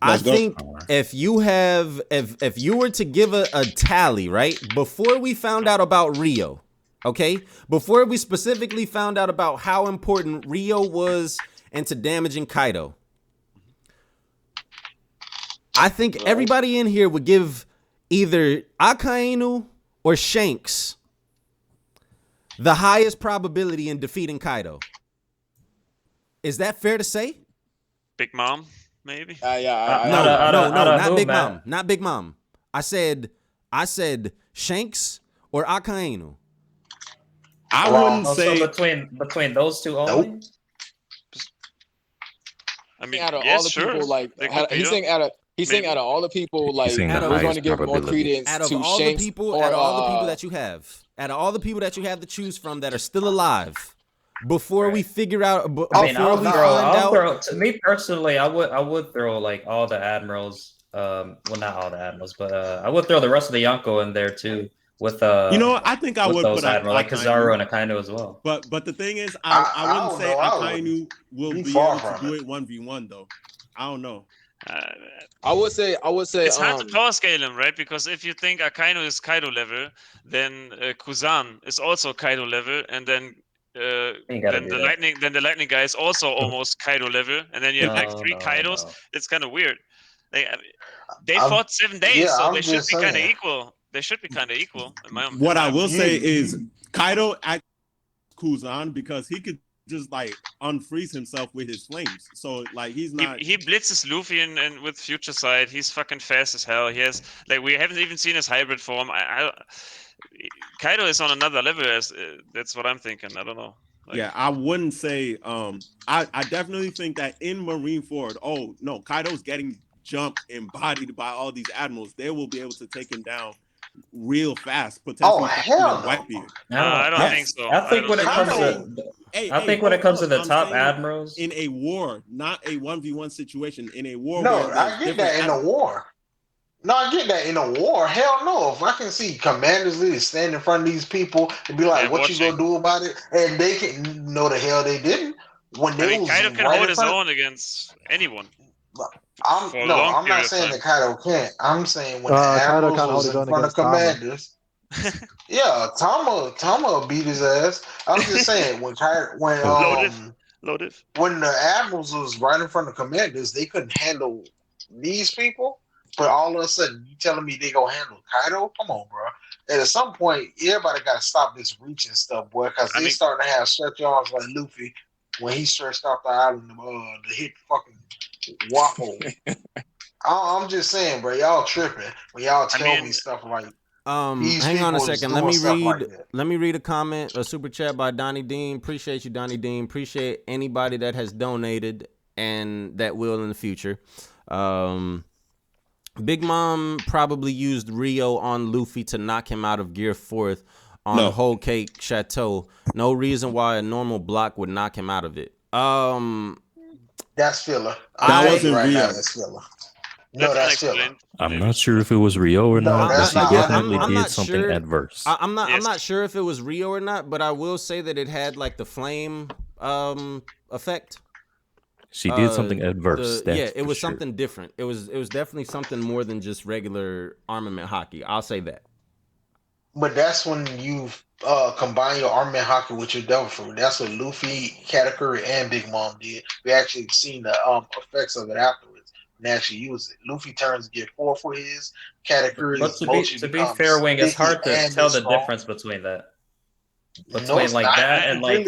I think if you were to give a tally, right, before we found out about Rio, okay, before we specifically found out about how important Rio was into damaging Kaido, I think everybody in here would give either Akainu or Shanks the highest probability in defeating Kaido. Is that fair to say? Big Mom, maybe. No, not Big Mom, not Big Mom. I said Shanks or Akainu. I wouldn't say between those two only. Nope. I mean, out of all the people, like he's saying out of all the people, like who's going to give more credence out of to all Shanks the people, or out of all the people that you have, out of all the people that you have to choose from that are still alive, before we figure out, to me personally, I would throw like all the admirals. Well, not all the admirals, but I would throw the rest of the Yonko in there too. With I think I would put admirals, like Kizaru and Akainu as well. But the thing is, I wouldn't say Akainu will be able to do it 1v1 though. I don't know. I would say it's hard to power scale him, right? Because if you think Akainu is Kaido level, then Kuzan is also Kaido level, and then the lightning guy is also almost Kaido level, and then you have like three Kaidos. No. It's kind of weird. They fought 7 days, so they should be kind of equal. They should be kind of equal. What I will say is Kaido at Kuzan because he could just like unfreeze himself with his flames. So like he's not. He blitzes Luffy and with Future Sight. He's fucking fast as hell. He has like we haven't even seen his hybrid form. Kaido is on another level. That's what I'm thinking. I don't know. Yeah, I wouldn't say. I definitely think that in Marineford. Oh no, Kaido's getting jumped and bodied by all these admirals. They will be able to take him down real fast, potentially faster than Whitebeard. I don't think so. I think when it comes to the top admirals in a war, not a 1v1 situation, in a war. No, I get that in a war. No, I get that in a war. Hell no. If I can see commanders literally stand in front of these people and be like, "What you gonna do about it?" and they can know the hell they didn't. When they Kaido can hold his own against anyone. I'm not saying that Kaido can't. I'm saying when the admirals was in front of commanders. Yeah, Tama beat his ass. I'm just saying when the admirals was right in front of commanders, they couldn't handle these people. But all of a sudden, you telling me they gonna handle Kaido? Come on, bro. And at some point, everybody gotta stop this reaching stuff, boy, because they starting to have stretch arms like Luffy when he stretched off the island to hit fucking Waffle. I'm just saying, bro, y'all tripping when y'all tell me stuff like. Hang on a second. Let me read a comment, a super chat by Donnie Dean. Appreciate you, Donnie Dean. Appreciate anybody that has donated and that will in the future. Big Mom probably used Rio on Luffy to knock him out of Gear 4th on Whole Cake Chateau. No reason why a normal block would knock him out of it. That's filler. That wasn't right Rio. Now, that's filler. No, that's filler. I'm not sure if it was Rio or not, but he definitely did something adverse. I'm not sure if it was Rio or not, but I will say that it had like the flame effect. She did something adverse. It was something different. It was definitely something more than just regular armament hockey. I'll say that. But that's when you combine your armament hockey with your devil fruit. That's what Luffy, Katakuri, and Big Mom did. We actually seen the effects of it afterwards and actually use it. Luffy turns Gear 4 for his. Katakuri. But to be fair, Wing, it's hard to tell the difference between that. Between that and like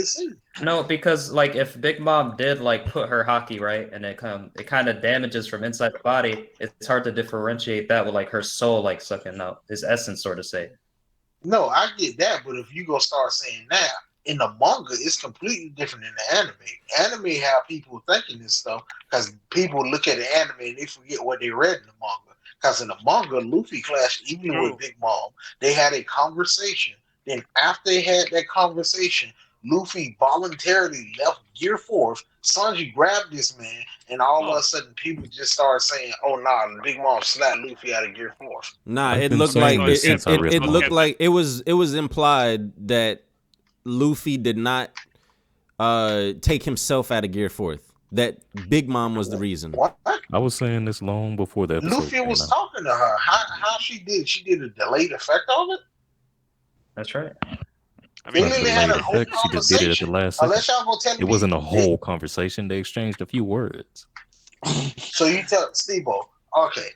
no, because like if Big Mom did like put her hockey right and it kind of damages from inside the body, it's hard to differentiate that with like her soul like sucking out his essence, sort of say. No, I get that, but if you go start saying that in the manga, it's completely different than the anime. Anime have people thinking this stuff because people look at the anime and they forget what they read in the manga. Because in the manga, Luffy clashed even with Big Mom. They had a conversation. Then after they had that conversation, Luffy voluntarily left Gear 4th, Sanji grabbed this man, and all of a sudden people just started saying, "Oh nah, Big Mom slapped Luffy out of Gear 4." Nah, it looked like it looked like it was implied that Luffy did not take himself out of Gear 4th. That Big Mom was the reason. What? I was saying this long before the episode Luffy was talking to her. How she did? She did a delayed effect of it. That's right. I mean, delayed effect. She just did it at the last second. Unless y'all gonna tell me it wasn't a whole conversation. They exchanged a few words. So you tell Steve-O, okay,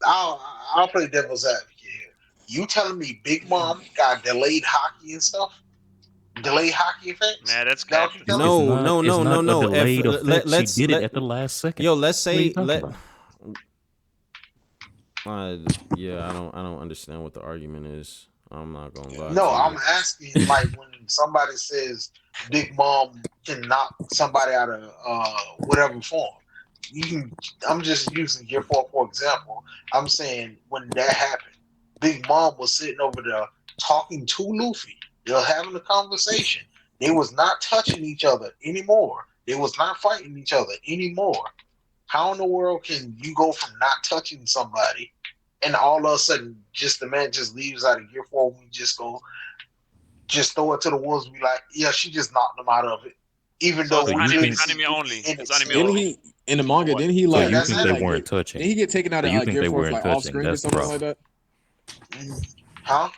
I'll play devil's advocate here. You telling me Big Mom got delayed hockey and stuff? Delayed hockey effects? Nah, that's good. No. Delayed effect. She did it at the last second. Yo, let's say yeah, I don't understand what the argument is. I'm not gonna lie. No, I'm asking like when somebody says Big Mom can knock somebody out of whatever form. I'm just using Gear 4 for example. I'm saying when that happened, Big Mom was sitting over there talking to Luffy. They were having a conversation. They was not touching each other anymore. They was not fighting each other anymore. How in the world can you go from not touching somebody and all of a sudden just the man just leaves out of Gear 4? We just go, just throw it to the wolves and be like, yeah, she just knocked them out of it. Even though it's anime only. It's anime only. In the manga, didn't he like? You think they weren't touching? Did he get taken out of Gear 4 like off screen or something like that? Huh?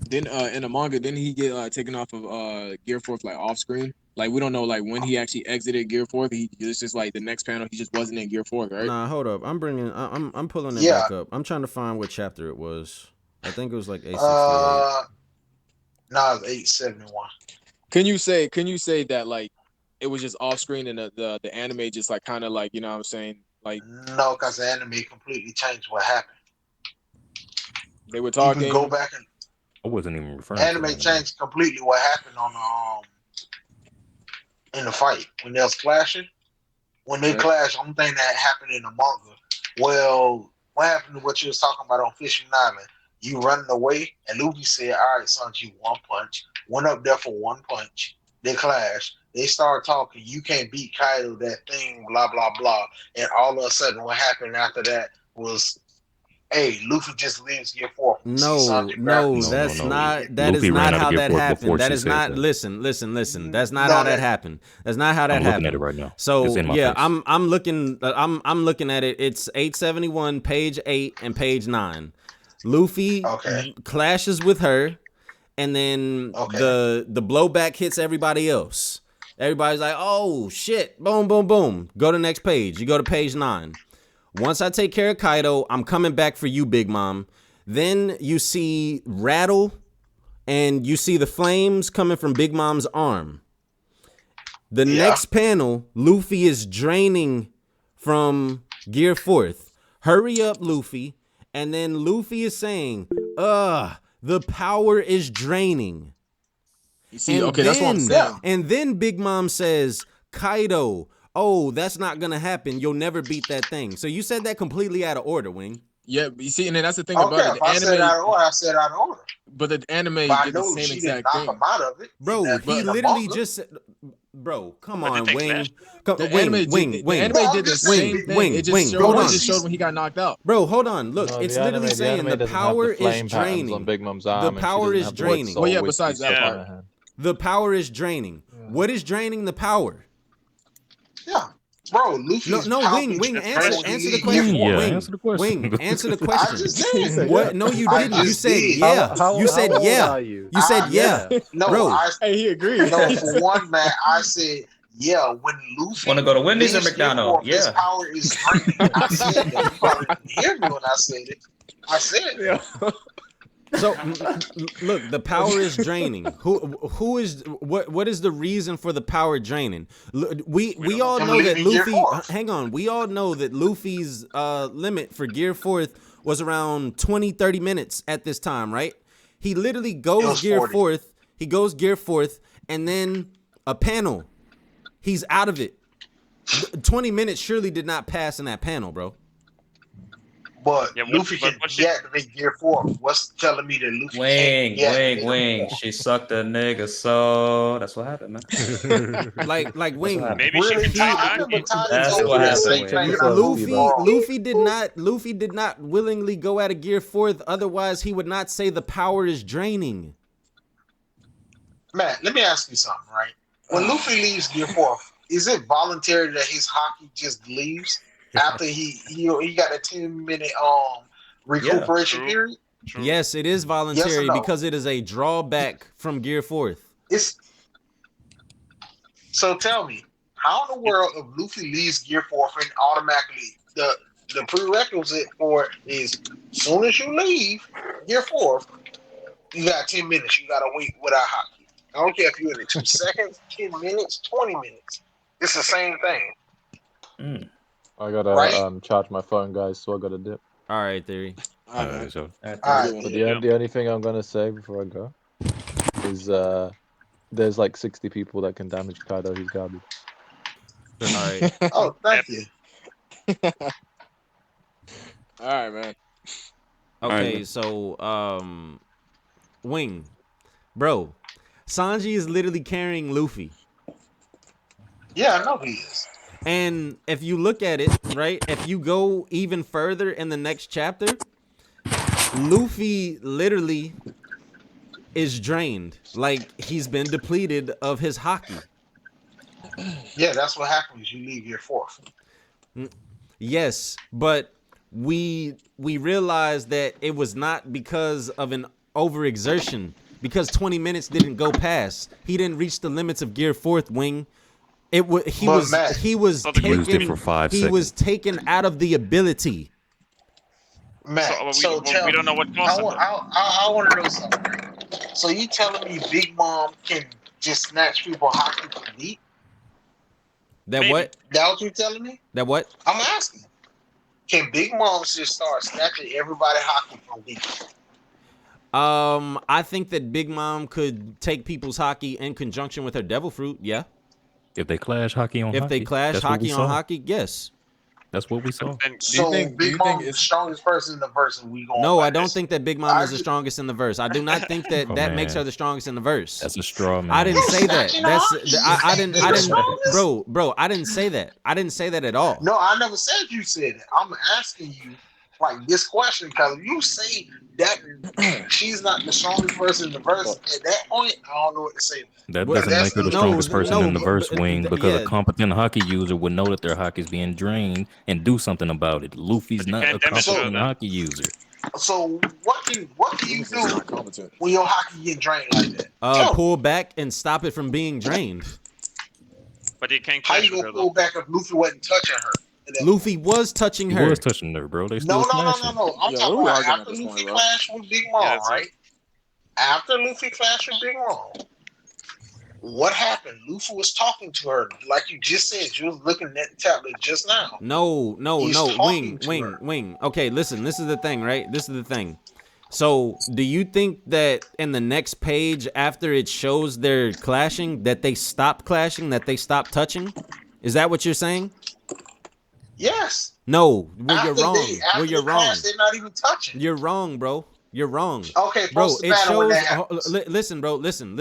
Then in the manga, didn't he get taken off of Gear 4 like off screen? Like we don't know like when he actually exited Gear 4. It's just like the next panel he just wasn't in Gear 4, right? Nah, hold up. I'm pulling it back up. I'm trying to find what chapter it was. I think it was like 868. Nah, it's 871. Can you say that like it was just off screen and the anime just like kind of like, you know what I'm saying? Like no, because the anime completely changed what happened. They were talking. You can go back and I wasn't even referring. Anime changed completely what happened on in the fight when they was clashing. When they clashed, only thing that happened in the manga. Well, what happened to what you was talking about on Fishing Island? You running away, and Luffy said, "All right, Sanji, one punch." Went up there for one punch. They clashed. They started talking. You can't beat Kaido. That thing, blah blah blah. And all of a sudden, what happened after that was, hey, Luffy just leaves Gear 4. No, that's not. That is not how that happened. That is not. Listen. That's not how that happened. That's not how that happened. I'm looking at it right now. So yeah, face. I'm looking at it. It's 871, page 8 and page 9. Luffy clashes with her, and then the blowback hits everybody else. Everybody's like, oh shit, boom, boom, boom. Go to the next page. You go to page 9. Once I take care of Kaido, I'm coming back for you, Big Mom. Then you see Rattle, and you see the flames coming from Big Mom's arm. The next panel, Luffy is draining from Gear 4th. Hurry up, Luffy. And then Luffy is saying, the power is draining. You see, that's what I'm saying. And then Big Mom says, Kaido, oh, that's not gonna happen. You'll never beat that thing. So you said that completely out of order, Wing. Yeah, you see, and then that's the thing about it. The anime, I said out of order. But the anime did the same exact thing. Knock him out of it. Bro, he literally just said, bro, come on, Wing. The anime did the same thing. It just showed when he got knocked out. Bro, hold on. Look, it's literally saying the power is draining. The power is draining. Well, yeah, besides that part. The power is draining. What is draining the power? Yeah. Bro, Luffy Wing, answer the question. Wing, answer the question. What? No, you didn't. You said yeah. You said yeah. You said yeah. No, bro. Hey, he agreed. No, for one, man, I said yeah. When Luffy want to go to Wendy's or McDonald's, his power is draining. I said that. You probably didn't hear me when I said it. I said it. So look, the power is draining. Who is what is the reason for the power draining? We all know that Luffy. Hang on, we all know that Luffy's limit for Gear 4th was around 20-30 minutes at this time, right? He literally goes Gear 4th. He goes Gear 4th, and then a panel. He's out of it. 20 minutes surely did not pass in that panel, bro. But Luffy can deactivate Gear 4. What's telling me that Luffy can't deactivate Wing. She sucked a nigga, so that's what happened, man. like Wing. Maybe she can train Haki. That's what happened. Luffy did not willingly go out of Gear 4. Otherwise, he would not say the power is draining. Matt, let me ask you something, right? When Luffy leaves Gear 4, is it voluntary that his Haki just leaves after he got a 10-minute recuperation period? True. Yes, it is voluntary because it is a drawback from Gear 4. So tell me, how in the world if Luffy leaves Gear 4 and automatically the prerequisite for it is as soon as you leave Gear 4, you got 10 minutes. You got to wait without Haki. I don't care if you're in it 2 seconds, 10 minutes, 20 minutes. It's the same thing. I gotta charge my phone, guys, so I gotta dip. All right, Theory. The only thing I'm gonna say before I go is there's like 60 people that can damage Kaido. He's garbage. All right. Oh, thank you. All right, man. Okay, so Wing, bro, Sanji is literally carrying Luffy. Yeah, I know he is. And if you look at it, right, if you go even further in the next chapter, Luffy literally is drained. Like, he's been depleted of his Haki. Yeah, that's what happens. You leave Gear 4. Yes, but we realized that it was not because of an overexertion, because 20 minutes didn't go past. He didn't reach the limits of Gear 4, Wing. He was taken out of the ability. Matt, so we don't know what caused it. I want to know something. So you telling me Big Mom can just snatch people Haki from deep? That what? That what you telling me? That what? I'm asking. Can Big Mom just start snatching everybody Haki from deep? I think that Big Mom could take people's Haki in conjunction with her devil fruit. Yeah. If they clash Haki on Haki. If they clash Haki on Haki, yes. That's what we saw. So Big Mom is the strongest person in the verse, and we going. No, I don't think that Big Mom is the strongest in the verse. I do not think that that makes her the strongest in the verse. That's a straw man. I didn't say that. I didn't, bro. I didn't say that. I didn't say that at all. No, I never said you said it. I'm asking you like this question because if you say that she's not the strongest person in the verse, at that point, I don't know what to say. That doesn't make her the strongest person in the verse, Wing, because a competent Haki user would know that their Haki is being drained and do something about it. Luffy's not a competent Haki user. So what do you do when your Haki get drained like that? Pull back and stop it from being drained. But you can't. How you gonna pull back if Luffy wasn't touching her? Luffy was touching her. He was touching her, bro. They still No. I'm talking about after Luffy clashed with Big Mom, right? After Luffy clashed with Big Mom, what happened? Luffy was talking to her, like you just said. You was looking at the tablet just now. No. Wing. Okay, listen. This is the thing, right? This is the thing. So, do you think that in the next page, after it shows they're clashing, that they stopped clashing, that they stopped touching? Is that what you're saying? Yes. No, you're wrong. You're wrong. Clash, they're not even touching. You're wrong, bro. You're wrong. Okay, bro. It shows. Listen, bro. Listen.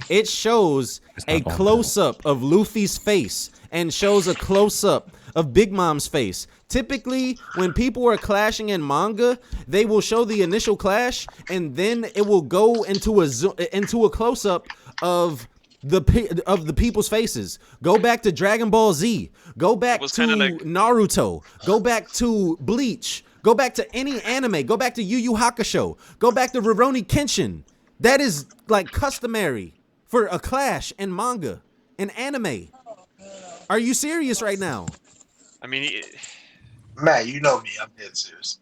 It shows a close up of Luffy's face and shows a close up of Big Mom's face. Typically, when people are clashing in manga, they will show the initial clash and then it will go into a close up of the people's faces. Go back to Dragon Ball Z. Go back to Naruto. Go back to Bleach. Go back to any anime. Go back to Yu Yu Hakusho. Go back to Rurouni Kenshin. That is like customary for a clash in manga and anime. Are you serious right now? I mean, Matt, you know me. I'm dead serious.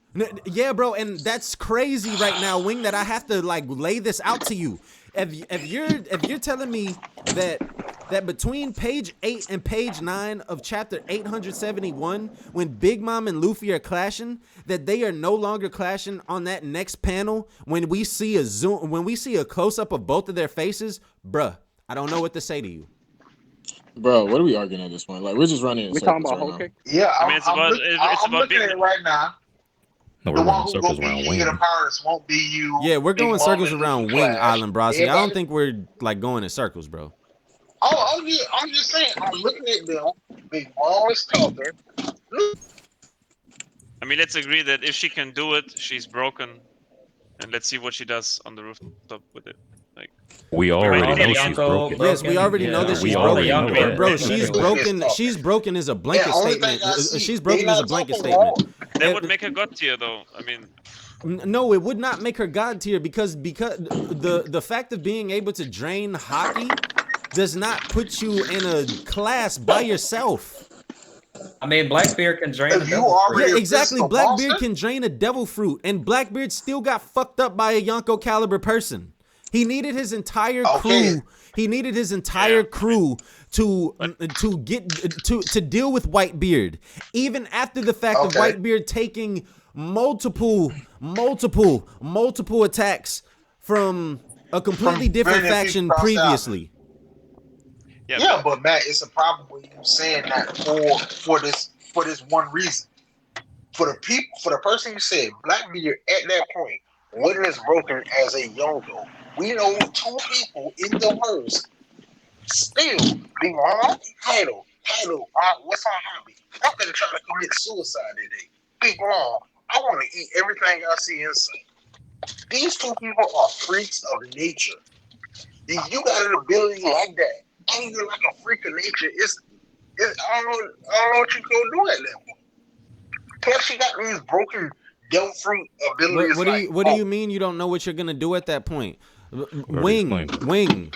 Yeah, bro, and that's crazy right now, Wing, that I have to like lay this out to you. If you're telling me that between page 8 and page 9 of chapter 871, when Big Mom and Luffy are clashing, that they are no longer clashing on that next panel when we see a close up of both of their faces, bruh, I don't know what to say to you. Bro, what are we arguing at this point? Like, we're just running in circles right now. Yeah, I mean, I'm looking at it right now. No, The we're one running who circles gonna around be you in Wing. Paris won't be you. Yeah, we're Big going Mom circles and around Luffy Wing Clash. Island, Brosy. I don't think we're like going in circles, bro. Oh yeah, I'm just saying. I'm looking at them. Big Mom is talking. I mean, let's agree that if she can do it, she's broken, and let's see what she does on the rooftop with it. Like, We already know she's broken. Yes, we already know that she's broken. Bro, she's broken. She's broken is a blanket statement. She's broken is a blanket statement. That would make her god tier, though. I mean, no, it would not make her god tier because the fact of being able to drain hockey does not put you in a class by yourself. I mean, Blackbeard can drain a devil fruit. Yeah, exactly. Blackbeard can drain a devil fruit, and Blackbeard still got fucked up by a Yonko caliber person. He needed his entire crew. He needed his entire crew to deal with Whitebeard, even after the fact of Whitebeard taking multiple attacks from a completely different faction previously. Yeah, but Matt, it's a problem with you saying that for this one reason. For the person you said, Blackbeard at that point wasn't as broken as a Yonko. We know two people in the verse still Big Mom, Kaido. What's our hobby? I'm gonna try to commit suicide today. Big Mom, I want to eat everything I see inside. These two people are freaks of nature. If you got an ability like that, and you're like a freak of nature, I don't know what you gonna do at that point. Plus, she got these broken devil fruit abilities. What do you mean you don't know what you're gonna do at that point? Wing.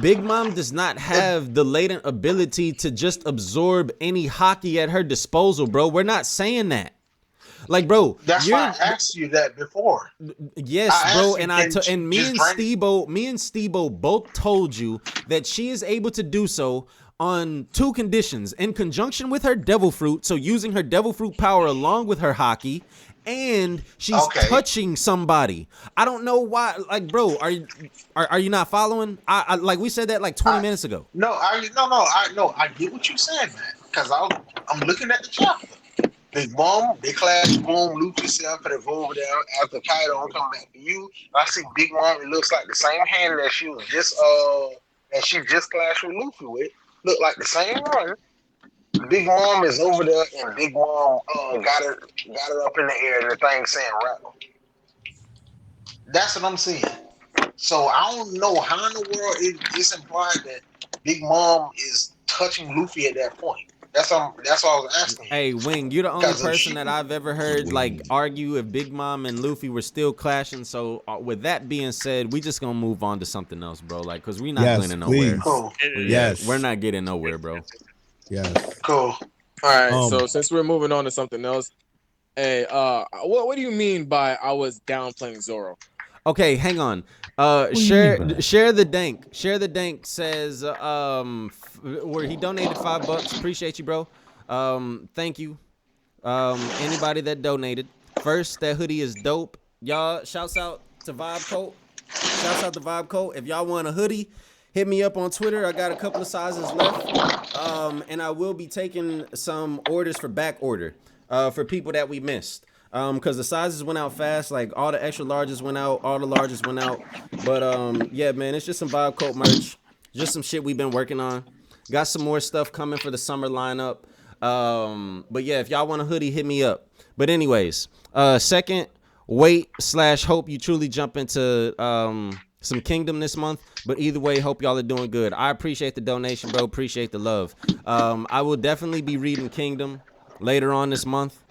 Big Mom does not have the latent ability to just absorb any hockey at her disposal, bro. We're not saying that. Like, bro, that's why I asked you that before. Yes, bro, and me and Stebo both told you that she is able to do so on two conditions: in conjunction with her devil fruit, so using her devil fruit power along with her hockey, and she's touching somebody. I don't know why. Like, bro, are you not following? I like we said that like 20 minutes ago. I get what you're saying, man. Because I'm looking at the chapter. Big Mom, they clash, boom, loop yourself, and go over there after Kaido and come back to you. I see Big Mom, it looks like the same hand that she was just clashed with Luffy with. Look like the same one. Big Mom is over there, and Big Mom got her up in the air, and the thing saying rattle. That's what I'm seeing. So I don't know how in the world it's implied that Big Mom is touching Luffy at that point. That's what I was asking. Hey, Wing, you're the only person that I've ever heard like argue if Big Mom and Luffy were still clashing. So with that being said, we just gonna move on to something else, bro. Like, cause we're not going nowhere. Cool. We're not getting nowhere, bro. Yes. Cool. All right. So since we're moving on to something else, hey, what do you mean by I was downplaying Zoro? Okay, hang on. Share the dank. Share the dank says where he donated $5. Appreciate you, bro. Thank you. Anybody that donated. First, that hoodie is dope. Y'all, shouts out to Vibe Coat. Shouts out to Vibe Coat. If y'all want a hoodie, hit me up on Twitter. I got a couple of sizes left. And I will be taking some orders for back order for people that we missed. Because the sizes went out fast, like all the extra larges went out, all the larges went out. But yeah, man, it's just some Vibe Coat merch, just some shit we've been working on. Got some more stuff coming for the summer lineup. But yeah, if y'all want a hoodie, hit me up. But anyways, second, hope you truly jump into some Kingdom this month. But either way, hope y'all are doing good. I appreciate the donation, bro. Appreciate the love. I will definitely be reading Kingdom later on this month.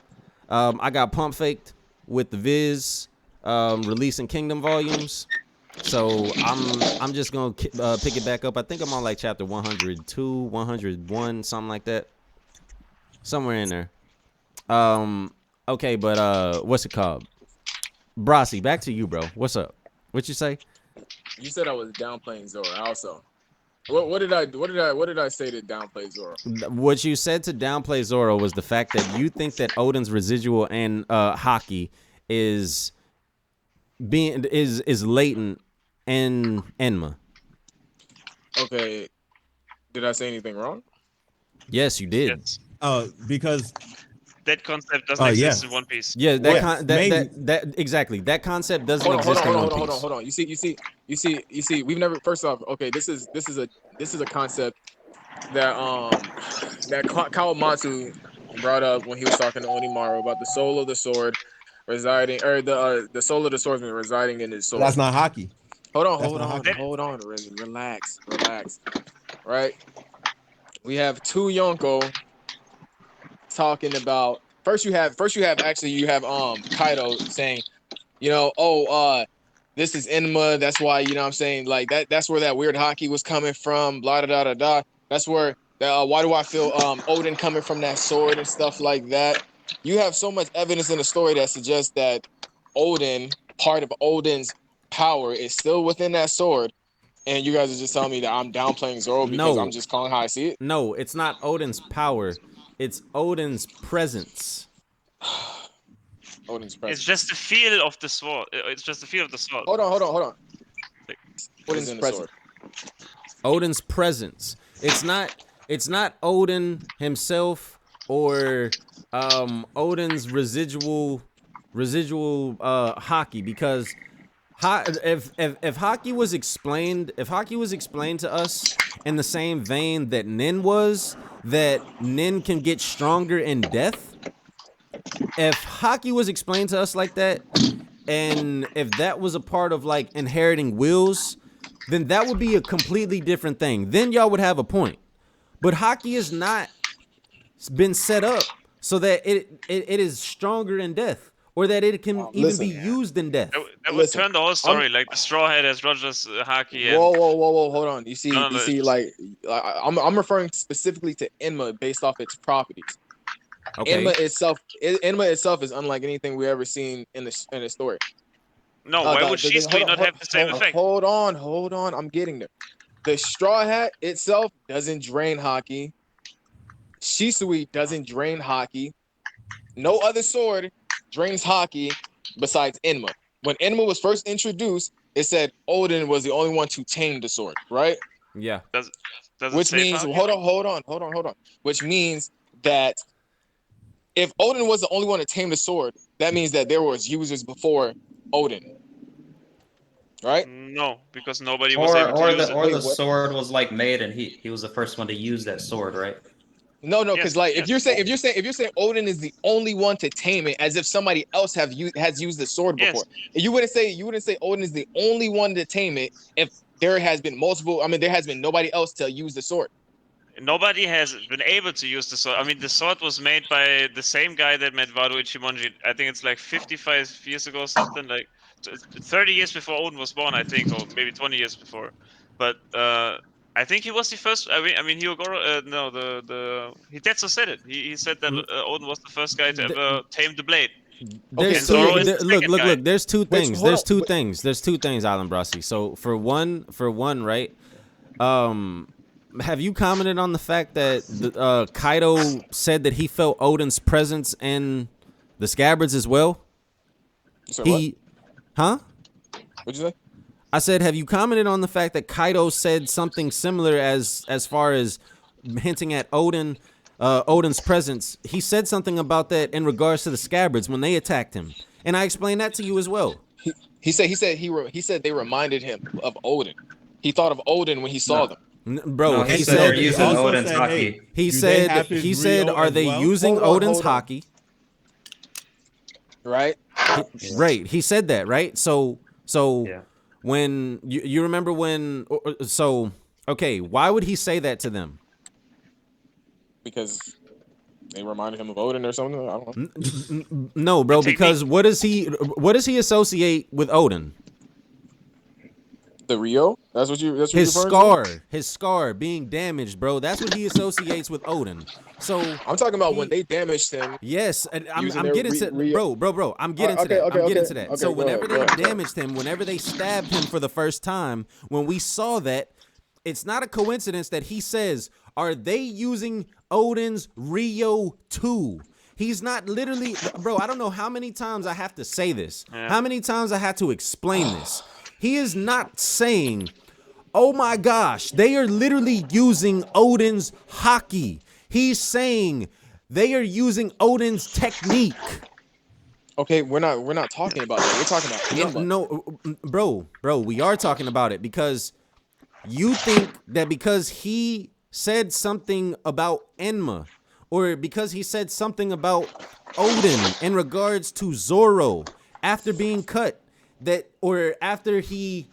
I got pump faked with the Viz releasing Kingdom volumes, so I'm just gonna pick it back up. I think I'm on like chapter 102, 101, something like that, somewhere in there. Okay, but what's it called? Brosy, back to you, bro. What's up? What you say? You said I was downplaying Zoro. Also, what did I say to downplay Zoro? What you said to downplay Zoro was the fact that you think that Oden's residual and hockey is latent in Enma. Okay, did I say anything wrong? Yes, you did. Because that concept doesn't exist in One Piece. Yeah, that exactly. That concept doesn't exist in One Piece. Hold on. You see. We've never. First off, okay, this is a concept that Kawamatsu brought up when he was talking to Onimaru about the soul of the sword residing, or the soul of the swordsman residing in his sword. That's not hockey. Hold on. Relax. Right. We have two Yonko talking about. First you have Kaido saying, this is Enma. That's why, you know what I'm saying, like that's where that weird hockey was coming from. Blah da da da da. That's where. Why do I feel Odin coming from that sword and stuff like that? You have so much evidence in the story that suggests that part of Odin's power is still within that sword, and you guys are just telling me that I'm downplaying Zoro because I'm just calling how I see it? No, it's not Odin's power. It's Odin's presence. Odin's presence. It's just the feel of the sword. It's just the feel of the sword. Hold on. Odin's presence. Odin's presence. It's not Odin himself or Odin's residual hockey, because if hockey was explained to us in the same vein that Nin was, that Nin can get stronger in death. If hockey was explained to us like that, and if that was a part of like inheriting wills, then that would be a completely different thing. Then y'all would have a point. But hockey has not been set up so that it is stronger in death, or that it can even be used in death. That would turn the whole story. Like the Straw Hat has Roger's hockey. And... Whoa! Hold on. You see, like I'm referring specifically to Enma based off its properties. Okay. Enma itself is unlike anything we ever seen in the story. No, why would Shisui not have the same effect? Hold on. I'm getting there. The Straw Hat itself doesn't drain hockey. Shisui doesn't drain hockey. No other sword drains hockey besides Enma. When Enma was first introduced, it said Odin was the only one to tame the sword, right? Yeah. Which means, hold on. Which means that if Odin was the only one to tame the sword, that means that there was users before Odin. Right? No, because nobody was able to use it. Or the sword was like made, and he was the first one to use that sword, right? No, because if you're saying Odin is the only one to tame it, as if somebody else has used the sword before. You wouldn't say Odin is the only one to tame it if there has been multiple. I mean, there has been nobody else to use the sword. Nobody has been able to use the sword. I mean, the sword was made by the same guy that made Wado Ichimonji. I think it's like 55 years ago, something like 30 years before Odin was born, I think, or maybe 20 years before. But I think he was the first. I mean, Hyogoro. Hitetsu said it. He said that Odin was the first guy to ever tame the blade. Look. There's two things. There's two things, Alan Brasi. So for one, right? Have you commented on the fact that Kaido said that he felt Odin's presence in the scabbards as well? Huh? What'd you say? I said, have you commented on the fact that Kaido said something similar as far as hinting at Odin's presence? He said something about that in regards to the scabbards when they attacked him, and I explained that to you as well. He said they reminded him of Odin. He thought of Odin when he saw them. Bro, he said they're using Odin's hockey. He said, are they using Odin's hockey? Right. Right. He said that, right? So when you remember when, okay, why would he say that to them? Because they reminded him of Odin or something. I don't know. No, bro, because what does he associate with Odin? The Rio? That's what you. His scar being damaged, bro. That's what he associates with Odin. So I'm talking about when they damaged him. Yes, and I'm getting to bro. I'm getting to that. I'm getting to that. So whenever they damaged him, whenever they stabbed him for the first time, when we saw that, it's not a coincidence that he says, "Are they using Odin's Rio 2?" He's not literally, bro. I don't know how many times I have to say this. How many times I had to explain this. He is not saying, oh my gosh, they are literally using Odin's hockey. He's saying They are using Odin's technique. Okay, we're not talking about that. We're talking about Enma. No, bro, we are talking about it because you think that because he said something about Enma, or because he said something about Odin in regards to Zoro after being cut, that or after he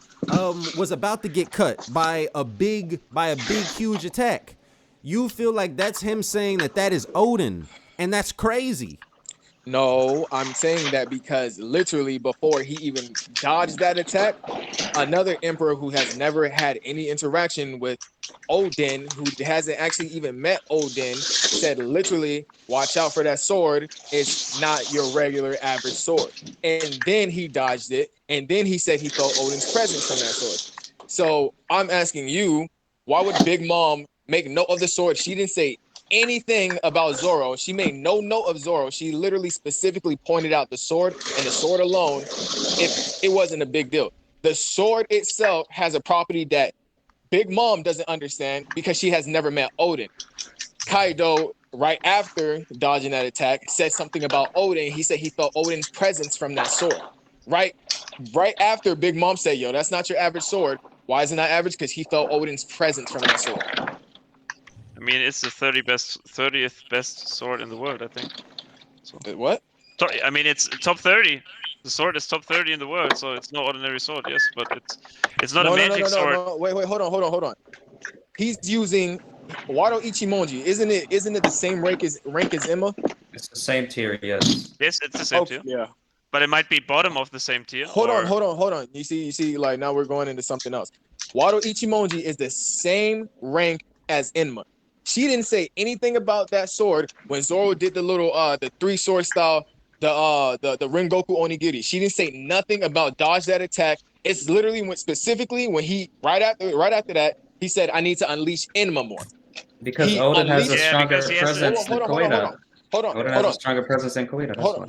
was about to get cut by a big huge attack, you feel like that's him saying that is Odin, and that's crazy. No, I'm saying that because literally before he even dodged that attack, another emperor who has never had any interaction with Odin, who hasn't actually even met Odin, said literally, watch out for that sword. It's not your regular average sword. And then he dodged it. And then he said he felt Odin's presence from that sword. So I'm asking you, why would Big Mom make note of the sword? She didn't say anything about Zoro. She made no note of Zoro. She literally specifically pointed out the sword, and the sword alone, it wasn't a big deal. The sword itself has a property that Big Mom doesn't understand because she has never met Odin. Kaido, right after dodging that attack, said something about Odin. He said he felt Odin's presence from that sword. Right after Big Mom said, yo, that's not your average sword. Why is it not average? Because he felt Odin's presence from that sword. I mean, it's the 30th best sword in the world, I think. So. What? I mean, it's top 30. The sword is top 30 in the world, so it's no ordinary sword, yes, but it's not a magic sword. No. Wait, hold on. He's using Wado Ichimonji. Isn't it the same rank as Emma? It's the same tier, yes. Yes, it's the same tier. Yeah. But it might be bottom of the same tier. Hold on. You see, like now we're going into something else. Wado Ichimonji is the same rank as Enma. She didn't say anything about that sword when Zoro did the little the 3-sword style, the Rengoku Onigiri. She didn't say nothing about dodge that attack. It's literally specifically when he right after that, he said, I need to unleash Enma more. Because Odin has a stronger presence than Koina. Hold on. Odin has a stronger presence than Koina, that's why.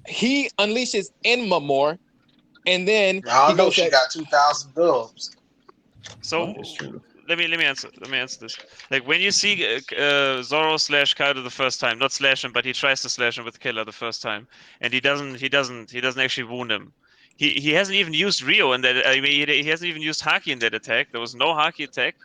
He unleashes Enma more, and then I know she got 2,000 dubs. So let me answer this. Like when you see Zoro slash Kaido the first time, not slash him, but he tries to slash him with Killer the first time, and he doesn't actually wound him. He hasn't even used Rio in that. I mean, he hasn't even used Haki in that attack. There was no Haki attack.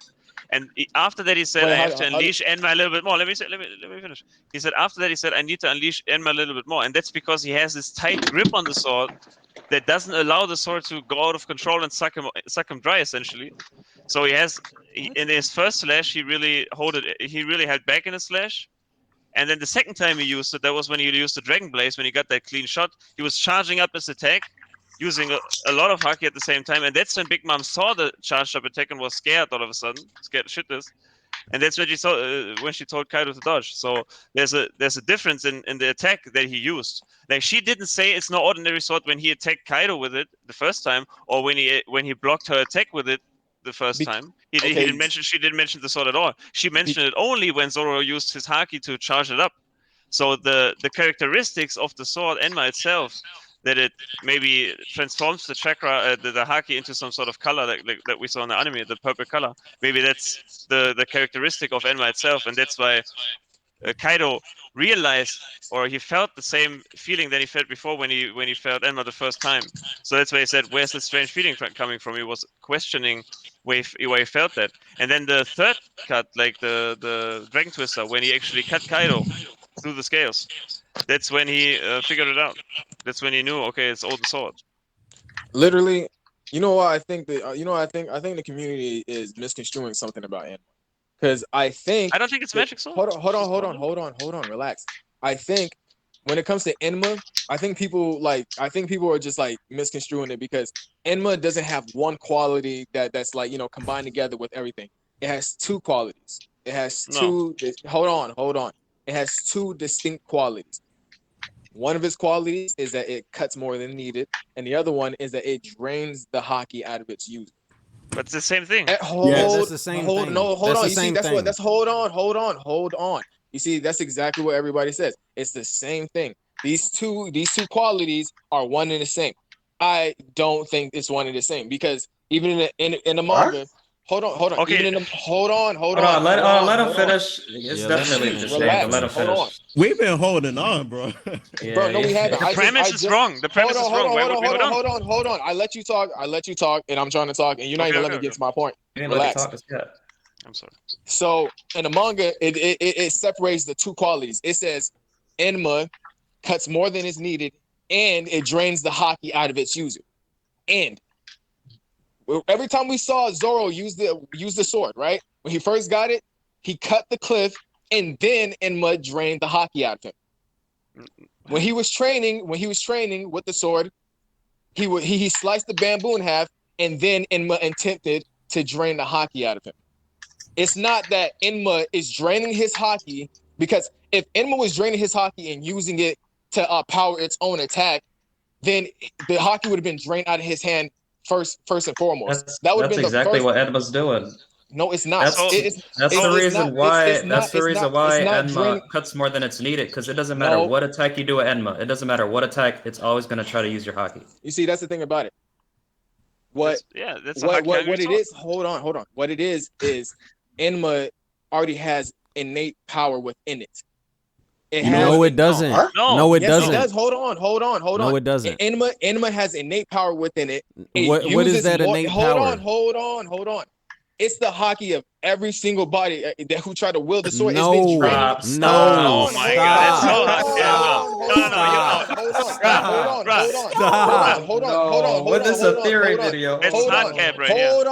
And after that, he said, I have to unleash Enma a little bit more. Let me finish. He said, after that, he said, I need to unleash Enma a little bit more. And that's because he has this tight grip on the sword that doesn't allow the sword to go out of control and suck him dry, essentially. So in his first slash, he really held back in his slash. And then the second time he used it, that was when he used the Dragon Blaze, when he got that clean shot. He was charging up his attack, using a lot of Haki at the same time, and that's when Big Mom saw the charged up attack and was scared all of a sudden, scared shitless, and that's when she saw when she told Kaido to dodge. So there's a difference in the attack that he used. Like she didn't say it's no ordinary sword when he attacked Kaido with it the first time, or when he blocked her attack with it the first time. She didn't mention the sword at all. She mentioned it only when Zoro used his Haki to charge it up. So the characteristics of the sword Enma itself, that it maybe transforms the chakra, the Haki into some sort of color that we saw in the anime, the purple color. Maybe that's the characteristic of Enma itself, and that's why Kaido realized, or he felt the same feeling that he felt before when he felt Enma the first time. So that's why he said, "Where's the strange feeling coming from?" He was questioning where he felt that. And then the third cut, like the Dragon Twister, when he actually cut Kaido through the scales, that's when he figured it out. That's when he knew, okay, it's Odin's sword. Literally, you know what I think that I think the community is misconstruing something about Enma. Because I don't think it's magic sword. Hold on, relax. I think when it comes to Enma, I think people are just like misconstruing it because Enma doesn't have one quality that's like, combined together with everything. It has two qualities. It has two. Hold on. It has two distinct qualities. One of its qualities is that it cuts more than needed, and the other one is that it drains the Haki out of its user. But it's the same thing. That's the same thing. Hold on. You see, hold on. You see, that's exactly what everybody says. It's the same thing. These two qualities are one and the same. I don't think it's one and the same because even in the manga, Hold on. Okay. Hold on. Let him finish. It's definitely interesting. Relax. Let him finish. Hold on. We've been holding on, bro. Bro, no, we haven't. The premise is wrong. The premise is wrong. Why would we hold on. I let you talk, and I'm trying to talk, and you're not even letting me get to my point. Relax. I'm sorry. So in the manga, it separates the two qualities. It says Enma cuts more than is needed, and it drains the haki out of its user. And every time we saw Zoro use the sword, right? When he first got it, he cut the cliff, and then Enma drained the haki out of him. When he was training with the sword, he sliced the bamboo in half, and then Enma attempted to drain the haki out of him. It's not that Enma is draining his haki, because if Enma was draining his haki and using it to power its own attack, then the haki would have been drained out of his hand first and foremost. That would have been exactly what Enma's doing. No, it's not. That's the reason why Enma cuts more than it's needed, because it doesn't matter what attack you do at Enma. It doesn't matter what attack, it's always going to try to use your haki. You see, that's the thing about it. What it is, hold on. What it is Enma already has innate power within it. No, it doesn't. No, it doesn't. It does. Hold on. No, it doesn't. Enma has innate power within it. What is that innate power? Hold on. It's the haki of every single body who try to wield the sword. No, it's been draining. Oh my God! Hold on. What is a theory video? It's not cap right here. Hold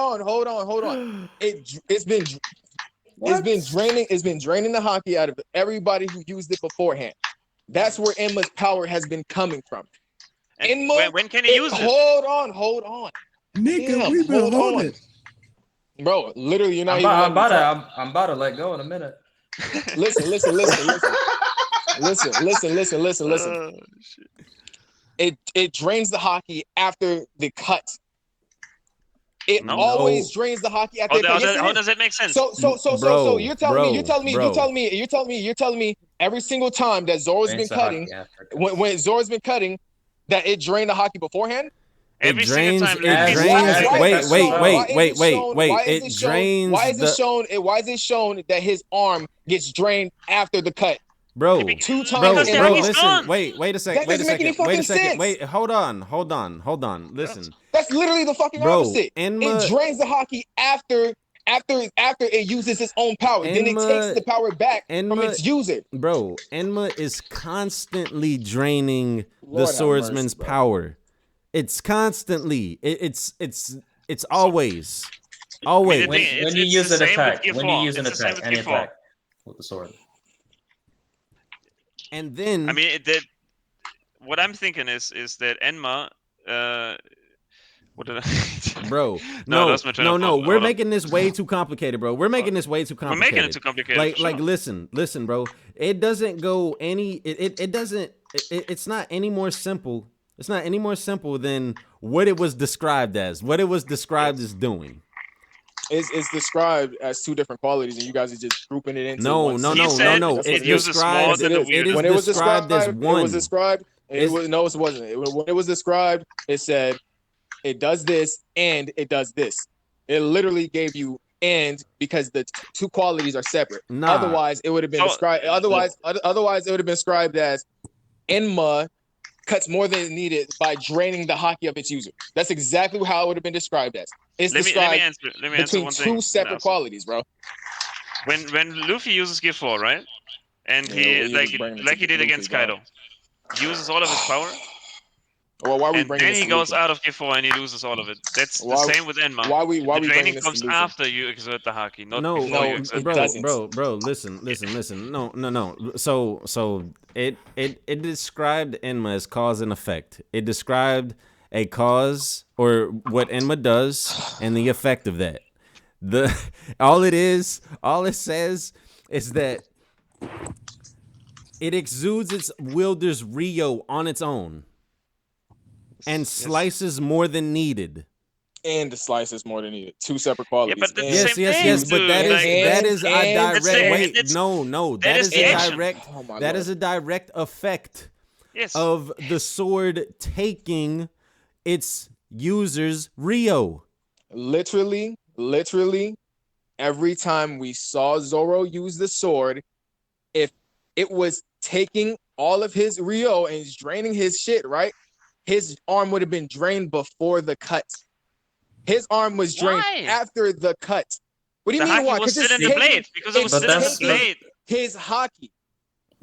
on. It's been draining the haki out of everybody who used it beforehand. That's where Enma's power has been coming from. Enma, when can he use it? Hold on. Nigga, we've been holding it. Bro, literally, you're not I'm about to let go in a minute. Listen. It drains the haki after the cut. It always drains the haki after the cut. How does it make sense? So you're telling me every single time that Zoro's been cutting, when Zoro's been cutting, that it drained the haki beforehand? Every single time. Wait. It drains. Why is it shown that his arm gets drained after the cut? Bro, 2 times. Bro, listen. Wait a second. That doesn't make any fucking sense. Wait, hold on. Listen. That's literally the fucking opposite. It drains the haki after it uses its own power. Then it takes the power back from its user. Bro, Enma is constantly draining the swordsman's power. It's constantly. It's always. When you use an attack, any attack with the sword. And then I mean, what I'm thinking is that Enma. What did I? Bro, no. We're making this way too complicated, bro. We're making it too complicated. Like, listen, bro. It doesn't go any. It doesn't. It's not any more simple. It's not any more simple than what it was described as. What it was described as doing. It's described as 2 different qualities, and you guys are just grouping it into no. It is described as one. It was described. It wasn't. When it was described, it said it does this and it does this. It literally gave you and because the 2 qualities are separate. Otherwise, it would have been described. Otherwise, it would have been described as Enma cuts more than is needed by draining the haki of its user. That's exactly how it would have been described as. It's described between 2 separate qualities, bro. When Luffy uses Gear 4, right? And he like he did against Kaido, he uses all of his power. Well, why are we and bringing then he goes out of Gear 4 and he loses all of it. That's the same with Enma. The draining comes after you exert the haki, not before you exert the haki. Bro, listen. No. So it described Enma as cause and effect. It described a cause or what Enma does and the effect of that. All it says is that it exudes its wielder's Rio on its own. And slices more than needed. And the slices more than needed. 2 separate qualities. Yeah, but yes, but that is a direct. No. That is a direct effect of the sword taking its user's Rio. Literally, literally every time we saw Zoro use the sword, if it was taking all of his Ryo and draining his shit, right? His arm would have been drained before the cut. His arm was drained after the cut. What do you mean why? Because it's taking his haki.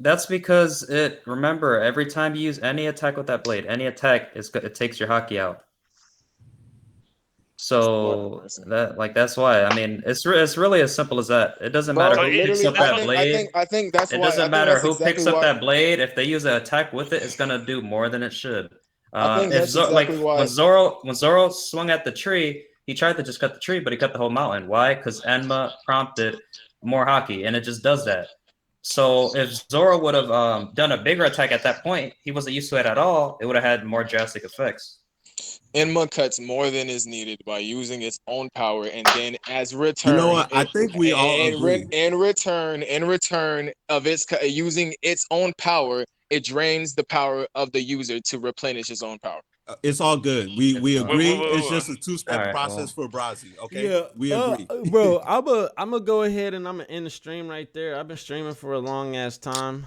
That's because remember, every time you use any attack with that blade, any attack, it takes your haki out. So that's why. I mean, it's really as simple as that. It doesn't matter who picks up that blade. I think that's why. It doesn't matter who picks up that blade. If they use an attack with it, it's gonna do more than it should. I think that's exactly why. When Zoro swung at the tree, he tried to just cut the tree, but he cut the whole mountain. Why? Because Enma prompted more haki, and it just does that. So if Zoro would have done a bigger attack at that point, he wasn't used to it at all. It would have had more drastic effects. Enma cuts more than is needed by using its own power, and then as return, you know what? I think we all agree. In return of its using its own power, it drains the power of the user to replenish its own power. It's all good. We agree. It's just a two-step process for Brazi. Okay, yeah, we agree, bro. I'm gonna go ahead and I'm gonna end the stream right there. I've been streaming for a long ass time.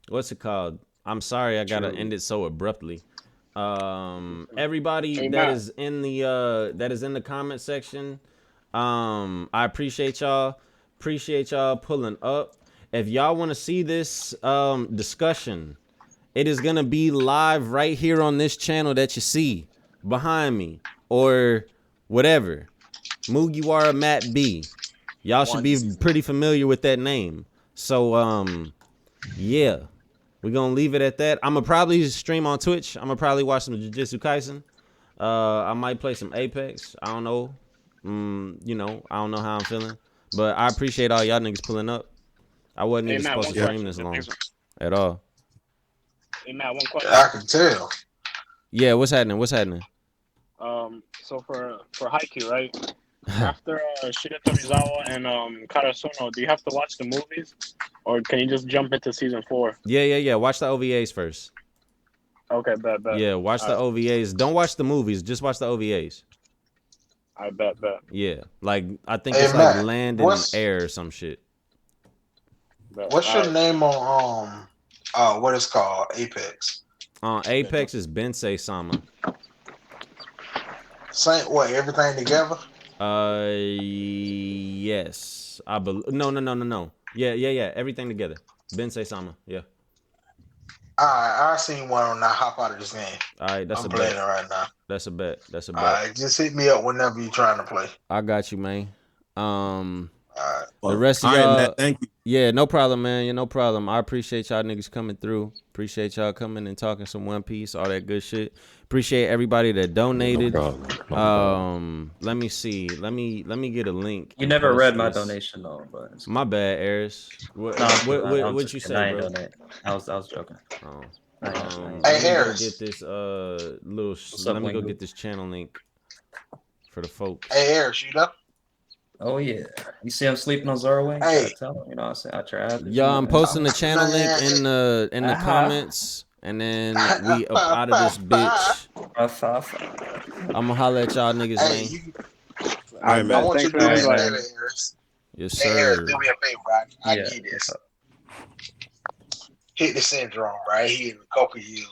What's it called? I'm sorry, I gotta end it so abruptly. Everybody that is in the comment section, I appreciate y'all. Appreciate y'all pulling up. If y'all want to see this discussion, it is gonna be live right here on this channel that you see behind me, or whatever. Mugiwara Matt B. Y'all should be pretty familiar with that name. So yeah. We're gonna leave it at that. I'm gonna probably stream on Twitch. I'm gonna probably watch some Jujutsu Kaisen. I might play some Apex. I don't know. You know, I don't know how I'm feeling. But I appreciate all y'all niggas pulling up. I wasn't even supposed to stream this long at all. Hey Matt, one question. I can tell. Yeah, what's happening? What's happening? So for Haikyuu, right? After Shida Torizawa and Karasuno, do you have to watch the movies, or can you just jump into season 4? Yeah. Watch the OVAs first. Okay, bet. Yeah, watch the OVAs. Don't watch the movies. Just watch the OVAs. I bet. Yeah, like I think it's Matt, like Land and Air or some shit. What's your name on what it's called? Apex. Apex is Bensei Sama. Same what? Everything together? Yes. I believe. No. Yeah. Everything together. Bensei Sama. Yeah. I seen one on that. Hop out of this game. All right, I'm playing it right now. That's a bet. All right, just hit me up whenever you're trying to play. I got you, man. The rest of y'all, Matt, thank you. Yeah, no problem, man. Yeah, no problem. I appreciate y'all niggas coming through. Appreciate y'all coming and talking some One Piece, all that good shit. Appreciate everybody that donated. No problem. Let me see. Let me get a link. You never read my donation though, but my bad, Aris. What you say, bro? I was joking. Hey, Aris. Get this let me go get this channel link for the folks. Hey, Aris, you know? Oh yeah, you see I'm sleeping on Zoro Wing? Hey, you know, I tried. Yeah, I'm posting the channel link in the comments, and then we up out of this bitch. I'm gonna holler at y'all niggas, man. All right, man. I want you to do me a favor, Aris. Yes, sir. Hey, Aris, do me a favor. I need this. Hit the syndrome right here in a couple years,